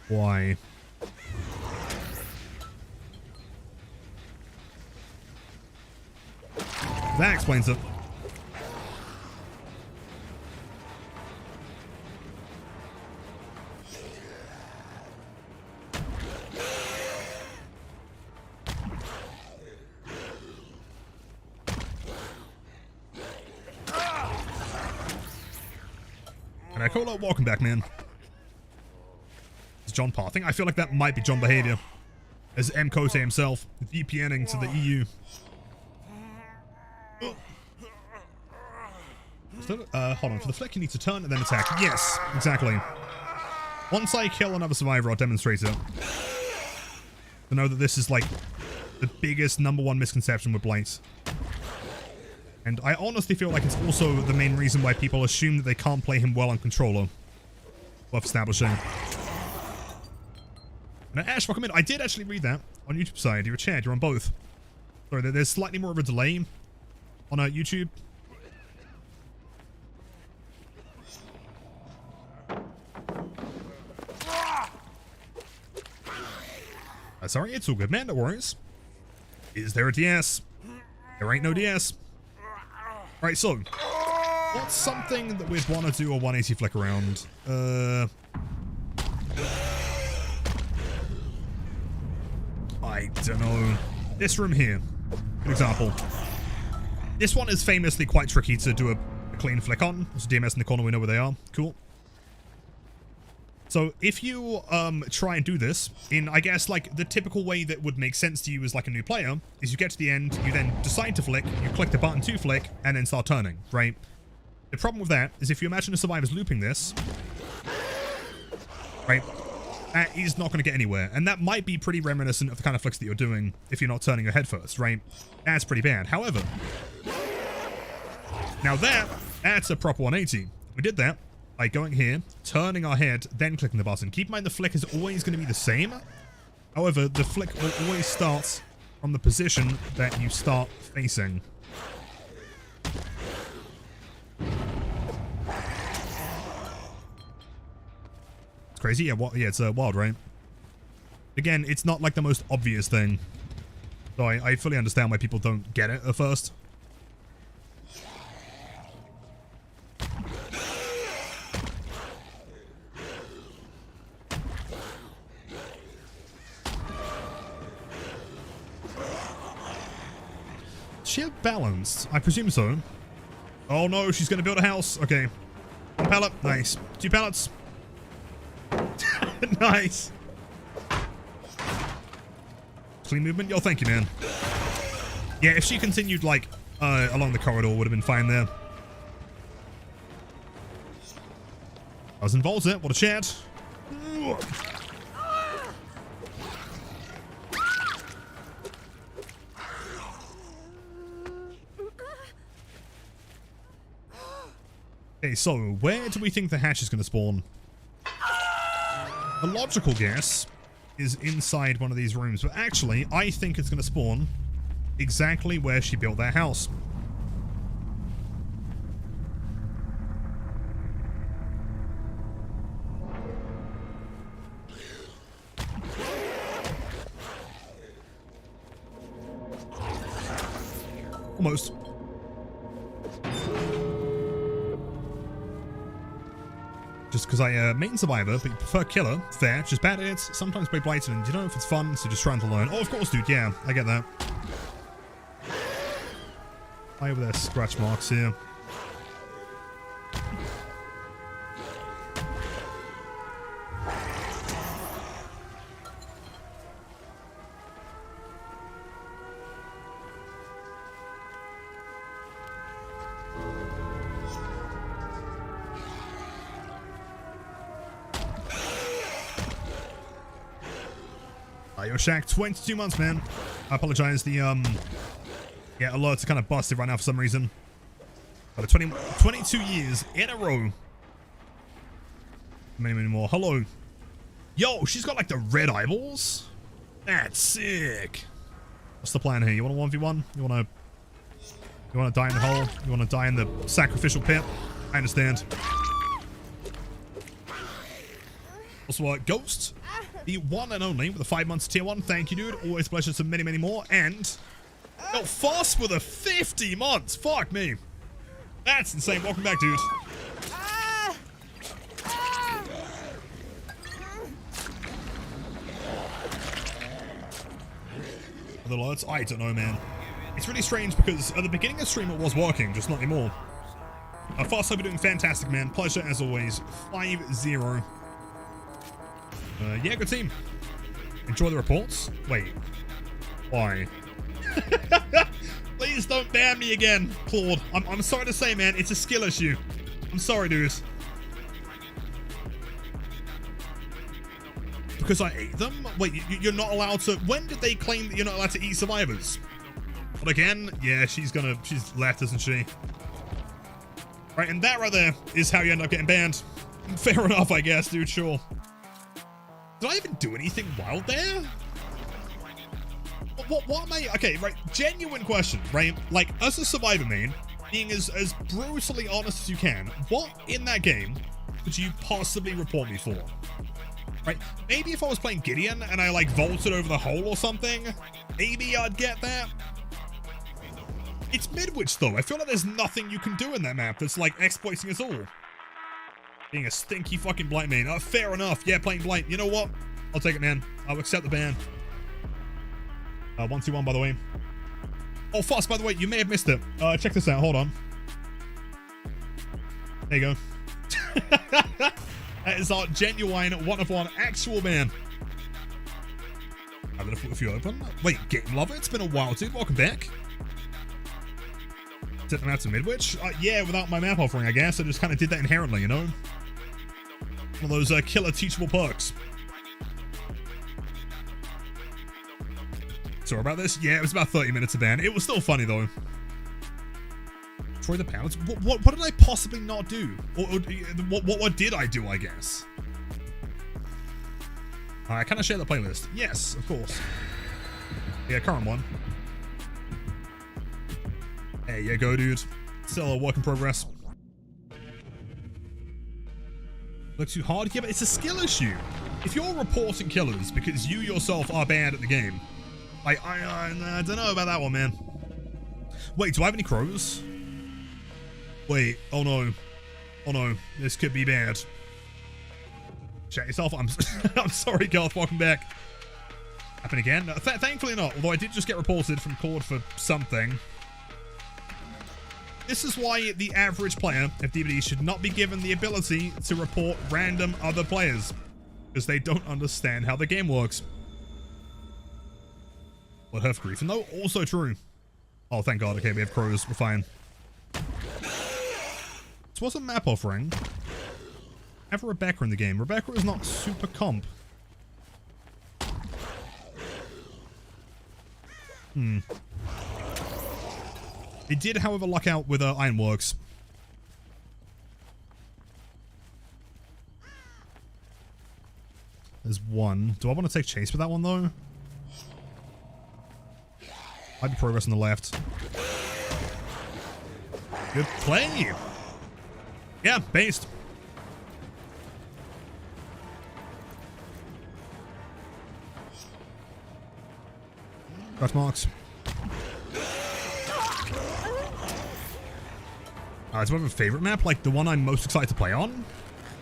Why? That explains it. And I call out welcome back, man. It's John Parthing. I feel like that might be John behavior. As M. Cote himself, VPNing to the EU. Hold on. For the flick, you need to turn and then attack. Yes, exactly. Once I kill another survivor, I'll demonstrate it. To know that this is like the biggest #1 misconception with Blight. And I honestly feel like it's also the main reason why people assume that they can't play him well on controller. Worth establishing. And Ash, welcome in. I did actually read that on YouTube side. You're a Chad. You're on both. Sorry, there's slightly more of a delay on YouTube. Sorry, it's all good, man. No worries. Is there a DS? There ain't no DS. Alright, so what's something that we'd want to do a 180 flick around? I don't know. This room here, good example. This one is famously quite tricky to do a clean flick on. There's a DMS in the corner, we know where they are. Cool. So if you try and do this in, I guess, like the typical way that would make sense to you as like a new player, is you get to the end, you then decide to flick, you click the button to flick, and then start turning, right? The problem with that is if you imagine a survivor's looping this, right, that is not going to get anywhere. And that might be pretty reminiscent of the kind of flicks that you're doing if you're not turning your head first, right? That's pretty bad. However, now that's a proper 180. We did that by going here, turning our head, then clicking the button. Keep in mind the flick is always going to be the same. However, the flick will always start from the position that you start facing. It's crazy. Yeah, yeah, it's wild, right? Again, it's not like the most obvious thing. So I fully understand why people don't get it at first. She have balanced? I presume so. Oh no, she's gonna build a house. Okay. One pallet. Nice. 2 pallets. Nice. Clean movement. Yo, thank you, man. Yeah, if she continued, like, along the corridor, would have been fine there. I was involved in it. What a chat. Okay, so where do we think the hatch is going to spawn? A logical guess is inside one of these rooms, but actually, I think it's going to spawn exactly where she built that house. Almost. Just because I main survivor, but you prefer killer, fair, just bad at it, sometimes play Blight, and you don't know if it's fun, so just trying to learn. Oh, of course, dude, yeah, I get that. Why over there, scratch marks here. Yo, Shaq, 22 months, man. I apologize. The, yeah, alerts are kind of busted right now for some reason. But 22 years in a row. Many more. Hello. Yo, she's got, like, the red eyeballs? That's sick. What's the plan here? You want a 1v1? You want to die in the hole? You want to die in the sacrificial pit? I understand. Also, Ghost. The one and only with the 5 months tier 1. Thank you, dude. Always a pleasure to many more. And yo, Foss with a 50 months. Fuck me. That's insane. Welcome back, dude. The alerts? I don't know, man. It's really strange because at the beginning of the stream it was working, just not anymore. Foss, hope you're doing fantastic, man. Pleasure as always. 5-0. Yeah, good team. Enjoy the reports. Wait. Why? Please don't ban me again, Claude. I'm sorry to say, man. It's a skill issue. I'm sorry, dude. Because I ate them? Wait, you're not allowed to... When did they claim that you're not allowed to eat survivors? But again, yeah, she's left, isn't she? Right, and that right there is how you end up getting banned. Fair enough, I guess, dude, sure. Did I even do anything wild there? What am I... Okay, right, genuine question, right? Like, as a survivor main, being as brutally honest as you can, what in that game could you possibly report me for? Right? Maybe if I was playing Gideon and I like vaulted over the hole or something, maybe I'd get that. It's Midwich though. I feel like there's nothing you can do in that map that's like exploiting us all. Being a stinky fucking Blight main. Fair enough. Yeah, playing Blight. You know what? I'll take it, man. I'll accept the ban. 1-2-1, by the way. Oh, Fuss, by the way, you may have missed it. Check this out. Hold on. There you go. That is our genuine 1-of-1 actual ban. I'm gonna put a few open. Wait, Game Lover? It's been a while, dude. Welcome back. Set them out to Midwich? Yeah, without my map offering, I guess. I just kind of did that inherently, you know? One of those killer teachable perks. Sorry about this. Yeah, it was about 30 minutes of ban. It was still funny, though. Destroy the powers? What did I possibly not do? Or what did I do, I guess? Can I share the playlist? Yes, of course. Yeah, current one. There you go, dude. Still a work in progress. Looks too hard? Yeah, but it's a skill issue. If you're reporting killers because you yourself are bad at the game, I don't know about that one, man. Wait, do I have any crows? Wait, oh no. Oh no, this could be bad. Chat yourself. I'm sorry, Garth. Welcome back. Happen again? Thankfully not, although I did just get reported from Cord for something. This is why the average player of DBD should not be given the ability to report random other players, because they don't understand how the game works. What Herf grief, and though also true. Oh, thank God. Okay, we have crows. We're fine. This was a map offering. Have Rebecca in the game. Rebecca is not super comp. It did, however, luck out with Ironworks. There's one. Do I want to take chase with that one, though? Might be progress on the left. Good play. Yeah, based. Scratch marks. It's one of my favorite map, like the one I'm most excited to play on.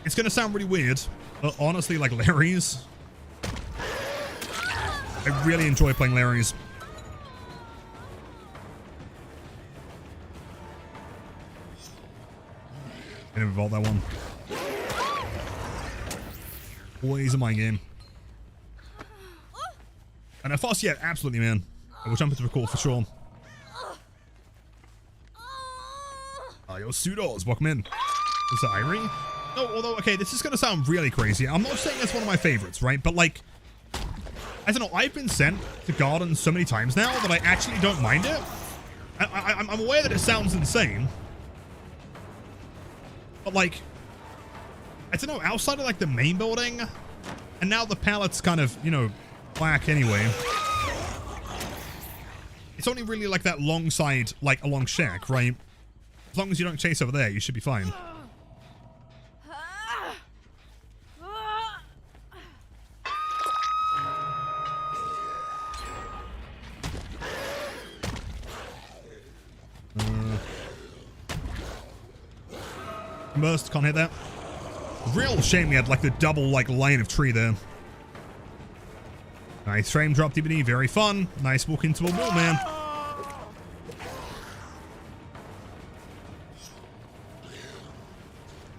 It's gonna sound really weird, but honestly, like Larry's. I really enjoy playing Larry's. Didn't involve that one. Always a mind game. And at first, yeah, absolutely, man. I will jump into a call for sure. Yo, pseudos, welcome in. Is that Irie? No, although, okay, this is gonna sound really crazy. I'm not saying it's one of my favorites, right? But like, I don't know, I've been sent to Garden so many times now that I actually don't mind it. I'm aware that it sounds insane. But like, I don't know, outside of like the main building, and now the palette's kind of, you know, black anyway. It's only really like that long side, like a long shack, right? As long as you don't chase over there, you should be fine. Burst, can't hit that. Real shame we had like the double like line of tree there. Nice frame drop DBD, very fun. Nice walk into a wall, man.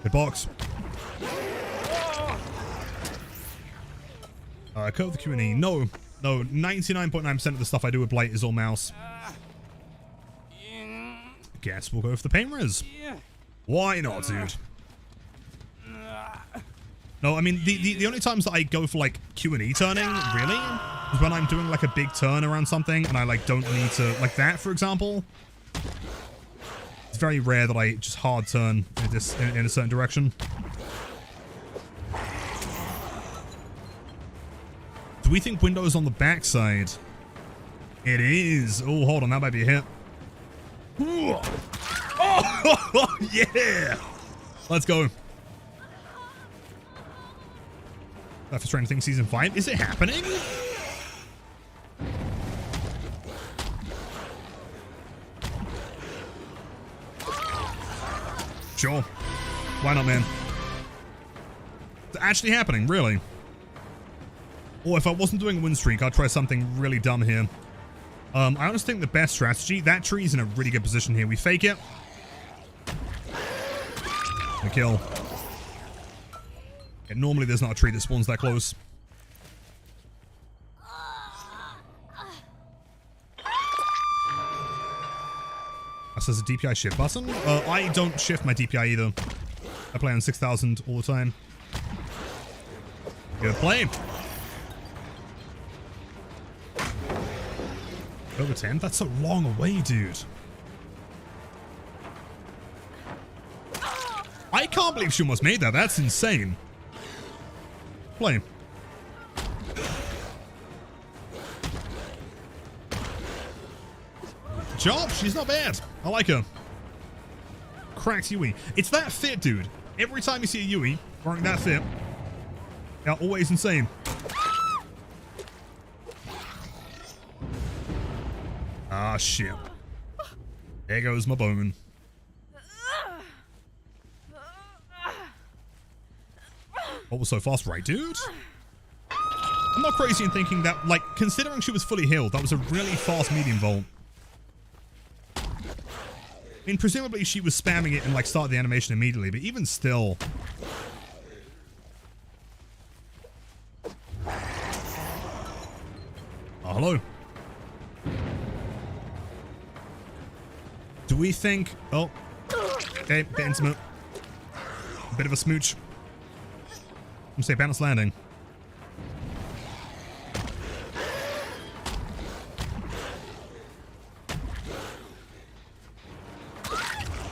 Good box. Code the Q&E. No, 99.9% of the stuff I do with Blight is all mouse. Guess we'll go for the pain res. Why not, dude? No, I mean, the only times that I go for, like, Q&E turning, really, is when I'm doing, like, a big turn around something, and I, like, don't need to, like that, for example. It's very rare that I just hard turn in a certain direction. Do we think Windows on the backside? It is. Oh, hold on, that might be a hit. Oh, yeah! Let's go. Life is Strange Things Season 5. Is it happening? Sure. Why not, man? It's actually happening, really. Or if I wasn't doing a win streak, I'd try something really dumb here. I honestly think the best strategy, that tree's in a really good position here. We fake it. A kill. Yeah, normally there's not a tree that spawns that close. That says a DPI shift button. I don't shift my DPI either. I play on 6000 all the time. Good play. Over 10? That's so long away, dude. I can't believe she almost made that. That's insane. Play. Job. She's not bad. I like her. Cracked Yui. It's that fit, dude. Every time you see a Yui wearing that fit, they're always insane. Ah, shit. There goes my bone. What was so fast, right, dude? I'm not crazy in thinking that, like, considering she was fully healed, that was a really fast medium volt. I mean, presumably she was spamming it and, like, started the animation immediately, but even still. Oh, hello. Do we think... Oh. Okay, bit intimate. A bit of a smooch. I'm gonna say balance landing.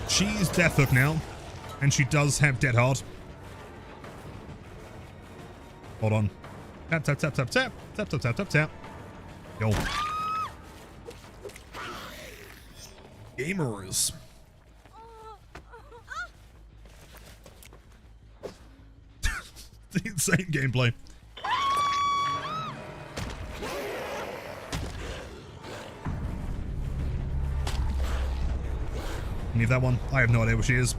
She's death hook now. And she does have dead hard. Hold on. Tap, tap, tap, tap, tap. Tap, tap, tap, tap, tap. Yo. Gamers. The insane gameplay. Leave that one. I have no idea where she is.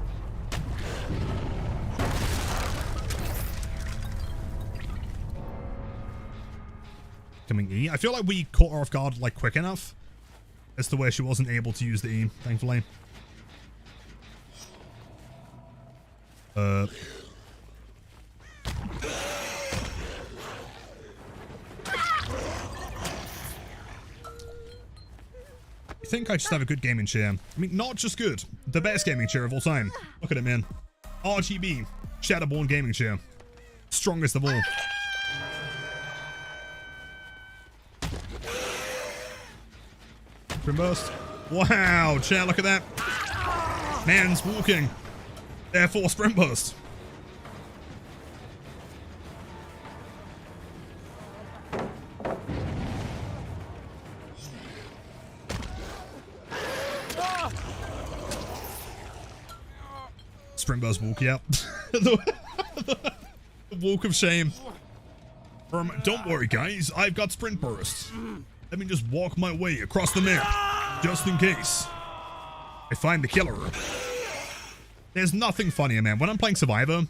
Coming E. I feel like we caught her off guard like quick enough as to where she wasn't able to use the E, thankfully. I think I just have a good gaming chair. I mean, not just good. The best gaming chair of all time. Look at it, man. RGB. Shatterborn gaming chair. Strongest of all. Sprint burst. Wow, chat, look at that. Man's walking. Therefore, sprint burst. Sprint burst walk, yep. The walk of shame. Don't worry, guys. I've got sprint bursts. Let me just walk my way across the map, just in case I find the killer. There's nothing funnier, man. When I'm playing Survivor,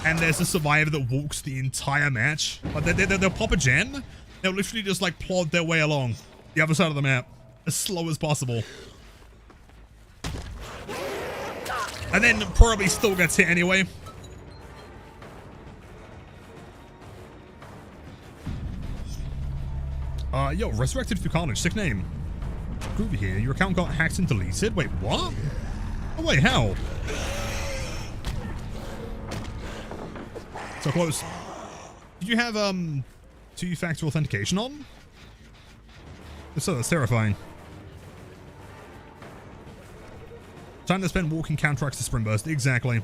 and there's a Survivor that walks the entire match, but they'll pop a gen, they'll literally just like plod their way along the other side of the map as slow as possible. And then probably still gets hit anyway. Yo, resurrected through carnage, sick name. Groovy here, your account got hacked and deleted. Wait, what? Oh wait, how? So close. Did you have two-factor authentication on? If so, that's terrifying. Time to spend walking counteracts the sprint burst. Exactly.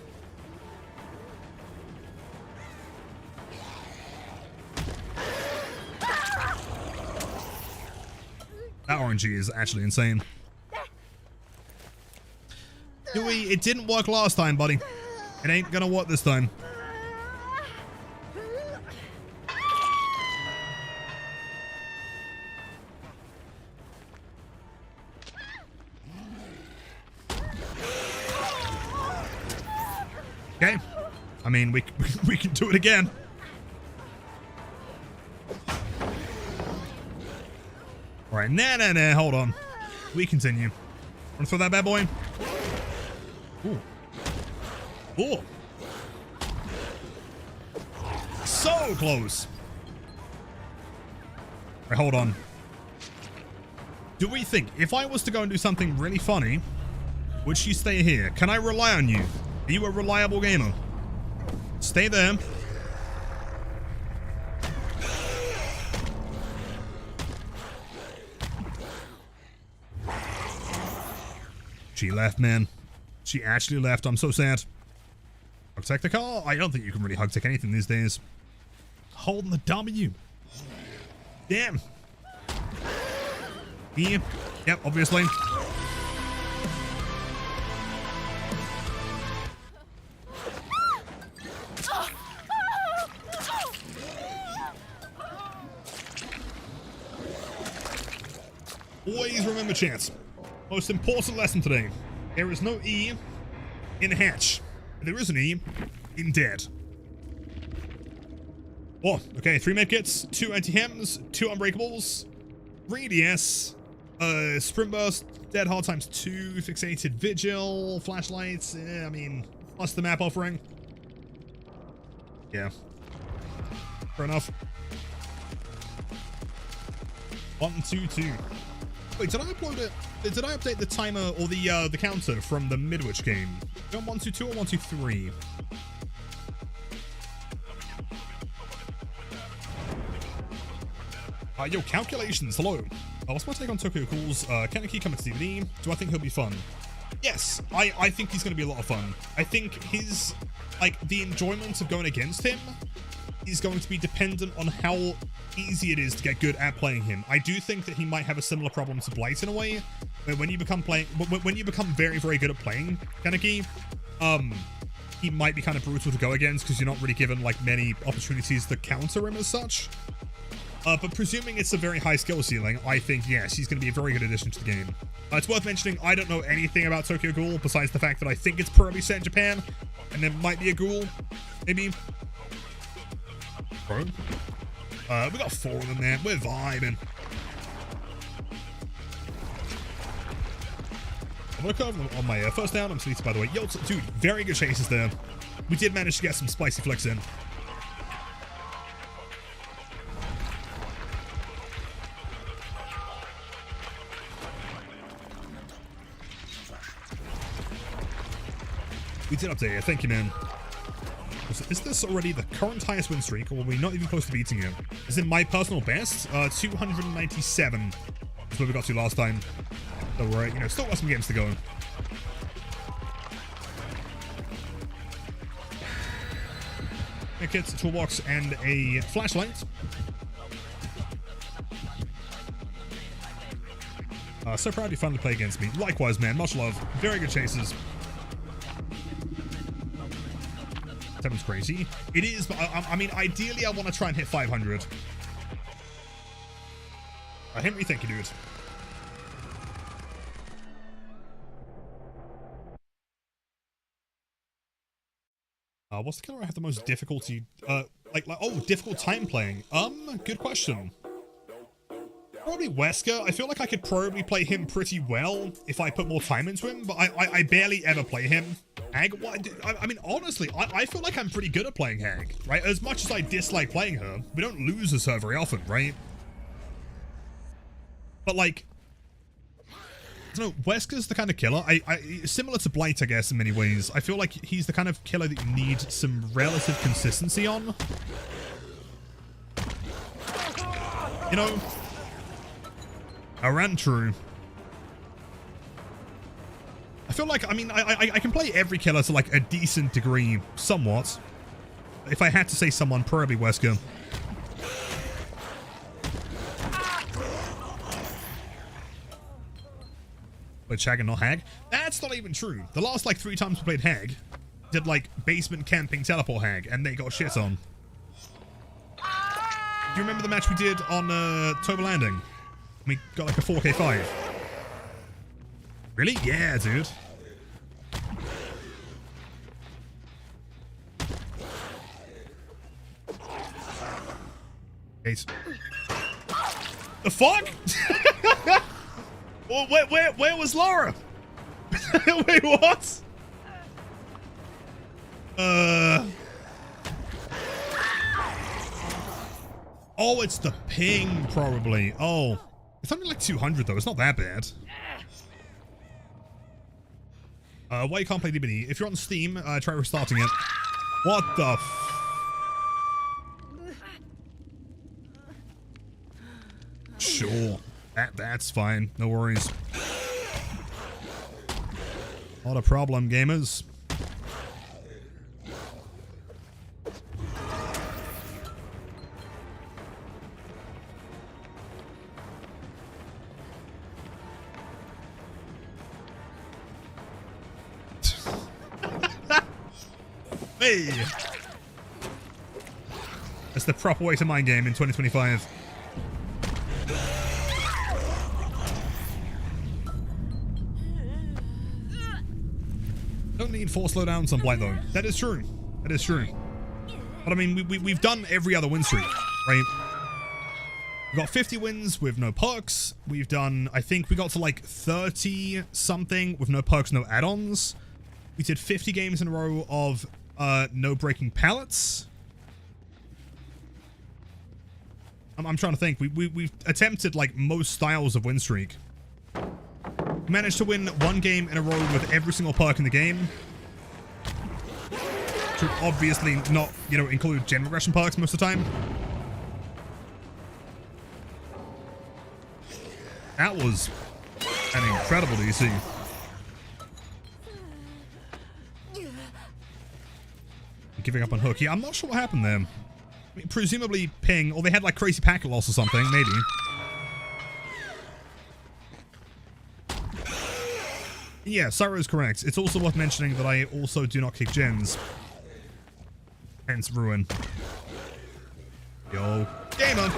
That RNG is actually insane. Dewey, it didn't work last time, buddy. It ain't gonna work this time. Okay. I mean, we can do it again. All right, nah, hold on. We continue. Want to throw that bad boy? Ooh. Ooh. So close. All right, hold on. Do we think, if I was to go and do something really funny, would she stay here? Can I rely on you? Are you a reliable gamer? Stay there. She left, man. She actually left. I'm so sad. Hug tech the car? I don't think you can really hug tech anything these days. Holding the W. Damn. E. Yep, obviously. Always remember, chance. Most important lesson today. There is no E in hatch. There is an E in dead. Oh, okay. 3 medkits, 2 anti-hems, 2 unbreakables, 3 DS, sprint burst, dead hard times 2, fixated vigil, flashlights. I mean, plus the map offering. Yeah. Fair enough. 1, 2, 2. Wait, did I upload it? Did I update the timer or the counter from the Midwich game? On 1, 2, 2 or 1, 2, 3? Yo, calculations, hello. What's my take on Tokyo Cool's Kaneki coming to DVD? Do I think he'll be fun? Yes, I think he's going to be a lot of fun. I think his, like, the enjoyment of going against him is going to be dependent on how easy it is to get good at playing him. I do think that he might have a similar problem to Blight in a way, where when you become very, very good at playing Kaneki, he might be kind of brutal to go against because you're not really given, like, many opportunities to counter him as such. But presuming it's a very high skill ceiling, I think, yes, he's going to be a very good addition to the game. It's worth mentioning, I don't know anything about Tokyo Ghoul, besides the fact that I think it's probably set in Japan, and there might be a ghoul, maybe. Bro. We got 4 of them there. We're vibing. I'm going to cover them on my first down. I'm sleepy, by the way. Yo, dude, very good chases there. We did manage to get some spicy flicks in. We did update it. Thank you, man. Is this already the current highest win streak, or are we not even close to beating it? Is it my personal best? 297 is where we got to last time. So we're, you know, still got some games to go. A kit, a toolbox, and a flashlight. So proud you finally play against me. Likewise, man. Much love. Very good chases. 7's crazy. It is, but I mean, ideally, I want to try and hit 500. Henry, thank you, dude. What's the killer I have the most difficulty? Difficult time playing. Good question. Probably Wesker. I feel like I could probably play him pretty well if I put more time into him, but I barely ever play him. Hag, I mean, honestly, I feel like I'm pretty good at playing Hag, right? As much as I dislike playing her, we don't lose as her very often, right? But, like, I don't know, Wesker's the kind of killer, similar to Blight, I guess, in many ways. I feel like he's the kind of killer that you need some relative consistency on. You know? Around true. I feel like, I mean, I can play every killer to, like, a decent degree, somewhat. If I had to say someone, probably Wesker. Played Shag and not Hag? That's not even true. The last, like, 3 times we played Hag, did, like, basement camping teleport Hag, and they got shit on. Do you remember the match we did on, Toba Landing? We got, like, a 4k5. Really? Yeah, dude. Eight. The fuck? Well, where was Laura? Wait, what? Oh, it's the ping, probably. Oh, it's only like 200 though. It's not that bad. Why you can't play DBD? If you're on Steam, try restarting it. What the f... Sure. That's fine. No worries. Not a problem, gamers. Hey! That's the proper way to mind game in 2025. Don't need 4 slowdowns on Blight though. That is true. That is true. But I mean, we've done every other win streak, right? We've got 50 wins with no perks. We've done, I think we got to like 30 something with no perks, no add-ons. We did 50 games in a row of no breaking pallets. I'm trying to think. We've attempted like most styles of win streak. Managed to win 1 game in a row with every single perk in the game. To obviously not, you know, include gen regression perks most of the time. That was an incredible DC. Giving up on Hook. Yeah, I'm not sure what happened there. I mean, presumably ping, or they had like crazy packet loss or something, maybe. Yeah, Cyro is correct. It's also worth mentioning that I also do not kick gens. Hence ruin. Yo. Gamer!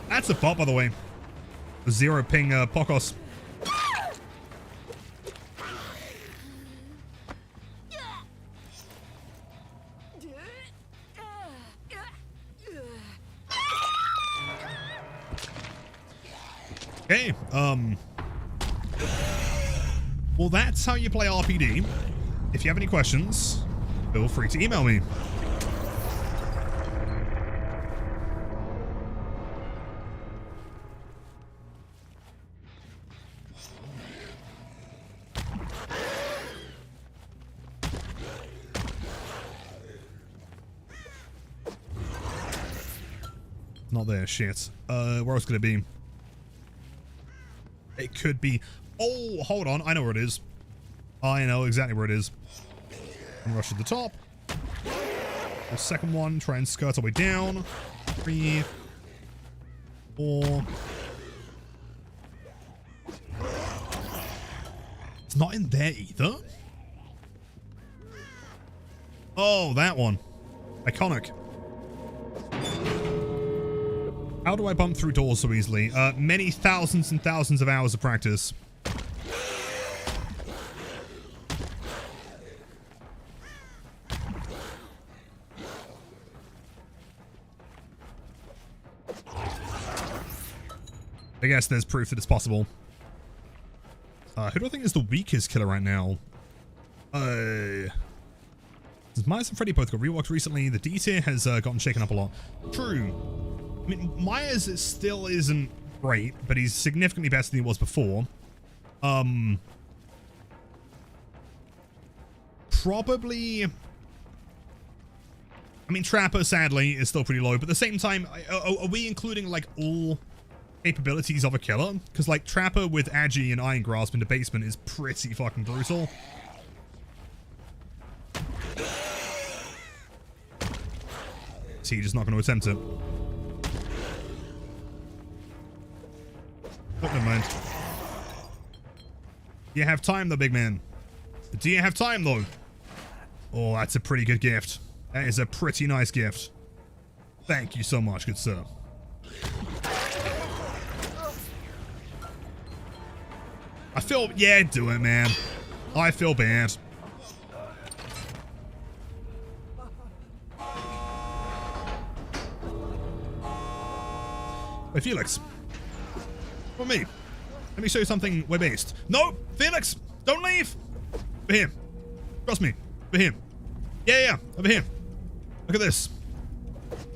That's a bot, by the way. 0 ping Pocos. Okay, well, that's how you play RPD. If you have any questions, feel free to email me. Not there, shit. Where else could it be? It could be... Oh, hold on. I know where it is. I know exactly where it is. And rush to the top. The second one, try and skirt our way down. 3, 4. It's not in there either. Oh, that one. Iconic. How do I bump through doors so easily? Many thousands and thousands of hours of practice. I guess there's proof that it's possible. Who do I think is the weakest killer right now? Since Myers and Freddy both got reworked recently, the D tier has gotten shaken up a lot. True. I mean, Myers still isn't great, but he's significantly better than he was before. Probably... I mean, Trapper, sadly, is still pretty low, but at the same time, are we including, like, all capabilities of a killer? Because, like, Trapper with Agi and Iron Grasp in the basement is pretty fucking brutal. Siege is not going to attempt it. Oh, never mind. You have time, though, big man. Do you have time, though? Oh, that's a pretty good gift. That is a pretty nice gift. Thank you so much, good sir. I feel... Yeah, do it, man. I feel bad. Wait, Felix. For me. Let me show you something web-based. No! Felix! Don't leave! Over here. Trust me. Over here. Yeah. Over here. Look at this.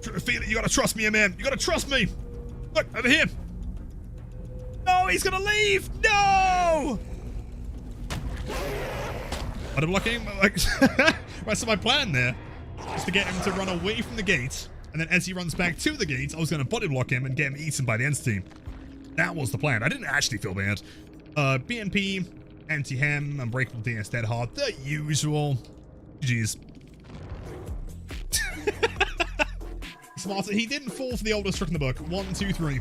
Felix, you gotta trust me, man. You gotta trust me. Look, over here. No, he's gonna leave! No! Body blocking? Like, right, so my plan there is to get him to run away from the gate, and then as he runs back to the gate, I was gonna body block him and get him eaten by the entity. That was the plan. I didn't actually feel bad. BNP, anti-hem, unbreakable DS dead hard, the usual. GG's. Smarter. He didn't fall for the oldest trick in the book. 1, 2, 3.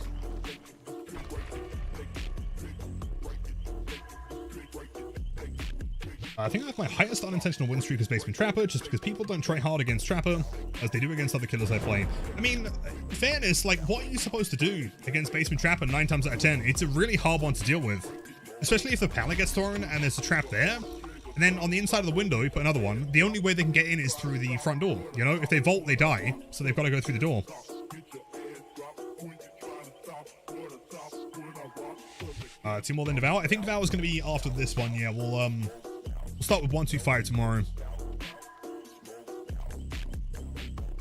I think that's my highest unintentional win streak as Basement Trapper, just because people don't try hard against Trapper as they do against other killers I play. I mean, in fairness, like, what are you supposed to do against Basement Trapper 9 times out of 10? It's a really hard one to deal with, especially if the pallet gets thrown and there's a trap there. And then on the inside of the window, you put another one. The only way they can get in is through the front door. You know, if they vault, they die, so they've got to go through the door. 2 more than Devour. I think Devour is going to be after this one. Yeah, we'll start with 1, 2, 5 tomorrow.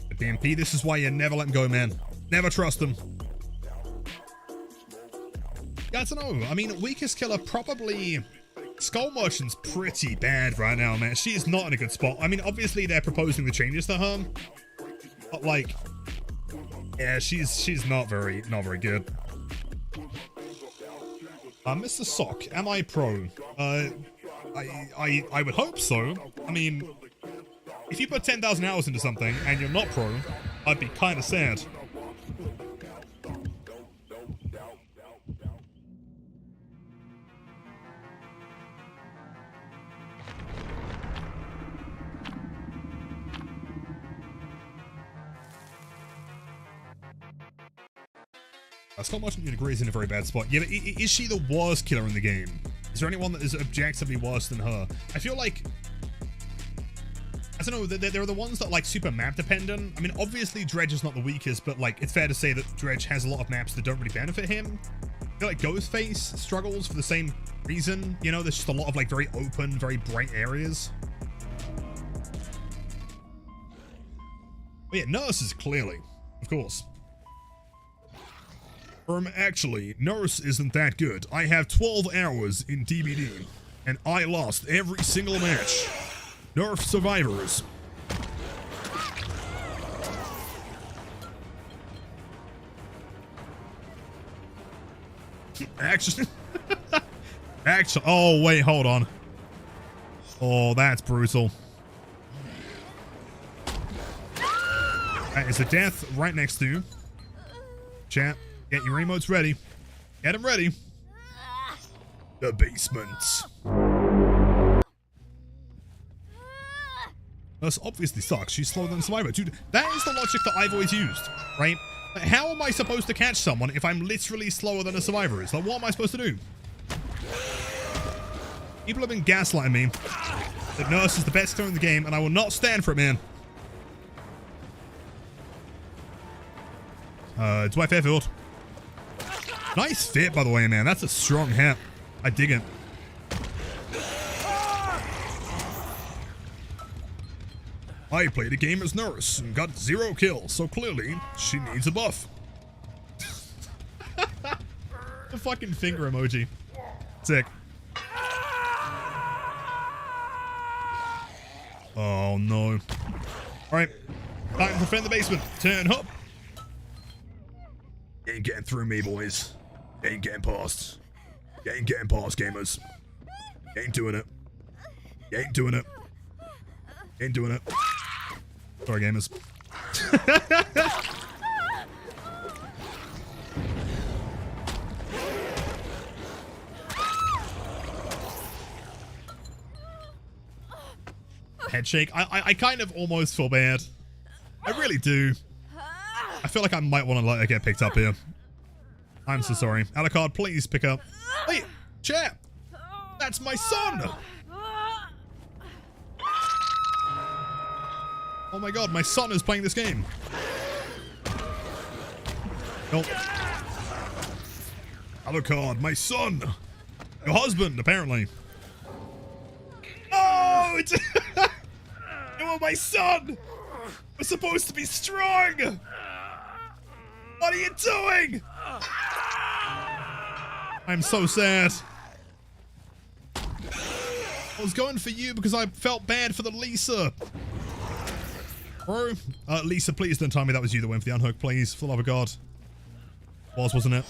The BMP, this is why you never let him go, man. Never trust him. Yeah, I don't know. I mean, weakest killer probably... Skull Merchant's pretty bad right now, man. She is not in a good spot. I mean, obviously they're proposing the changes to her, but like, yeah, she's not very good. Mr. Sock, am I pro? I would hope so. I mean, if you put 10,000 hours into something and you're not pro, I'd be kind of sad. Skull Merchant agrees in a very bad spot. Yeah, but is she the worst killer in the game? Is there anyone that is objectively worse than her? I feel like... I don't know, there are the ones that are like super map dependent. I mean, obviously Dredge is not the weakest, but like, it's fair to say that Dredge has a lot of maps that don't really benefit him. I feel like Ghostface struggles for the same reason. You know, there's just a lot of like very open, very bright areas. But yeah, nurses clearly, of course. Actually, Nurse isn't that good. I have 12 hours in DBD, and I lost every single match. Nerf survivors. Actually, oh wait, hold on. Oh, that's brutal. That is a death right next to you. Chat. Get your emotes ready. Get them ready. The basement. Nurse obviously sucks. She's slower than a survivor. Dude, that is the logic that I've always used, right? Like, how am I supposed to catch someone if I'm literally slower than a survivor is? Like, what am I supposed to do? People have been gaslighting me that Nurse is the best killer in the game, and I will not stand for it, man. Dwight Fairfield. Nice fit, by the way, man. That's a strong hat. I dig it. I played a game as Nurse and got 0 kills, so clearly she needs a buff. The fucking finger emoji. Sick. Oh no. Alright. Time to defend the basement. Turn up. You ain't getting through me, boys. You ain't getting past. You ain't getting past, gamers. You ain't doing it. You ain't doing it. You ain't doing it. Sorry, gamers. Head shake. I kind of almost feel bad. I really do. I feel like I might want to let her get picked up here. I'm so sorry. Alucard, please pick up. Wait, chat. That's my son. Oh my god, my son is playing this game. Nope. Alucard, my son. Your husband, apparently. Oh, it's you are my son. We're supposed to be strong. What are you doing? I'm so sad. I was going for you because I felt bad for the Lisa. Bro, Lisa, please don't tell me that was you that went for the unhook, please. For the love of God. Wasn't it?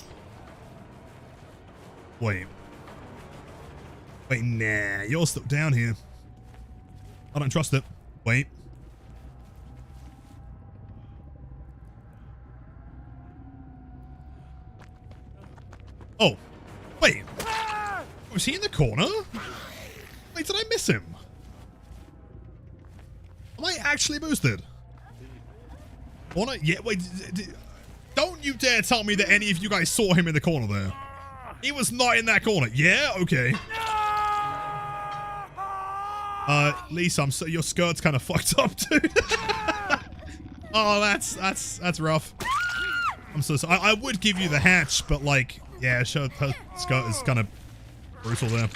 Wait. Wait, nah. You're stuck down here. I don't trust it. Wait. Oh. Wait. Was he in the corner? Wait, did I miss him? Am I actually boosted? Wanna? Yeah, wait. Don't you dare tell me that any of you guys saw him in the corner there. He was not in that corner. Yeah? Okay. Lisa, your skirt's kind of fucked up, dude. Oh, that's rough. I'm so sorry. I would give you the hatch, but like, yeah, sure, her skirt is kind of brutal there.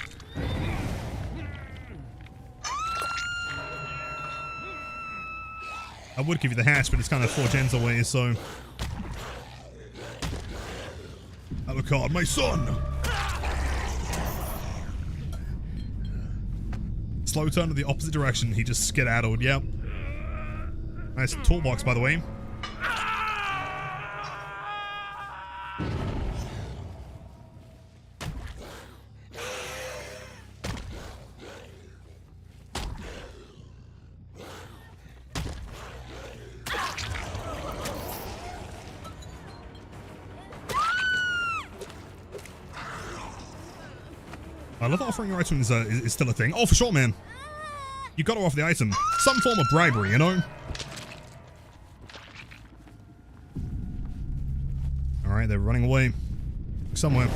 I would give you the hatch, but it's kind of 4 gens away, so. Alucard, my son! Slow turn to the opposite direction. He just skedaddled, yep. Nice toolbox, by the way. I love that offering your items is still a thing. Oh, for sure, man. You gotta offer the item. Some form of bribery, you know? Alright, they're running away. Somewhere.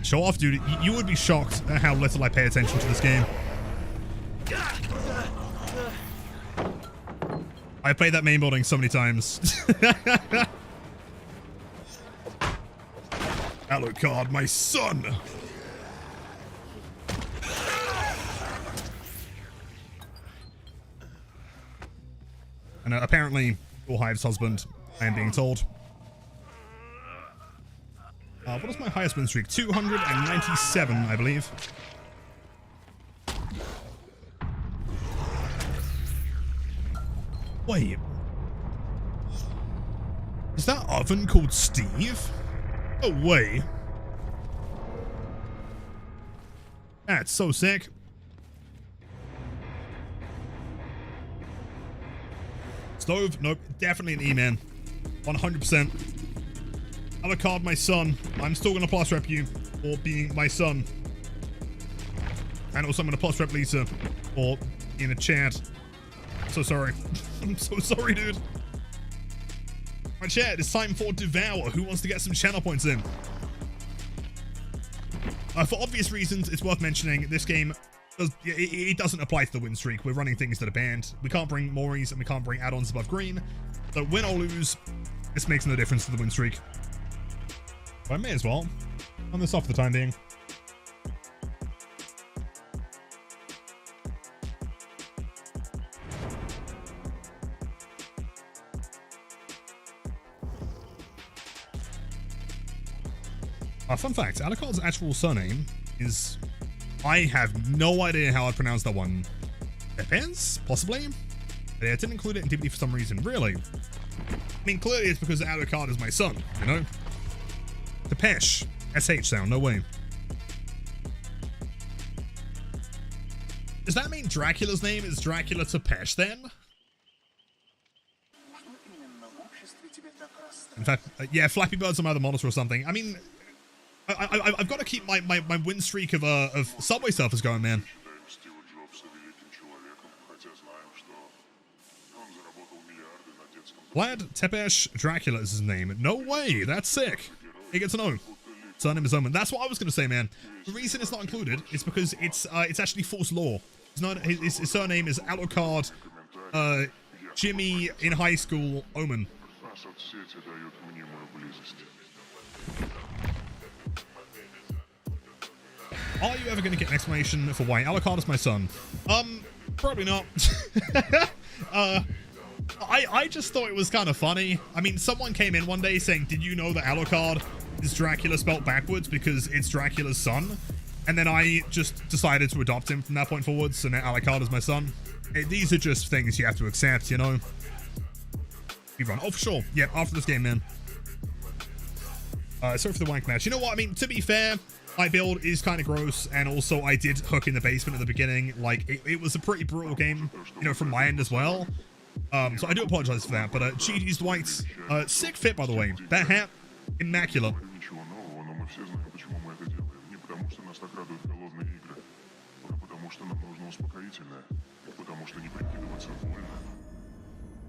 Show off, dude. You would be shocked at how little I pay attention to this game. I played that main building so many times. Alucard, my son! And apparently, Hive's husband, I am being told. What is my highest win streak? 297, I believe. Wait. Is that oven called Steve? Oh, wait. That's so sick. Stove? Nope. Definitely an E-man. 100%. Alucard, my son. I'm still going to plus rep you for being my son. And also I'm going to plus rep Lisa for being a chat. So sorry. I'm so sorry, dude. My chat, it's time for Devour. Who wants to get some channel points in? For obvious reasons, it's worth mentioning this game, it doesn't apply to the win streak. We're running things that are banned. We can't bring Moris and we can't bring add-ons above green. So win or lose, this makes no difference to the win streak. But I may as well run this off for the time being. Fun fact, Alucard's actual surname is... I have no idea how I'd pronounce that one. Depends? Possibly? But yeah, I didn't include it in DBD for some reason. Really? I mean, clearly it's because Alucard is my son, you know? Tepesh. SH sound, no way. Does that mean Dracula's name is Dracula Tepesh then? In fact, yeah, Flappy Bird's some other monitor or something. I mean... I've got to keep my win streak of Subway surfers going, man. Vlad Tepesh Dracula is his name. No way, that's sick. He gets to know. Surname is Omen. That's what I was going to say, man. The reason it's not included is because it's actually false lore. It's not, his surname is Alucard Jimmy in high school Omen. Are you ever going to get an explanation for why Alucard is my son? Probably not. I just thought it was kind of funny. I mean, someone came in one day saying, did you know that Alucard is Dracula spelled backwards because it's Dracula's son? And then I just decided to adopt him from that point forward, so now Alucard is my son. These are just things you have to accept, you know? You run. Oh, for sure. Yeah, after this game, man. Sorry for the wank match. You know what? I mean, to be fair, my build is kind of gross, and also I did hook in the basement at the beginning. Like, it was a pretty brutal game, you know, from my end as well. So I do apologize for that, but GG's Dwight. Sick fit, by the way. That hat, immaculate.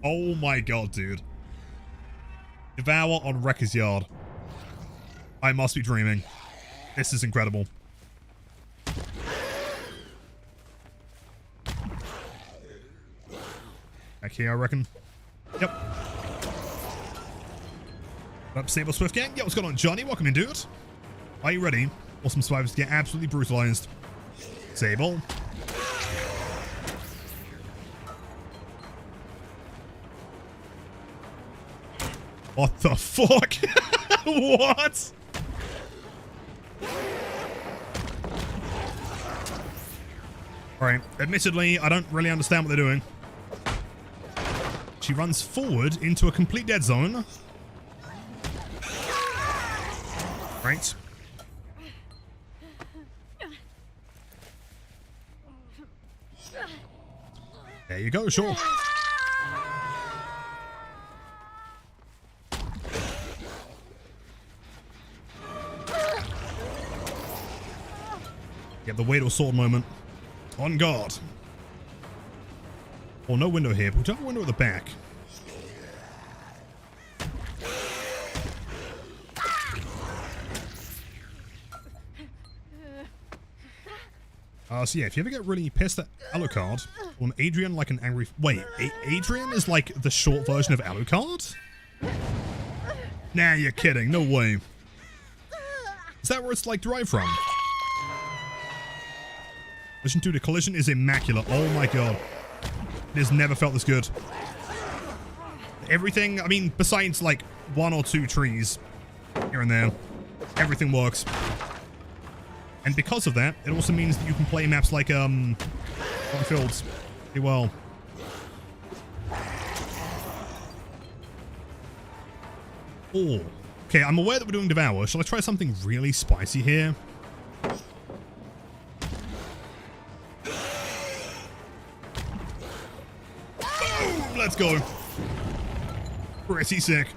Oh my god, dude. Devour on Wrecker's Yard. I must be dreaming. This is incredible. Back here, I reckon. Yep. Up, Sable Swift Gang. Yeah, what's going on, Johnny? Welcome in, dude. Are you ready? Awesome survivors get absolutely brutalized. Sable. What the fuck? What? Alright, admittedly, I don't really understand what they're doing. She runs forward into a complete dead zone. Right. There you go, sure. Get the Wade sword moment. On guard. Oh, no window here, but we do have a window at the back. So yeah, if you ever get really pissed at Alucard, on Adrian like an angry... Wait, Adrian is like the short version of Alucard? Nah, you're kidding. No way. Is that where it's like derived from? Listen to the collision is immaculate. Oh my god. It has never felt this good. Everything, I mean, besides like 1 or 2 trees here and there, everything works. And because of that, it also means that you can play maps like Fields pretty well. Oh, okay, I'm aware that we're doing Devour. Shall I try something really spicy here? Let's go. Pretty sick.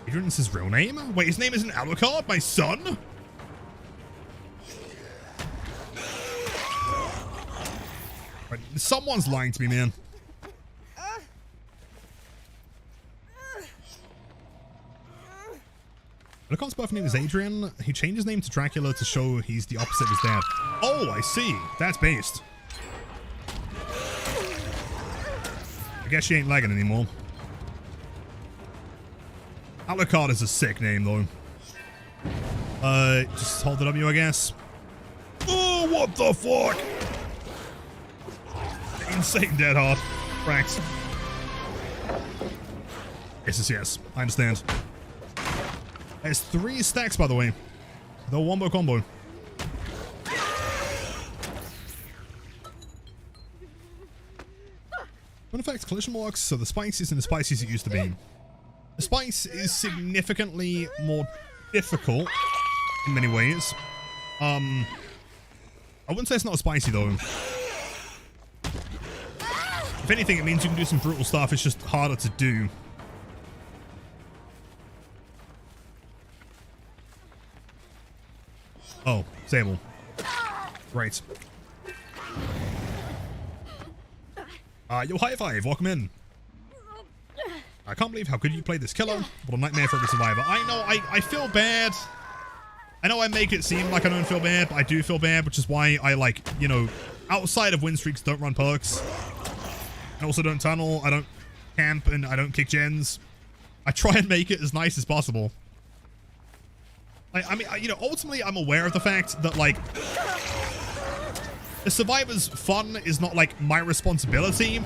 Adrian's his real name? Wait, his name isn't Alucard? My son? Right, someone's lying to me, man. Alucard's birth name is Adrian. He changed his name to Dracula to show he's the opposite of his dad. Oh, I see. That's based. I guess she ain't lagging anymore. Alucard is a sick name, though. Just hold the W, I guess. Oh, what the fuck? Insane dead hard. Cracks. Yes. I understand. There's 3 stacks, by the way. The wombo combo. Fun fact, collision works, so the spice isn't as spicy as it used to be. The spice is significantly more difficult in many ways. I wouldn't say it's not spicy, though. If anything, it means you can do some brutal stuff. It's just harder to do. Oh, Sable. Right. Yo, high five. Welcome in. I can't believe how good you played this killer. What a nightmare for every survivor. I know, I feel bad. I know I make it seem like I don't feel bad, but I do feel bad, which is why I, like, you know, outside of win streaks, don't run perks. I also don't tunnel, I don't camp, and I don't kick gens. I try and make it as nice as possible. I mean, you know, ultimately, I'm aware of the fact that, like, the survivor's fun is not, like, my responsibility.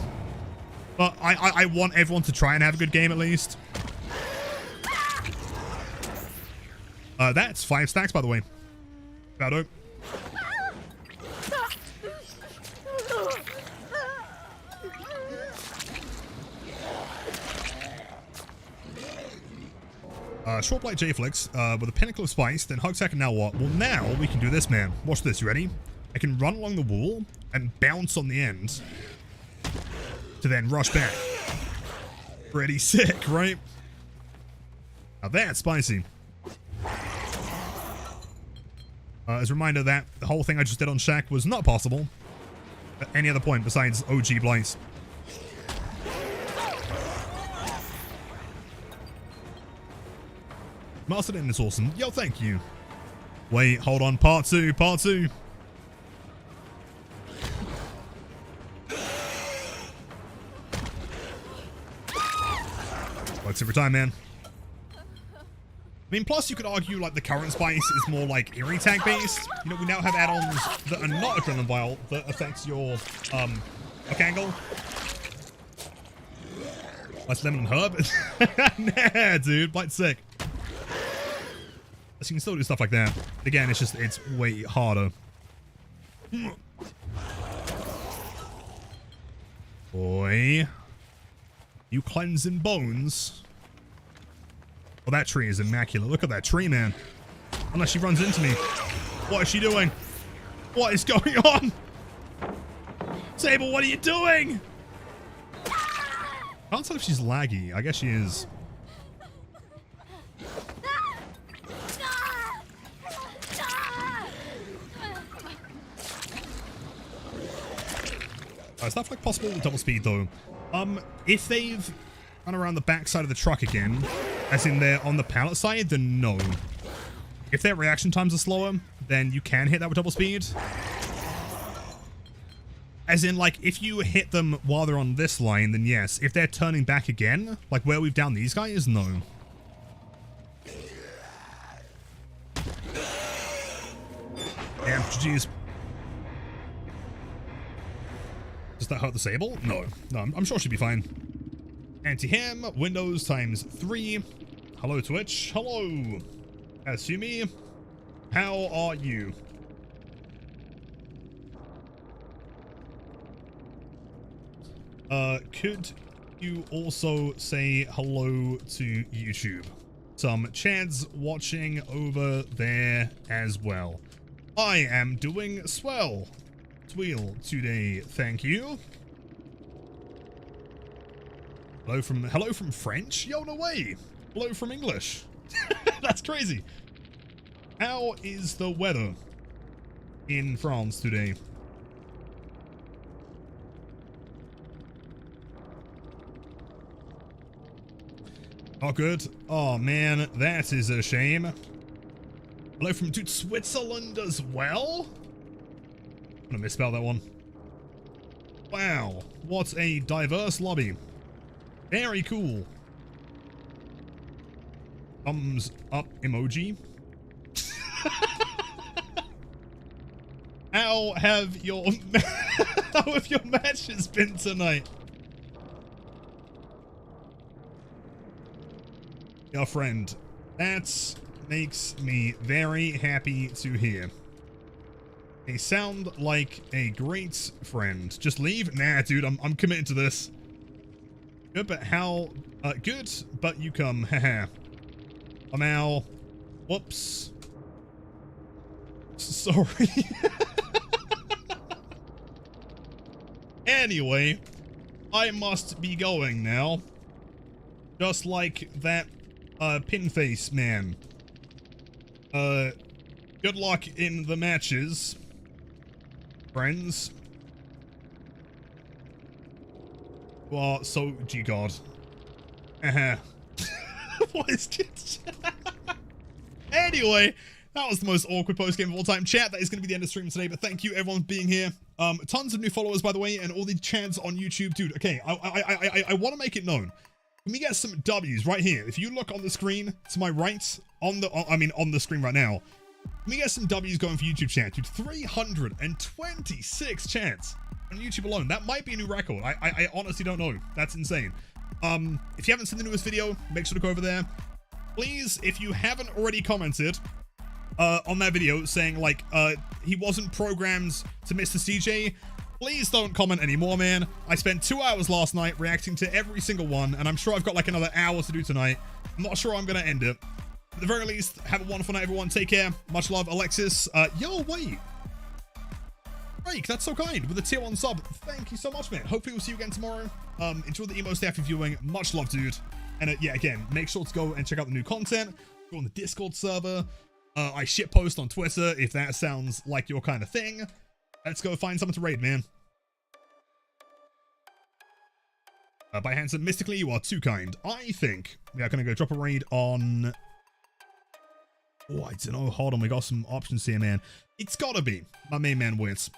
But I want everyone to try and have a good game, at least. That's 5 stacks, by the way. Shadow. Short Blight J-Flicks, with a pinnacle of spice, then hug sack, and now what? Well, now we can do this, man. Watch this, you ready? I can run along the wall and bounce on the end to then rush back. Pretty sick, right? Now that's spicy. As a reminder that the whole thing I just did on Shaq was not possible at any other point besides OG Blight. Mastered in is awesome. Yo, thank you. Wait, hold on. Part 2. Part 2. Works every time, man. I mean, plus you could argue, like, the current spice is more, like, eerie tag based. You know, we now have add-ons that are not adrenaline vial that affects your, hook angle. That's lemon and herb. Nah, dude. Blight's sick. So you can still do stuff like that. Again, it's just, it's way harder. Boy. You cleansing bones. Well, that tree is immaculate. Look at that tree, man. Unless she runs into me. What is she doing? What is going on? Sable, what are you doing? I can't tell if she's laggy. I guess she is. Is that like possible with double speed though? If they've run around the back side of the truck again, as in they're on the pallet side, then no. If their reaction times are slower, then you can hit that with double speed. As in, like, if you hit them while they're on this line, then yes. If they're turning back again, like where we've downed these guys, no. Damn, GG's. Does that hurt the Sable? No. No, I'm sure she'll be fine. Anti-ham, Windows times 3. Hello, Twitch. Hello. Asumi. How are you? Could you also say hello to YouTube? Some Chads watching over there as well. I am doing swell. Tweel today, thank you. Hello from French? Yo, no way. Hello from English. That's crazy. How is the weather in France today? Oh, good. Oh, man, that is a shame. Hello from dude, Switzerland as well? I'm gonna misspell that one. Wow, what a diverse lobby. Very cool. Thumbs up emoji. How have your matches been tonight? Your friend. That makes me very happy to hear. They sound like a great friend. Just leave? Nah, dude, I'm committed to this. Good, but how... good, but you come. Haha. Now... Whoops. Sorry. Anyway, I must be going now. Just like that, pin face man. Good luck in the matches. Friends. Well, so G-God. What is it? Anyway, that was the most awkward post-game of all time. Chat, that is going to be the end of stream today, but thank you everyone for being here. Tons of new followers, by the way, and all the chats on YouTube. Dude, okay, I want to make it known. Can we get some W's right here? If you look on the screen to my right, on the screen right now, can we get some W's going for YouTube chat? Dude, 326 chats on YouTube alone. That might be a new record. I honestly don't know. That's insane. If you haven't seen the newest video, make sure to go over there. Please, if you haven't already commented on that video saying, like, he wasn't programmed to miss the CJ, please don't comment anymore, man. I spent 2 hours last night reacting to every single one, and I'm sure I've got like another hour to do tonight. I'm not sure I'm going to end it. At the very least, have a wonderful night, everyone. Take care. Much love, Alexis. Yo, wait. Drake, that's so kind. With a tier 1 sub. Thank you so much, man. Hopefully we'll see you again tomorrow. Enjoy the emo staff viewing. Much love, dude. And yeah, again, make sure to go and check out the new content. Go on the Discord server. I shitpost on Twitter if that sounds like your kind of thing. Let's go find someone to raid, man. By Handsome, mystically, you are too kind. I think we are going to go drop a raid on... Oh, I don't know. Hold on, we got some options here, man. It's got to be my main man, Wits.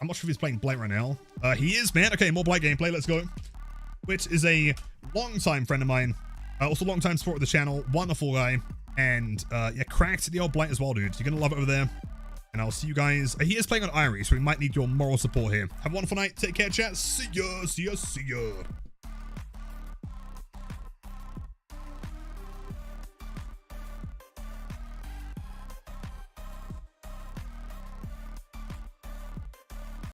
I'm not sure if he's playing Blight right now. He is, man. Okay, more Blight gameplay. Let's go. Wits is a long-time friend of mine. Also long-time support of the channel. Wonderful guy. And, yeah, cracked the old Blight as well, dude. You're going to love it over there. And I'll see you guys. He is playing on Irie, so we might need your moral support here. Have a wonderful night. Take care, chat. See ya. See ya. See ya.